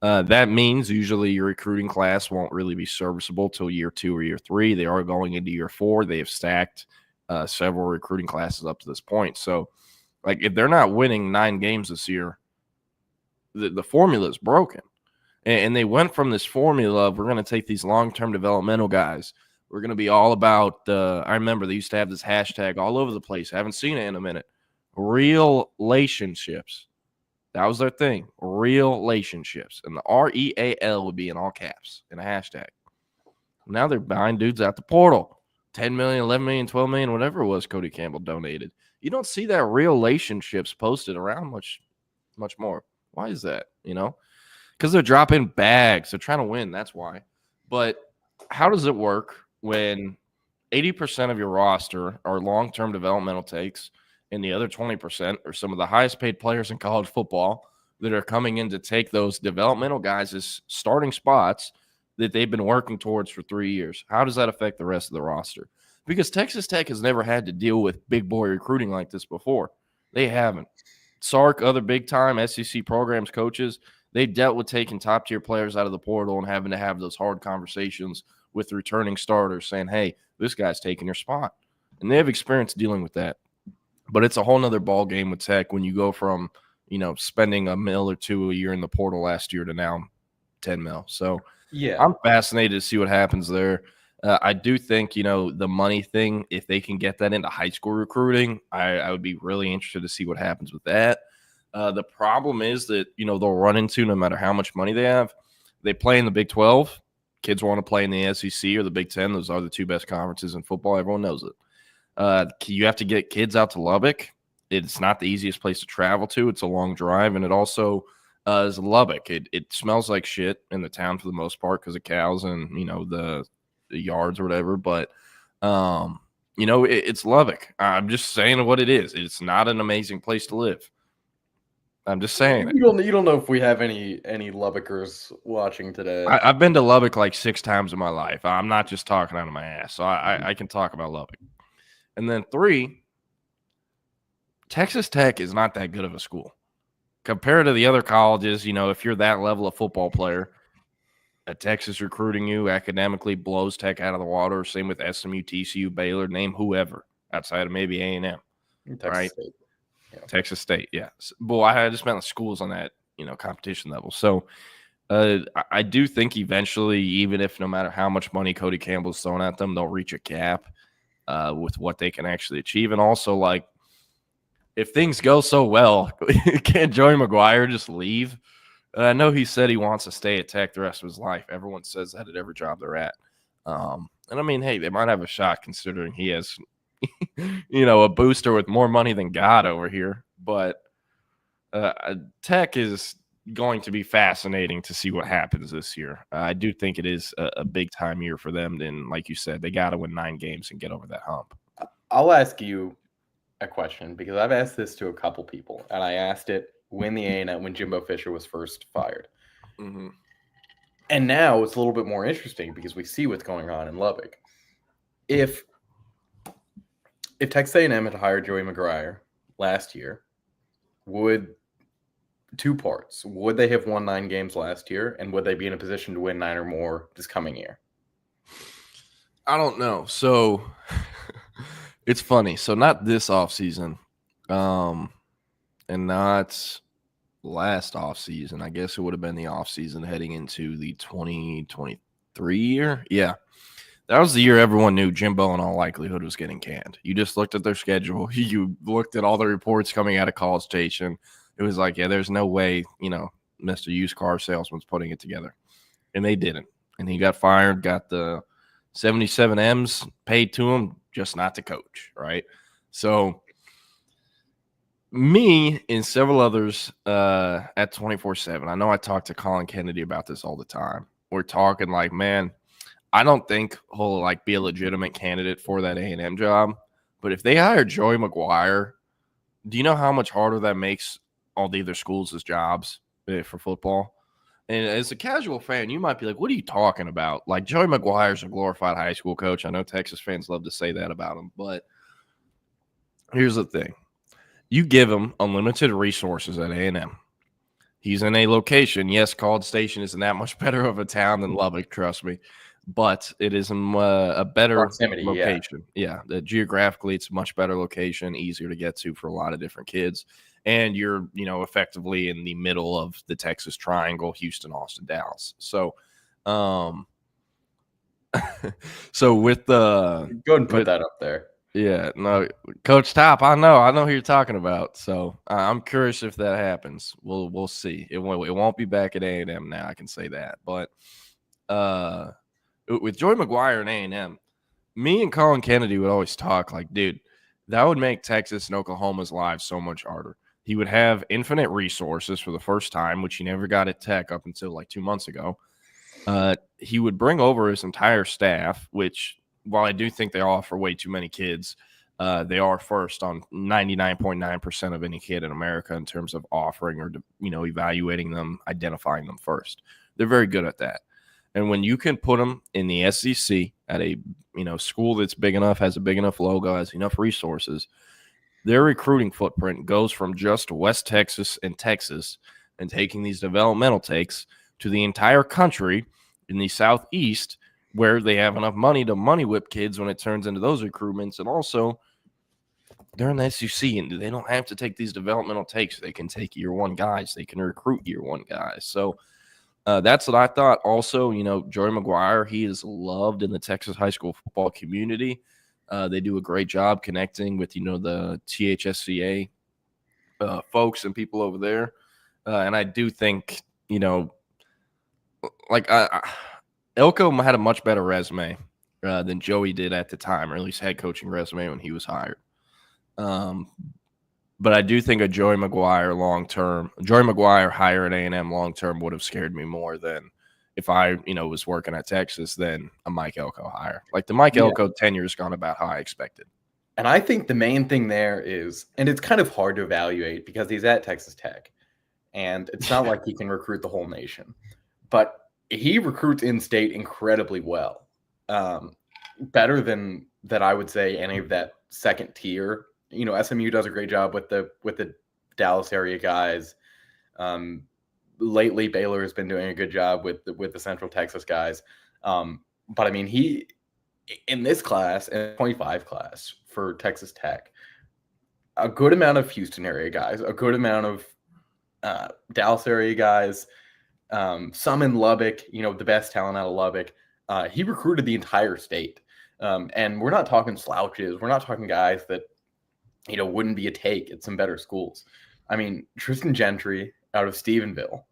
Speaker 14: that means usually your recruiting class won't really be serviceable till year 2 or year 3. They are going into year 4. They have stacked several recruiting classes up to this point. So, if they're not winning 9 games this year, the formula is broken. And they went from this formula of we're going to take these long-term developmental guys. We're going to be all about I remember they used to have this hashtag all over the place. I haven't seen it in a minute. Relationships. That was their thing. Relationships. And the REAL would be in all caps in a hashtag. Now they're buying dudes out the portal. 10 million, 11 million, 12 million, whatever it was Cody Campbell donated. You don't see that relationships posted around much more. Why is that? Because they're dropping bags. They're trying to win. That's why. But how does it work when 80% of your roster are long-term developmental takes and the other 20% are some of the highest paid players in college football that are coming in to take those developmental guys as starting spots that they've been working towards for 3 years? How does that affect the rest of the roster? Because Texas Tech has never had to deal with big boy recruiting like this before. They haven't. Sark, other big-time SEC programs, coaches, they've dealt with taking top-tier players out of the portal and having to have those hard conversations with returning starters saying, hey, this guy's taking your spot. And they have experience dealing with that. But it's a whole nother ball game with Tech when you go from, spending $1 mil or $2 million a year in the portal last year to now $10 million. So
Speaker 15: Yeah,
Speaker 14: I'm fascinated to see what happens there. I do think, the money thing, if they can get that into high school recruiting, I would be really interested to see what happens with that. The problem is that, they'll run into, no matter how much money they have, they play in the Big 12. Kids want to play in the SEC or the Big 10. Those are the two best conferences in football. Everyone knows it. You have to get kids out to Lubbock. It's not the easiest place to travel to. It's a long drive, and it also is Lubbock. It smells like shit in the town for the most part because of cows and, the yards or whatever. But, it's Lubbock. I'm just saying what it is. It's not an amazing place to live. I'm just saying it.
Speaker 15: You don't know if we have any Lubbockers watching today.
Speaker 14: I've been to Lubbock like 6 times in my life. I'm not just talking out of my ass. So I can talk about Lubbock. And then 3, Texas Tech is not that good of a school. Compared to the other colleges, if you're that level of football player, Texas recruiting you academically blows Tech out of the water. Same with SMU, TCU, Baylor, name whoever outside of maybe A&M. Right?
Speaker 15: State. Yeah.
Speaker 14: Texas State, yeah. Well, I just meant the schools on that, competition level. So I do think eventually, even if no matter how much money Cody Campbell's thrown at them, they'll reach a cap with what they can actually achieve. And also, like, if things go so well, can't Joey McGuire just leave? I know he said he wants to stay at Tech the rest of his life. Everyone says that at every job they're at. And I mean, hey, they might have a shot considering he has – a booster with more money than God over here. But Tech is going to be fascinating to see what happens this year. I do think it is a big-time year for them. And like you said, they got to win 9 games and get over that hump.
Speaker 15: I'll ask you a question because I've asked this to a couple people, and I asked it when when Jimbo Fisher was first fired.
Speaker 14: Mm-hmm.
Speaker 15: And now it's a little bit more interesting because we see what's going on in Lubbock. If Texas A&M had hired Joey McGuire last year, would 2 parts. Would they have won 9 games last year, and would they be in a position to win 9 or more this coming year?
Speaker 14: I don't know. So it's funny. So not this offseason, and not last offseason. I guess it would have been the offseason heading into the 2023 year. Yeah. That was the year everyone knew Jimbo in all likelihood was getting canned. You just looked at their schedule. You looked at all the reports coming out of College Station. It was like, yeah, there's no way, Mr. Used Car Salesman's putting it together. And they didn't. And he got fired, got the 77 M's paid to him, just not to coach, right? So me and several others at 24/7, I know I talk to Colin Kennedy about this all the time. We're talking like, man, I don't think he'll be a legitimate candidate for that A&M job. But if they hire Joey McGuire, do you know how much harder that makes all the other schools' jobs for football? And as a casual fan, you might be like, what are you talking about? Like, Joey McGuire's a glorified high school coach. I know Texas fans love to say that about him. But here's the thing. You give him unlimited resources at A&M. He's in a location. Yes, College Station isn't that much better of a town than Lubbock, trust me. But it is a better
Speaker 15: proximity,
Speaker 14: location. Yeah, geographically, it's a much better location, easier to get to for a lot of different kids. And you're, effectively in the middle of the Texas Triangle, Houston, Austin, Dallas. So, so with the
Speaker 15: go ahead and put that up there.
Speaker 14: Yeah, no, Coach Top, I know who you're talking about. So I'm curious if that happens. We'll see. It won't be back at A&M now. I can say that. But with Joey McGuire and A&M, me and Colin Kennedy would always talk like, dude, that would make Texas and Oklahoma's lives so much harder. He would have infinite resources for the first time, which he never got at Tech up until 2 months ago. He would bring over his entire staff, which, while I do think they offer way too many kids, they are first on 99.9% of any kid in America in terms of offering or, evaluating them, identifying them first. They're very good at that. And when you can put them in the SEC at a, school that's big enough, has a big enough logo, has enough resources, their recruiting footprint goes from just West Texas and Texas and taking these developmental takes to the entire country in the Southeast, where they have enough money to money whip kids when it turns into those recruitments. And also, they're in the SEC, and they don't have to take these developmental takes. They can take year one guys. They can recruit year one guys. So that's what I thought. Also, Joey McGuire, he is loved in the Texas high school football community. They do a great job connecting with, the THSCA folks and people over there. And I do think, Elko had a much better resume than Joey did at the time, or at least head coaching resume when he was hired. But I do think a Joey McGuire hire at A&M long-term would have scared me more than if I, was working at Texas than a Mike Elko hire. Like the Mike Elko tenure has gone about how I expected.
Speaker 15: And I think the main thing there is, and it's kind of hard to evaluate because he's at Texas Tech, and it's not like he can recruit the whole nation, but he recruits in-state incredibly well. Better than that, I would say, any of that second tier. SMU does a great job with the Dallas area guys. Lately, Baylor has been doing a good job with the Central Texas guys. But I mean, he in this class, in 25 class for Texas Tech, a good amount of Houston area guys, a good amount of Dallas area guys, some in Lubbock. The best talent out of Lubbock. He recruited the entire state, and we're not talking slouches. We're not talking guys that wouldn't be a take at some better schools. I mean, Tristan Gentry out of Stephenville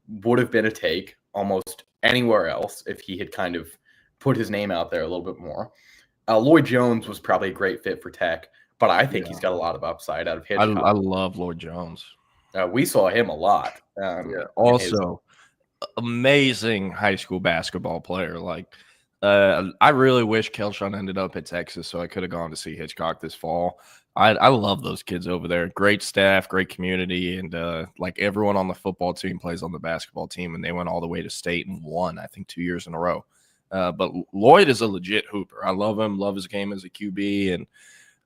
Speaker 15: would have been a take almost anywhere else if he had kind of put his name out there a little bit more. Lloyd Jones was probably a great fit for Tech, but I think he's got a lot of upside out of Hitchcock.
Speaker 14: I love Lloyd Jones.
Speaker 15: We saw him a lot.
Speaker 14: Also, amazing high school basketball player. I really wish Kelshawn ended up at Texas so I could have gone to see Hitchcock this fall. I love those kids over there. Great staff, great community, and everyone on the football team plays on the basketball team, and they went all the way to state and won, I think, 2 years in a row. But Lloyd is a legit hooper. I love him, love his game as a QB, and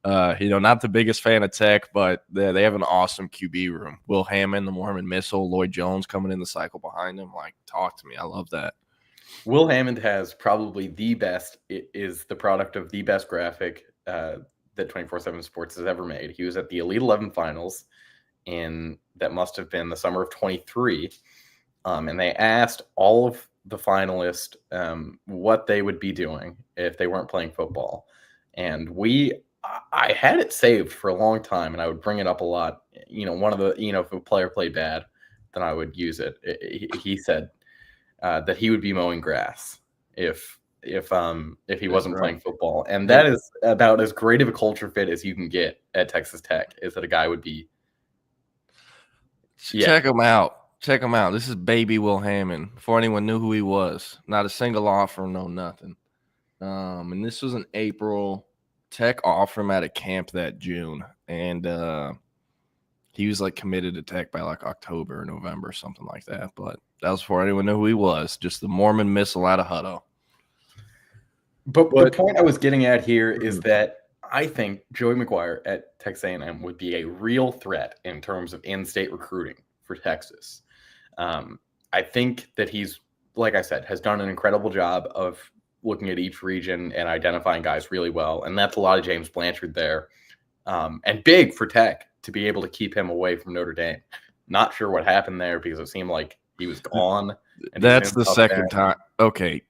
Speaker 14: not the biggest fan of Tech, but they have an awesome QB room. Will Hammond, the Mormon Missile, Lloyd Jones coming in the cycle behind him. Talk to me. I love that.
Speaker 15: Will Hammond has probably is the product of the best graphic that 24/7 Sports has ever made. He was at the Elite 11 finals that must have been the summer of 23. And they asked all of the finalists what they would be doing if they weren't playing football. And I had it saved for a long time, and I would bring it up a lot. One of the, if a player played bad, then I would use it. He said that he would be mowing grass if he wasn't playing football. And that is about as great of a culture fit as you can get at Texas Tech, is that a guy would be.
Speaker 14: Check him out. Check him out. This is baby Will Hammond. Before anyone knew who he was, not a single offer, no nothing. And this was in April. Tech offered him at a camp that June, and he was committed to Tech by October or November, something like that. But that was before anyone knew who he was. Just the Mormon Missile out of Hutto.
Speaker 15: But the point I was getting at here is that I think Joey McGuire at Texas A&M would be a real threat in terms of in-state recruiting for Texas. I think that he's, like I said, has done an incredible job of looking at each region and identifying guys really well. And that's a lot of James Blanchard there. And big for Tech to be able to keep him away from Notre Dame. Not sure what happened there because it seemed like he was gone.
Speaker 14: That's the second time. Okay.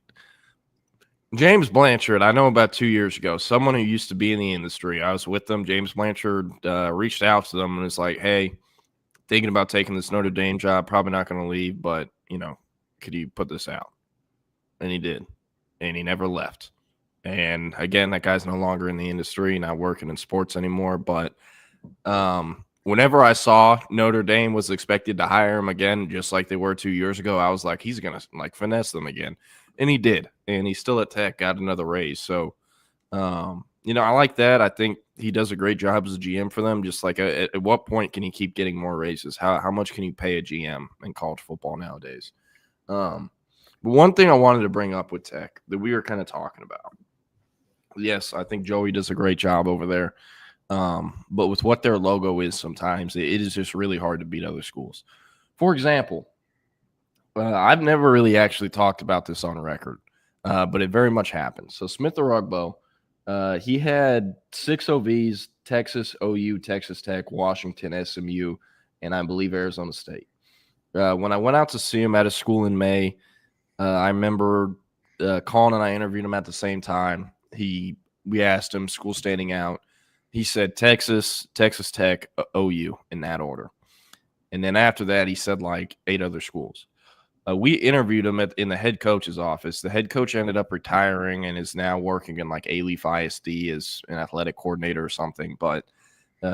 Speaker 14: James Blanchard, I know about 2 years ago, someone who used to be in the industry. I was with them. James Blanchard reached out to them and was like, hey, thinking about taking this Notre Dame job, probably not going to leave, but, could you put this out? And he did. And he never left. And again, that guy's no longer in the industry, not working in sports anymore. But whenever I saw Notre Dame was expected to hire him again, just like they were 2 years ago, I was like, he's going to finesse them again. And he did. And he's still at Tech, got another raise. So, I like that. I think he does a great job as a GM for them. Just at what point can he keep getting more raises? How much can you pay a GM in college football nowadays? But one thing I wanted to bring up with Tech that we were kind of talking about. Yes, I think Joey does a great job over there. But with what their logo is sometimes, it is just really hard to beat other schools. For example, I've never really actually talked about this on record, but it very much happens. So Smith-Orugbo He had 6 OVs: Texas, OU, Texas Tech, Washington, SMU, and I believe Arizona State. When I went out to see him at his school in May, I remember Colin and I interviewed him at the same time. We asked him, school standing out. He said Texas, Texas Tech, OU in that order. And then after that, he said like 8 other schools. We interviewed him in the head coach's office. The head coach ended up retiring and is now working in like A-Leaf ISD as an athletic coordinator or something. But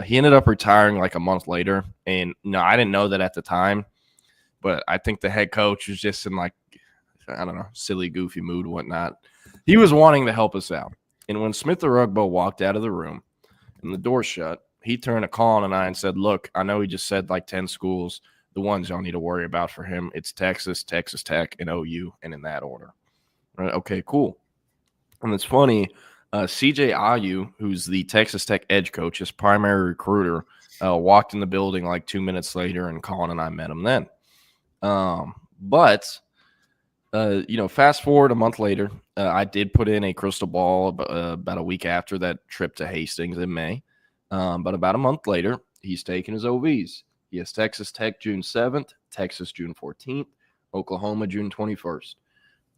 Speaker 14: he ended up retiring like a month later. And no, I didn't know that at the time. But I think the head coach was just in like, I don't know, silly, goofy mood and whatnot. He was wanting to help us out. And when Smith the Rugbo walked out of the room and the door shut, he turned to Colin and I and said, look, I know he just said like 10 schools. The ones y'all need to worry about for him, it's Texas, Texas Tech, and OU, and in that order. Right, okay, cool. And it's funny, CJ Ayu, who's the Texas Tech edge coach, his primary recruiter, walked in the building like 2 minutes later, and Colin and I met him then. Fast forward a month later, I did put in a crystal ball about a week after that trip to Hastings in May. But about a month later, he's taking his OVs. He has Texas Tech June 7th, Texas June 14th, Oklahoma June 21st.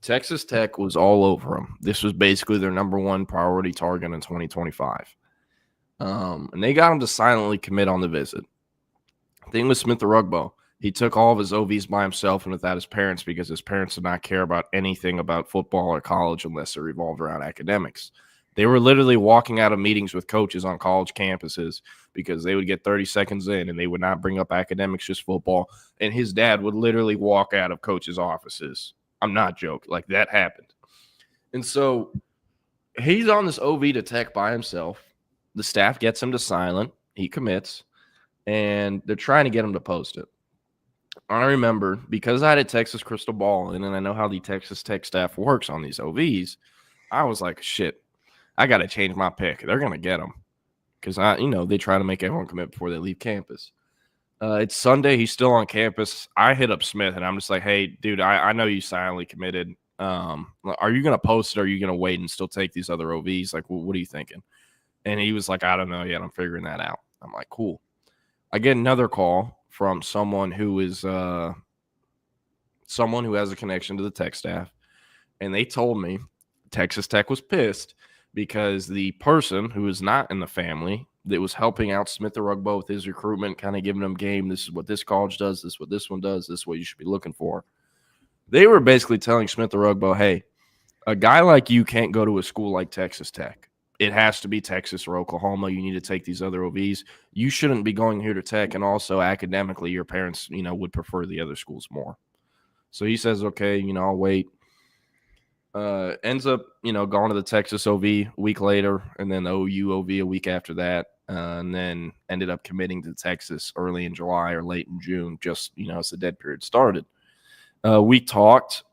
Speaker 14: Texas Tech was all over him. This was basically their number one priority target in 2025. And they got him to silently commit on the visit. Thing with Smith the Rugbo, he took all of his OVs by himself and without his parents because his parents did not care about anything about football or college unless it revolved around academics. They were literally walking out of meetings with coaches on college campuses because they would get 30 seconds in and they would not bring up academics, just football. And his dad would literally walk out of coaches' offices. I'm not joking. Like, that happened. And so he's on this OV to Tech by himself. The staff gets him to silent. He commits. And they're trying to get him to post it. I remember, because I had a Texas crystal ball in and I know how the Texas Tech staff works on these OVs, I was like, shit. I got to change my pick. They're going to get him because, they try to make everyone commit before they leave campus. It's Sunday. He's still on campus. I hit up Smith, and I'm just like, hey, dude, I know you silently committed. Are you going to post it or are you going to wait and still take these other OVs? Like, what are you thinking? And he was like, I don't know yet. I'm figuring that out. I'm like, cool. I get another call from someone who is someone who has a connection to the Tech staff, and they told me Texas Tech was pissed because the person who is not in the family that was helping out Smith the Rugbo with his recruitment, kind of giving him game, this is what this college does, this is what this one does, this is what you should be looking for. They were basically telling Smith the Rugbo, hey, a guy like you can't go to a school like Texas Tech. It has to be Texas or Oklahoma. You need to take these other OVs. You shouldn't be going here to Tech, and also academically, your parents, would prefer the other schools more. So he says, okay, I'll wait. Ends up, going to the Texas OV a week later, and then the OU OV a week after that, and then ended up committing to Texas early in July or late in June, just, as the dead period started. We talked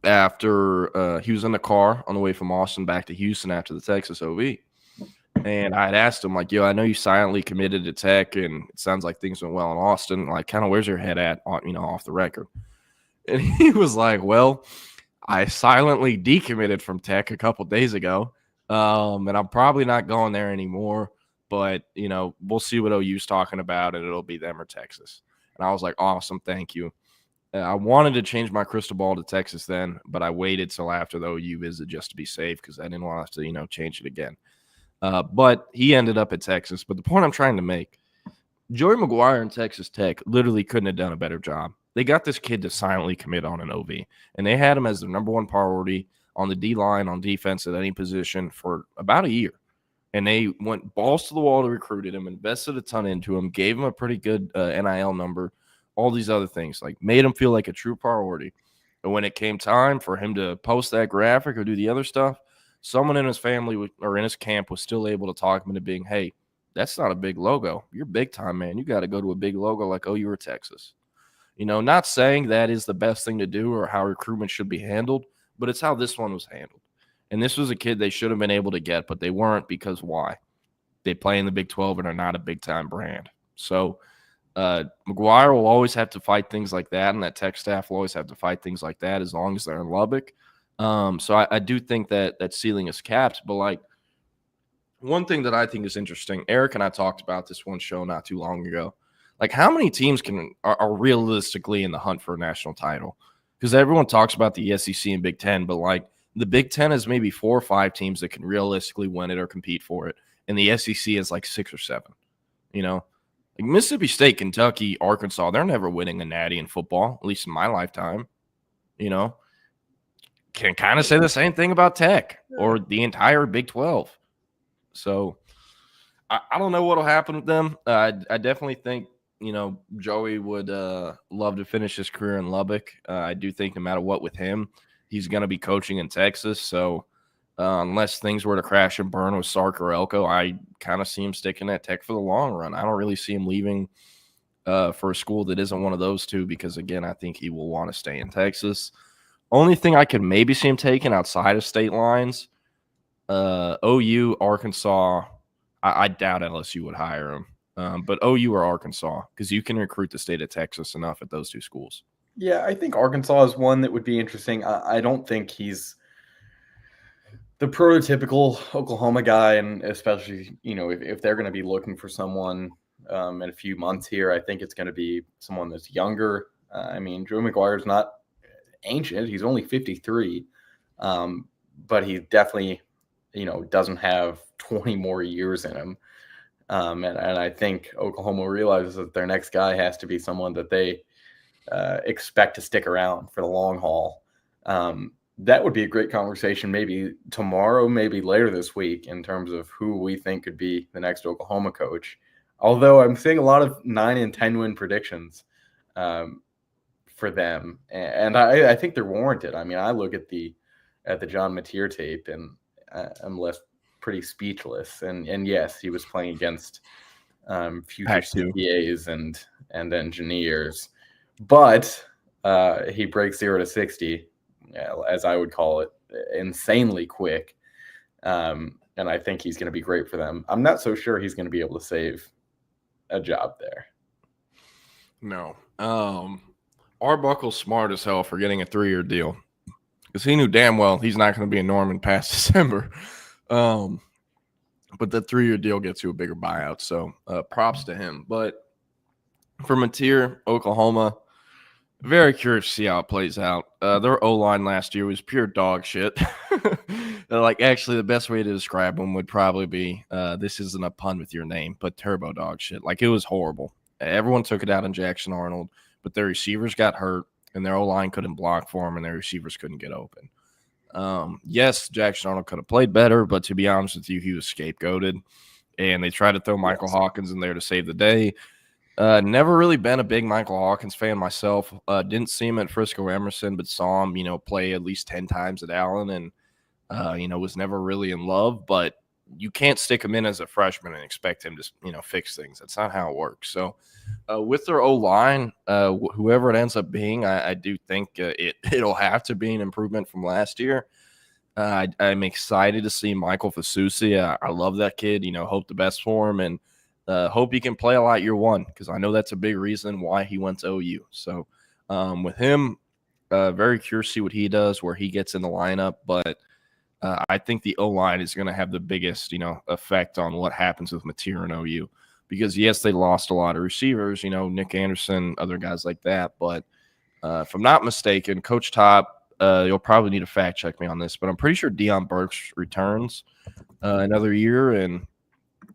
Speaker 14: after he was in the car on the way from Austin back to Houston after the Texas OV, and I had asked him, like, yo, I know you silently committed to Tech, and it sounds like things went well in Austin. Like, kind of where's your head at, off the record? And he was like, well, I silently decommitted from Tech a couple days ago, and I'm probably not going there anymore. But, we'll see what OU's talking about, and it'll be them or Texas. And I was like, awesome, thank you. I wanted to change my crystal ball to Texas then, but I waited till after the OU visit just to be safe because I didn't want to, change it again. But he ended up at Texas. But the point I'm trying to make, Joey McGuire and Texas Tech literally couldn't have done a better job. They got this kid to silently commit on an OV, and they had him as their number one priority on the D-line, on defense at any position for about a year. And they went balls to the wall to recruit him, invested a ton into him, gave him a pretty good NIL number, all these other things, like made him feel like a true priority. And when it came time for him to post that graphic or do the other stuff, someone in his family or in his camp was still able to talk him into being, hey, that's not a big logo. You're big time, man. You got to go to a big logo like OU or Texas. Not saying that is the best thing to do or how recruitment should be handled, but it's how this one was handled. And this was a kid they should have been able to get, but they weren't because why? They play in the Big 12 and are not a big-time brand. So McGuire will always have to fight things like that, and that Tech staff will always have to fight things like that as long as they're in Lubbock. So I do think that ceiling is capped, but, like, one thing that I think is interesting, Eric and I talked about this one show not too long ago. Like, how many teams are realistically in the hunt for a national title? Because everyone talks about the SEC and Big Ten, but like the Big Ten is maybe 4 or 5 teams that can realistically win it or compete for it, and the SEC is like 6 or 7. You know, like Mississippi State, Kentucky, Arkansas, they're never winning a natty in football, at least in my lifetime. You know, can kind of say the same thing about Tech or the entire Big 12. So I don't know what will happen with them. I definitely think, you know, Joey would love to finish his career in Lubbock. I do think no matter what with him, he's going to be coaching in Texas. So unless things were to crash and burn with Sark or Elko, I kind of see him sticking at Tech for the long run. I don't really see him leaving for a school that isn't one of those two because, again, I think he will want to stay in Texas. Only thing I could maybe see him taking outside of state lines, OU, Arkansas. I doubt LSU would hire him. But OU or Arkansas, because you can recruit the state of Texas enough at those two schools.
Speaker 15: Yeah, I think Arkansas is one that would be interesting. I don't think he's the prototypical Oklahoma guy, and especially, you know, if they're going to be looking for someone in a few months here, I think it's going to be someone that's younger. I mean, Joe McGuire's not ancient. He's only 53, but he definitely, you know, doesn't have 20 more years in him. And I think Oklahoma realizes that their next guy has to be someone that they expect to stick around for the long haul. That would be a great conversation maybe tomorrow, maybe later this week, in terms of who we think could be the next Oklahoma coach. Although I'm seeing a lot of 9 and 10 win predictions for them, and I think they're warranted. I mean, I look at the John Mateer tape, and I'm left pretty speechless. And yes, he was playing against future CPAs and engineers, but he breaks 0 to 60, as I would call it, insanely quick. And I think he's going to be great for them. I'm not so sure he's going to be able to save a job there.
Speaker 14: No. Arbuckle's smart as hell for getting a 3-year deal because he knew damn well he's not going to be a Norman past December. But the 3-year deal gets you a bigger buyout. So props to him. But for Mateer, Oklahoma, very curious to see how it plays out. Their O-line last year was pure dog shit. Like, actually, the best way to describe them would probably be, this isn't a pun with your name, but turbo dog shit. Like, it was horrible. Everyone took it out on Jackson Arnold, but their receivers got hurt, and their O-line couldn't block for them, and their receivers couldn't get open. Yes, Jackson Arnold could have played better, but to be honest with you, he was scapegoated, and they tried to throw Michael Hawkins in there to save the day. Never really been a big Michael Hawkins fan myself. Didn't see him at Frisco Emerson, but saw him, play at least 10 times at Allen, and was never really in love. But you can't stick him in as a freshman and expect him to, fix things. That's not how it works. So with their O-line, whoever it ends up being, I do think it'll have to be an improvement from last year. I'm excited to see Michael Fasusi. I love that kid. Hope the best for him, and hope he can play a lot year one, because I know that's a big reason why he went to OU. So with him, very curious to see what he does, where he gets in the lineup. But I think the O-line is going to have the biggest, effect on what happens with Mateer and OU. Because, yes, they lost a lot of receivers, Nick Anderson, other guys like that. But if I'm not mistaken, Coach Top, you'll probably need to fact check me on this, but I'm pretty sure Deion Burks returns another year. And,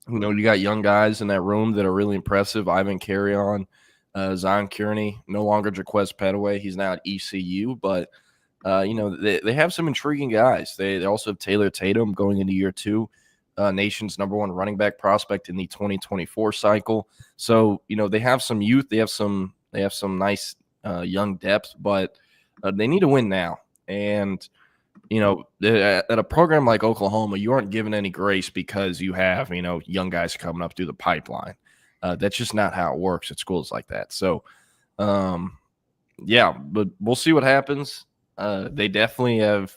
Speaker 14: you got young guys in that room that are really impressive. Ivan Carrion, Zion Kearney, no longer Jaquez Petaway. He's now at ECU, but they have some intriguing guys. They also have Taylor Tatum going into year 2, nation's #1 running back prospect in the 2024 cycle. So they have some youth. They have some nice young depth, but they need to win now. And at a program like Oklahoma, you aren't given any grace because you have young guys coming up through the pipeline. That's just not how it works at schools like that. So but we'll see what happens. They definitely have.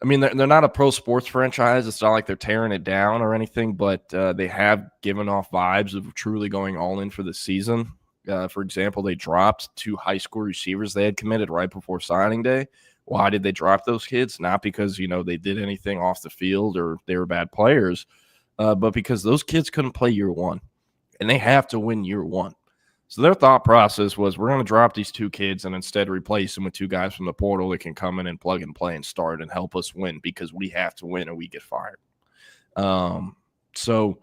Speaker 14: I mean, they're not a pro sports franchise. It's not like they're tearing it down or anything, but they have given off vibes of truly going all in for the season. For example, they dropped 2 high school receivers they had committed right before signing day, Why did they drop those kids? Not because, they did anything off the field or they were bad players, but because those kids couldn't play year one, and they have to win year one. So their thought process was, we're going to drop these 2 kids and instead replace them with 2 guys from the portal that can come in and plug and play and start and help us win, because we have to win or we get fired. So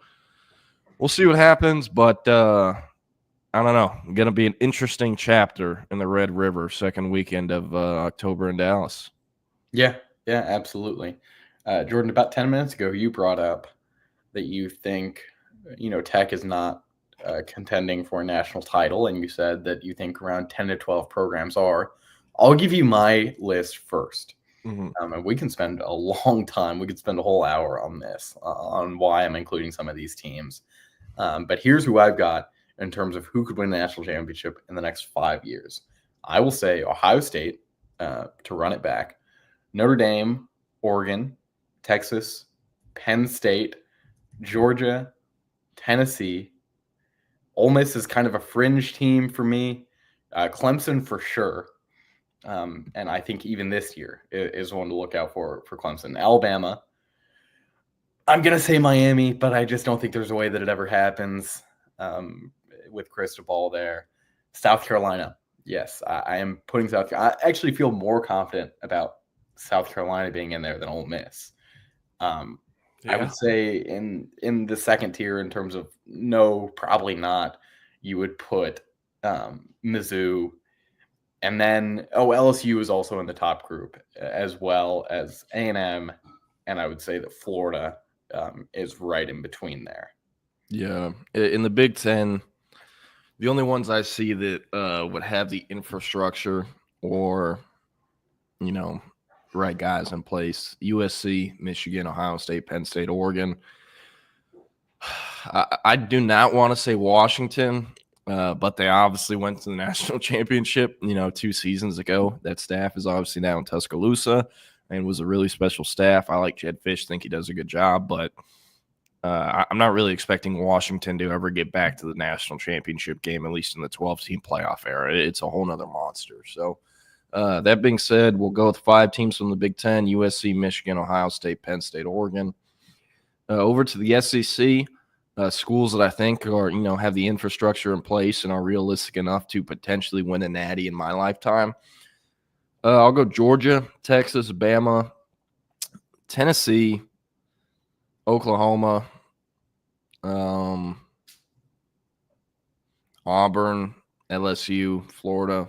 Speaker 14: we'll see what happens, but I don't know. It's going to be an interesting chapter in the Red River second weekend of October in Dallas.
Speaker 15: Yeah, absolutely. Jordan, about 10 minutes ago, you brought up that you think, Tech is not contending for a national title, and you said that you think around 10 to 12 programs are. I'll give you my list first. And we can spend a long time. We could spend a whole hour on this, on why I'm including some of these teams. But here's who I've got in terms of who could win the national championship in the next 5 years. I will say Ohio State, to run it back, Notre Dame, Oregon, Texas, Penn State, Georgia, Tennessee. Ole Miss is kind of a fringe team for me. Clemson for sure. And I think even this year is one to look out for Clemson. Alabama. I'm going to say Miami, but I just don't think there's a way that it ever happens with Cristobal there. South Carolina. Yes, I am putting South Carolina. I actually feel more confident about South Carolina being in there than Ole Miss. I would say in the second tier in terms of no, probably not, you would put Mizzou. And then, LSU is also in the top group, as well as A&M. And I would say that Florida is right in between there.
Speaker 14: Yeah. In the Big Ten, the only ones I see that would have the infrastructure or, right guys in place, USC, Michigan, Ohio State, Penn State, Oregon. I do not want to say Washington, but they obviously went to the national championship, 2 seasons ago. That staff is obviously now in Tuscaloosa and was a really special staff. I like Jed Fish, think he does a good job, but I'm not really expecting Washington to ever get back to the national championship game, at least in the 12-team playoff era. It's a whole nother monster. So that being said, we'll go with 5 teams from the Big Ten: USC, Michigan, Ohio State, Penn State, Oregon. Over to the SEC, schools that I think are, have the infrastructure in place and are realistic enough to potentially win a natty in my lifetime. I'll go Georgia, Texas, Bama, Tennessee, Oklahoma, Auburn, LSU, Florida.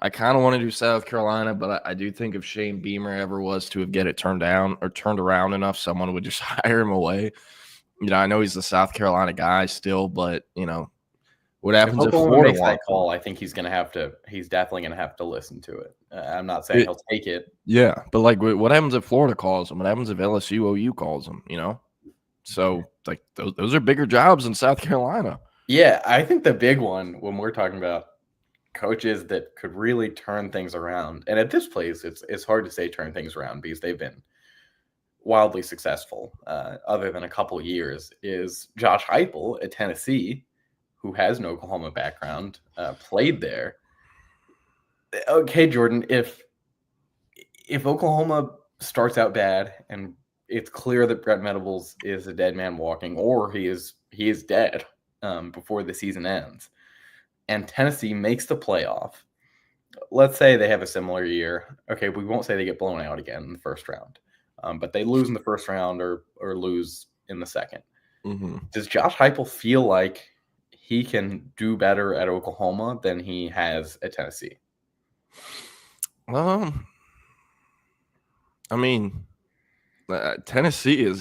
Speaker 14: I kind of want to do South Carolina, but I do think if Shane Beamer ever was to get it turned around enough, someone would just hire him away. I know he's the South Carolina guy still, but what happens if Florida
Speaker 15: makes that call? I think he's definitely going to have to listen to it. I'm not saying he'll take it.
Speaker 14: Yeah, but what happens if Florida calls him? What happens if LSU, OU calls him? So those are bigger jobs in South Carolina.
Speaker 15: Yeah, I think the big one when we're talking about coaches that could really turn things around, and at this place, it's hard to say turn things around because they've been wildly successful, other than a couple years, is Josh Heupel at Tennessee, who has an Oklahoma background, played there. Okay, Jordan, if Oklahoma starts out bad and it's clear that Brett Venables is a dead man walking, or he is dead before the season ends, and Tennessee makes the playoff, let's say they have a similar year. Okay, we won't say they get blown out again in the first round, but they lose in the first round or lose in the second.
Speaker 14: Mm-hmm.
Speaker 15: Does Josh Heupel feel like he can do better at Oklahoma than he has at Tennessee?
Speaker 14: I mean, Tennessee,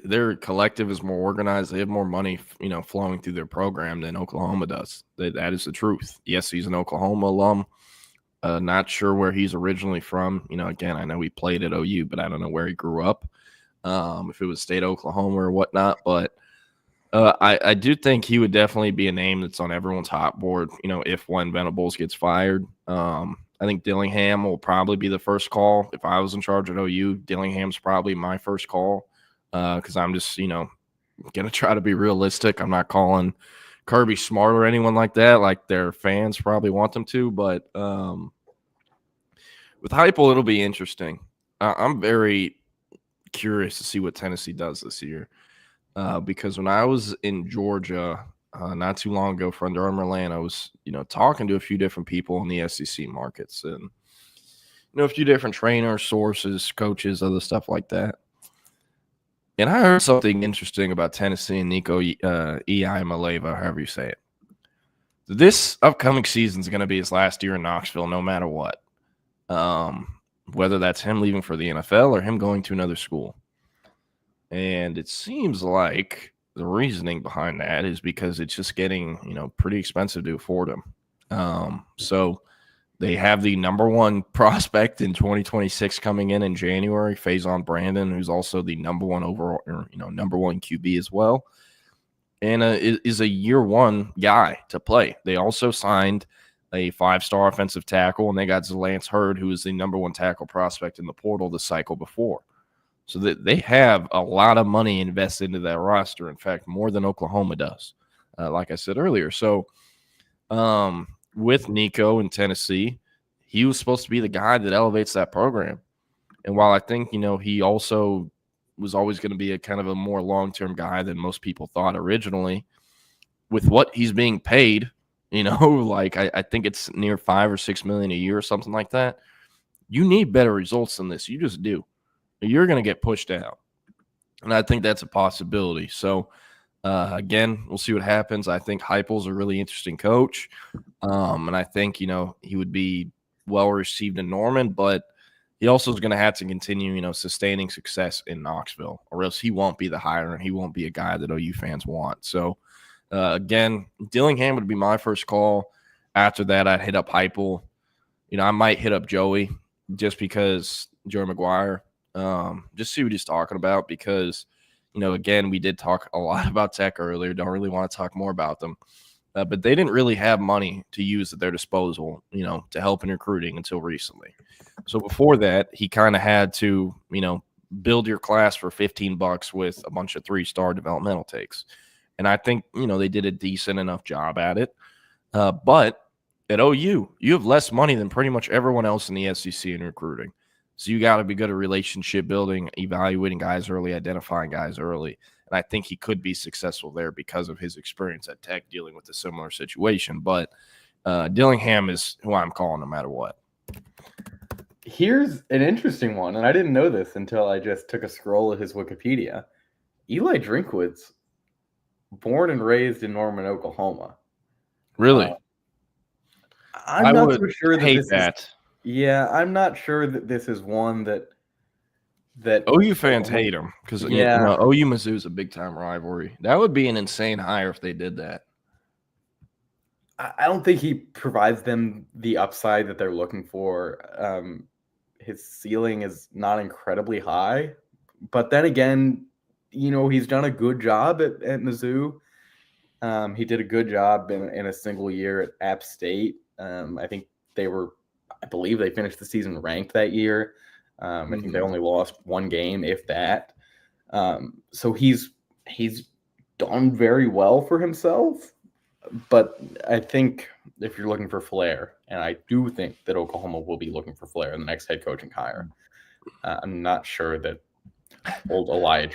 Speaker 14: their collective is more organized. They have more money, flowing through their program than Oklahoma does. That is the truth. Yes, he's an Oklahoma alum. Not sure where he's originally from. Again, I know he played at OU, but I don't know where he grew up. If it was State Oklahoma or whatnot, but I do think he would definitely be a name that's on everyone's hot board, when Venables gets fired. I think Dillingham will probably be the first call. If I was in charge at OU, Dillingham's probably my first call, because I'm just, going to try to be realistic. I'm not calling Kirby Smart or anyone like that, like their fans probably want them to, but With Heupel, it'll be interesting. I'm very curious to see what Tennessee does this year because when I was in Georgia not too long ago for Under Armour Land, I was talking to a few different people in the SEC markets and a few different trainers, sources, coaches, other stuff like that. And I heard something interesting about Tennessee and Nico Iamaleava, however you say it. This upcoming season is going to be his last year in Knoxville, no matter what. Whether that's him leaving for the NFL or him going to another school. And it seems like the reasoning behind that is because it's just getting, pretty expensive to afford him. So they have the number one prospect in 2026 coming in January, Faison Brandon, who's also the number one overall, number one QB as well. And is a year one guy to play. They also signed a 5-star offensive tackle, and they got Lance Hurd, who is the number one tackle prospect in the portal the cycle before. So they have a lot of money invested into that roster. In fact, more than Oklahoma does, like I said earlier. So with Nico in Tennessee, he was supposed to be the guy that elevates that program. And while I think, he also was always going to be a kind of a more long-term guy than most people thought originally, with what he's being paid, I think it's near $5 or $6 million a year or something like that. You need better results than this. You just do. You're going to get pushed out. And I think that's a possibility. So, again, we'll see what happens. I think Heupel's a really interesting coach. And I think, he would be well received in Norman, but he also is going to have to continue, sustaining success in Knoxville, or else he won't be the hire and he won't be a guy that OU fans want. So, again, Dillingham would be my first call. After that, I'd hit up Heupel. I might hit up Joey just because Joe McGuire, just see what he's talking about because, again, we did talk a lot about Tech earlier. Don't really want to talk more about them. But they didn't really have money to use at their disposal, to help in recruiting until recently. So before that, he kind of had to, build your class for $15 with a bunch of 3-star developmental takes. And I think, they did a decent enough job at it. But at OU, you have less money than pretty much everyone else in the SEC in recruiting. So you got to be good at relationship building, evaluating guys early, identifying guys early. And I think he could be successful there because of his experience at Tech dealing with a similar situation. But Dillingham is who I'm calling no matter what.
Speaker 15: Here's an interesting one, and I didn't know this until I just took a scroll at his Wikipedia. Eli Drinkwitz, born and raised in Norman, Oklahoma.
Speaker 14: Really?
Speaker 15: I'm not so sure that
Speaker 14: hate
Speaker 15: this
Speaker 14: that.
Speaker 15: is. Yeah, I'm not sure that this is one that
Speaker 14: OU fans hate him because OU Mizzou is a big time rivalry. That would be an insane hire if they did that.
Speaker 15: I don't think he provides them the upside that they're looking for. His ceiling is not incredibly high, but then again, he's done a good job at Mizzou. He did a good job in a single year at App State. I think I believe they finished the season ranked that year. I think they only lost one game, if that. So he's done very well for himself. But I think if you're looking for flair, and I do think that Oklahoma will be looking for flair in the next head coaching hire, I'm not sure that old Eli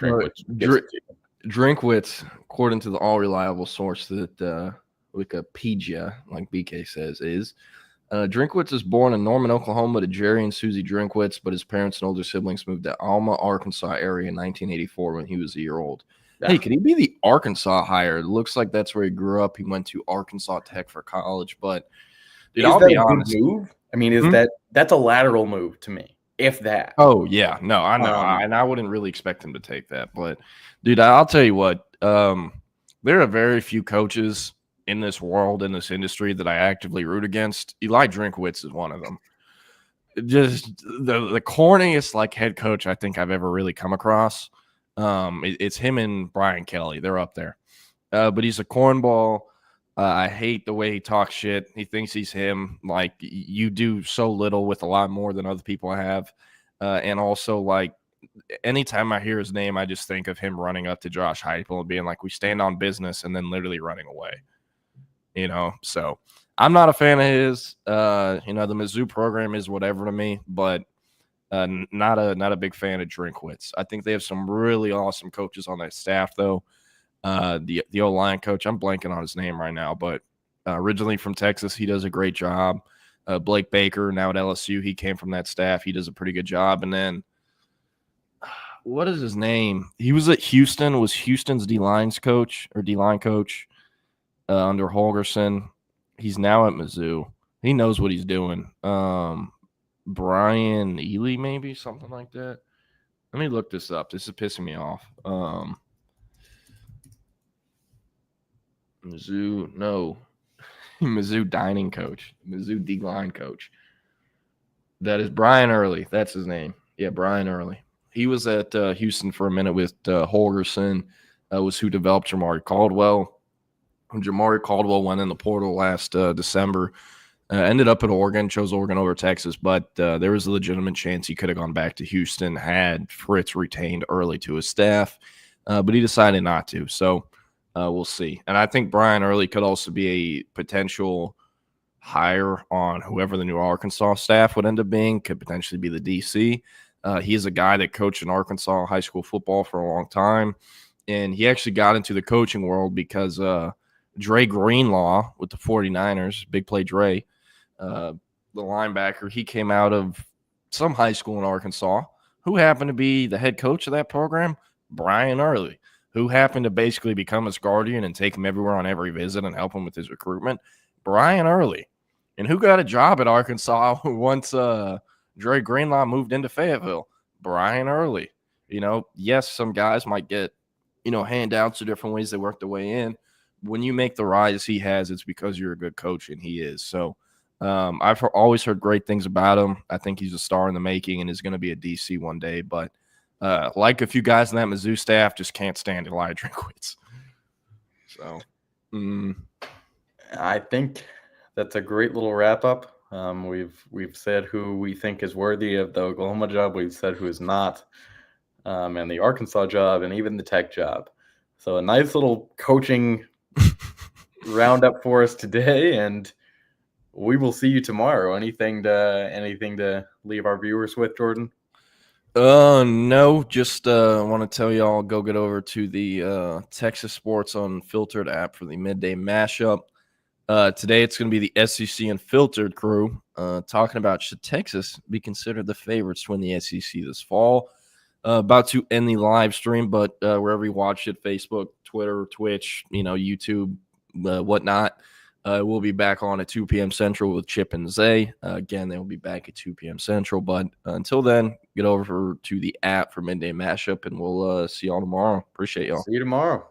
Speaker 14: Drinkwitz, according to the all-reliable source that Wikipedia, like BK says, is Drinkwitz is born in Norman, Oklahoma to Jerry and Susie Drinkwitz, but his parents and older siblings moved to Alma, Arkansas area in 1984 when he was a year old. Hey, could he be the Arkansas hire? It looks like that's where he grew up. He went to Arkansas Tech for college, but dude, I'll be honest.
Speaker 15: Move? I mean, that's a lateral move to me, if that.
Speaker 14: Oh yeah, no, I know, and I wouldn't really expect him to take that. But dude, I'll tell you what, there are very few coaches in this world, in this industry, that I actively root against. Eli Drinkwitz is one of them. Just the corniest head coach I think I've ever really come across. It's him and Brian Kelly. They're up there. But he's a cornball. I hate the way he talks shit. He thinks he's him. You do so little with a lot more than other people have. And also, anytime I hear his name, I just think of him running up to Josh Heupel and being like, we stand on business, and then literally running away. So I'm not a fan of his. You know, the Mizzou program is whatever to me, but not a big fan of Drinkwitz. I think they have some really awesome coaches on that staff, though. The O-line coach, I'm blanking on his name right now, but originally from Texas, he does a great job. Blake Baker, now at LSU, he came from that staff. He does a pretty good job. And then, what is his name? He was at Houston, was Houston's D-line coach under Holgerson. He's now at Mizzou. He knows what he's doing. Brian Ely, maybe, something like that. Let me look this up. This is pissing me off. Mizzou, no. Mizzou dining coach, Mizzou D-line coach. That is Brian Early. That's his name. Yeah, Brian Early. He was at Houston for a minute with Holgerson, was who developed Jamari Caldwell. When Jamari Caldwell went in the portal last December, ended up at Oregon, chose Oregon over Texas, but there was a legitimate chance he could have gone back to Houston had Fritz retained Early to his staff, but he decided not to. So we'll see. And I think Brian Early could also be a potential hire on whoever the new Arkansas staff would end up being, could potentially be the DC. He is a guy that coached in Arkansas high school football for a long time, and he actually got into the coaching world because Dre Greenlaw with the 49ers, big play Dre, the linebacker, he came out of some high school in Arkansas. Who happened to be the head coach of that program? Brian Early. Who happened to basically become his guardian and take him everywhere on every visit and help him with his recruitment? Brian Early. And who got a job at Arkansas once Dre Greenlaw moved into Fayetteville? Brian Early. You know, yes, some guys might get, you know, handouts or different ways they work their way in. When you make the rise he has, it's because you're a good coach, and he is. So I've always heard great things about him. I think he's a star in the making and is going to be a DC one day, but like a few guys in that Mizzou staff, just can't stand Elijah Drinkwitz. So,
Speaker 15: I think that's a great little wrap up. We've said who we think is worthy of the Oklahoma job. We've said who is not, and the Arkansas job, and even the Tech job. So a nice little coaching roundup for us today, and we will see you tomorrow. Anything to leave our viewers with, Jordan?
Speaker 14: No, just want to tell y'all, go get over to the Texas Sports Unfiltered app for the Midday Mashup. Today it's going to be the SEC Unfiltered crew talking about should Texas be considered the favorites to win the SEC this fall. About to end the live stream, but wherever you watch it, Facebook, Twitter, Twitch, YouTube, whatnot, we'll be back on at 2 p.m. Central with Chip and Zay. Again, they will be back at 2 p.m. Central, but until then, get over to the app for Midday Mashup, and we'll see y'all tomorrow. Appreciate y'all.
Speaker 15: See you tomorrow.